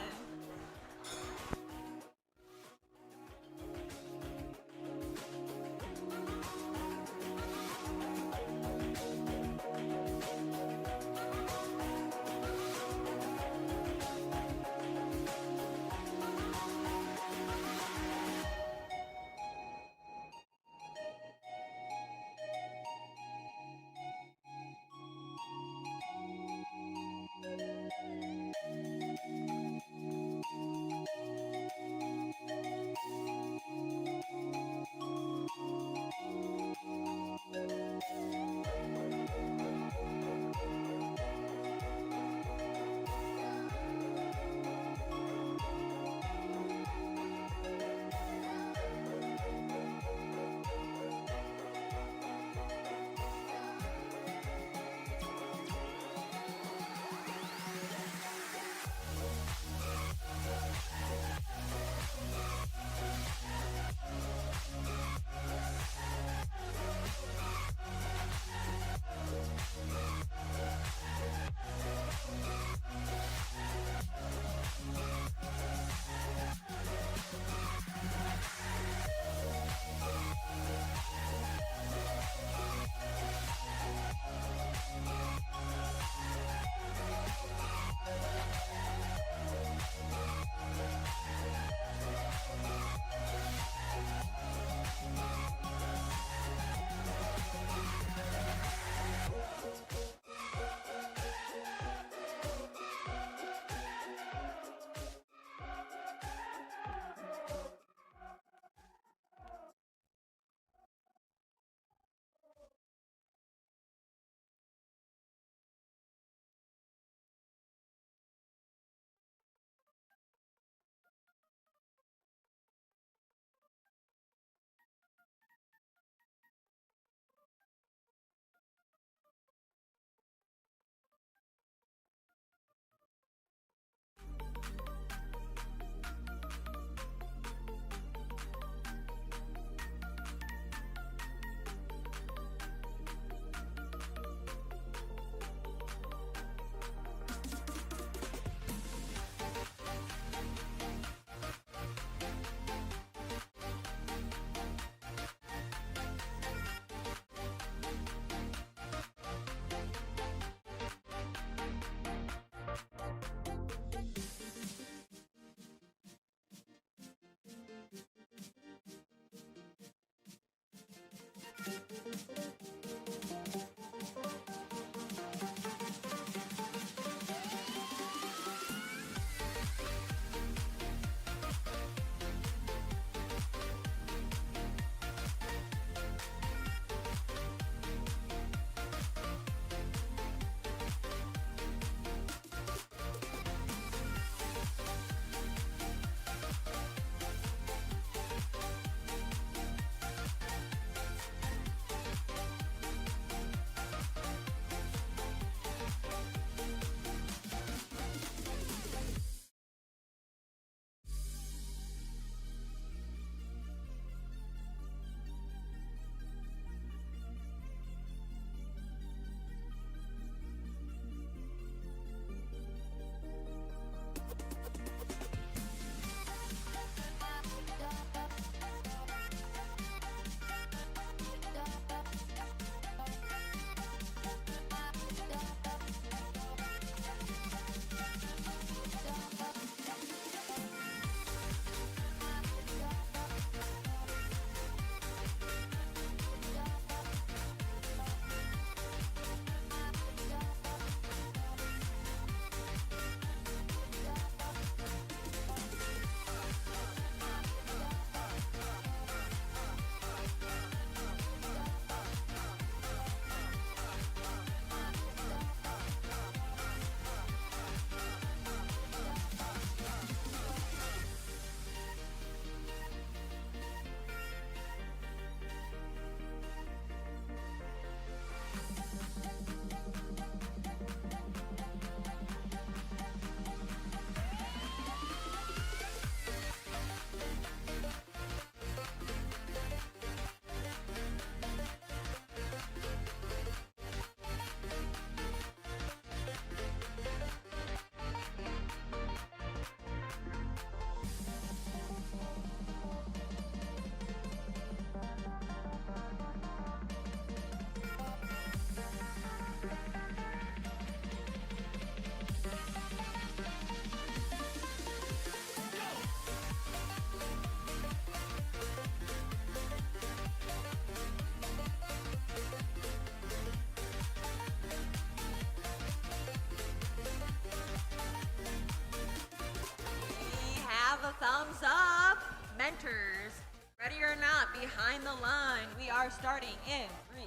sprinters. Ready or not, behind the line. We are starting in 3,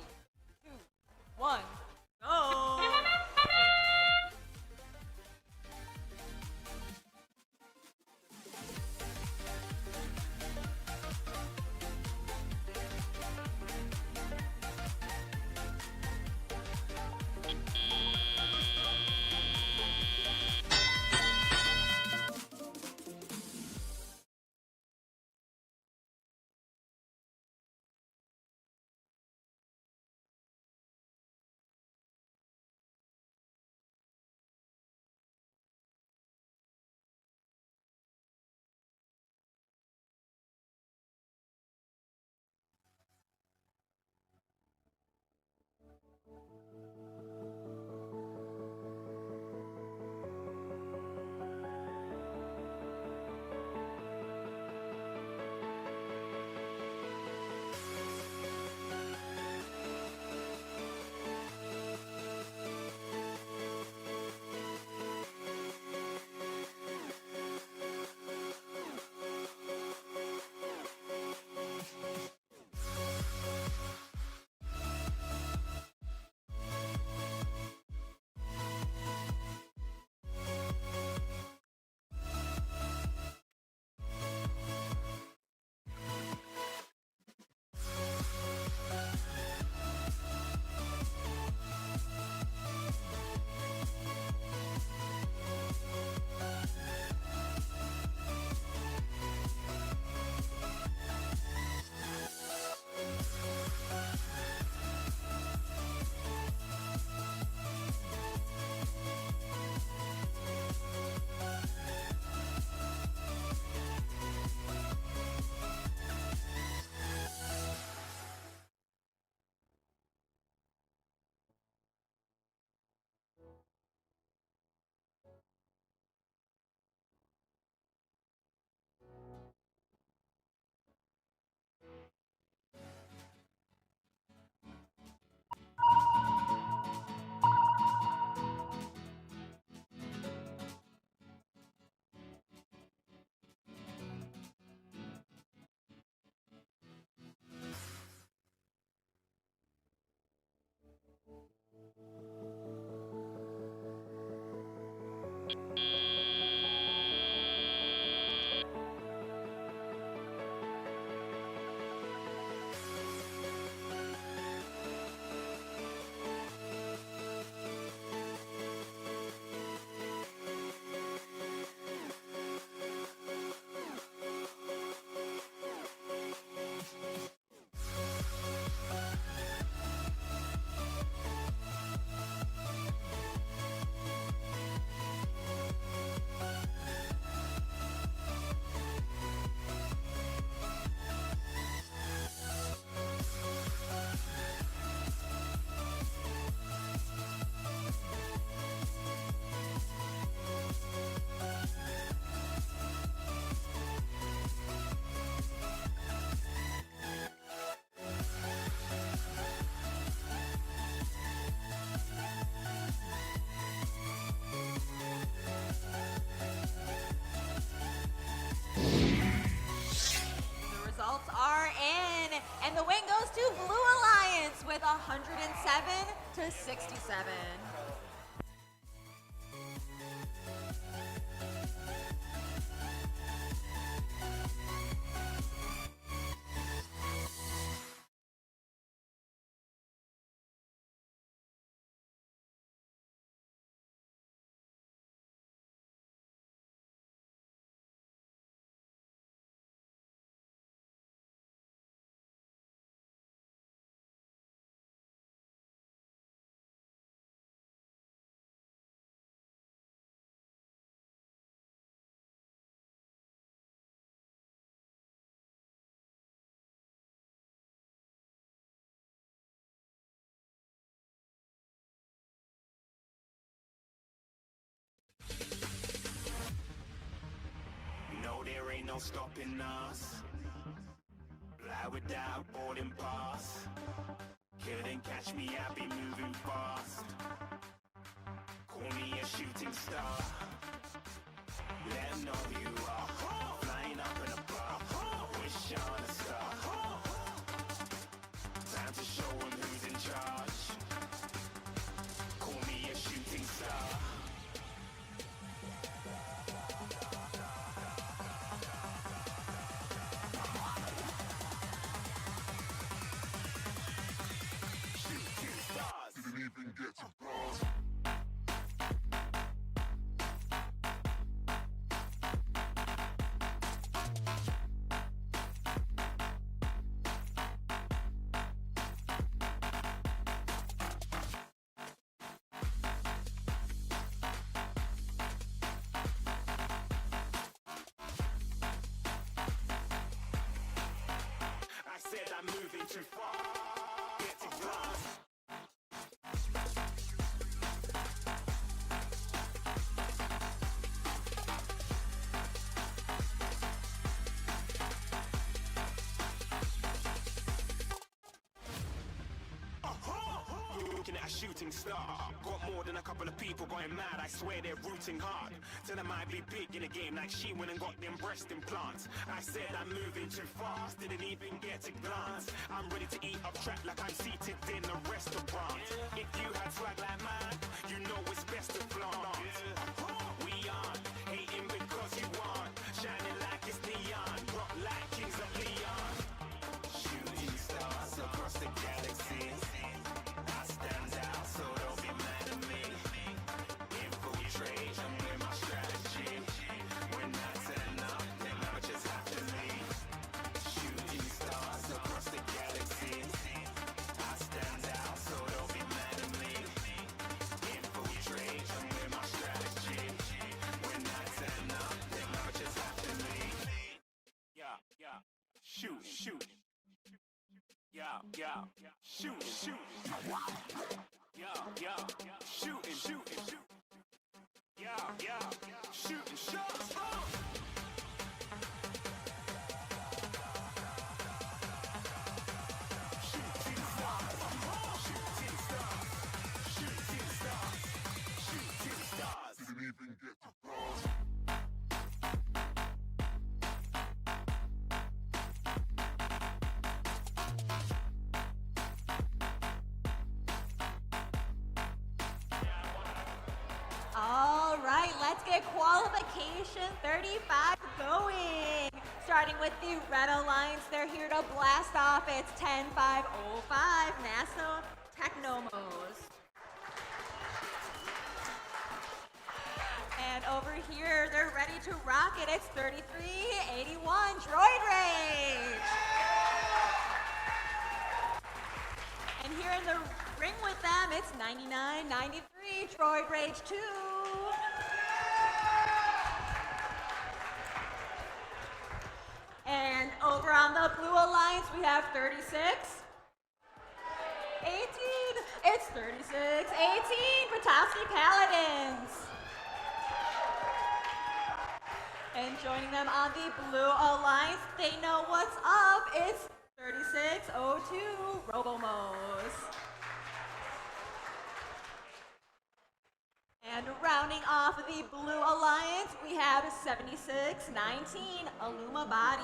2, 1, go! And the win goes to Blue Alliance with 107 to 67. No, there ain't no stopping us. Fly without boarding pass. Couldn't catch me, I be moving fast. Call me a shooting star. Let 'em know who you are. Flying up in a bar. Wish to show 'em who's in charge. Call me a shooting star. Shooting stars. Didn't even get to bronze. I said I'm moving too far. Get to glass. Looking at a shooting star. Got more than a couple of people going mad. I swear they're rooting hard. Tell them I be big in the game like she went and got them breast implants. I said I'm moving too fast. Didn't even get a glance. I'm ready to eat up track like I'm seated in a restaurant. If you had swag like mine, you know it's best to flaunt. We aren't hating because you aren't. Shining like it's neon. Rock like kings of Leon. Shooting stars across the galaxy. I stand out, so don't be mad at me. Infiltrate, I'm with my strategy. When I turn up, then I just have to leave. Shooting stars across the galaxy. I stand out, so don't be mad at me. Infiltrate, I'm with my strategy. When I turn up, then I just have to leave. Yeah, yeah. Shoot, shoot. Yeah, yeah, shooting, shooting. Yeah, yeah, shooting, shooting. Yeah, yeah, shooting shots. Shooting stars, shooting stars, shooting stars, shooting stars. Didn't even get to bronze. All right, let's get qualification 35 going. Starting with the Red Alliance, they're here to blast off. It's 10-5-05 NASA Technomos. And over here, they're ready to rock it. It's 33-81 Droid Rage. And here in the ring with them, it's 99-93 Droid Rage 2. And over on the Blue Alliance, we have 36-18. It's 36-18 Patowski Paladins. And joining them on the Blue Alliance, they know what's up. It's 36-02 Robomos. And rounding off the Blue Alliance, we have 76-19 Aluma Body.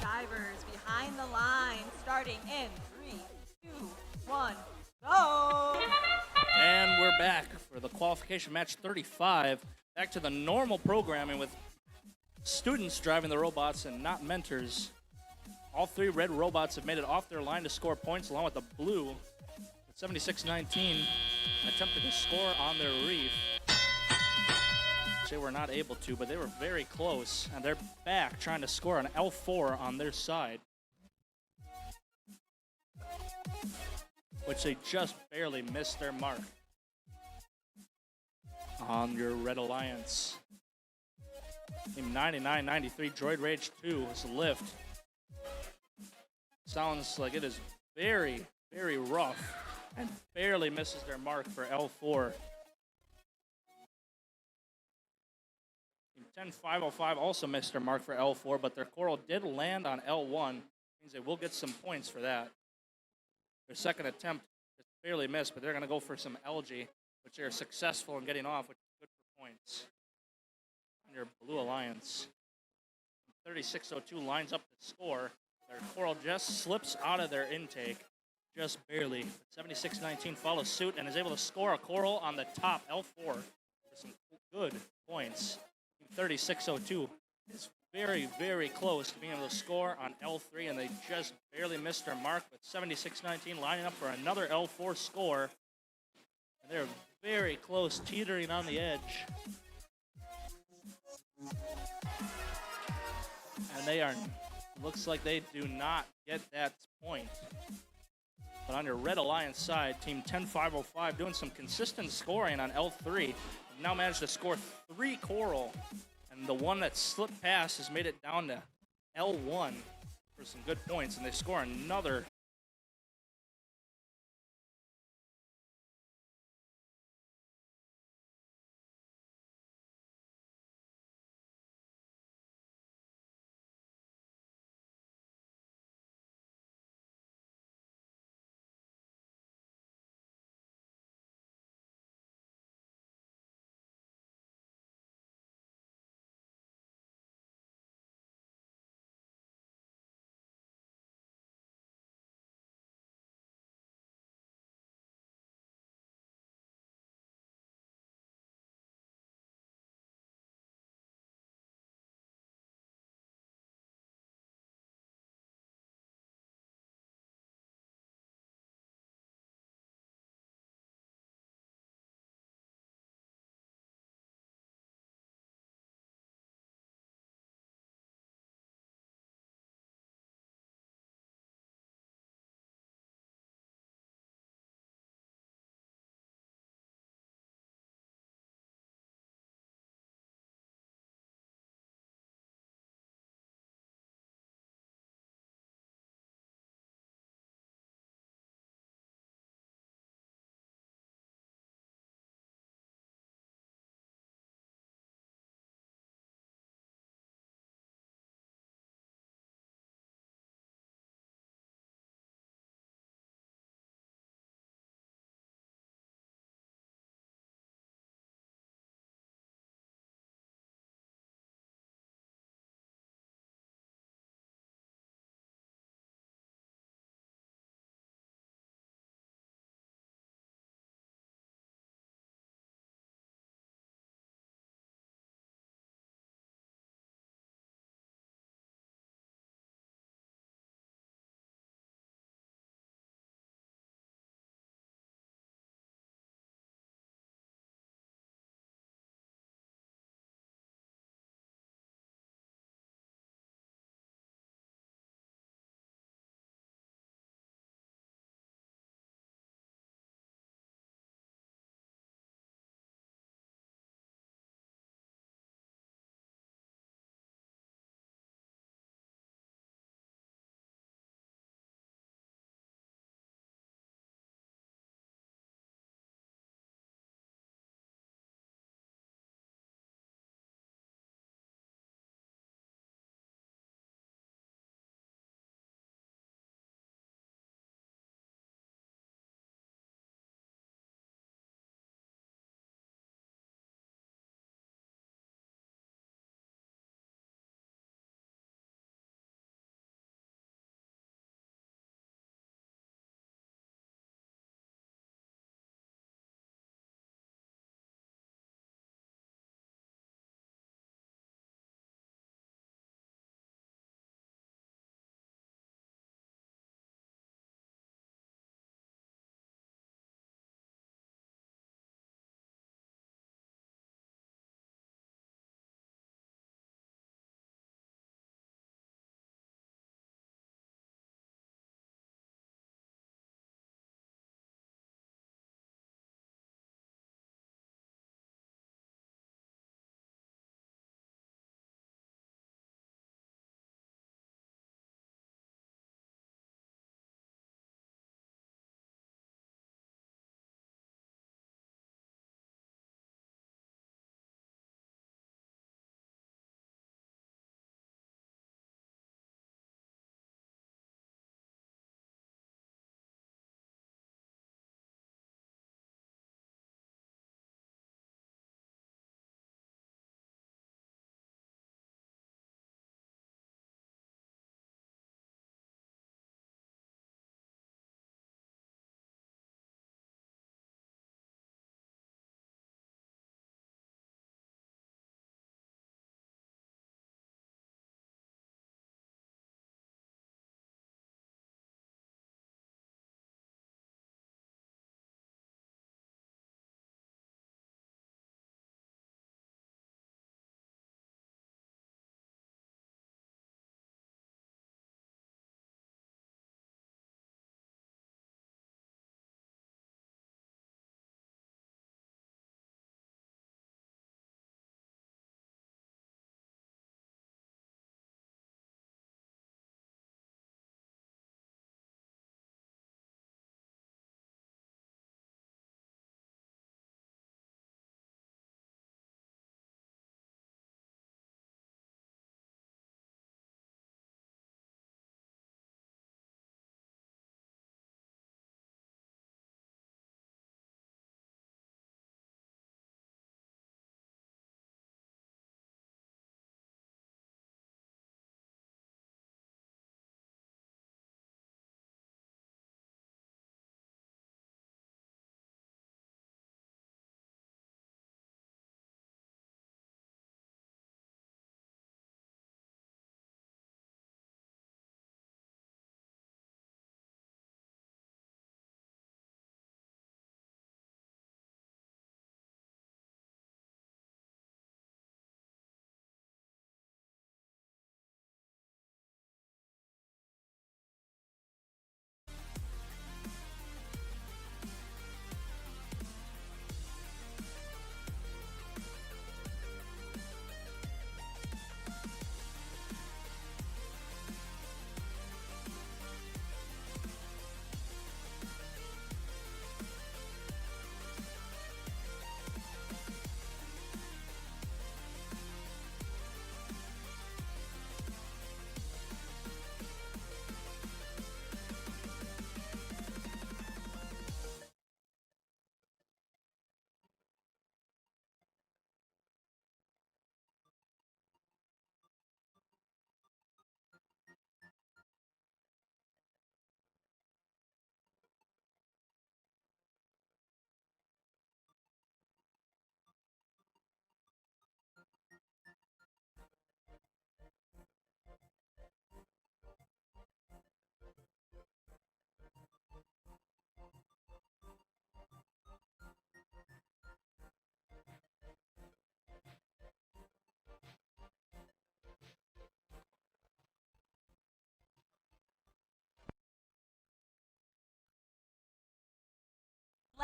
Divers behind the line, starting in 3, 2, 1, go! And we're back for the qualification match 35. Back to the normal programming with students driving the robots and not mentors. All three red robots have made it off their line to score points, along with the blue at 76-19, attempted to score on their reef. They were not able to, but they were very close, and they're back trying to score an L4 on their side, which they just barely missed their mark on your Red Alliance. Team 99-93 Droid Rage 2 is lift. Sounds like it is very, very rough and barely misses their mark for L4. 10-505 also missed their mark for L4, but their coral did land on L1. Means they will get some points for that. Their second attempt is barely missed, but they're going to go for some algae, which they're successful in getting off, which is good for points. On your Blue Alliance. 3602 lines up the score. Their coral just slips out of their intake, just barely. 7619 follows suit and is able to score a coral on the top L4 for some good points. 3602 is very, very close to being able to score on L3, and they just barely missed their mark with 7619 lining up for another L4 score. And they're very close, teetering on the edge. And they are, looks like they do not get that point. But on your Red Alliance side, Team 10-505 doing some consistent scoring on L3. Have now managed to score 3 coral. And the one that slipped past has made it down to L1 for some good points. And they score another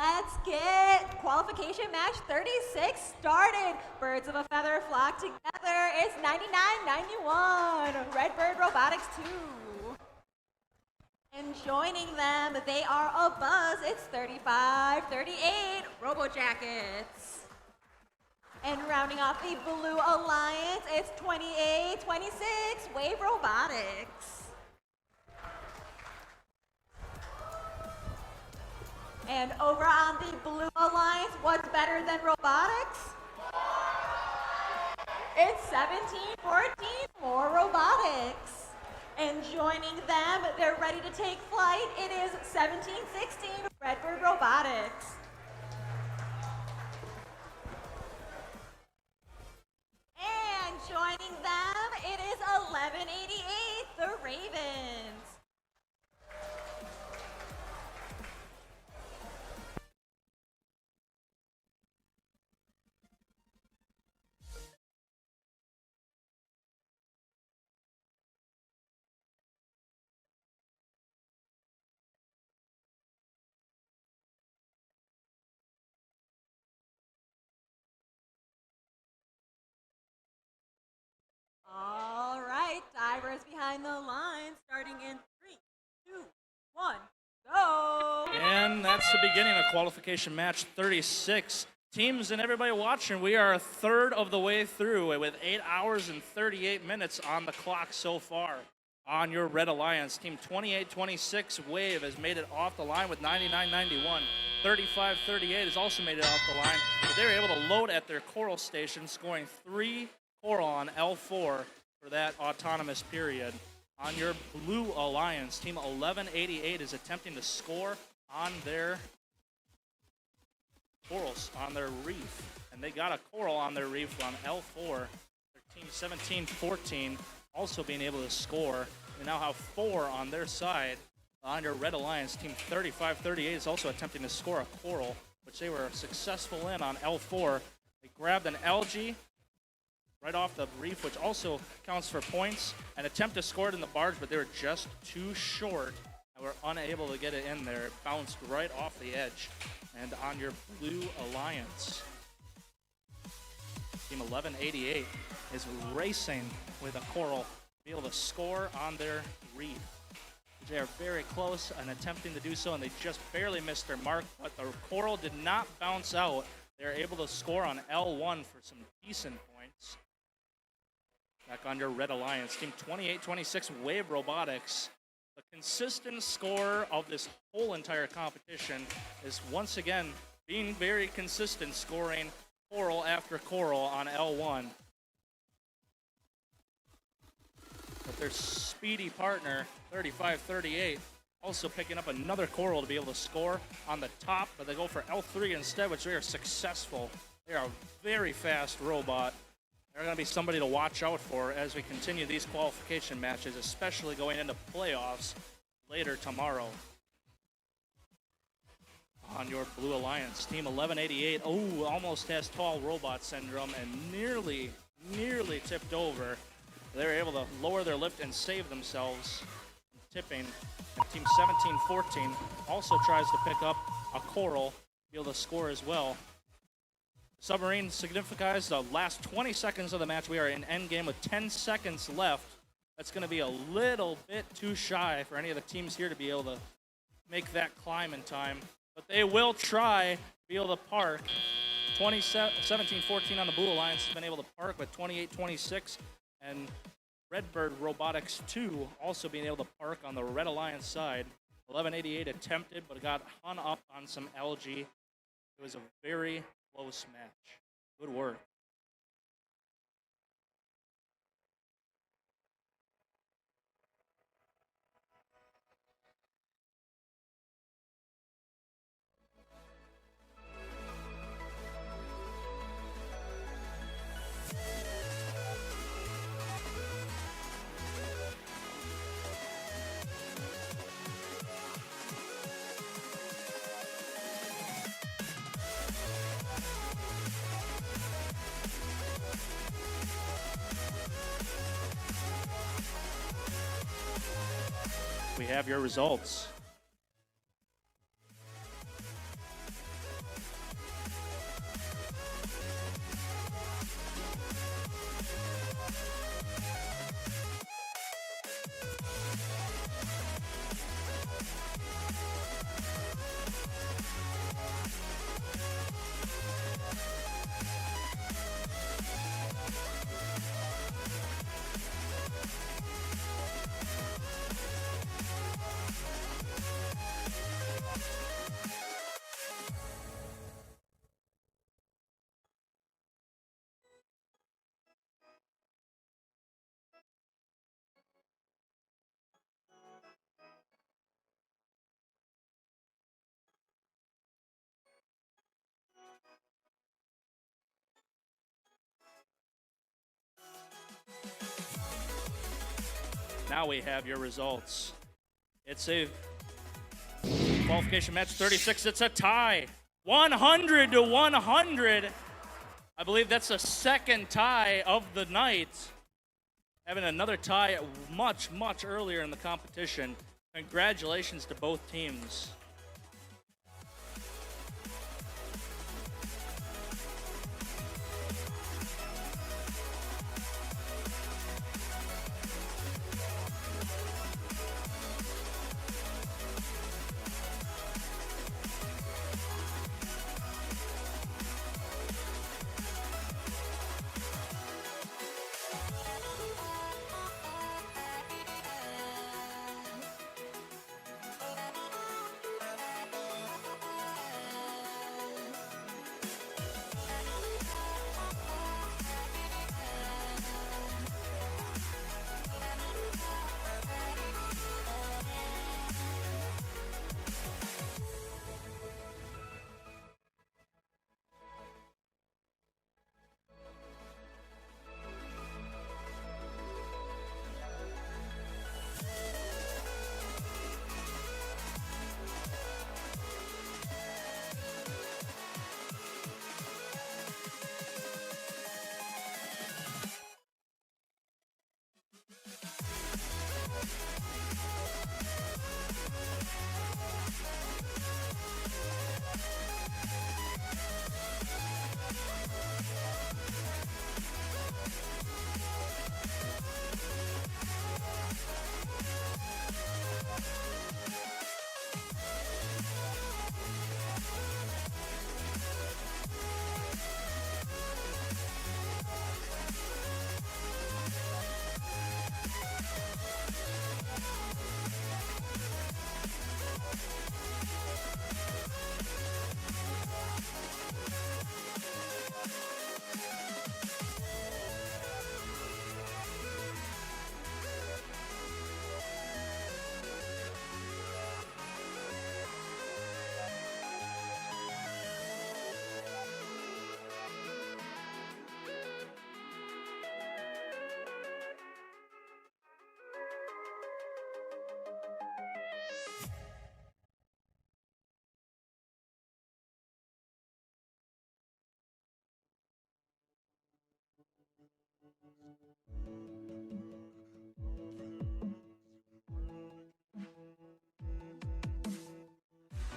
Let's get qualification match 36 started. Birds of a feather flock together. It's 99-91. Redbird Robotics 2. And joining them, they are a buzz. It's 35-38 Robojackets. And rounding off the Blue Alliance, it's 28-26 Wave Robotics. And over on the Blue Alliance, what's better than robotics? It's 17-14 more robotics. And joining them, they're ready to take flight. It is 17-16 Redbird Robotics. And joining them, it is 11-88 the Ravens. All right, divers behind the line, starting in 3, 2, 1, go! And that's the beginning of qualification match 36. Teams and everybody watching, we are a third of the way through with 8 hours and 38 minutes on the clock so far. On your Red Alliance, team 28-26 Wave has made it off the line with 99-91. 35-38 has also made it off the line, but they were able to load at their coral station, scoring 3 coral on L4 for that autonomous period. On your Blue Alliance, team 1188 is attempting to score on their corals, on their reef. And they got a coral on their reef on L4. Their team 1714 also being able to score. They now have 4 on their side. On your Red Alliance, team 3538 is also attempting to score a coral, which they were successful in on L4. They grabbed an algae right off the reef, which also counts for points, and attempt to score it in the barge, but they were just too short and were unable to get it in there. It bounced right off the edge. And on your Blue Alliance, team 1188 is racing with a coral to be able to score on their reef. They are very close and attempting to do so, and they just barely missed their mark, but the coral did not bounce out. They're able to score on L1 for some decent points. Back on your Red Alliance, team 28-26 Wave Robotics. The consistent score of this whole entire competition is once again being very consistent, scoring coral after coral on L1. But their speedy partner, 35-38, also picking up another coral to be able to score on the top, but they go for L3 instead, which they are successful. They are a very fast robot. They're going to be somebody to watch out for as we continue these qualification matches, especially going into playoffs later tomorrow. On your Blue Alliance, team 1188, almost has tall robot syndrome and nearly tipped over. They were able to lower their lift and save themselves from tipping. And team 1714 also tries to pick up a coral, be able to score as well. Submarine signifies the last 20 seconds of the match. We are in endgame with 10 seconds left. That's going to be a little bit too shy for any of the teams here to be able to make that climb in time. But they will try to be able to park. 17-14 on the Blue Alliance has been able to park with 28-26. And Redbird Robotics 2 also being able to park on the Red Alliance side. 1188 attempted, but got hung up on some algae. It was a very close match. Good work. We have your results. Now we have your results. It's a qualification match 36. It's a tie. 100 to 100. I believe that's the second tie of the night. Having another tie much, much earlier in the competition. Congratulations to both teams.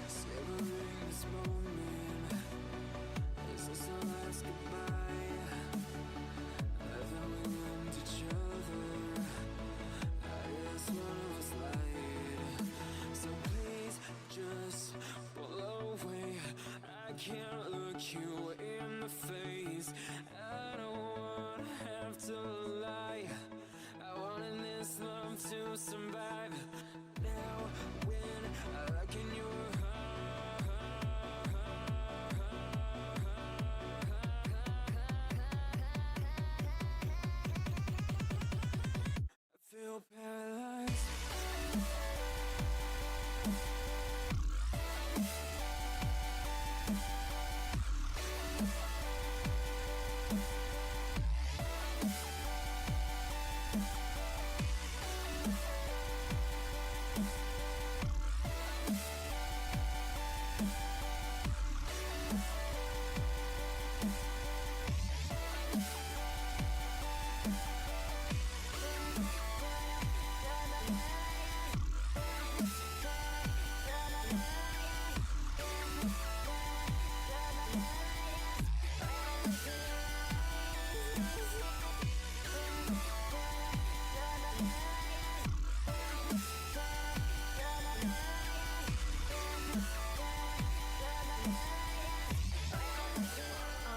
Savoring this moment. Is this our last goodbye? Haven't we learned each other? I guess one of us lied. So please just pull away. I can't look you in the face. I don't wanna have to lie. I wanted this love to survive. Now when I look in your I feel paralyzed.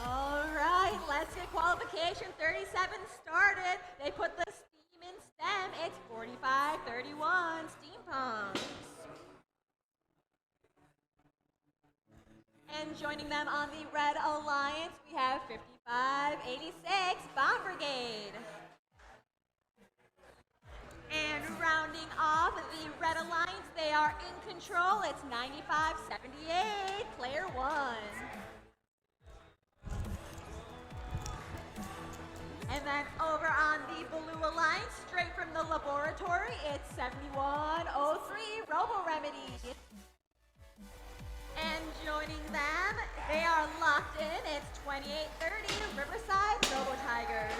All right, let's get qualification 37 started. They put the steam in STEM. It's 45-31 steam pumps. And joining them on the Red Alliance, we have 55-86 Bomb Brigade. And rounding off the Red Alliance, they are in control. It's 95-78 Player One. And then over on the Blue Alliance, straight from the laboratory, gravity. And joining them, they are locked in. It's 28-30 Riverside Robo Tigers.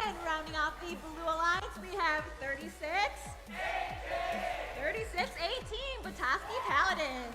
And rounding off the Blue Alliance, we have 36-18 Batoski Paladins.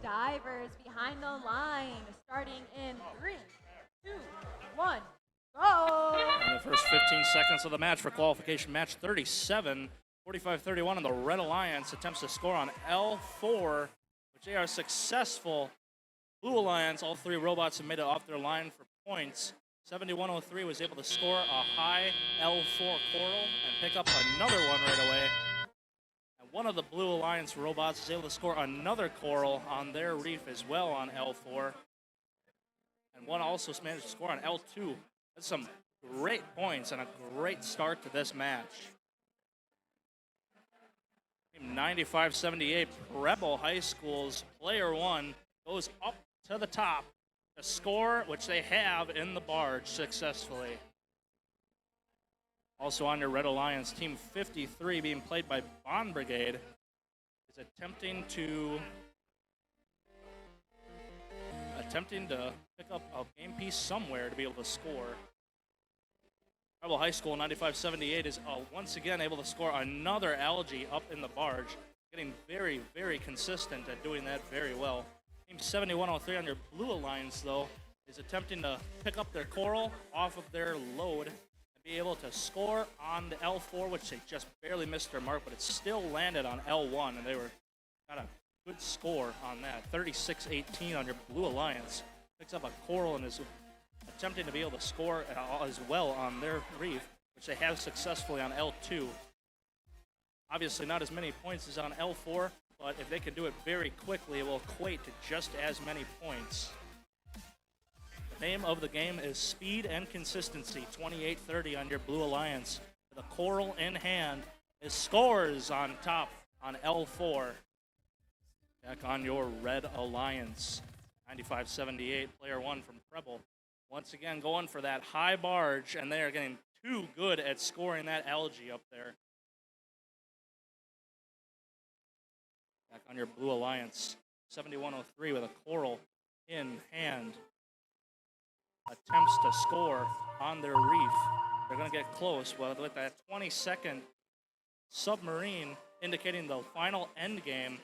Divers behind the line, starting in 3, 2, 1, go! In the first 15 seconds of the match for qualification match 37, 45-31 on the Red Alliance attempts to score on L4, which they are successful. Blue Alliance, all three robots have made it off their line for points. 7103 was able to score a high L4 coral and pick up another one right away. And one of the Blue Alliance robots is able to score another coral on their reef as well on L4. And one also managed to score on L2. That's some great points and a great start to this match. Team 9578 Preble High School's player one goes up to the top to score, which they have in the barge successfully. Also on your Red Alliance, Team 53, being played by Bond Brigade, is attempting to pick up a game piece somewhere to be able to score. Rebel High School 9578 is once again able to score another algae up in the barge, getting very, very consistent at doing that very well. Team 7103 on your Blue Alliance, though, is attempting to pick up their coral off of their load and be able to score on the L4, which they just barely missed their mark, but it still landed on L1, and they got a good score on that. 36-18 on your Blue Alliance. Picks up a coral and is attempting to be able to score as well on their reef, which they have successfully on L2. Obviously not as many points as on L4, but if they can do it very quickly, it will equate to just as many points. The name of the game is Speed and Consistency. 28-30 on your Blue Alliance. With a coral in hand, it scores on top on L4. Back on your Red Alliance. 9578, player one from Preble. Once again, going for that high barge, and they are getting too good at scoring that algae up there. Back on your Blue Alliance, 7103 with a coral in hand. Attempts to score on their reef. They're going to get close with that 20-second submarine indicating the final end game.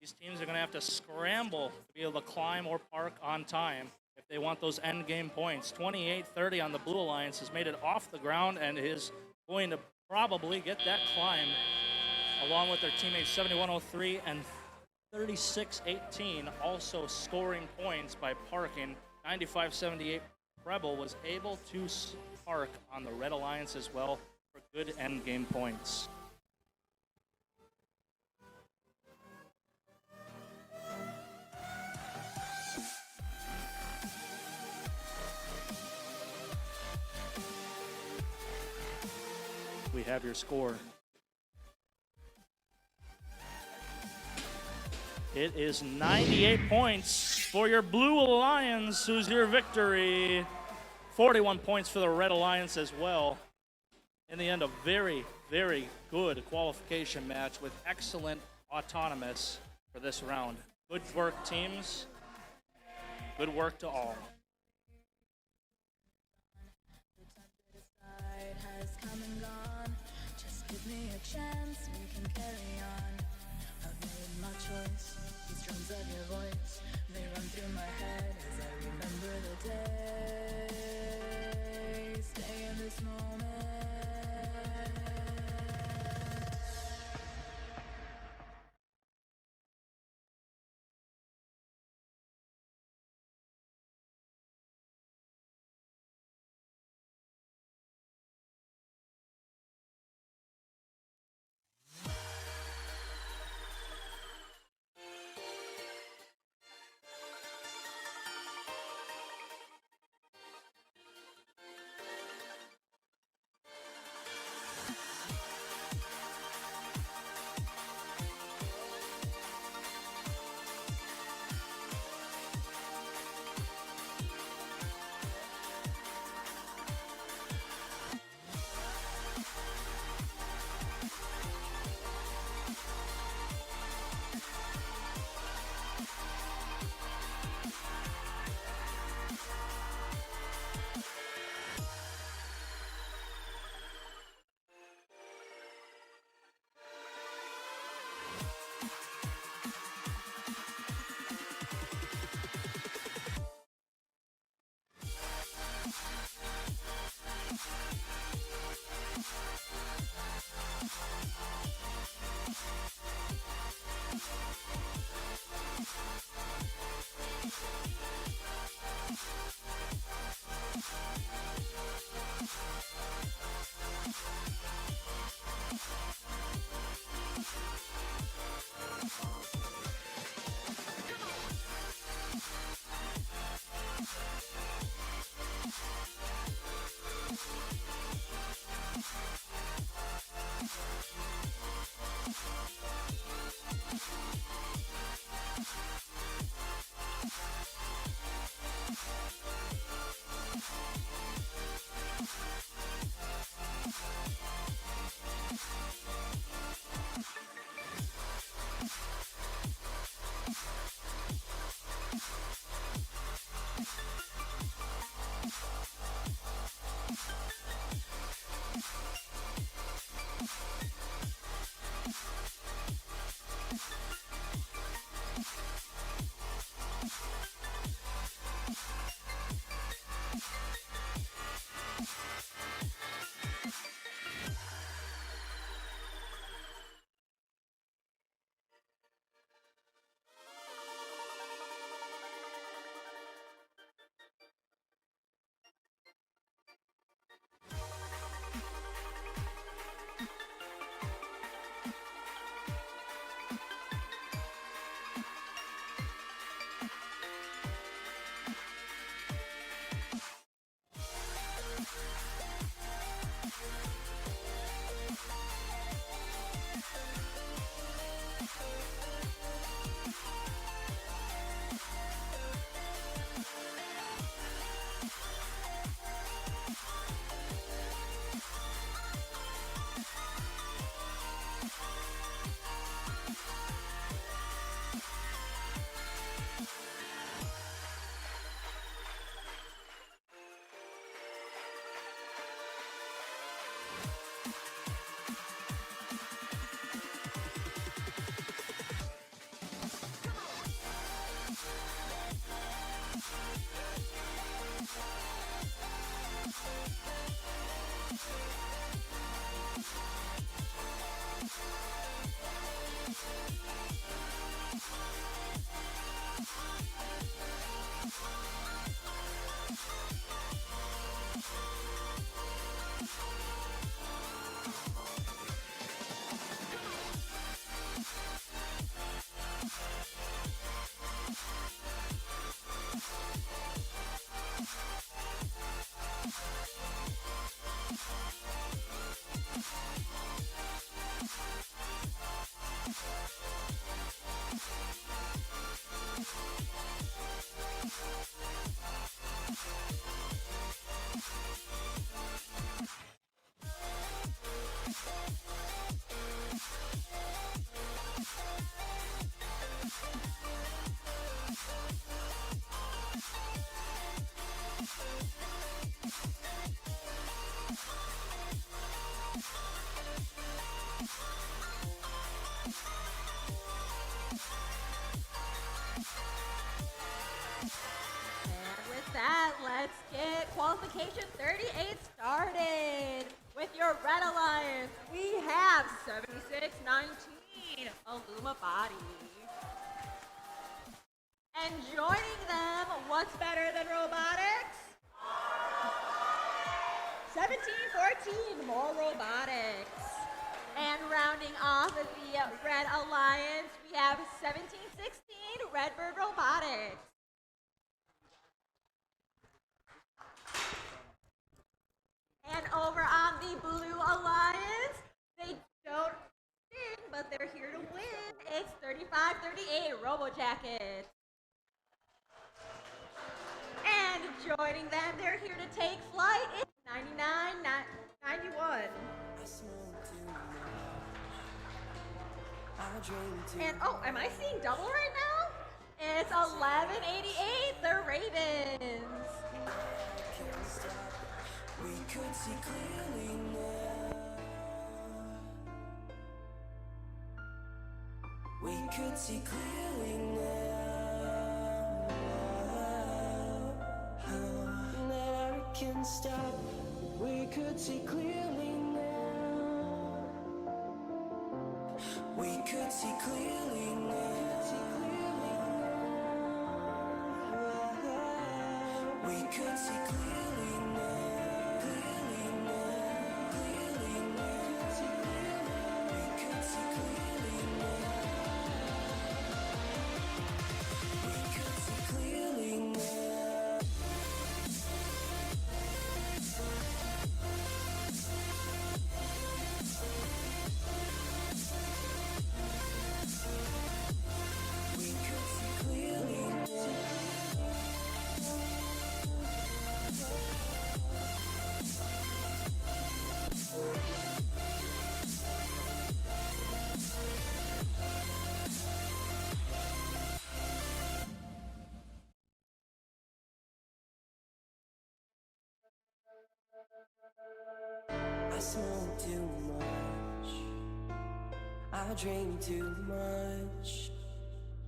These teams are going to have to scramble to be able to climb or park on time if they want those end game points. 28-30 on the Blue Alliance has made it off the ground and is going to probably get that climb along with their teammates 7103 and 36-18 also scoring points by parking. 95-78 Preble was able to park on the Red Alliance as well for good end game points. We have your score. It is 98 points for your Blue Alliance, who's your victory. 41 points for the Red Alliance as well. In the end, a very, very good qualification match with excellent autonomous for this round. Good work, teams. Good work to all. Tide has come and gone. Just give me a chance, we can carry on. I've made my choice. These drums of your voice, they run through my head as I remember the day. Stay in this moment. Qualification 38 started. With your Red Alliance, we have 7619 Illuma Body. And joining them, what's better than Robotics? 1714, more Robotics. And rounding off the Red Alliance, we have 1716, Redbird Robotics. And over on the Blue Alliance, they don't win, but they're here to win. It's 3538, Robojackets. And joining them, they're here to take flight. It's 9991. And oh, am I seeing double right now? It's 1188, the Ravens. We could see clearly now. We could see clearly now. Never can stop. We could see clearly now. We could see clearly now. We could see clearly now. I smoke too much. I drink too much.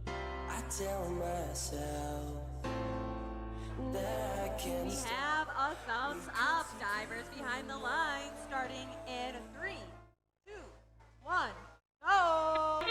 I tell myself that I can't We stop. have a thumbs up. Divers behind the line, starting in 3, 2, 1, go!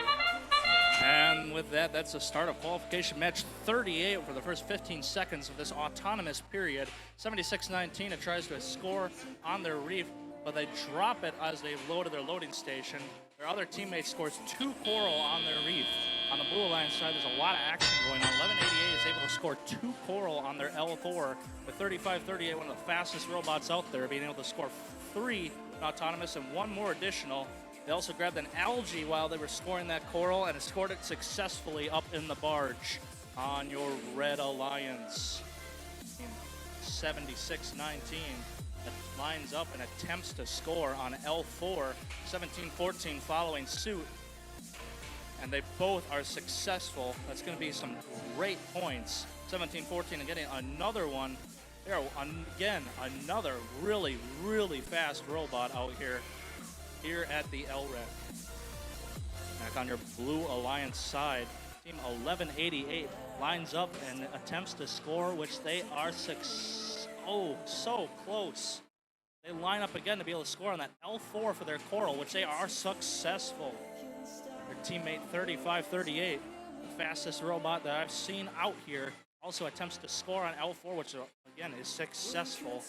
And with that, that's the start of qualification match 38 for the first 15 seconds of this autonomous period. 76-19, it tries to score on their reef, but they drop it as they load to their loading station. Their other teammate scores 2 coral on their reef. On the Blue Alliance side, there's a lot of action going on. 1188 is able to score 2 coral on their L4. With 3538, one of the fastest robots out there, being able to score 3 autonomous and 1 more additional. They also grabbed an algae while they were scoring that coral and scored it successfully up in the barge on your Red Alliance. 76-19 lines up and attempts to score on L4. 17-14 following suit. And they both are successful. That's going to be some great points. 17-14 and getting another one. There, again, another really, really fast robot out here at the LREC. Back on your Blue Alliance side, Team 1188 lines up and attempts to score, which they are so close. They line up again to be able to score on that L4 for their coral, which they are successful. Their teammate 3538, the fastest robot that I've seen out here, also attempts to score on L4, which again is successful.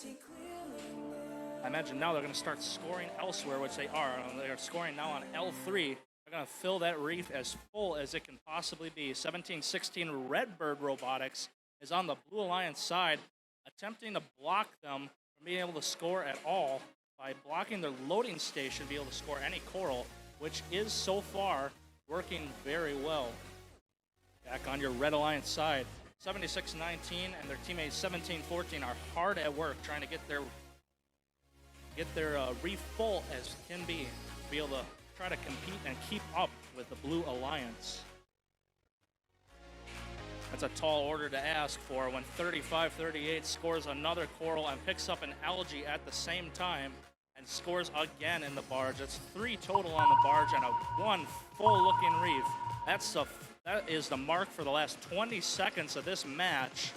I imagine now they're going to start scoring elsewhere, which they are. They are scoring now on L3. They're going to fill that reef as full as it can possibly be. 17-16 Redbird Robotics is on the Blue Alliance side, attempting to block them from being able to score at all by blocking their loading station, be able to score any coral, which is so far working very well. Back on your Red Alliance side, 76-19 and their teammates 17-14 are hard at work trying to get their reef full as can be able to try to compete and keep up with the Blue Alliance. That's a tall order to ask for when 3538 scores another coral and picks up an algae at the same time and scores again in the barge. That's 3 total on the barge and 1 full-looking reef. That is the mark for the last 20 seconds of this match,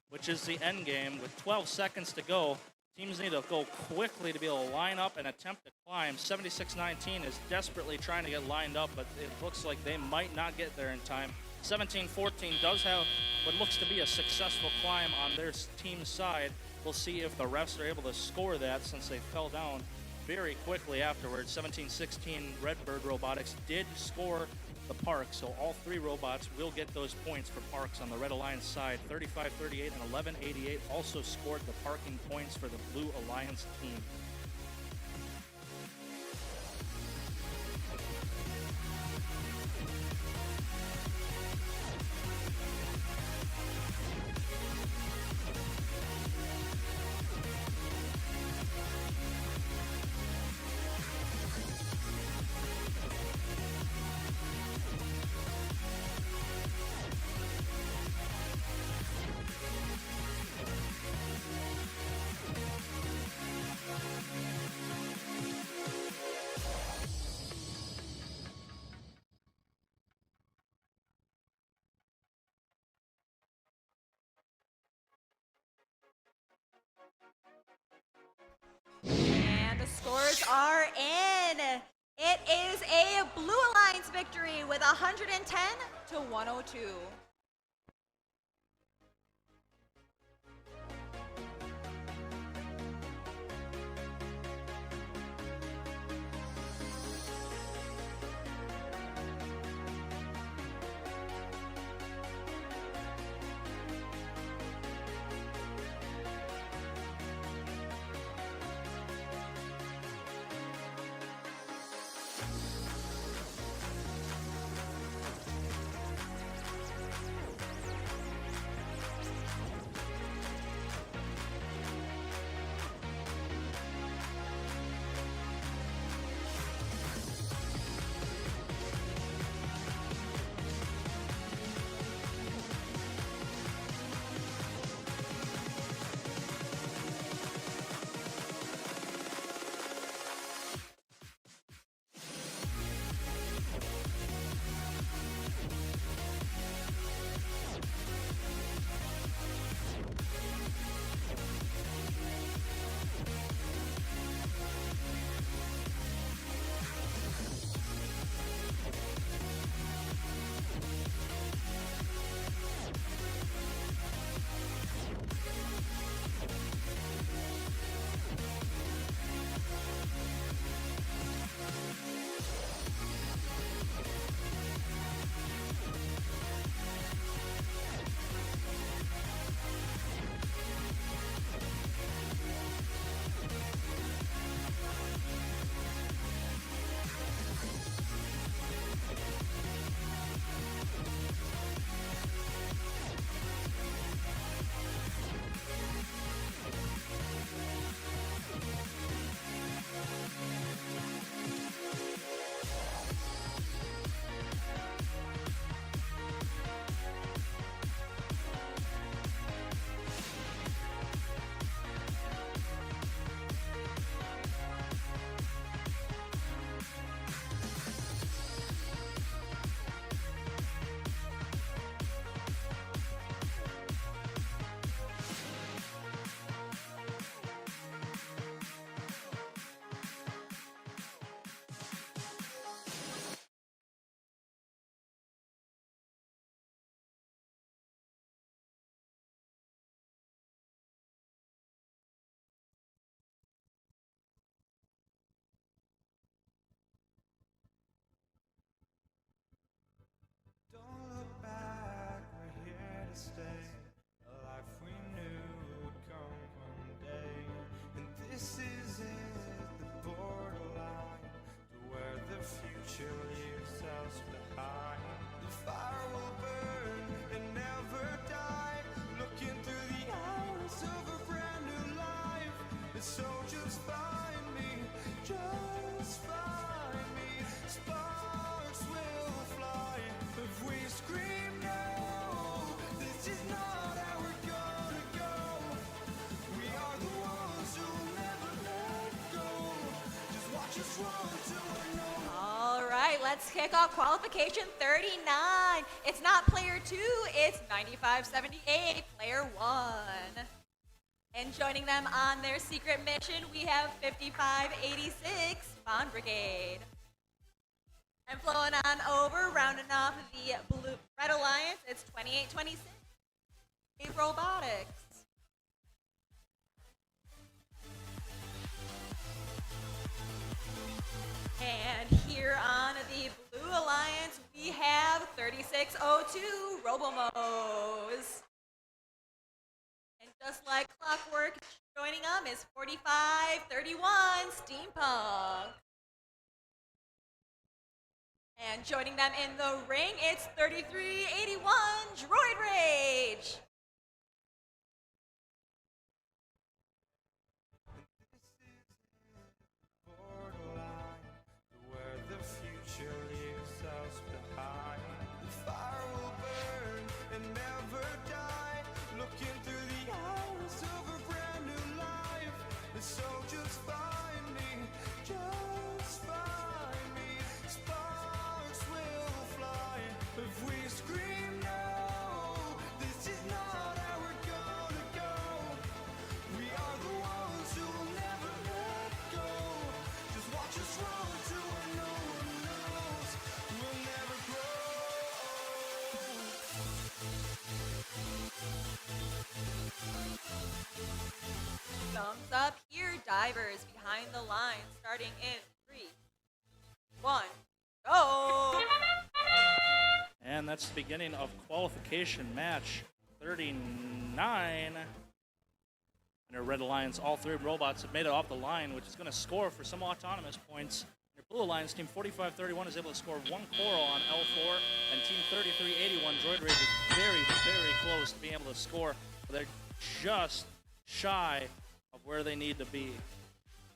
which is the end game with 12 seconds to go. Teams need to go quickly to be able to line up and attempt to climb. 76-19 is desperately trying to get lined up, but it looks like they might not get there in time. 17-14 does have what looks to be a successful climb on their team's side. We'll see if the refs are able to score that since they fell down very quickly afterwards. 17-16 Redbird Robotics did score the Park, so all three robots will get those points for Parks on the Red Alliance side. 35-38 and 11-88 also scored the parking points for the Blue Alliance team. And the scores are in. It is a Blue Alliance victory with 110 to 102. Don't look back, we're here to stay. A life we knew would come one day. And this is it, the borderline to where the future leaves us behind. The fire will burn and never die. Looking through the eyes of a brand new life. And so just find me, just find me. Sparks will fly if we scream no. This is not how we're gonna go. We are the ones who'll never let go. Just watch us run till we're no. All right, let's kick off qualification 39. It's not player 2, it's 95-78, player 1. And joining them on their secret mission, we have 5586 Bond Brigade. And flowing on over, rounding off the Blue Red Alliance, it's 2826 Robotics. And here on the Blue Alliance, we have 3602 Robomos. And just like clockwork, joining them is 4531 Steampunk. And joining them in the ring, it's 3381 Droid Rage. Borderline, where the future leaves us behind. The fire will burn and never die. Looking through the eyes of a brand new life. And so just find me, just find me. Sparks will fly if we scream no. This is not how we're gonna go. We are the ones who will never let go. Just watch us roll to where no one knows. We'll never Thumbs up here, divers behind the line, starting in 3, 1, go! And that's the beginning of qualification match 39. And our Red Alliance, all three robots have made it off the line, which is going to score for some autonomous points. Your Blue Alliance team 4531 is able to score one Coral on L4, and team 3381 Droid Rage is very, very close to being able to score. But they're just shy of where they need to be.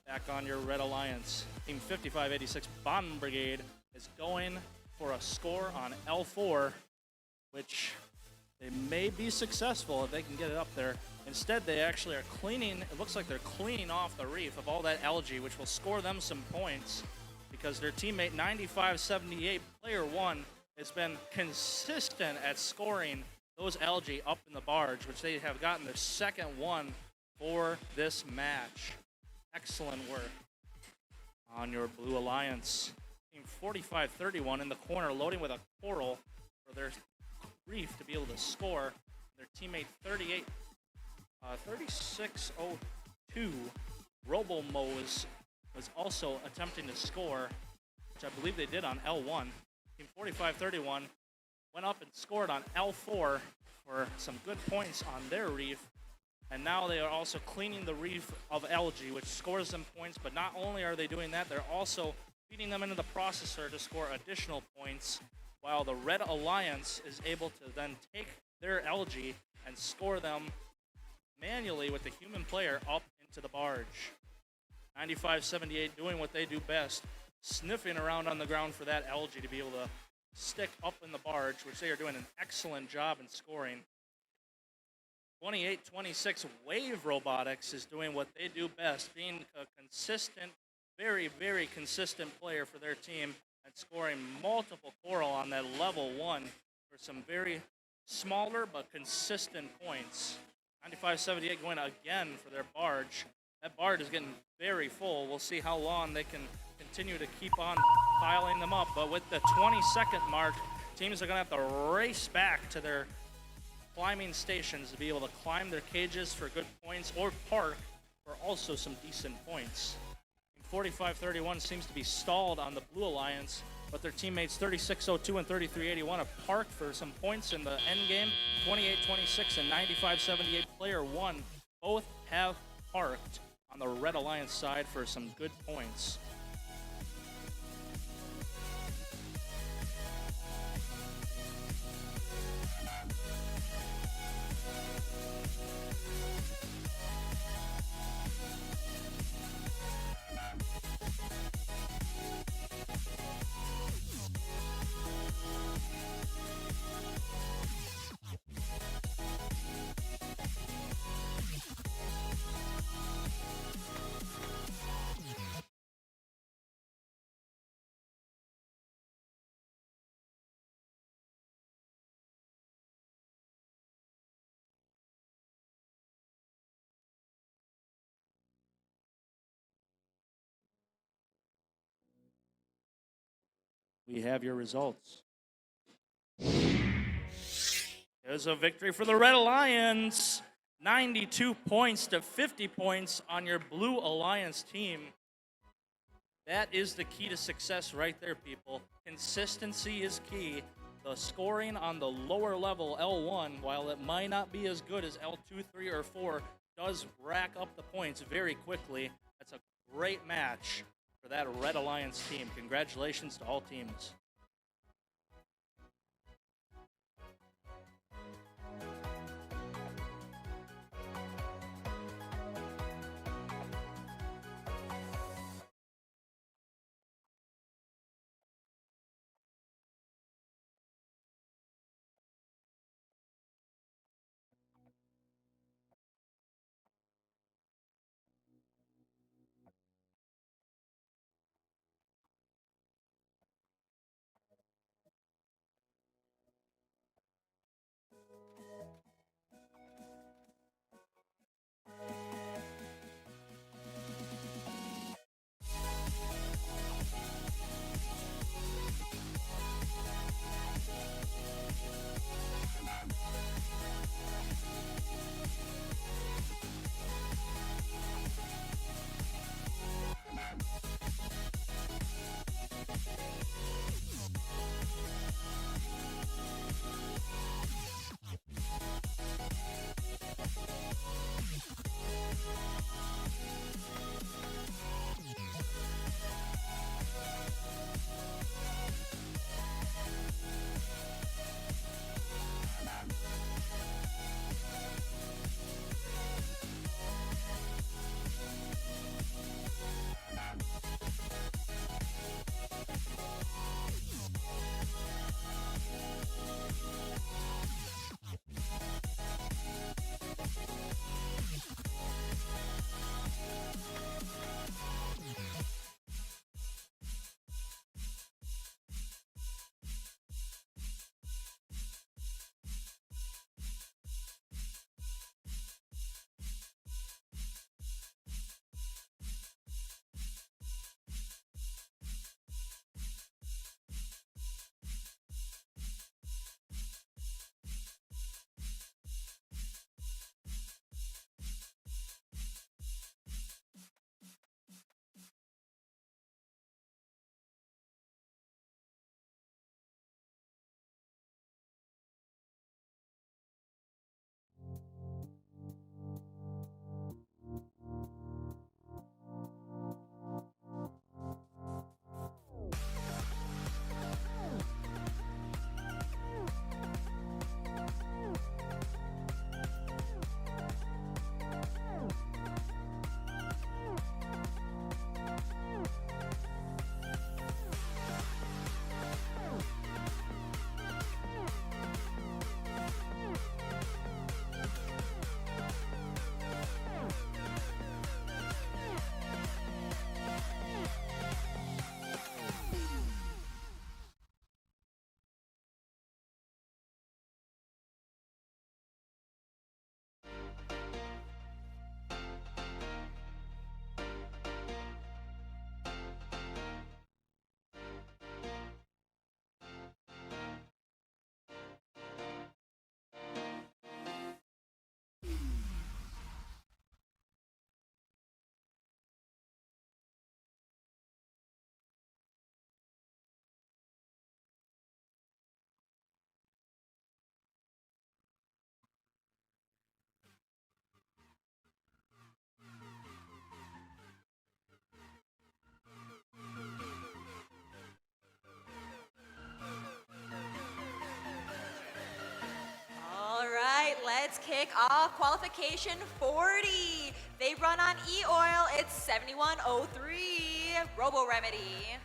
Back on your Red Alliance, team 5586 Bond Brigade is going for a score on L4, which they may be successful if they can get it up there. Instead, they actually are cleaning, it looks like they're cleaning off the reef of all that algae, which will score them some points because their teammate 9578, player 1, has been consistent at scoring those algae up in the barge, which they have gotten their second one for this match. Excellent work on your Blue Alliance. Team 4531 in the corner, loading with a Coral for their reef to be able to score. Their teammate 3602 Robomos was also attempting to score, which I believe they did on L1. Team 4531 went up and scored on L4 for some good points on their reef. And now they are also cleaning the reef of algae, which scores them points. But not only are they doing that, they're also feeding them into the processor to score additional points, while the Red Alliance is able to then take their algae and score them manually with the human player up into the barge. 9578 doing what they do best, sniffing around on the ground for that algae to be able to stick up in the barge, which they are doing an excellent job in scoring. 2826 Wave Robotics is doing what they do best, being a consistent, very, very consistent player for their team and scoring multiple Coral on that level 1 for some very smaller but consistent points. 9578 going again for their barge. That barge is getting very full. We'll see how long they can continue to keep on piling them up. But with the 20-second mark, teams are going to have to race back to their climbing stations to be able to climb their cages for good points or park for also some decent points. 4531 seems to be stalled on the Blue Alliance, but their teammates 3602 and 3381 have parked for some points in the end game. 2826 and 9578 player 1 both have parked on the Red Alliance side for some good points. we have your results. There's a victory for the Red Alliance. 92 points to 50 points on your Blue Alliance team. That is the key to success right there, people. Consistency is key. The scoring on the lower level, L1, while it might not be as good as L2, 3, or 4, does rack up the points very quickly. That's a great match for that Red Alliance team. Congratulations to all teams. Let's kick off qualification 40. They run on E-Oil. It's 7103 Robo Remedy.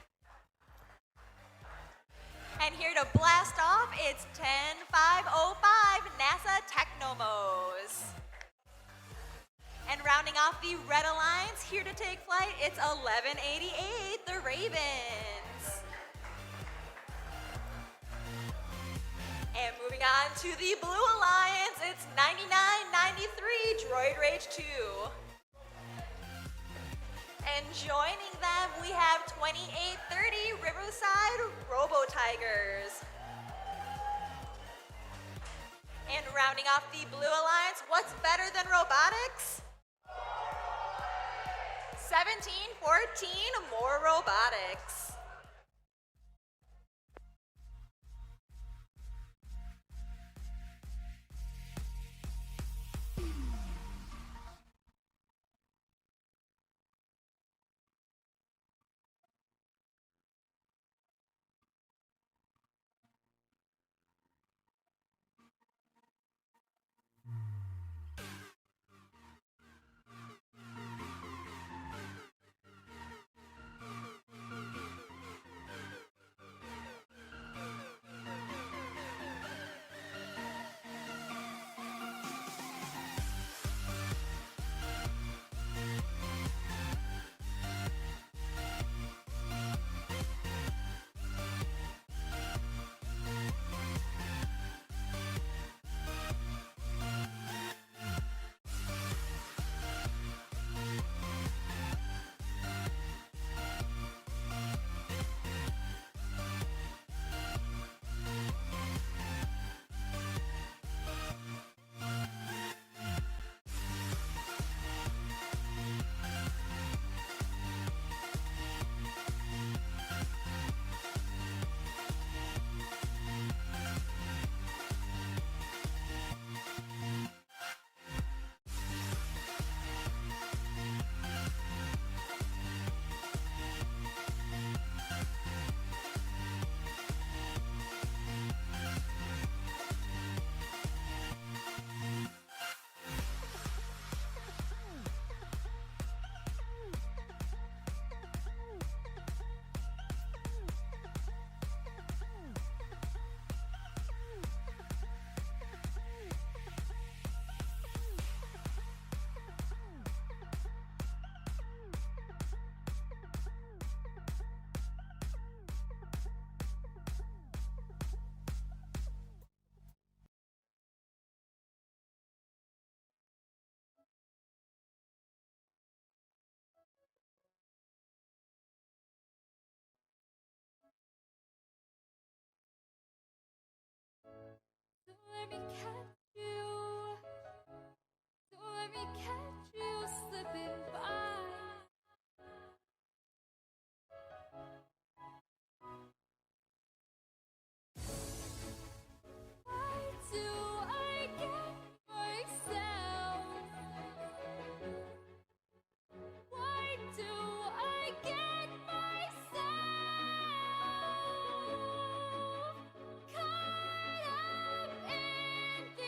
And here to blast off, it's 10505 NASA Technomos. And rounding off the Red Alliance, here to take flight, it's 1188 the Ravens. And moving on to the Blue Alliance, it's 9993 Droid Rage 2. And joining them, we have 2830 Riverside Robo Tigers. And rounding off the Blue Alliance, what's better than robotics? 1714, more robotics. Let me catch you. Let me catch you slipping by. Why do I get myself? Why do I get myself caught up in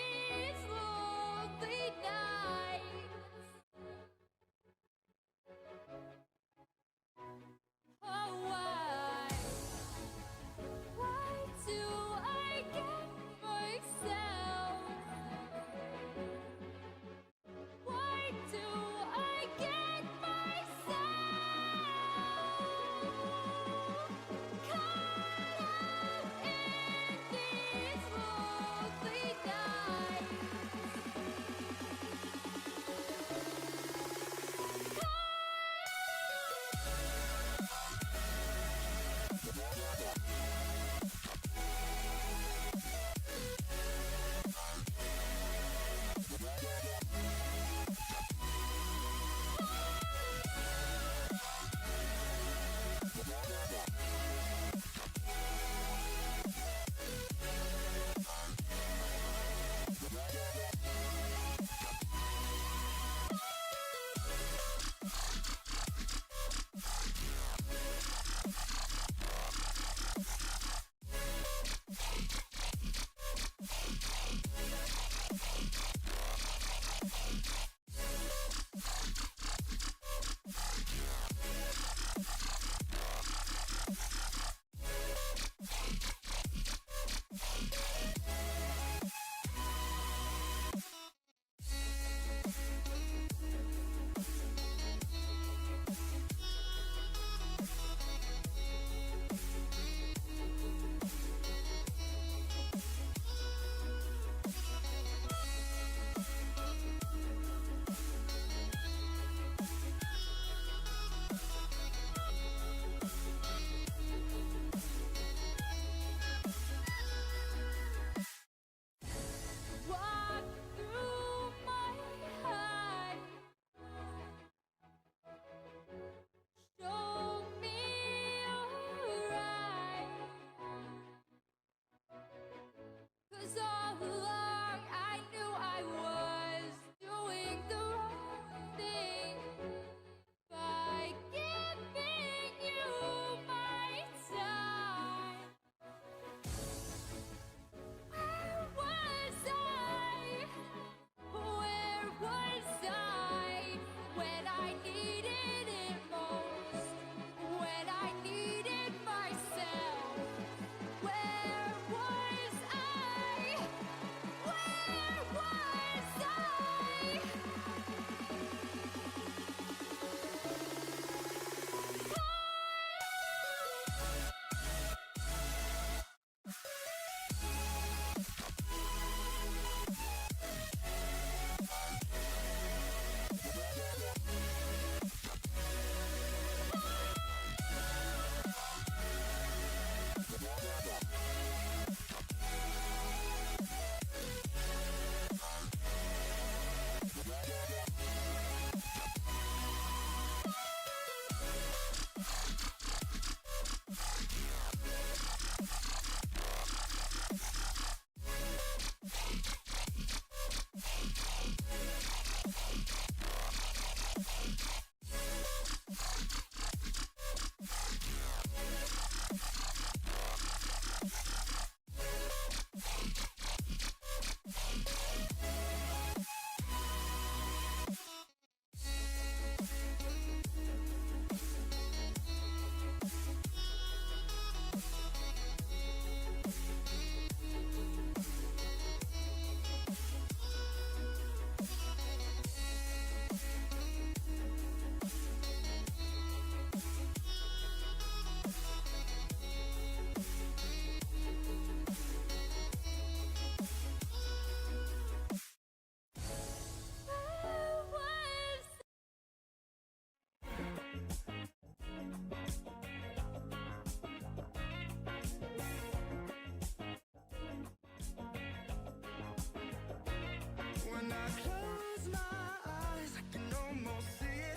when I close my eyes, I can almost see it.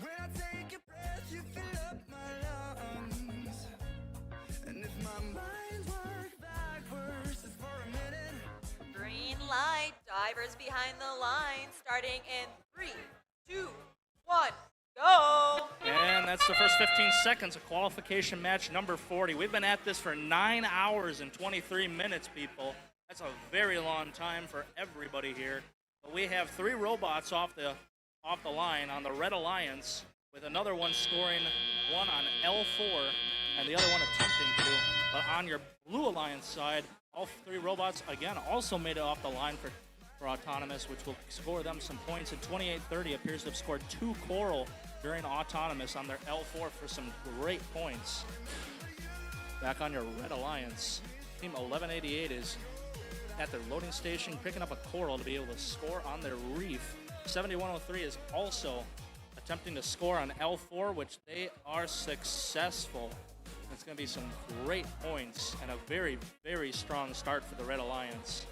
When I take a breath, you fill up my lungs. And if my mind works backwards just for a minute. Green light, divers behind the line, starting in 3, 2, 1, go! And that's the first 15 seconds of qualification match number 40. We've been at this for 9 hours and 23 minutes, people. That's a very long time for everybody here. But we have 3 robots off the line on the Red Alliance, with another one scoring one on L4 and the other one attempting to. But on your Blue Alliance side, all 3 robots, again, also made it off the line for Autonomous, which will score them some points. And 2830 appears to have scored 2 Coral during Autonomous on their L4 for some great points. Back on your Red Alliance, Team 1188 is at their loading station picking up a Coral to be able to score on their Reef. 7103 is also attempting to score on L4, which they are successful. It's going to be some great points and a very, very strong start for the Red Alliance.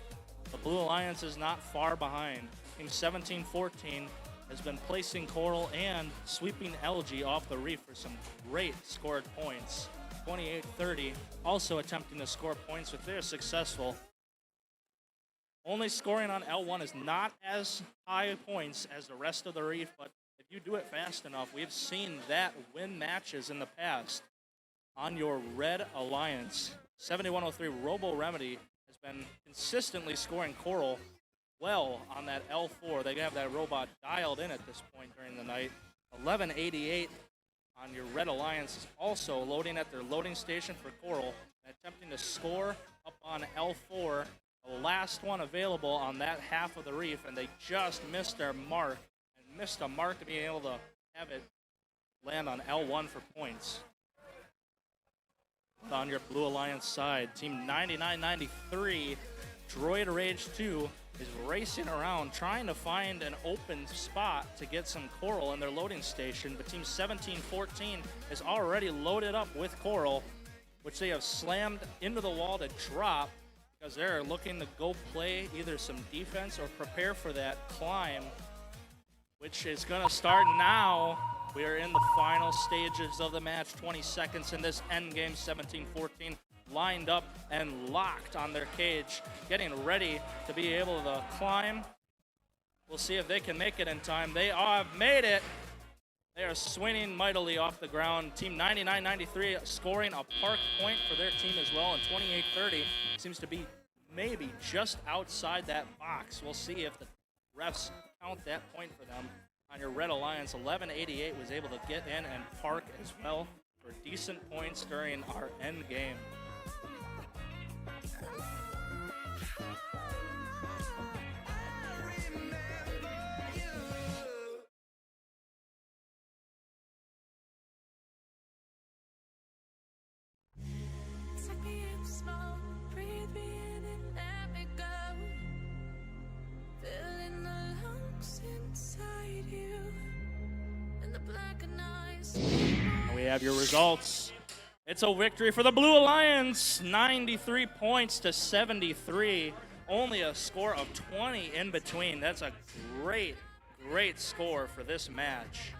The Blue Alliance is not far behind. Team 1714 has been placing Coral and sweeping LG off the Reef for some great scored points. 2830 also attempting to score points, if they're successful. Only scoring on L1 is not as high points as the rest of the Reef, but if you do it fast enough, we've seen that win matches in the past. On your Red Alliance, 7103 Robo Remedy has been consistently scoring Coral well on that L4. They have that robot dialed in at this point during the night. 1188 on your Red Alliance is also loading at their loading station for Coral and attempting to score up on L4. The last one available on that half of the Reef, and they just missed their mark and missed a mark to being able to have it land on L1 for points. On your Blue Alliance side, Team 9993, Droid Rage 2, is racing around trying to find an open spot to get some Coral in their loading station, but Team 1714 is already loaded up with Coral, which they have slammed into the wall to drop because they're looking to go play either some defense or prepare for that climb, which is going to start now. We are in the final stages of the match. 20 seconds in this endgame. 1714 lined up and locked on their cage, getting ready to be able to climb. We'll see if they can make it in time. They have made it. They are swinging mightily off the ground. Team 9993 scoring a park point for their team as well. And 2830 seems to be maybe just outside that box. We'll see if the refs count that point for them. On your Red Alliance, 1188 was able to get in and park as well for decent points during our end game. Take me in small, breathe me in and let me go. Filling the lungs inside you, and the blackened eyes. And we have your results. It's a victory for the Blue Alliance, 93 points to 73. Only a score of 20 in between. That's a great, great score for this match.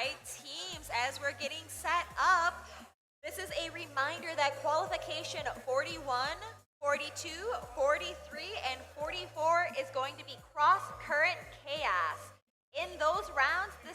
right, teams, as we're getting set up, this is a reminder that qualification 41, 42, 43, and 44 is going to be cross-current chaos. In those rounds, the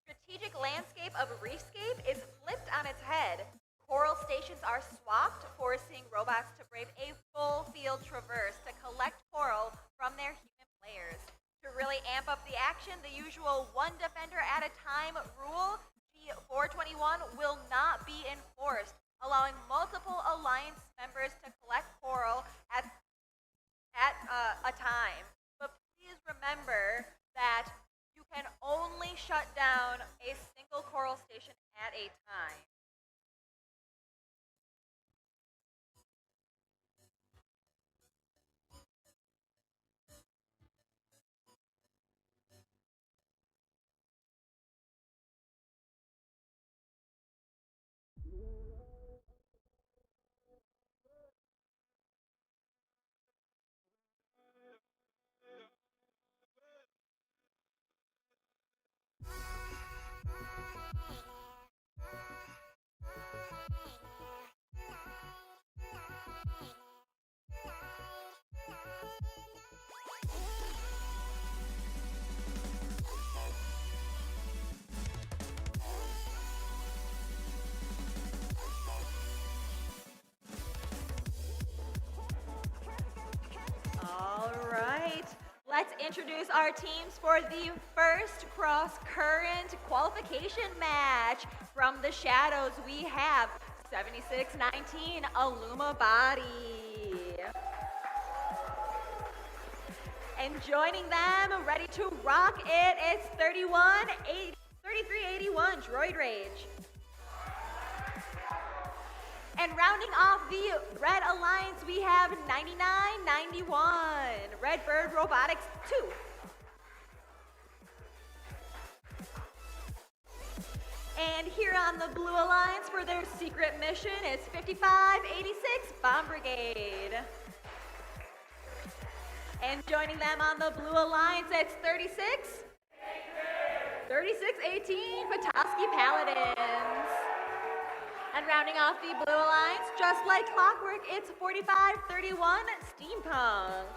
strategic landscape of Reefscape is flipped on its head. Coral stations are swapped, forcing robots to brave a full field traverse to collect coral from their human players. To really amp up the action, the usual one defender at a time rule, G421, will not be enforced, allowing multiple alliance members to collect coral at a time. But please remember that you can only shut down a single coral station at a time. All right, let's introduce our teams for the first cross-current qualification match. From the shadows, we have 7619 Aluma Body. And joining them, ready to rock it, it's 3381 Droid Rage. And rounding off the Red Alliance, we have 9991 Redbird Robotics 2. And here on the Blue Alliance for their secret mission is 5586 Bomb Brigade. And joining them on the Blue Alliance, it's 3618 Petoskey Paladins. And rounding off the Blue Alliance, just like clockwork, it's 4531 Steampunk.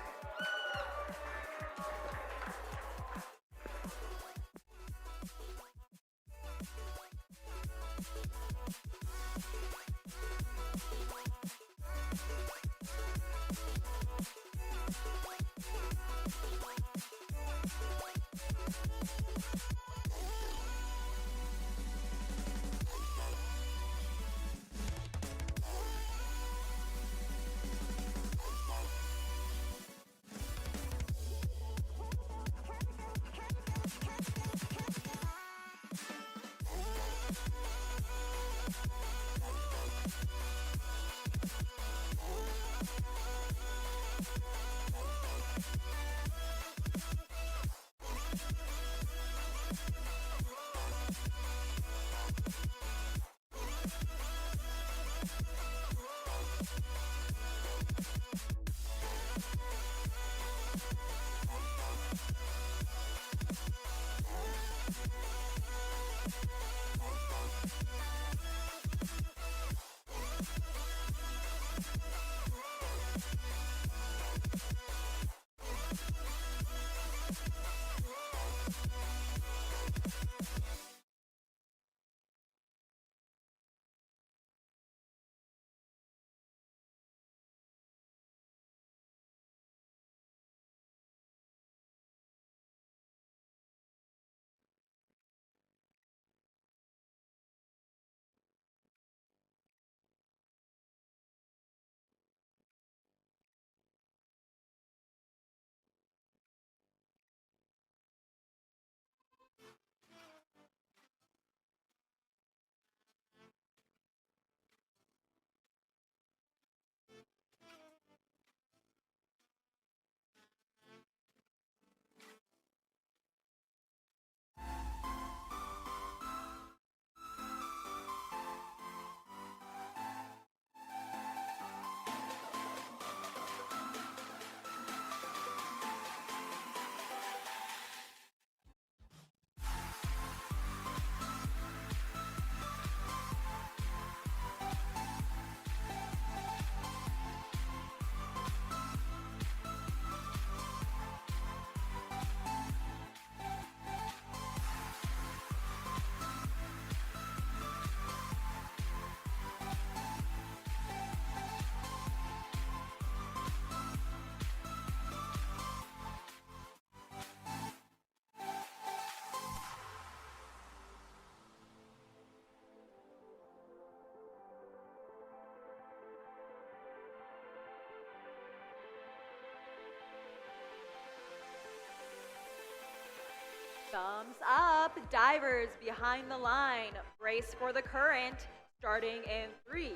Thumbs up. Divers behind the line. Brace for the current. Starting in 3,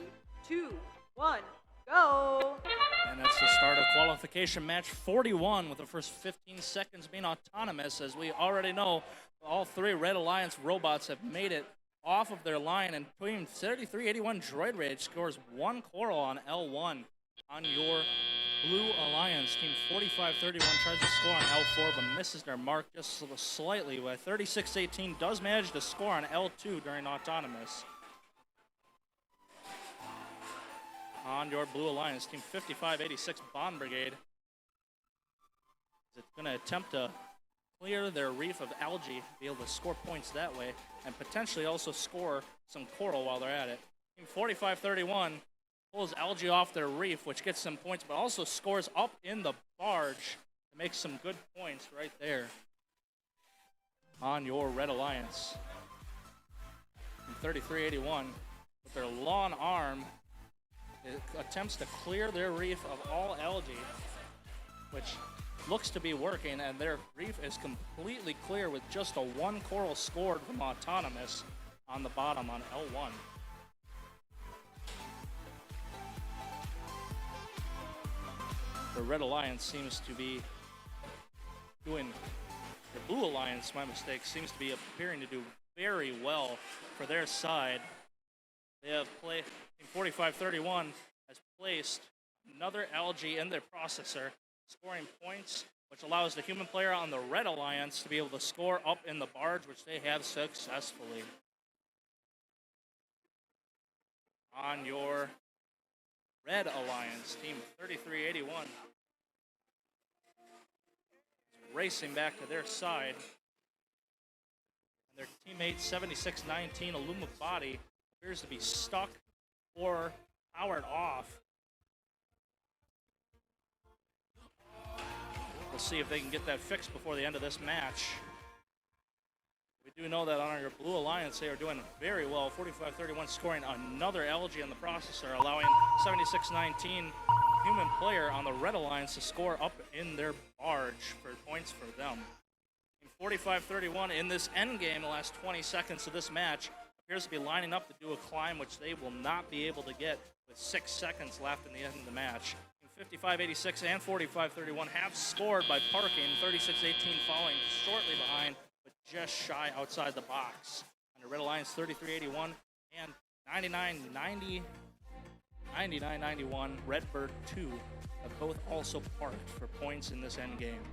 2, 1, go. And that's the start of qualification match 41, with the first 15 seconds being autonomous. As we already know, all three Red Alliance robots have made it off of their line, and Team 3381 Droid Rage scores 1 coral on L1. On your Blue Alliance, Team 4531 tries to score on L4 but misses their mark just slightly, while 3618 does manage to score on L2 during autonomous. On your Blue Alliance, Team 5586 Bond Brigade is going to attempt to clear their reef of algae, be able to score points that way, and potentially also score some coral while they're at it. Team 4531 pulls algae off their reef, which gets some points, but also scores up in the barge to make some good points right there. On your Red Alliance, Team 3381, with their long arm, it attempts to clear their reef of all algae, which looks to be working, and their reef is completely clear with just a 1 coral scored from autonomous on the bottom on L1. The Red Alliance seems to be doing, the Blue Alliance, my mistake, seems to be appearing to do very well for their side. They have played, Team 4531 has placed another algae in their processor, scoring points, which allows the human player on the Red Alliance to be able to score up in the barge, which they have successfully. On your Red Alliance, Team 3381 is racing back to their side, and their teammate 7619 Illuma Body appears to be stuck or powered off. We'll see if they can get that fixed before the end of this match. We do know that on your Blue Alliance, they are doing very well. 4531 scoring another algae in the processor, allowing 7619 human player on the Red Alliance to score up in their barge for points for them. Team 4531 in this end game, the last 20 seconds of this match, appears to be lining up to do a climb, which they will not be able to get with 6 seconds left in the end of the match. 5586 and 4531 have scored by parking, 3618 following shortly behind, but just shy outside the box. Under Red Alliance, 3381 and 9991 Redbird 2 have both also parked for points in this end game.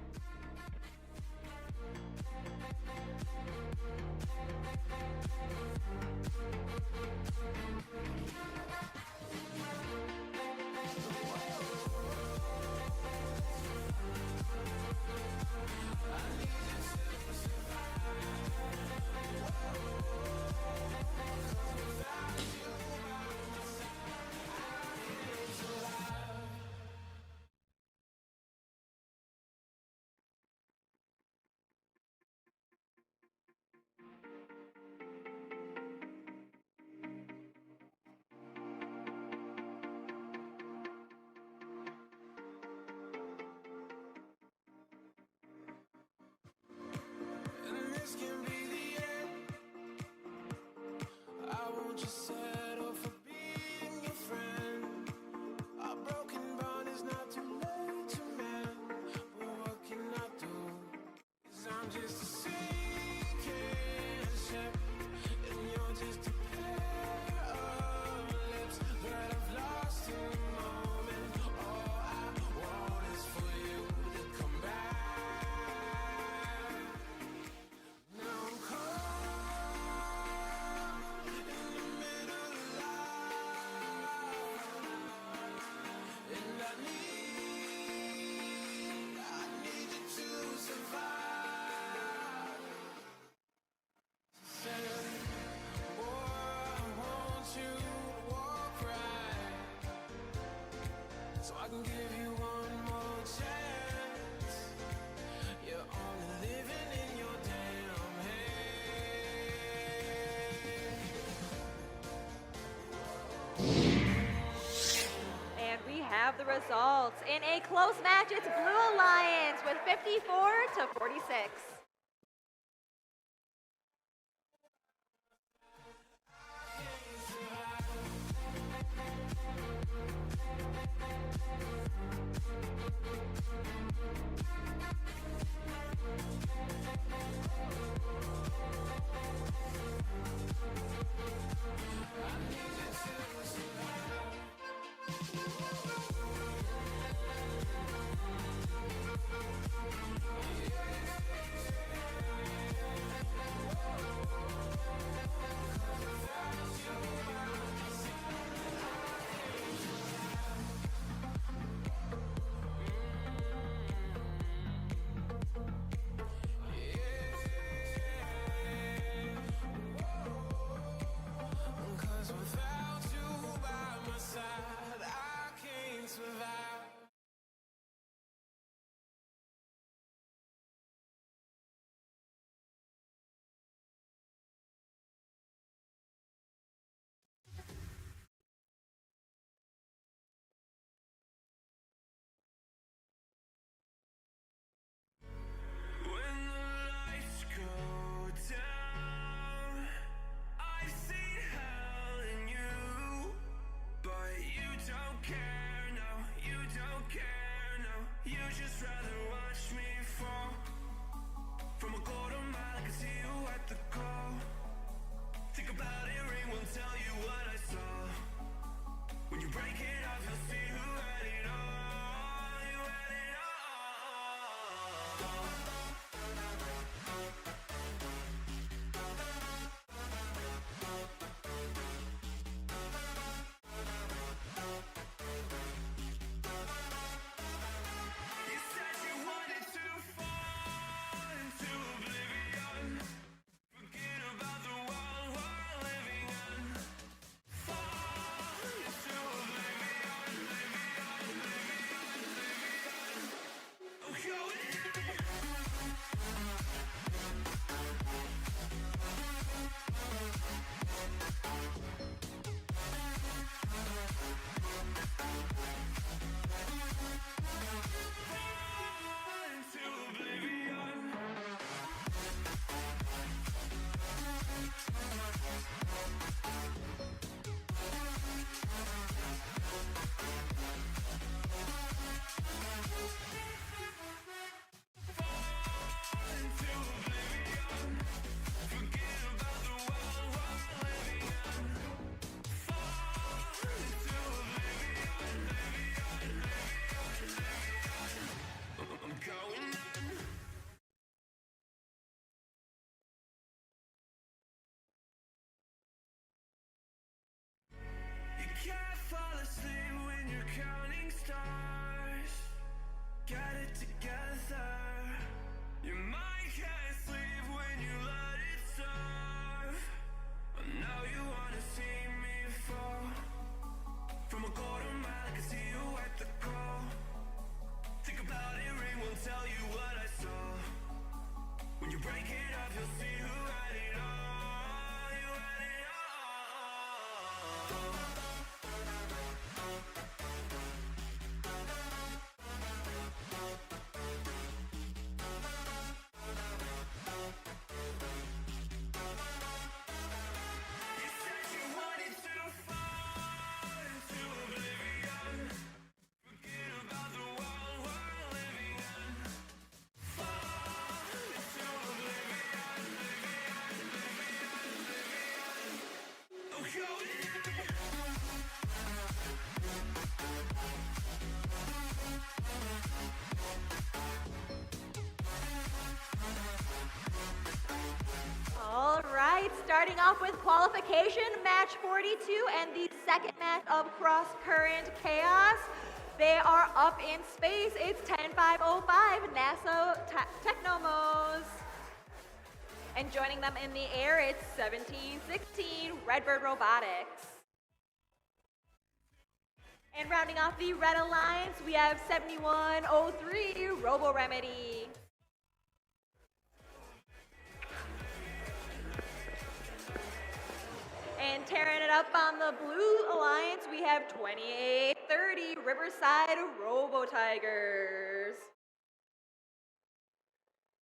And this can be the end. I won't just settle for being your friend. A broken bond is not too late to mend. But what can I do? 'Cause I'm just a sinking ship, and you're just a pair of lips that I've lost in the moment. All I want is for you to come back. Now I'm caught in the middle of life, and I need you to survive. Say, boy, I want you to walk right, so I can give you one more chance. You're only living in your damn head. And we have the results. In a close match, it's Blue Alliance with 54 to 46. All right, starting off with qualification, match 42, and the second match of Cross Current Chaos. They are up in space. It's 10505 NASA Technomos. And joining them in the air, it's 1716 Redbird Robotics. And rounding off the Red Alliance, we have 7103 Robo Remedy. And tearing it up on the Blue Alliance, we have 2830 Riverside Robo Tigers.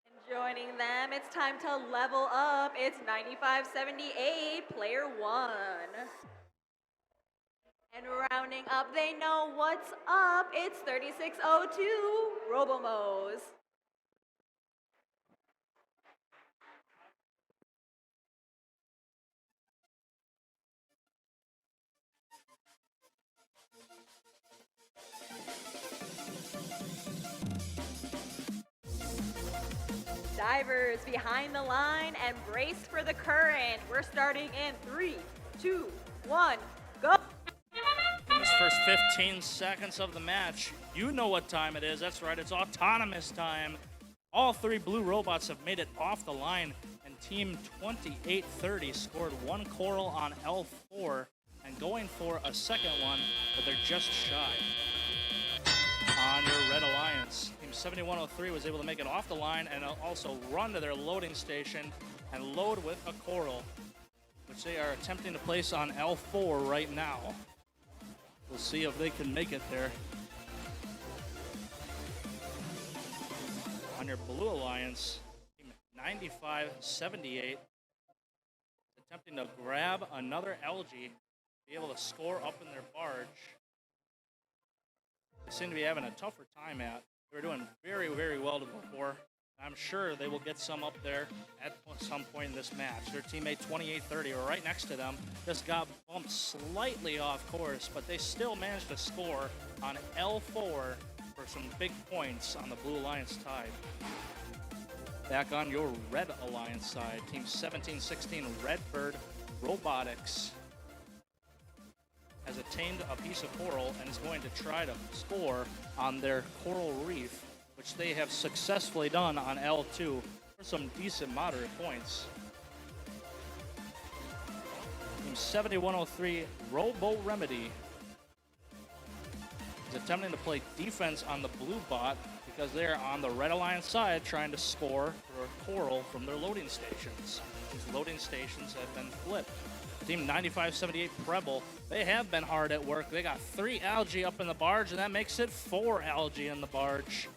And joining them, it's time to level up. It's 9578 Player One. And rounding up, they know what's up. It's 3602 Robomos. Divers behind the line and braced for the current. We're starting in 3, 2, 1, go. In this first 15 seconds of the match, you know what time it is. That's right, it's autonomous time. All three blue robots have made it off the line, and Team 2830 scored one coral on L4 and going for a second one, but they're just shy. On your Red Alliance, Team 7103 was able to make it off the line and also run to their loading station and load with a coral, which they are attempting to place on L4 right now. We'll see if they can make it there. On your Blue Alliance, Team 9578 attempting to grab another algae, be able to score up in their barge. They seem to be having a tougher time at. They were doing very, very well before. I'm sure they will get some up there at some point in this match. Their teammate 2830 are right next to them. Just got bumped slightly off course, but they still managed to score on L4 for some big points on the Blue Alliance side. Back on your Red Alliance side, Team 1716 Redbird Robotics has attained a piece of coral and is going to try to score on their coral reef, which they have successfully done on L2 for some decent moderate points. Team 7103 Robo Remedy is attempting to play defense on the blue bot because they're on the Red Alliance side trying to score for coral from their loading stations. These loading stations have been flipped. Team 9578 Preble, they have been hard at work. They got 3 algae up in the barge, and that makes it 4 algae in the barge.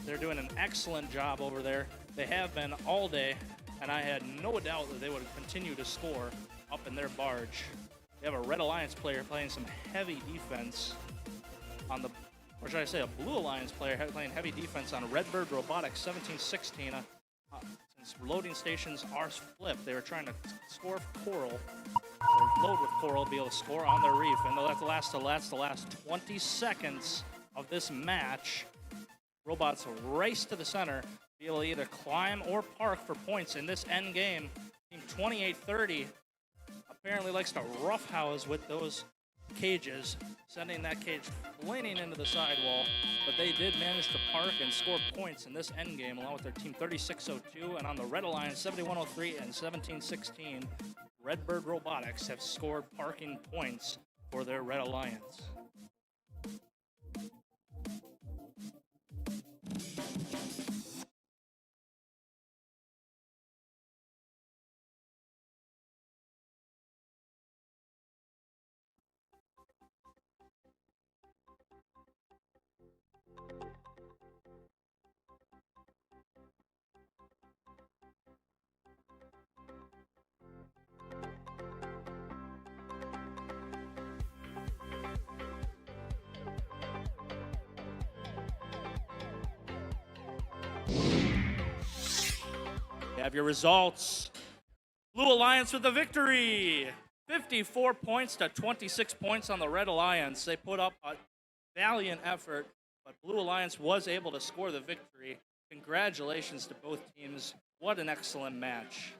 They're doing an excellent job over there. They have been all day, and I had no doubt that they would continue to score up in their barge. They have a Red Alliance player playing some heavy defense on the, or should I say a Blue Alliance player playing heavy defense on Redbird Robotics 1716. Since loading stations are flipped, they were trying to score coral, or load with coral, be able to score on their reef. And they'll have to last the last 20 seconds of this match. Robots race to the center, be able to either climb or park for points in this end game. Team 2830 apparently likes to roughhouse with those cages, sending that cage flaning into the sidewall, but they did manage to park and score points in this end game along with their team 3602, and on the Red Alliance 7103 and 1716 Redbird Robotics have scored parking points for their Red Alliance. You have your results. Blue Alliance with the victory. 54 points to 26 points on the Red Alliance. They put up a valiant effort, but Blue Alliance was able to score the victory. Congratulations to both teams. What an excellent match.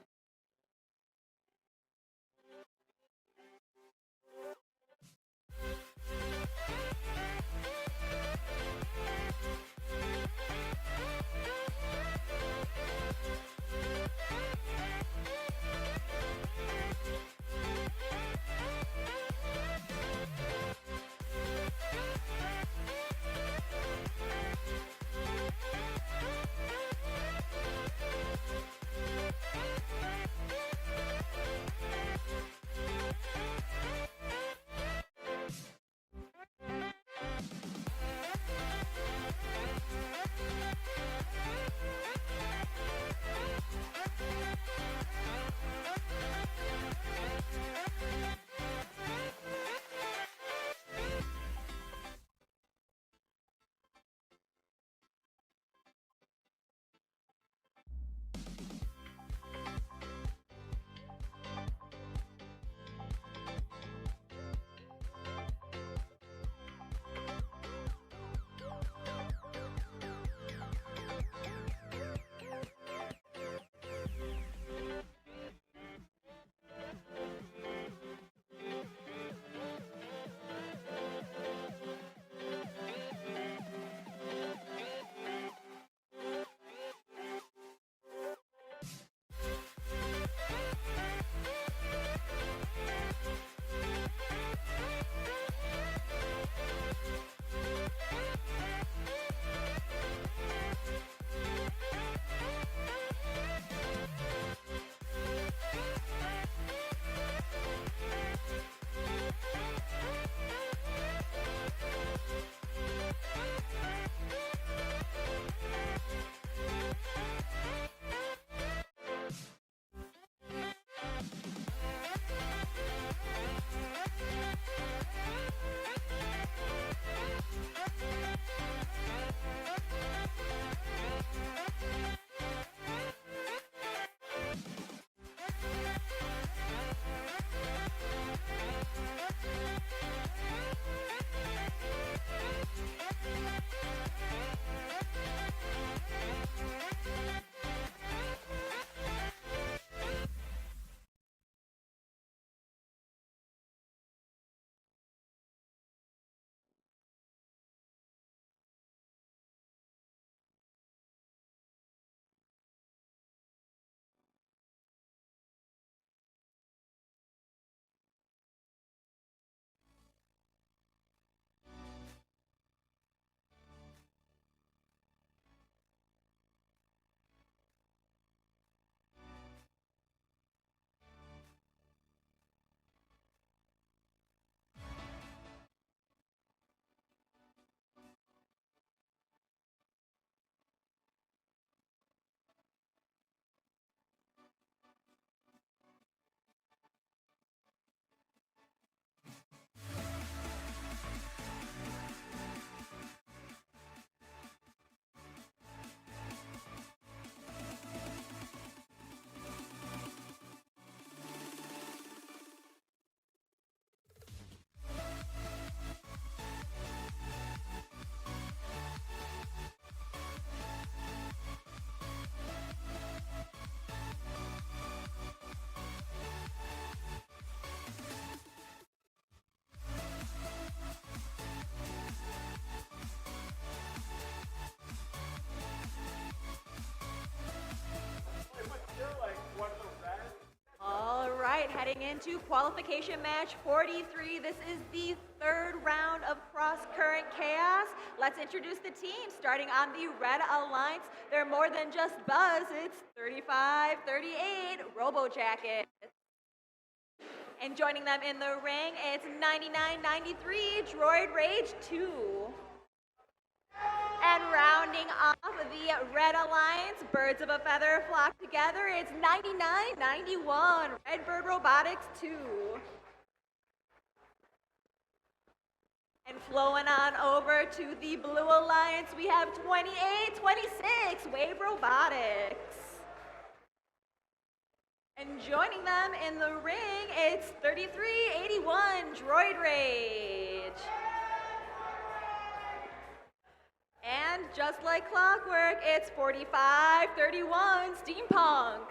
All right, heading into qualification match 43. This is the third round of Cross Current Chaos. Let's introduce the team. Starting on the Red Alliance, they're more than just Buzz. It's 35-38 Robojacket. And joining them in the ring, it's 99-93 Droid Rage 2. And rounding off the Red Alliance, Birds of a Feather flock together, it's 99-91 Redbird Robotics 2. And flowing on over to the Blue Alliance, we have 28-26 Wave Robotics. And joining them in the ring, it's 3381 Droid Rage. And just like clockwork, it's 4531 Steampunk.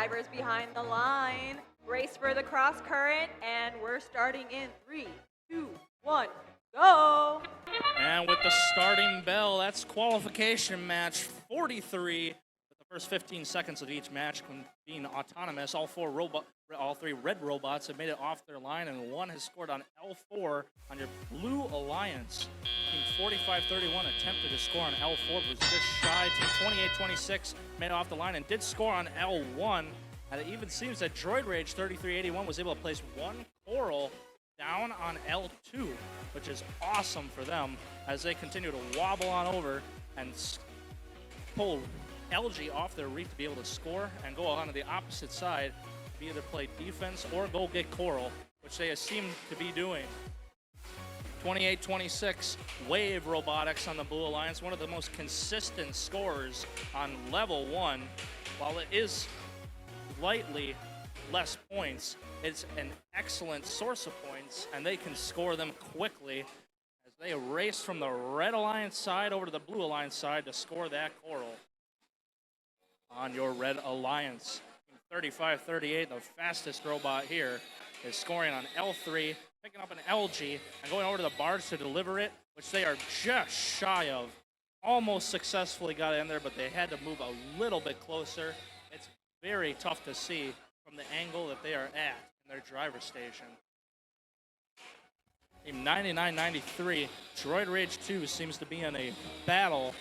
drivers behind the line. Race for the cross current, and we're starting in 3, 2, 1, go! And with the starting bell, that's qualification match 43. With the first 15 seconds of each match being autonomous, all three red robots have made it off their line, and one has scored on L4 on your blue alliance. Team 4531 attempted to score on L4, but was just shy. Team 2826 made it off the line and did score on L1. And it even seems that Droid Rage 3381 was able to place one coral down on L2, which is awesome for them as they continue to wobble on over and pull LG off their reef to be able to score and go on to the opposite side to either play defense or go get coral, which they seem to be doing. 28-26, Wave Robotics on the Blue Alliance, one of the most consistent scorers on level 1. While it is slightly less points, it's an excellent source of points, and they can score them quickly as they race from the Red Alliance side over to the Blue Alliance side to score that coral on your Red Alliance. 35-38, the fastest robot here, is scoring on L3, picking up an LG, and going over to the barge to deliver it, which they are just shy of. Almost successfully got in there, but they had to move a little bit closer. It's very tough to see from the angle that they are at in their driver station. Team 9993, Droid Rage 2 seems to be in a battle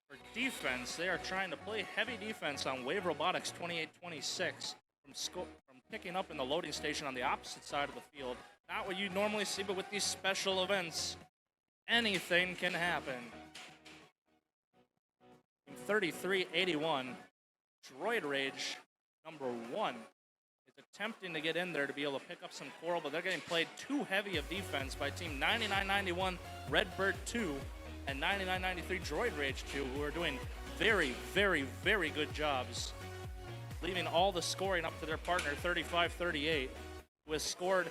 for defense. They are trying to play heavy defense on Wave Robotics 2826 from picking up in the loading station on the opposite side of the field. Not what you normally see, but with these special events, anything can happen. Team 3381, Droid Rage number 1 is attempting to get in there to be able to pick up some coral, but they're getting played too heavy of defense by Team 9991, Redbird 2, and 9993, Droid Rage 2, who are doing very, very, very good jobs, leaving all the scoring up to their partner 35-38, who has scored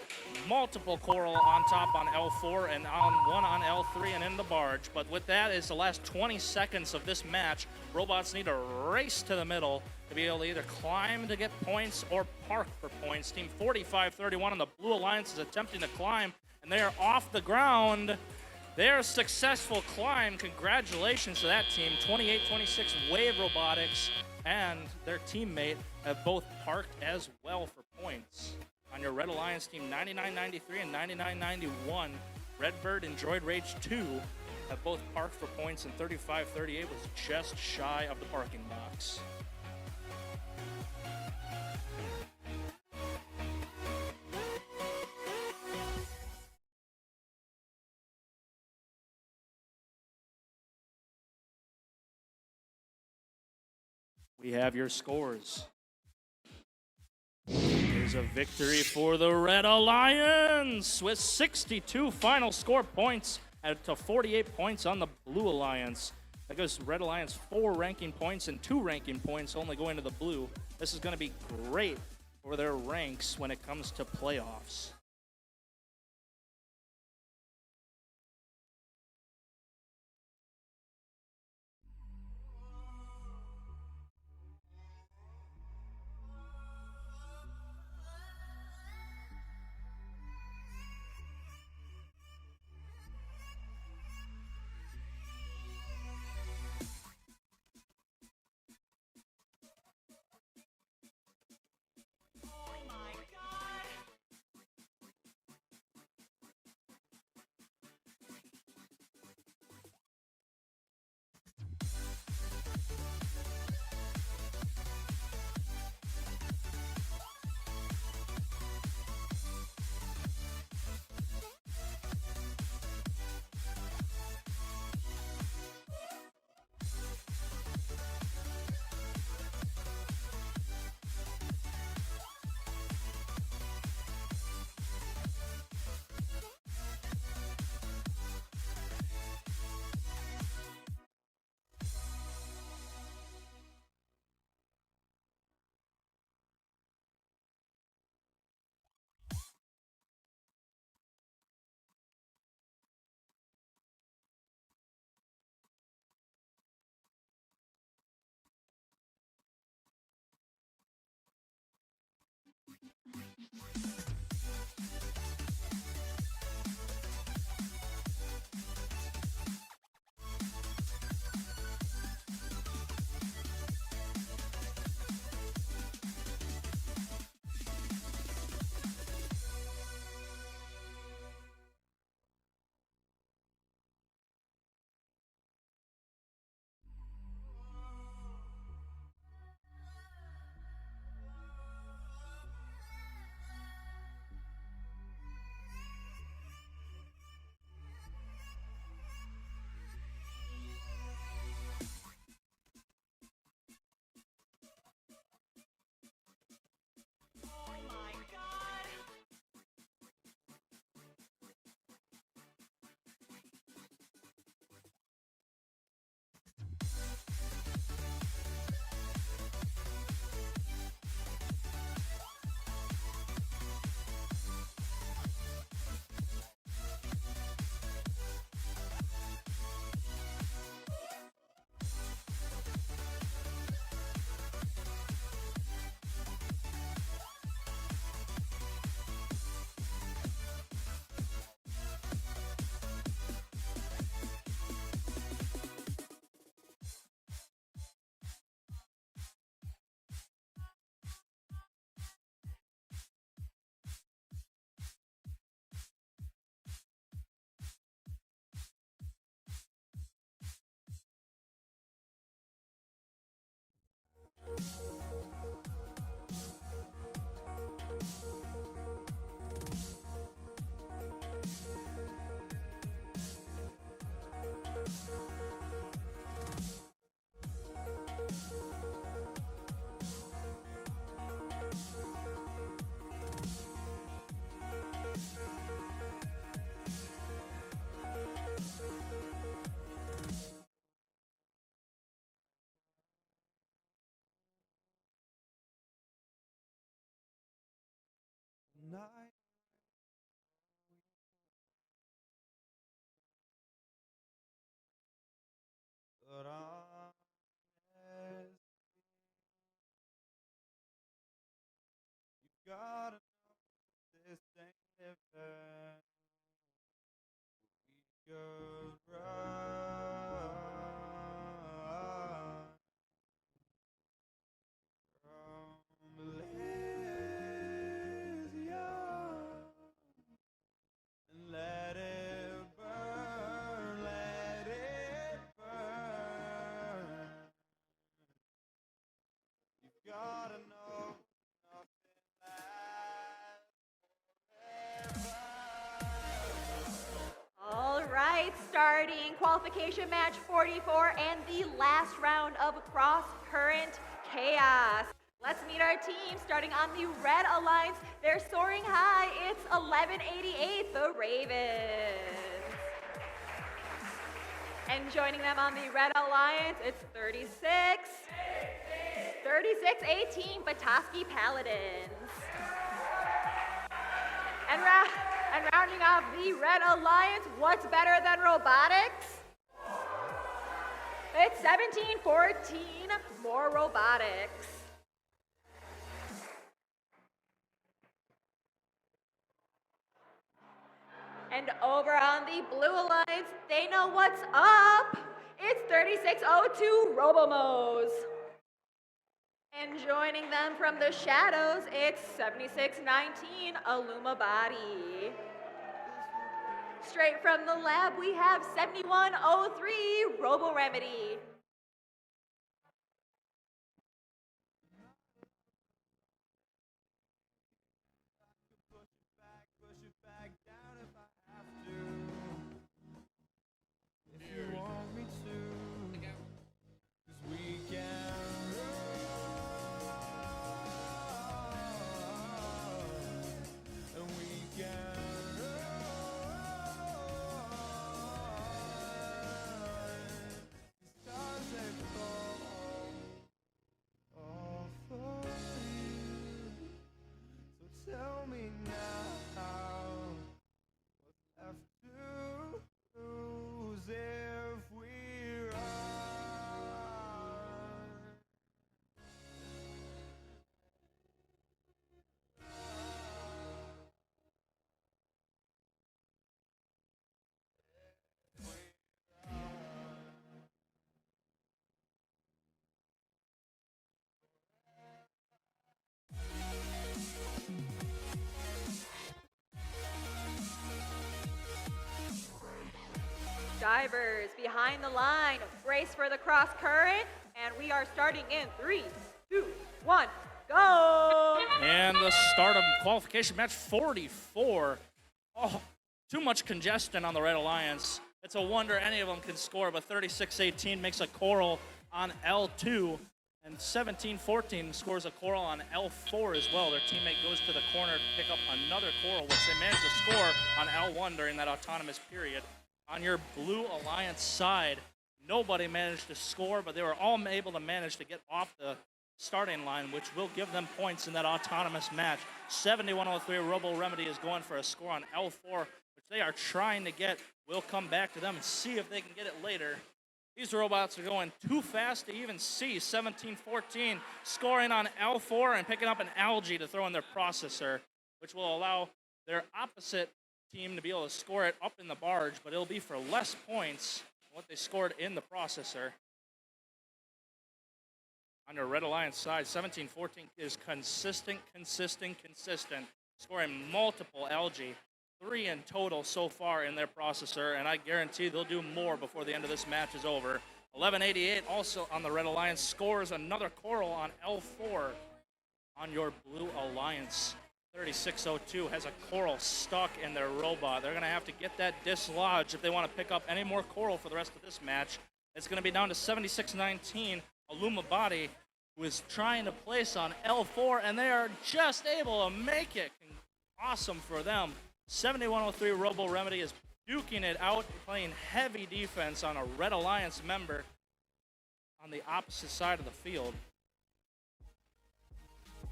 multiple coral on top on L4 and one on L3 and in the barge. But with that is the last 20 seconds of this match. Robots need to race to the middle to be able to either climb to get points or park for points. Team 4531 on the Blue Alliance is attempting to climb, and they are off the ground. Their successful climb. Congratulations to that team. 2826 Wave Robotics and their teammate have both parked as well for points. On your Red Alliance team, 9993 and 9991, Redbird and Droid Rage 2 have both parked for points, and 35-38 was just shy of the parking box. We have your scores. Here's a victory for the Red Alliance with 62 final score points to 48 points on the Blue Alliance. That goes Red Alliance 4 ranking points and 2 ranking points only going to the Blue. This is going to be great for their ranks when it comes to playoffs. night. But honestly, you gotta know this ain't living. We could run from Elysium and let it burn, let it burn. You gotta know nothing lasts forever. All right, starting qualification match 44 and the last round of Cross Current Chaos. Let's meet our team starting on the Red Alliance. They're soaring high. It's 1188, the Ravens. And joining them on the Red Alliance, it's 3618 Petoskey Paladins. And rounding off the Red Alliance, what's better than robotics? It's 1714, more robotics. And over on the Blue Alliance, they know what's up. It's 3602 Robomos. And joining them from the shadows, it's 7619 Illuma Body. Straight from the lab, we have 7103 Robo Remedy. Push it back down if I have to. If you want me to. 'Cause we can run. And we can run. These times they fall all for you. So tell me now, what's left to lose if we run? Divers behind the line, brace for the cross current, and we are starting in 3, 2, 1, go! And the start of qualification match 44. Oh, too much congestion on the Red Alliance. It's a wonder any of them can score, but 3618 makes a coral on L2, and 1714 scores a coral on L4 as well. Their teammate goes to the corner to pick up another coral, which they managed to score on L1 during that autonomous period. On your Blue Alliance side, nobody managed to score, but they were all able to manage to get off the starting line, which will give them points in that autonomous match. 7103 Robo Remedy is going for a score on L4, which they are trying to get. We'll come back to them and see if they can get it later. These robots are going too fast to even see. 1714 scoring on L4 and picking up an algae to throw in their processor, which will allow their opposite team to be able to score it up in the barge, but it'll be for less points than what they scored in the processor. On the Red Alliance side, 1714 is consistent, scoring multiple algae. 3 in total so far in their processor, and I guarantee they'll do more before the end of this match is over. 1188 also on the Red Alliance scores another coral on L4. On your Blue Alliance, 3602 has a coral stuck in their robot. They're going to have to get that dislodged if they want to pick up any more coral for the rest of this match. It's going to be down to 7619, Illuma Body, who is trying to place on L4, and they are just able to make it. Awesome for them. 7103 Robo Remedy is duking it out, playing heavy defense on a Red Alliance member on the opposite side of the field.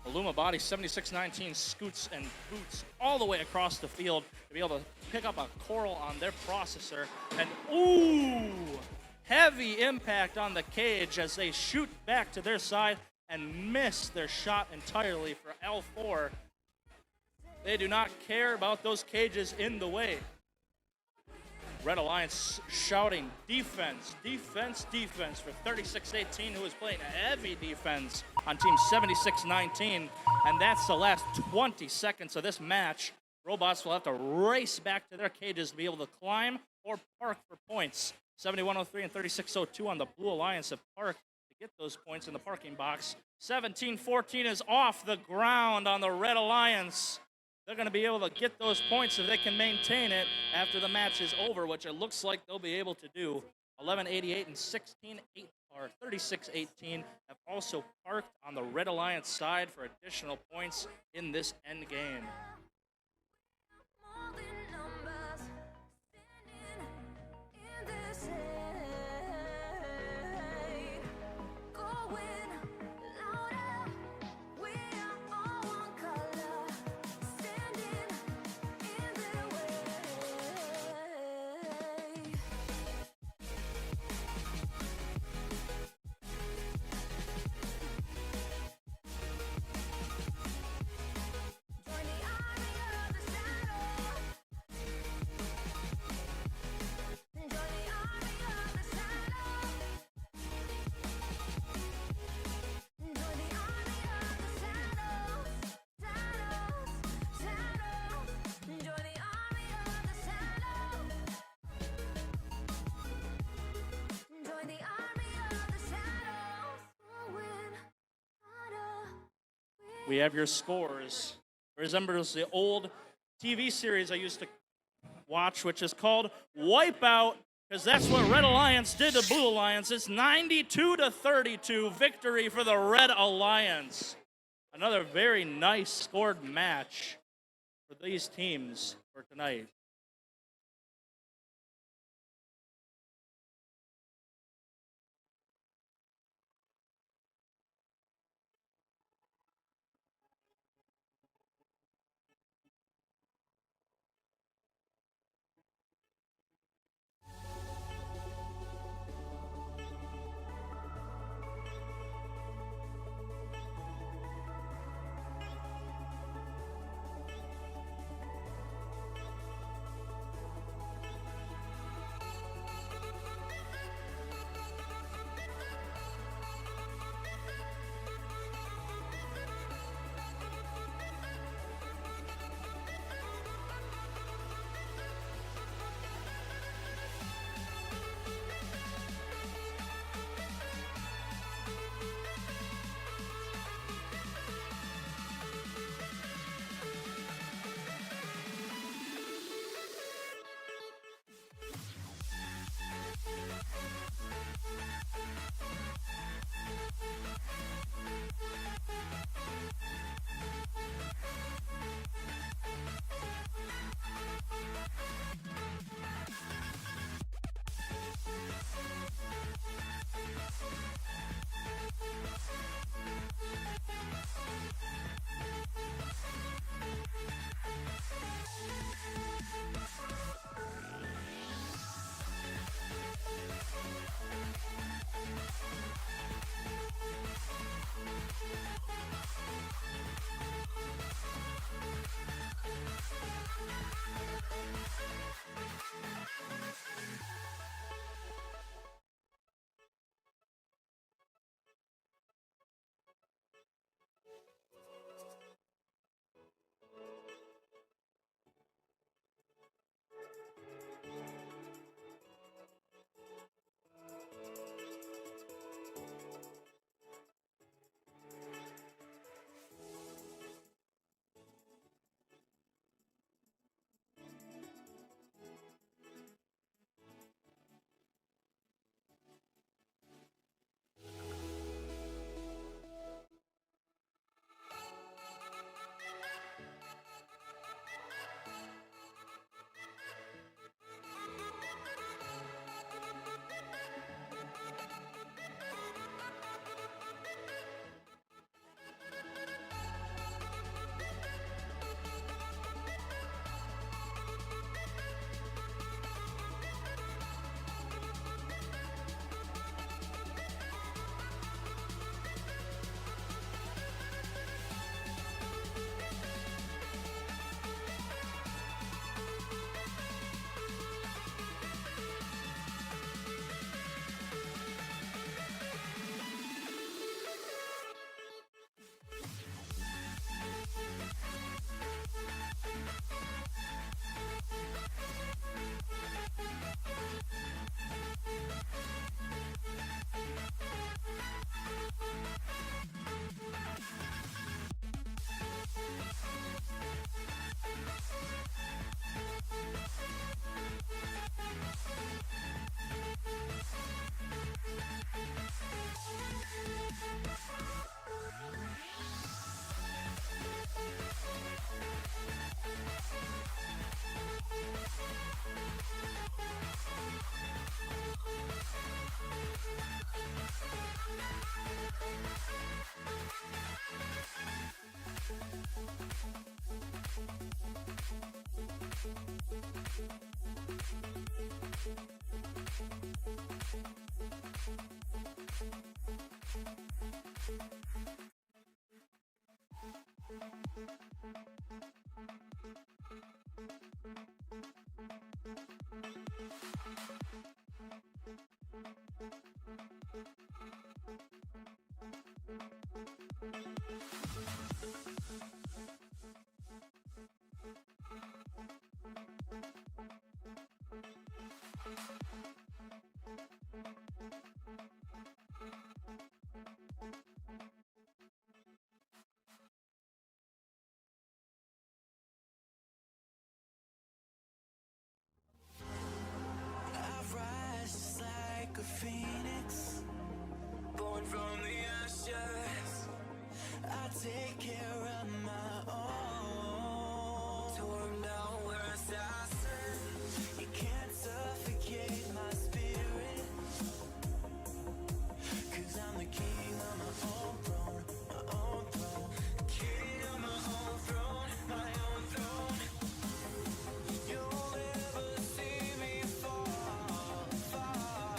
Illuma Body 76-19 scoots and boots all the way across the field to be able to pick up a coral on their processor. And ooh, heavy impact on the cage as they shoot back to their side and miss their shot entirely for L4. They do not care about those cages in the way. Red Alliance shouting defense, defense, defense for 36-18, who is playing heavy defense on team 76-19. And that's the last 20 seconds of this match. Robots will have to race back to their cages to be able to climb or park for points. 71-03 and 36-02 on the Blue Alliance have parked to get those points in the parking box. 17-14 is off the ground on the Red Alliance. They're going to be able to get those points if they can maintain it after the match is over, which it looks like they'll be able to do. 11-88 and 16-8 or 36-18 have also parked on the Red Alliance side for additional points in this end game. More than numbers, standing in this aid. Going louder, we are all one color. Standing in their way. Join the army of the shadow. Join the army of the shadow. Join the army of the shadows. Shadows. Join the army of the shadows. Join the army of the shadows. Going harder. We have your scores. Resembles the old TV series I used to watch, which is called Wipeout, because that's what Red Alliance did to Blue Alliance. It's 92-32 victory for the Red Alliance. Another very nice scored match for these teams for tonight. I rise just like a phoenix, born from the ashes. I take care of my own. Torn down where assassins. You can't suffocate my spirit. 'Cause I'm the king of my own throne, my own throne. King of my own throne, my own throne. You'll never see me fall, fall.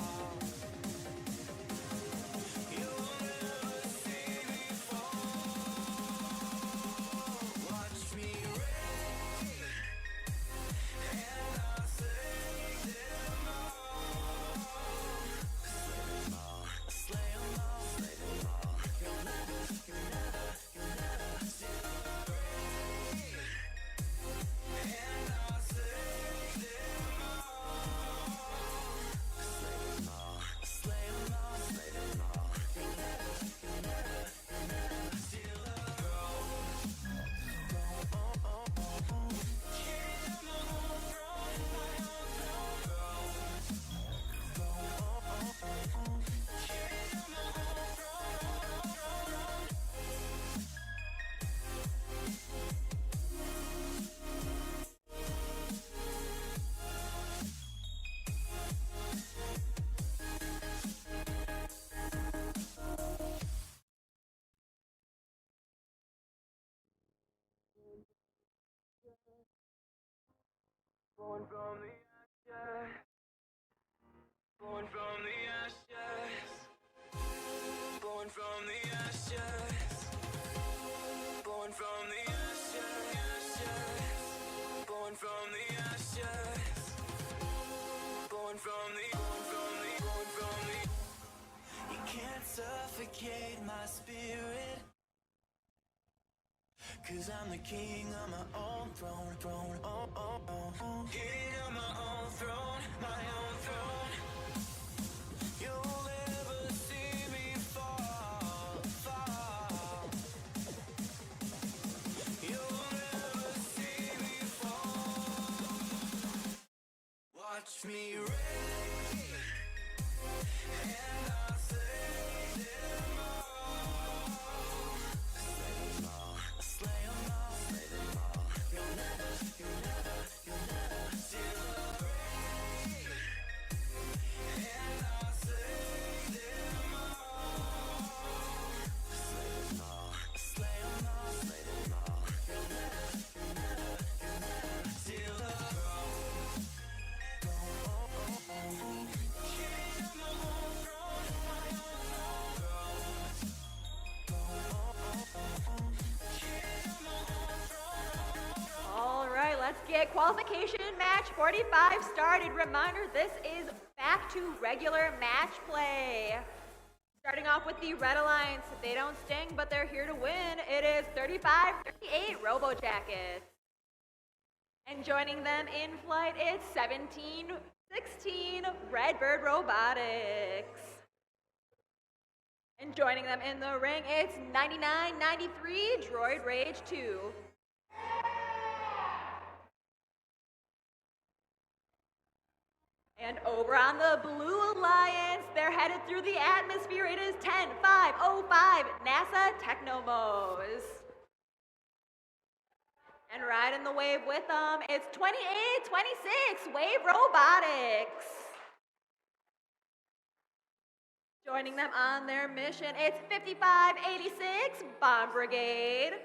You'll never see me fall. Watch me reign, and I'll slay them all. Slay them all, slay them all. You'll never see me reign, and I'll slay them all. Slay them all, slay them all, slay them all. You'll never steal a throne. King of my own throne, my own throne. King of my own throne. Born from the ashes, born from the ashes, born from the ashes, born from the ashes, born from the ashes, born from the. You can't suffocate my spirit. 'Cause I'm the king of my own throne, throne, oh, oh, oh. King of my own throne, my own throne. You'll never see me fall, fall. You'll never see me fall. Watch me reign, and I'll slay them all. Slay them all, slay them all, slay them all. You'll never steal a reign, and I'll slay them all. Slay them all, slay them all, slay them all. You'll never steal a throne. King of my own throne, my own throne. King of my own throne. All right, let's get qualification match 45 started. Reminder, this is back to regular match play. Starting off with the Red Alliance. They don't sting, but they're here to win. It is 35-38 Robo Jackets. And joining them in flight is 17-16 Redbird Robotics. And joining them in the ring, it's 99-93 Droid Rage 2. And over on the Blue Alliance, they're headed through the atmosphere. It is 10-5-05 NASA Technomos. And riding the wave with them, it's 28-26 Wave Robotics. Joining them on their mission, it's 55-86 Bomb Brigade.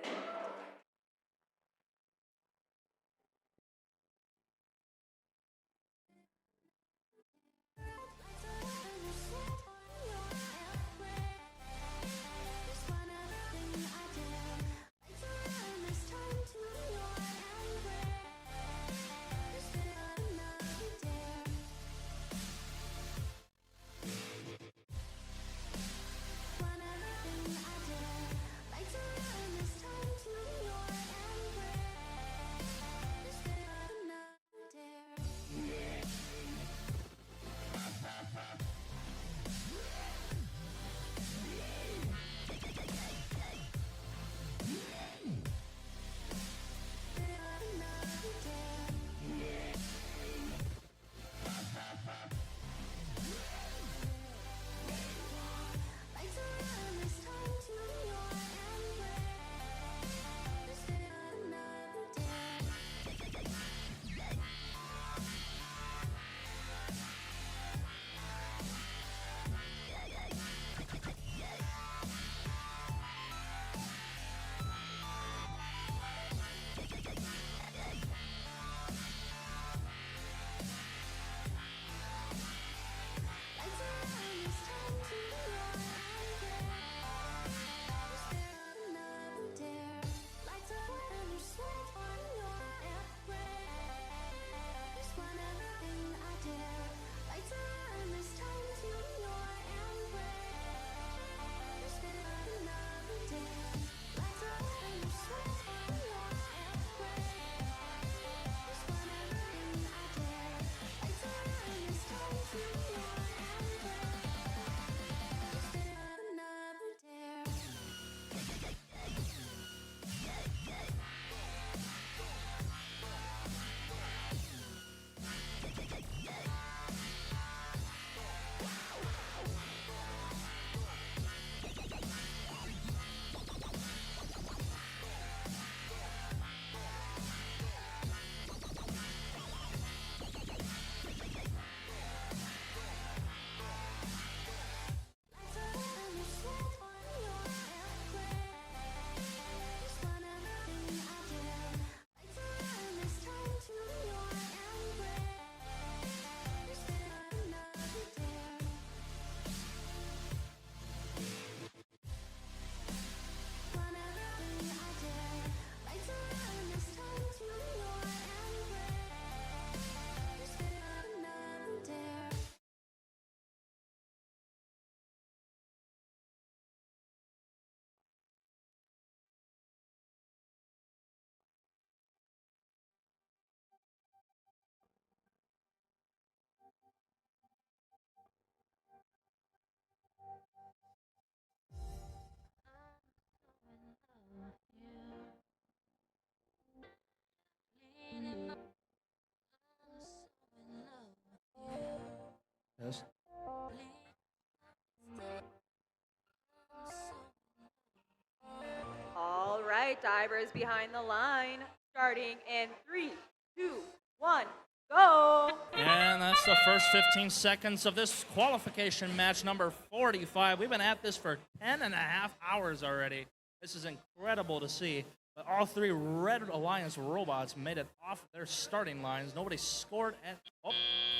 Drivers behind the line, starting in 3, 2, 1, go! And that's the first 15 seconds of this qualification match number 45. We've been at this for 10 and a half hours already. This is incredible to see. But all three Red Alliance robots made it off their starting lines. Nobody scored at... Oh,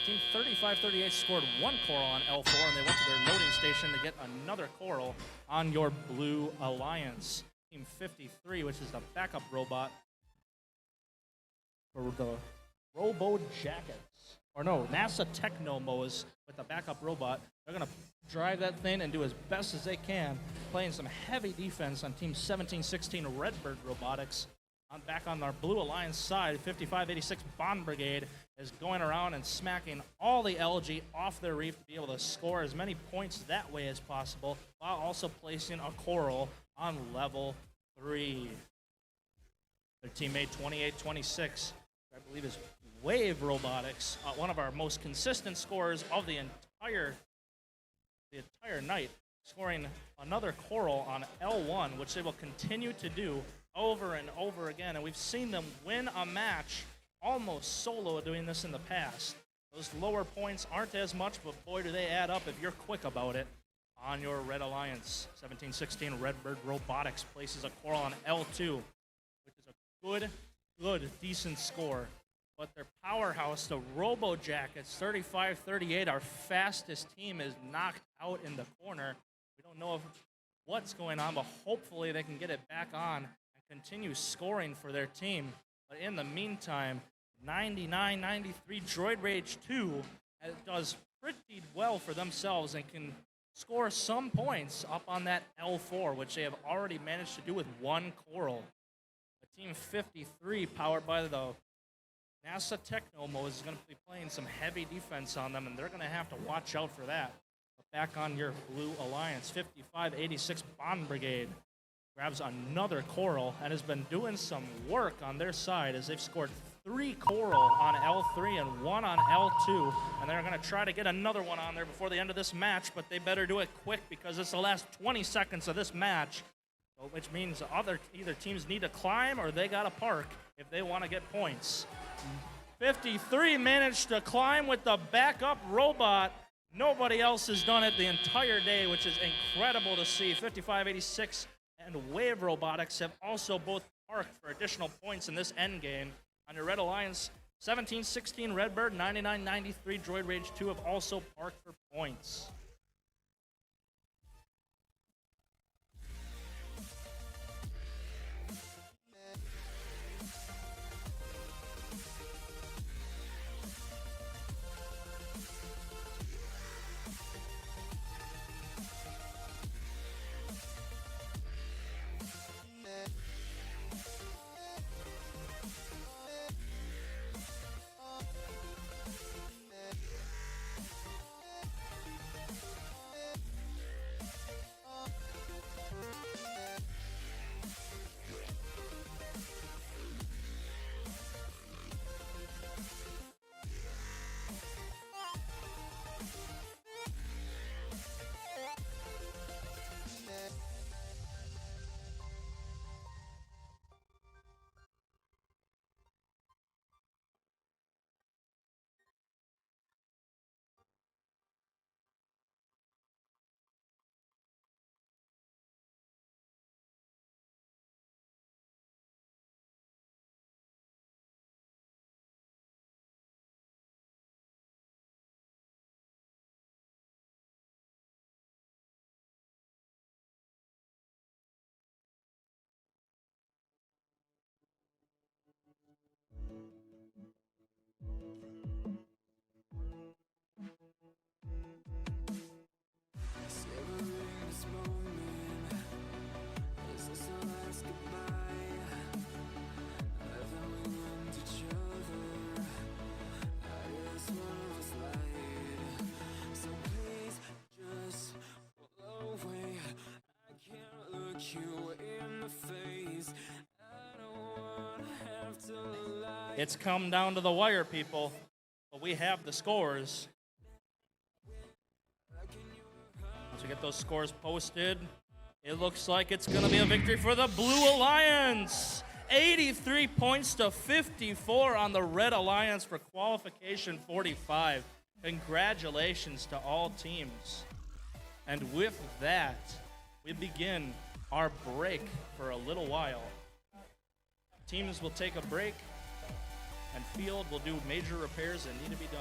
Team 3538 scored one coral on L4, and they went to their loading station to get another coral on your Blue Alliance. Team 53, which is the backup robot for the Robo Jackets. Or no, NASA Technomos with the backup robot. They're going to drive that thing and do as best as they can, playing some heavy defense on Team 1716 Redbird Robotics. Back on our Blue Alliance side, 5586 Bond Brigade is going around and smacking all the algae off their reef to be able to score as many points that way as possible, while also placing a coral on level 3. Their teammate 2826, I believe, is Wave Robotics, one of our most consistent scorers of the entire night, scoring another coral on L1, which they will continue to do over and over again. And we've seen them win a match almost solo doing this in the past. Those lower points aren't as much, but boy, do they add up if you're quick about it. On your Red Alliance, 1716 Redbird Robotics places a coral on L2, which is a good, decent score. But their powerhouse, the Robo Jackets, 3538, our fastest team, is knocked out in the corner. We don't know what's going on, but hopefully they can get it back on and continue scoring for their team. But in the meantime, 99-93 Droid Rage 2 does pretty well for themselves and can score some points up on that L4, which they have already managed to do with one coral. The Team 53, powered by the NASA Technomos, is going to be playing some heavy defense on them, and they're going to have to watch out for that. But back on your Blue Alliance, 5586 Bond Brigade grabs another coral and has been doing some work on their side as they've scored 3 coral on L3 and 1 on L2, and they're going to try to get another one on there before the end of this match, but they better do it quick because it's the last 20 seconds of this match, which means either teams need to climb or they got to park if they want to get points. 53 managed to climb with the backup robot. Nobody else has done it the entire day, which is incredible to see. 5586 and Wave Robotics have also both parked for additional points in this end game. On your Red Alliance, 1716 Redbird, 9993 Droid Rage 2 have also parked for points. It's come down to the wire, people, but we have the scores. Once we get those scores posted, It looks like it's going to be a victory for the Blue Alliance. 83 points to 54 on the Red Alliance for qualification 45. Congratulations to all teams. And with that, we begin our break for a little while. Teams will take a break, and field will do major repairs that need to be done.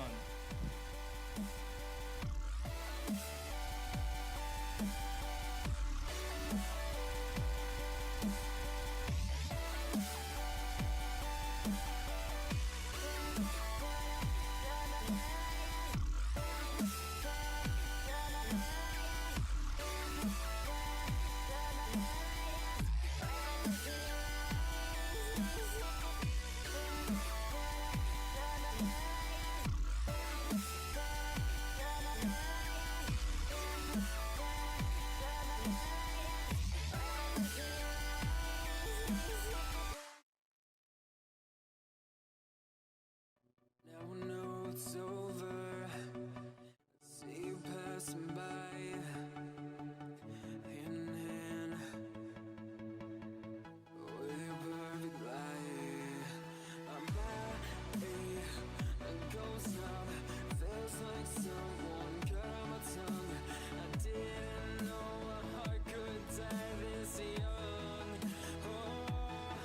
Now I know it's over. See you passing by, hand in hand, with your perfect light. My body, a ghost town, feels like someone cut out my tongue. I didn't know a heart could die this young. Oh,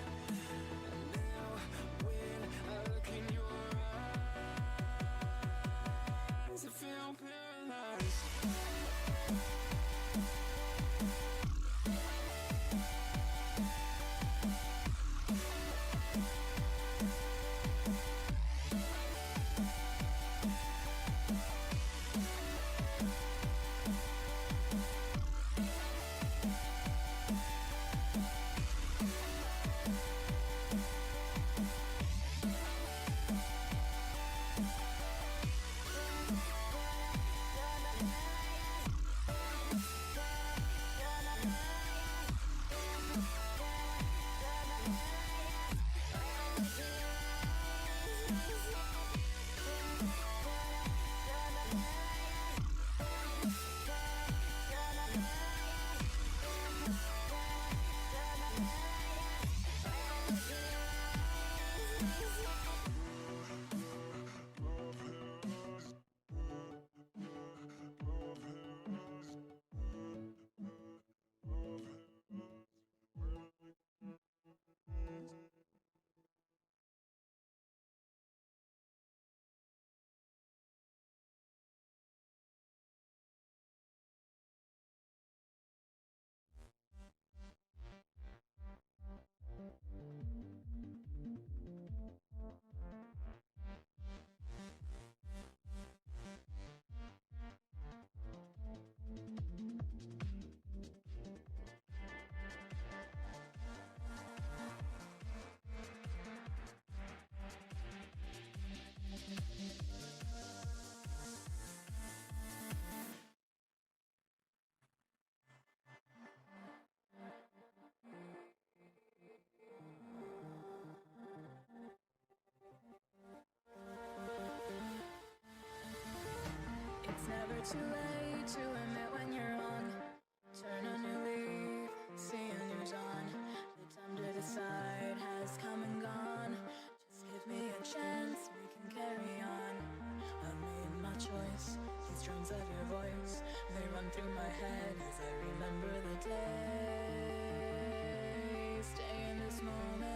now when I look in your eyes, I feel paralyzed. It's never too late to admit when you're wrong. Turn a new leaf, see a new dawn. The time to decide has come and gone. Just give me a chance, we can carry on. I've made my choice, these drums of your voice, they run through my head as I remember the day. Stay in this moment.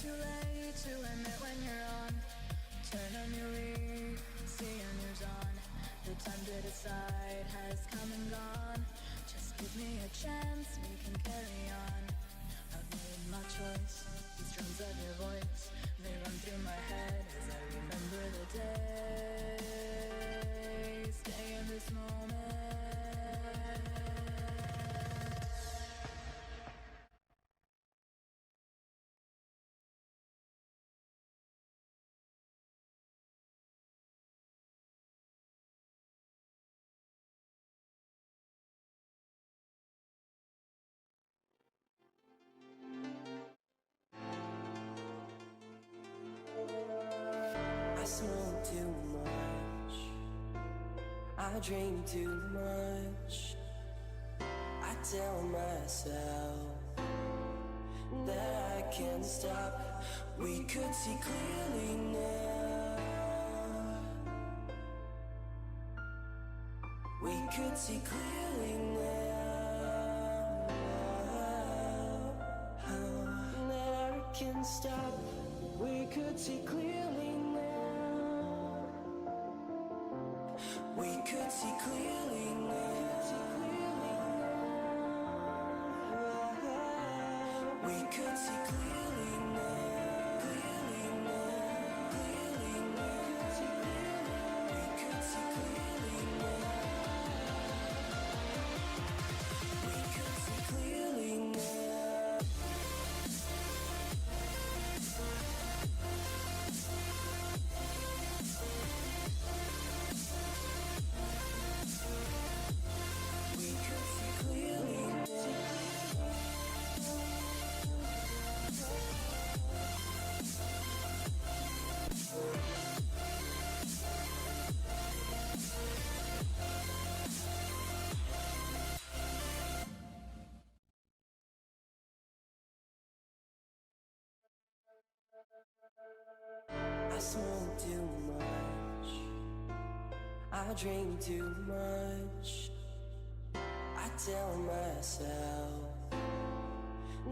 too late to admit when you're on. Turn on your read, see your news on. The time to decide has come and gone. Just give me a chance, we can carry on. I've made my choice, the strings of your voice, they run through my head as I remember the day. Stay in this moment. I smoke too much, I drink too much. I tell myself that I can't stop. We could see clearly now. We could see clearly now. That I can't stop. We could see clearly now. We could see clearly now. We could see clearly now. Clearly now. Clearly now. We could see clearly now. We could see clearly now. We could see clearly now. I smoke too much, I drink too much. I tell myself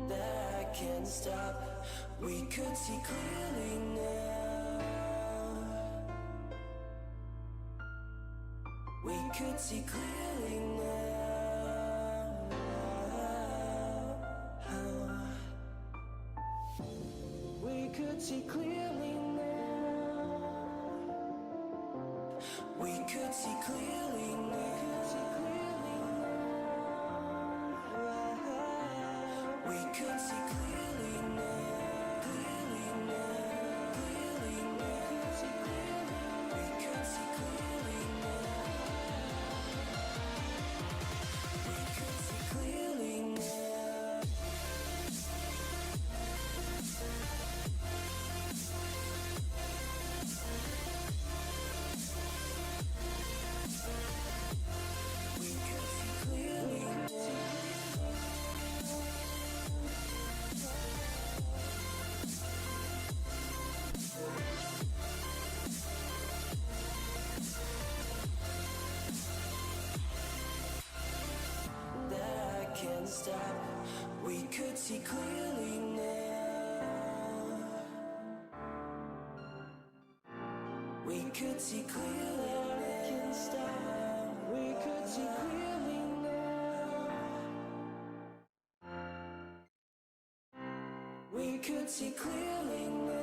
that I can't stop. We could see clearly now. We could see clearly now. We could see clearly now. We could see clearly now. We could see clearly now. Clearly now. Clearly now. We could see clearly now. We could see clearly now. We could see clearly now. That I can't stop. We could see clearly now. We could see clearly now. I can't stop. We could see clearly now. We could see clearly now.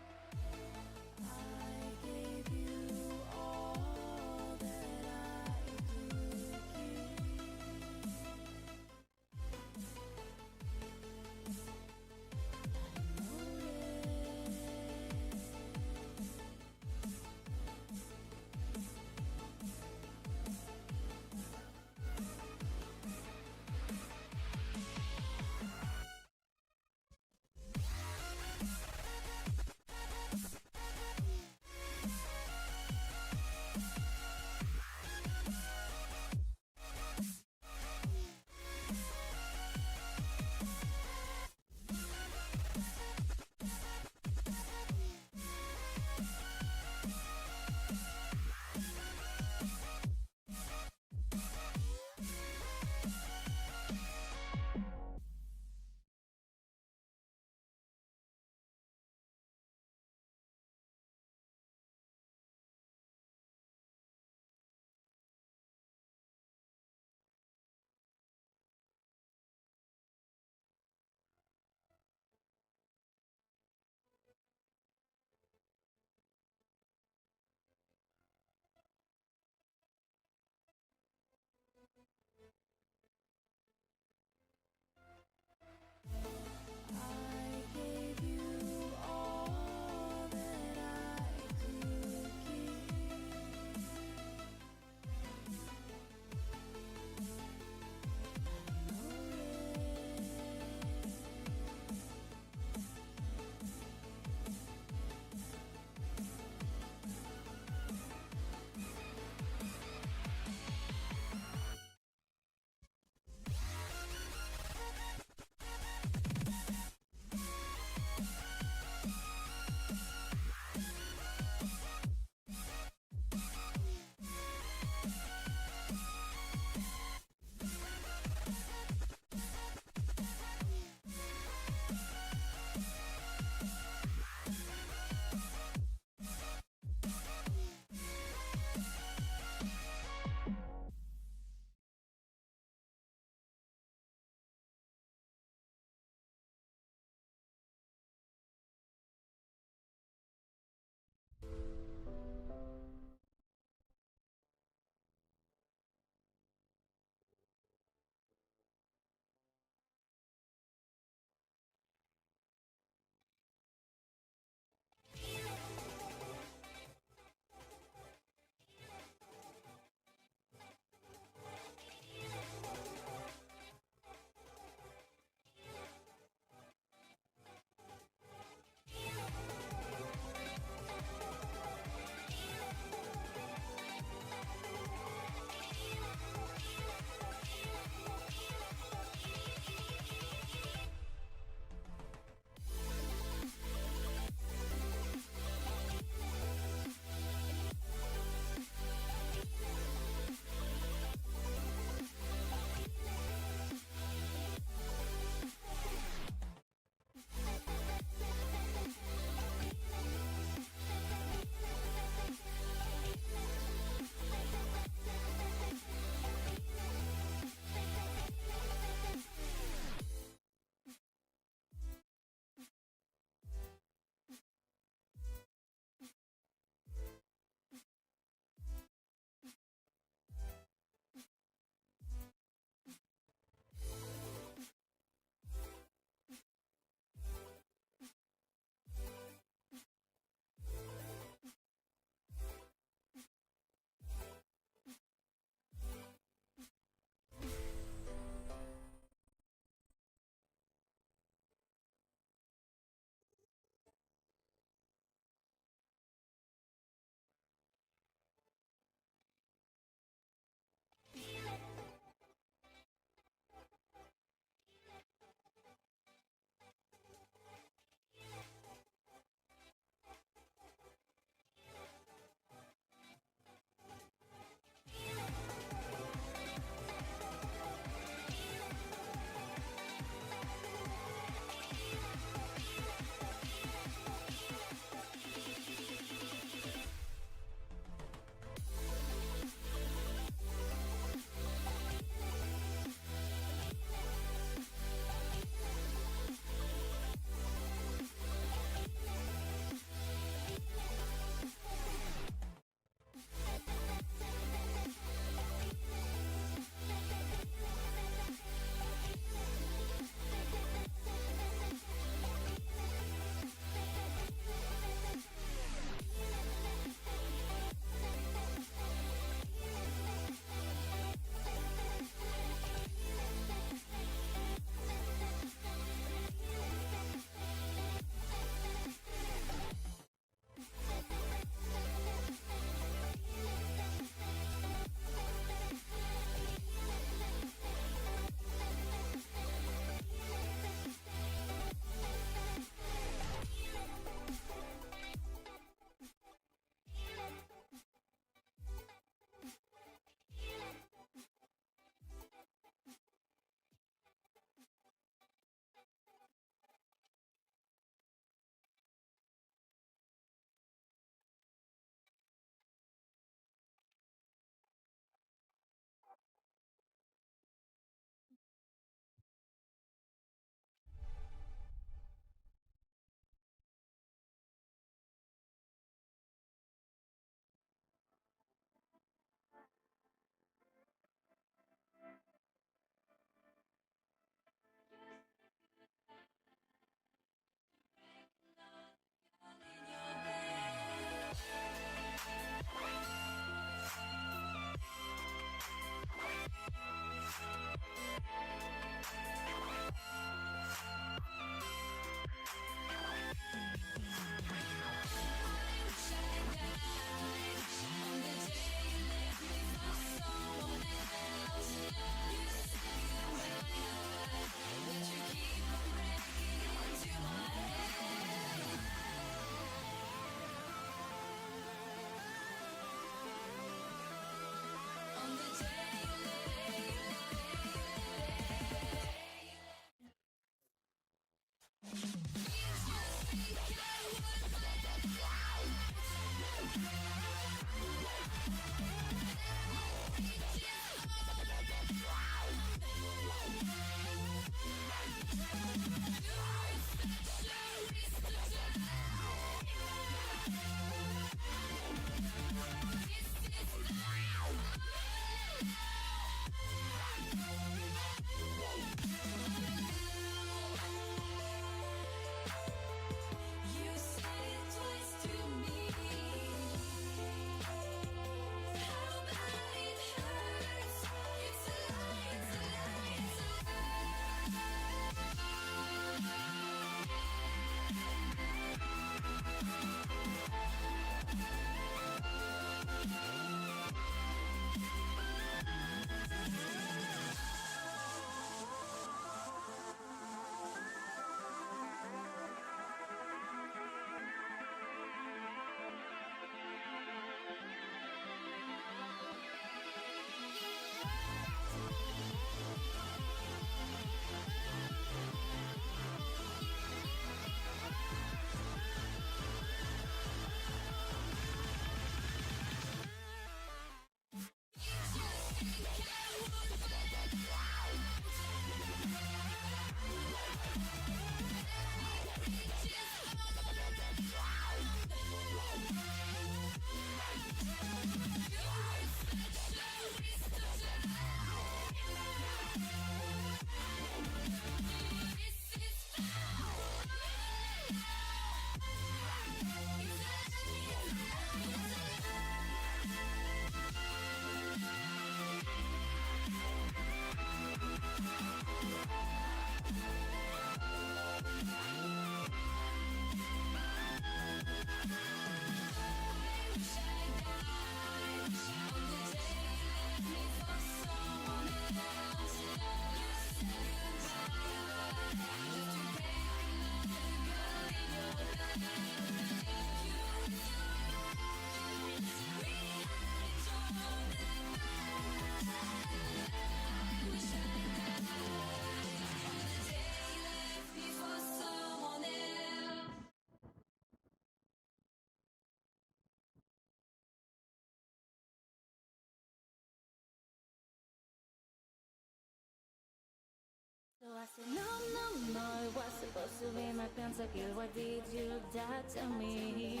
I said, no, no, no, it was supposed to be my pentakill. Why did you do that to me?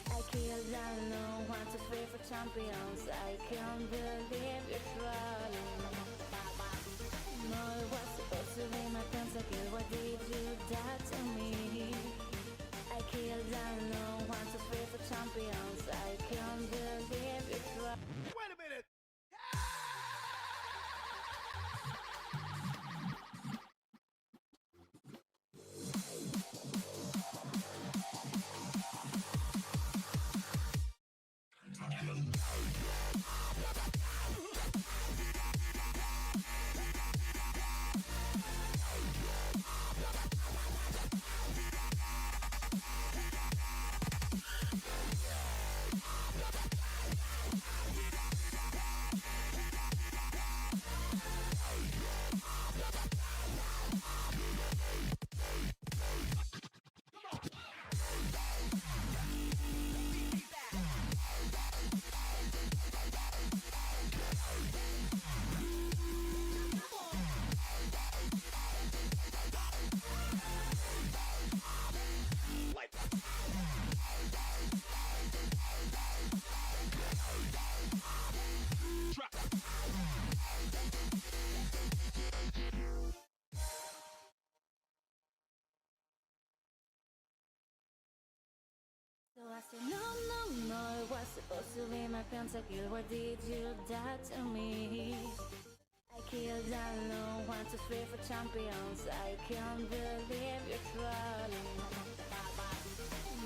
I killed alone, 1, 2, 3 for champions. I can't believe you're trolling. No, it was supposed to be my pentakill. Why did you do that to me? I killed alone, 1, 2, 3 for champions. I can't believe you're trolling. Wait a minute! So I said, no, no, no, it was supposed to be my pentakill. Why did you do that to me? I killed alone, 1, 2, 3 for champions. I can't believe you're trolling.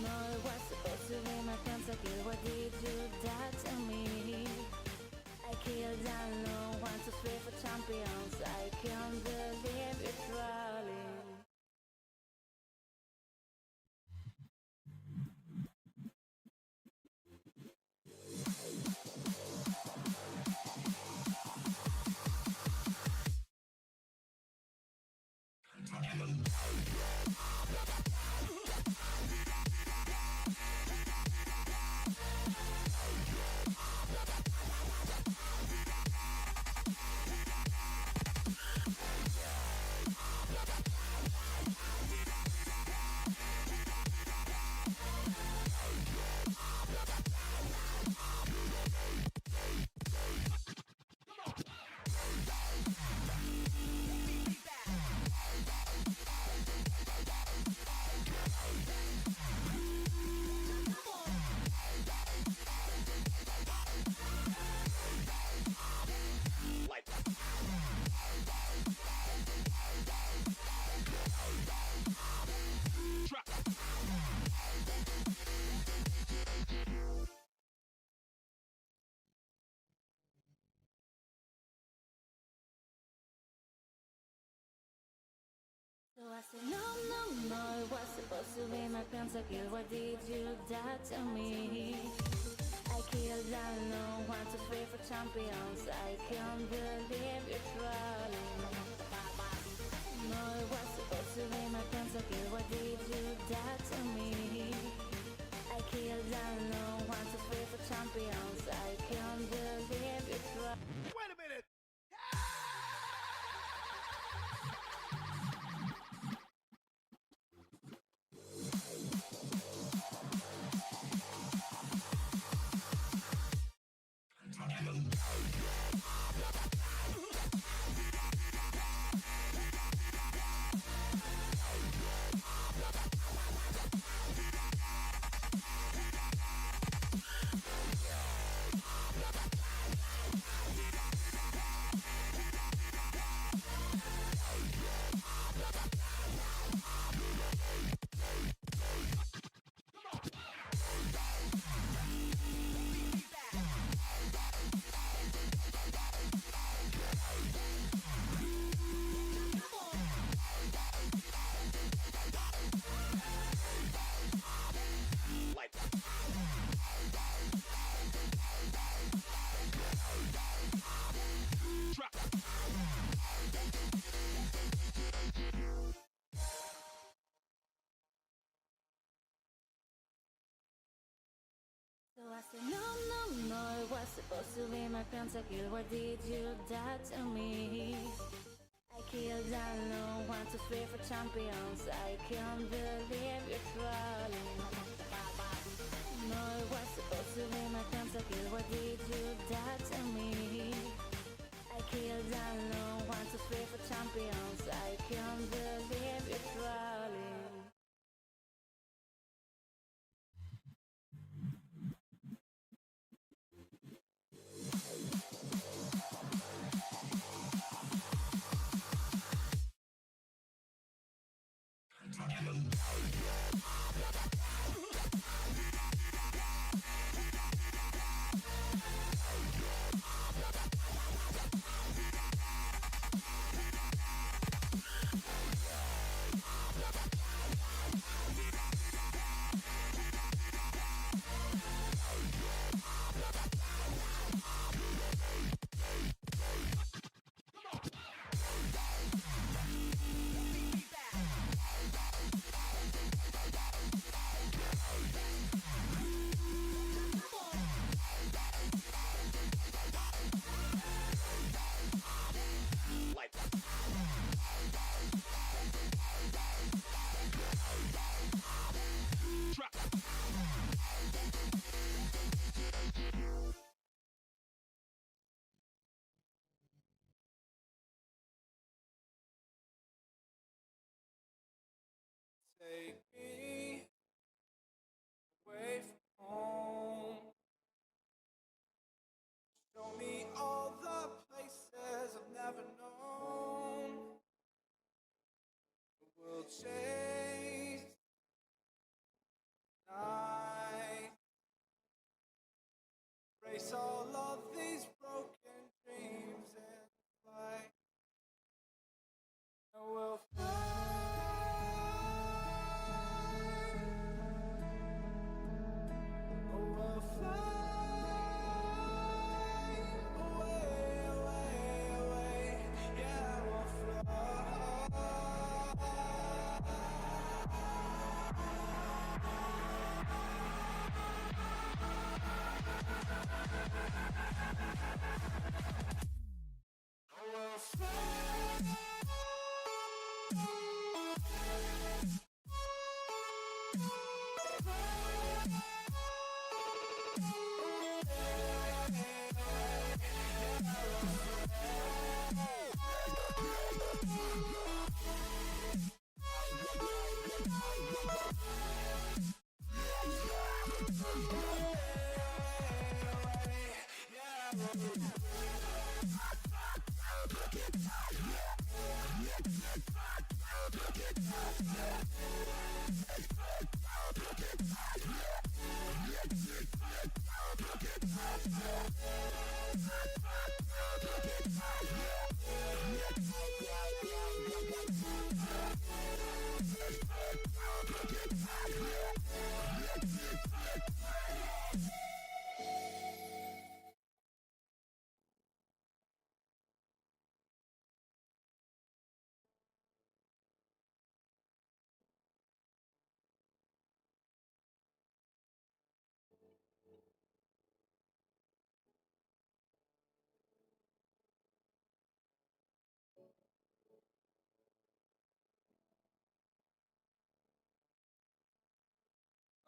No, it was supposed to be my pentakill. Why did you do that to me? I killed alone, 1, 2, 3 for champions. I can't believe you're trolling. So I said, no, no, no, it was supposed to be my pentakill. Why did you do that to me? I killed alone, 1, 2, 3 for champions. I can't believe you're trolling. No, it was supposed to be my pentakill. Why did you do that to me? I killed alone, 1, 2, 3 for champions. I can't believe you're trolling. Wait a minute! So I said, no, no, no, it was supposed to be my pentakill. Why did you do that to me? I killed alone, 1, 2, 3 for champions. I can't believe you're trolling. No, it was supposed to be my tentacle. What did you do to me? I killed alone, 1, 2, 3 for champions. I can't believe you're trolling. Take me away from home. Show me all the places I've never known. We'll chase night. Erase all of these broken dreams and fly. And we'll fly. We'll fly away, away, away. Yeah, we'll fly. We'll fly.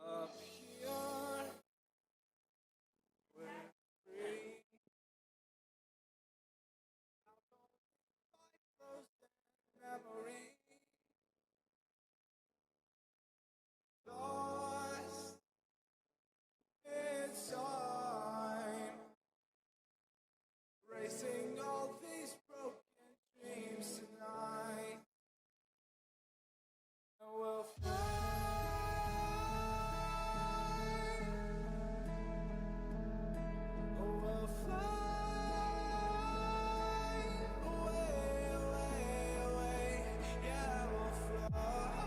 Up here, we're free. Out on my frozen memory. Lost in time. Racing all these broken dreams tonight. And we'll fly. We'll fly away, away, away. Yeah, we'll fly.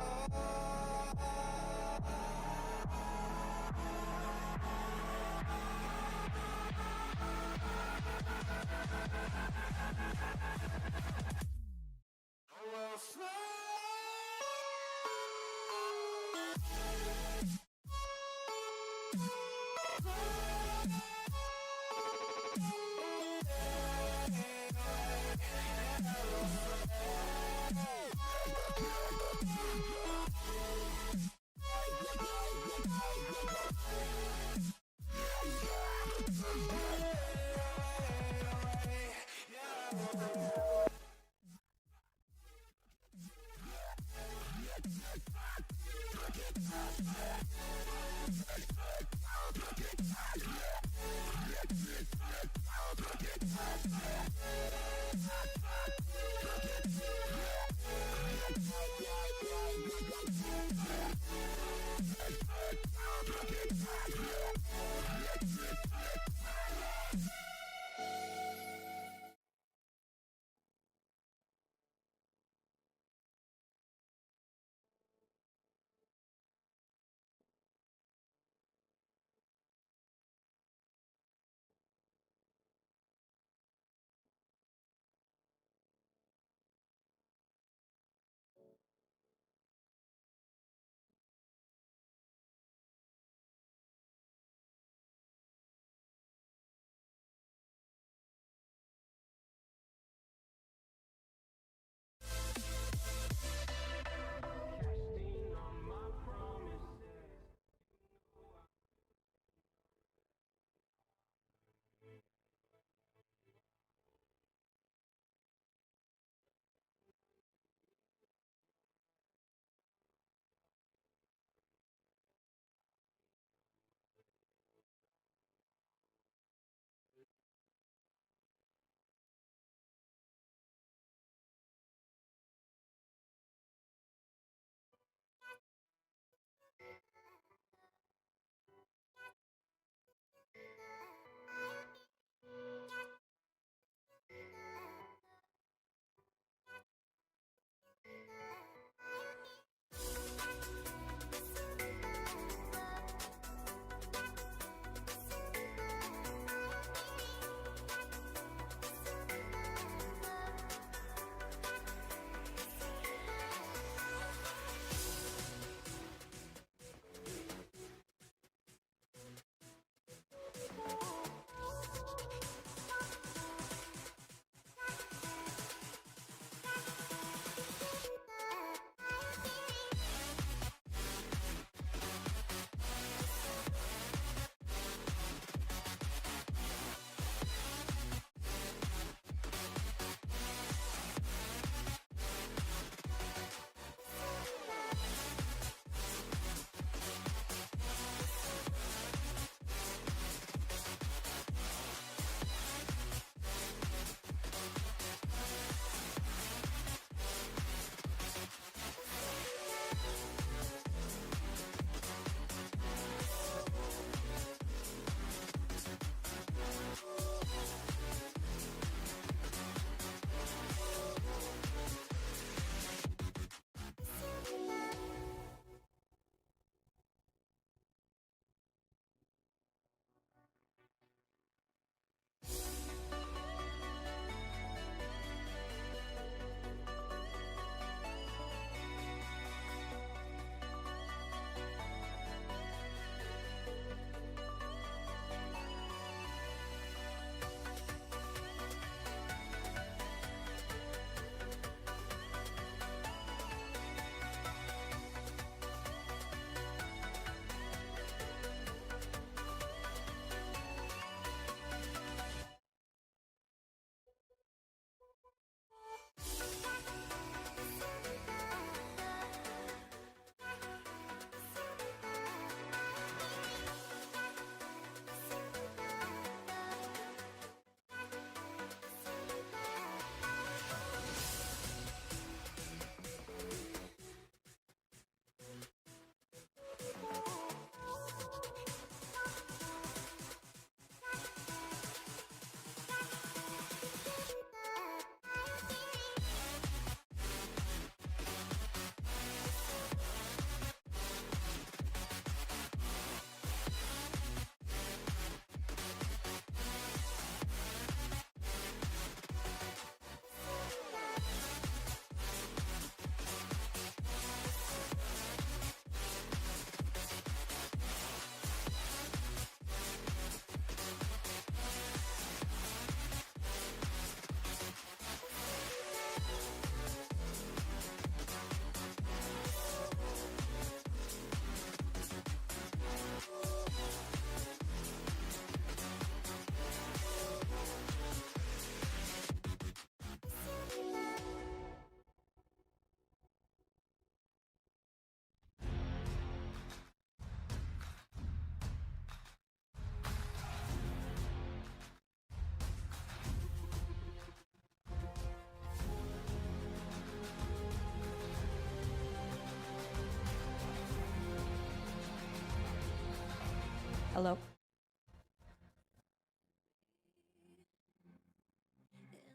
Hello.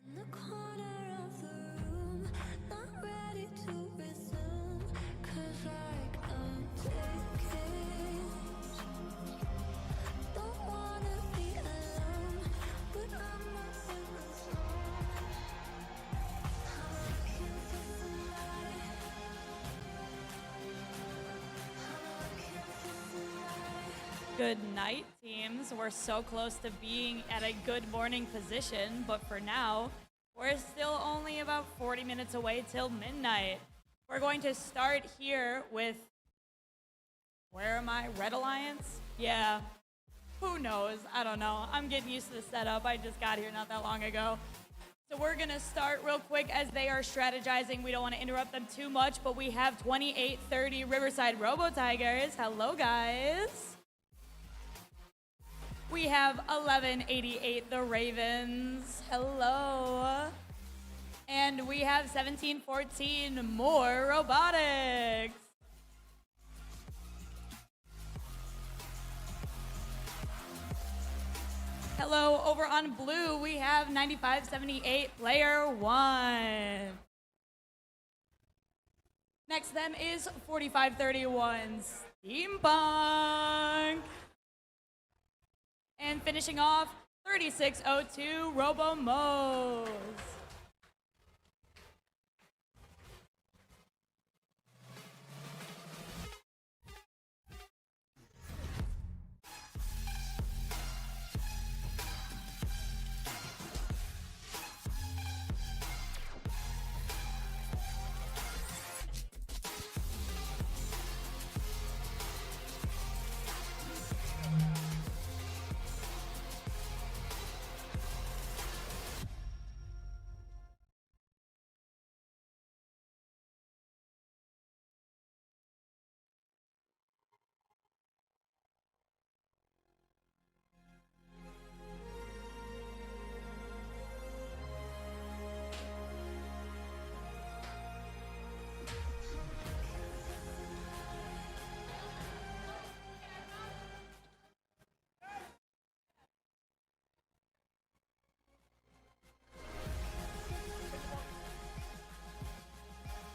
In the corner of the room, not ready to resume, 'cause I'm taking. Don't wanna be alone, but I'm not in the zone. I'm looking for somebody. Good night, teams. We're so close to being at a good morning position, but for now, we're still only about 40 minutes away till midnight. We're going to start here with, where am I? Red Alliance? Yeah, who knows? I don't know. I'm getting used to the setup. I just got here not that long ago. So we're going to start real quick as they are strategizing. We don't want to interrupt them too much, but we have 2830 Riverside Robo Tigers. Hello, guys. We have 1188 the Ravens. Hello. And we have 1714 more Robotics. Hello, over on blue, we have 9578 Player 1. Next to them is 4531 Steampunk. And finishing off, 3602 Robo Mose.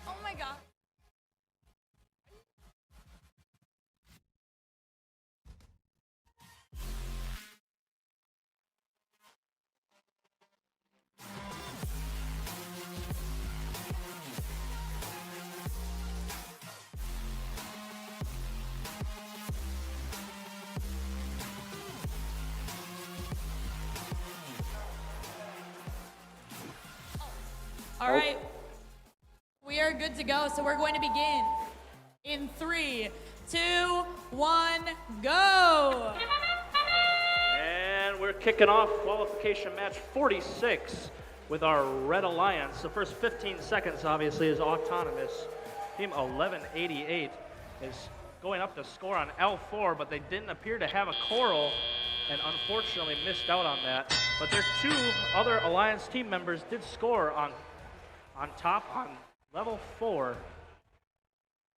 Oh my god. All right. We are good to go, so we're going to begin in 3, 2, 1, go! And we're kicking off qualification match 46 with our Red Alliance. The first 15 seconds, obviously, is autonomous. Team 1188 is going up to score on L4, but they didn't appear to have a coral and unfortunately missed out on that. But their two other Alliance team members did score on top on level 4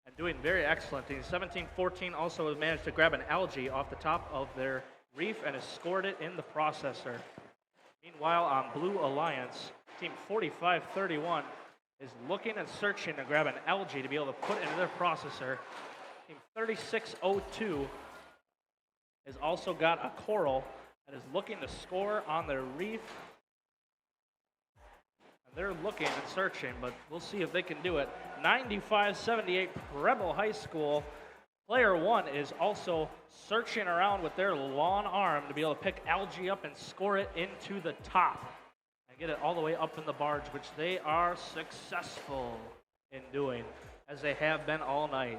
and doing very excellent. Team 1714 also has managed to grab an algae off the top of their reef and has scored it in the processor. Meanwhile, on Blue Alliance, Team 4531 is looking and searching to grab an algae to be able to put into their processor. Team 3602 has also got a coral and is looking to score on their reef. They're looking and searching, but we'll see if they can do it. 9578 Preble High School. Player 1 is also searching around with their long arm to be able to pick algae up and score it into the top and get it all the way up in the barge, which they are successful in doing, as they have been all night.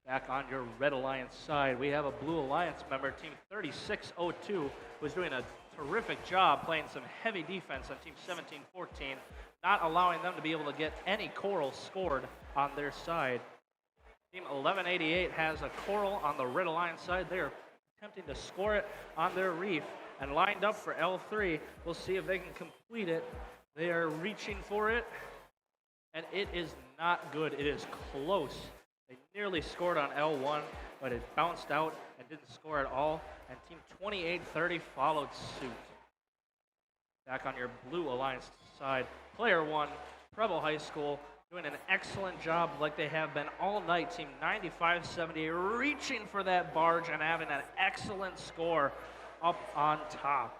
Back on your Red Alliance side, we have a Blue Alliance member, Team 3602, who's doing a terrific job playing some heavy defense on Team 1714, not allowing them to be able to get any corals scored on their side. Team 1188 has a coral on the Red Alliance side. They are attempting to score it on their reef and lined up for L3. We'll see if they can complete it. They are reaching for it, and it is not good. It is close. They nearly scored on L1, but it bounced out and didn't score at all. And Team 2830 followed suit. Back on your Blue Alliance side, Player 1, Preble High School, doing an excellent job like they have been all night. Team 9570 reaching for that barge and having an excellent score up on top.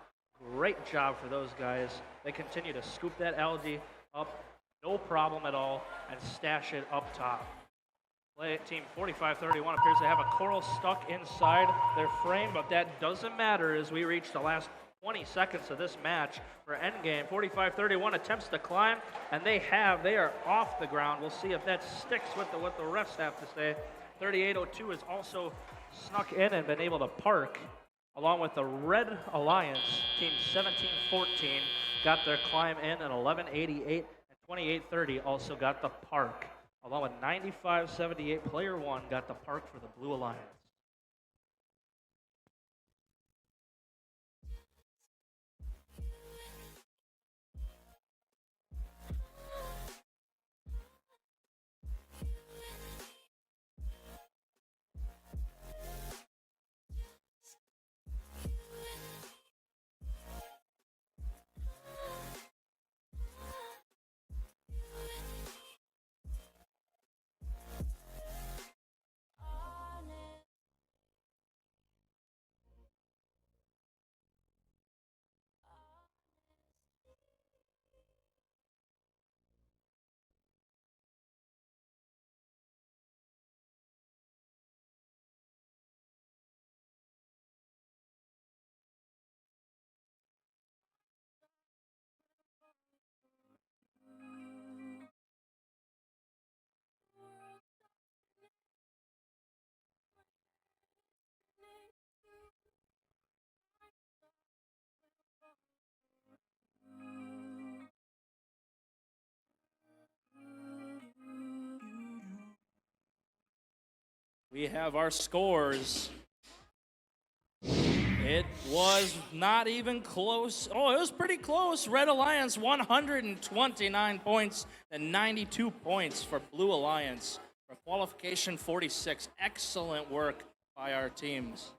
Great job for those guys. They continue to scoop that algae up, no problem at all, and stash it up top. Team 4531 appears to have a coral stuck inside their frame, but that doesn't matter as we reach the last 20 seconds of this match for endgame. 4531 attempts to climb, and they are off the ground. We'll see if that sticks with what the refs have to say. 3802 has also snuck in and been able to park, along with the Red Alliance. Team 1714 got their climb in, and 1188 and 2830 also got the park. Along with 9578, Player 1 got the park for the Blue Alliance. We have our scores. It was not even close. Oh, it was pretty close. Red Alliance, 129 points and 92 points for Blue Alliance. For qualification 46, excellent work by our teams.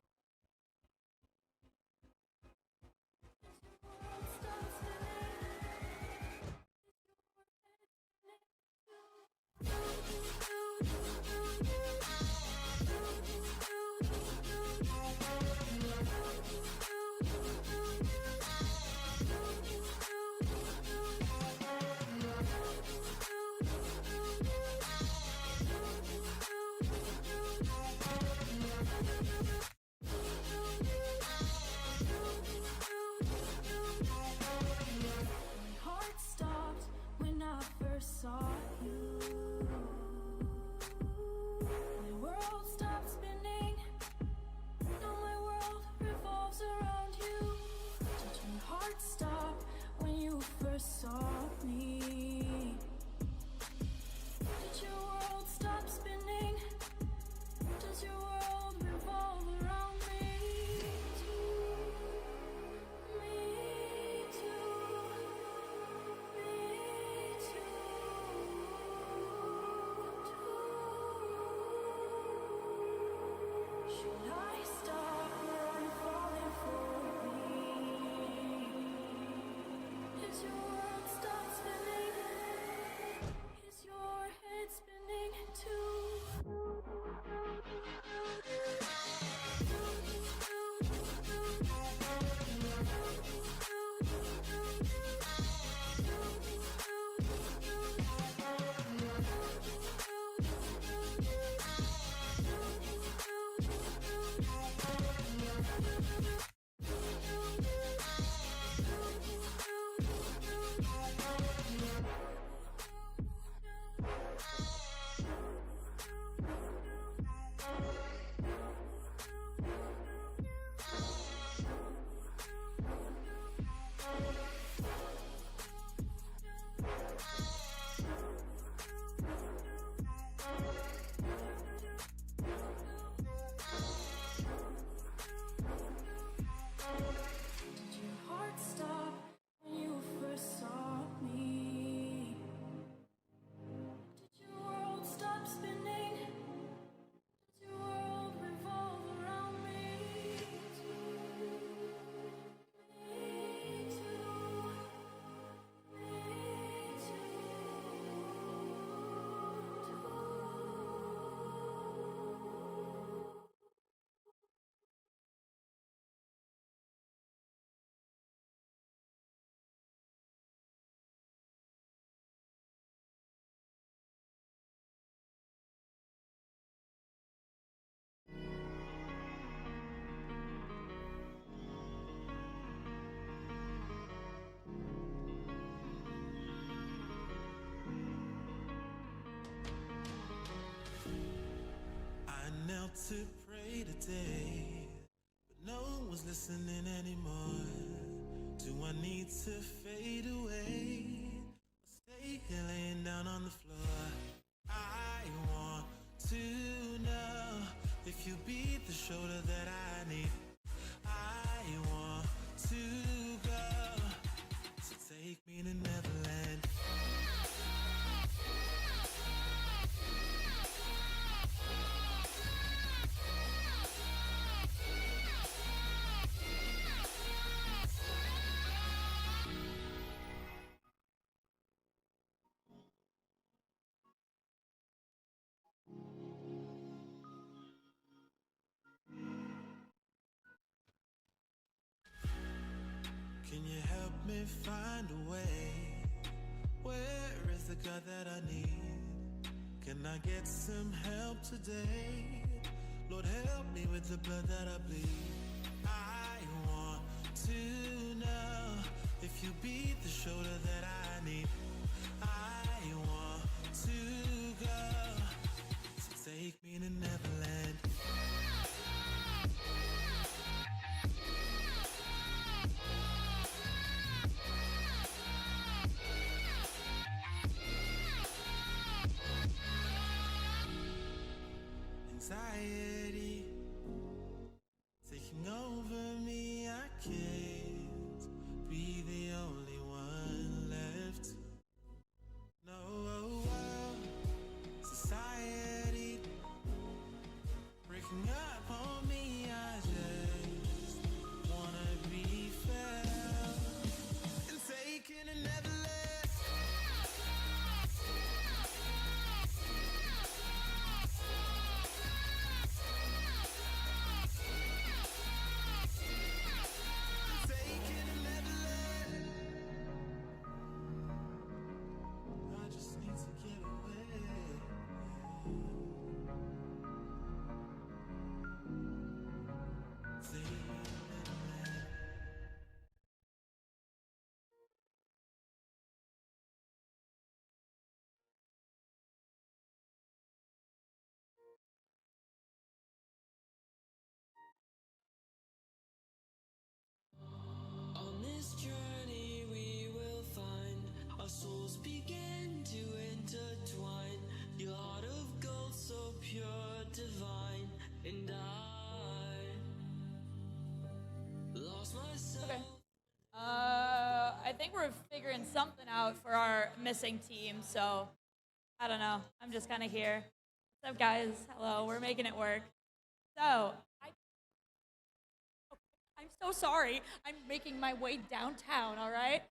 Heart stopped when I first saw you. My world stopped spinning. Now my world revolves around you. Did your heart stop when you first saw me? Did your world stop spinning? Does your world revolve around me? Should I stop where I'm falling for me? Is your world stop spinning? Is your head spinning too? to pray today, but no one's listening anymore. Do I need to fade away or stay here laying down on the floor? I want to know if you be the shoulder that I need. I want to go, so take me to Neverland. Can you help me find a way? Where is the God that I need? Can I get some help today? Lord, help me with the blood that I bleed. I want to know if you be the shoulder that I need. I want to go, so take me to Neverland. Anxiety taking over me, I can't be the only one left. No, society breaking up on me, I just wanna be felt and taken and never left. Taken and never left. I just need to get away. Taken and never left. On this journey we will find our souls begin to intertwine. Your heart of gold so pure, divine, and I lost myself. Okay. I think we're figuring something out for our missing team, so I don't know. I'm just kind of here. What's up, guys? Hello. We're making it work. So, I'm so sorry. I'm making my way downtown, all right?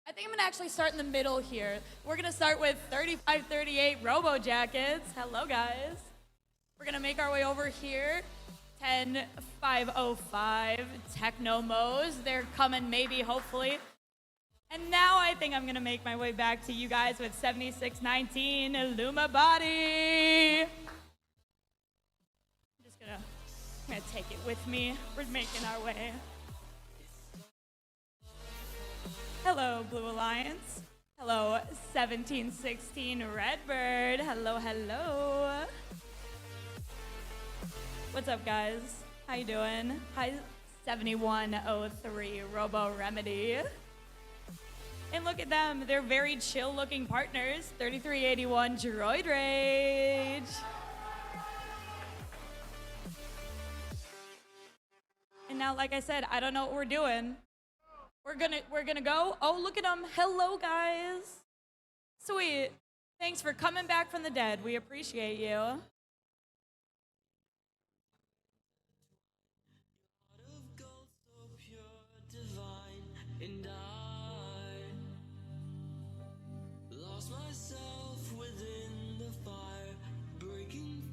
I think I'm going to actually start in the middle here. We're going to start with 3538 Robo Jackets. Hello, guys. We're going to make our way over here. 10505 Techno Mo's. They're coming, maybe, hopefully. And now I think I'm going to make my way back to you guys with 7619 Luma Body. I'm gonna take it with me. We're making our way. Hello, Blue Alliance. Hello, 1716 Redbird. Hello, hello. What's up, guys? How you doing? Hi, 7103 Robo Remedy. And look at them. They're very chill-looking partners. 3381 Droid Rage. And now, like I said, I don't know what we're doing. We're gonna go. Oh, look at them. Hello, guys. Sweet. Thanks for coming back from the dead. We appreciate you. And I lost myself within the fire, breaking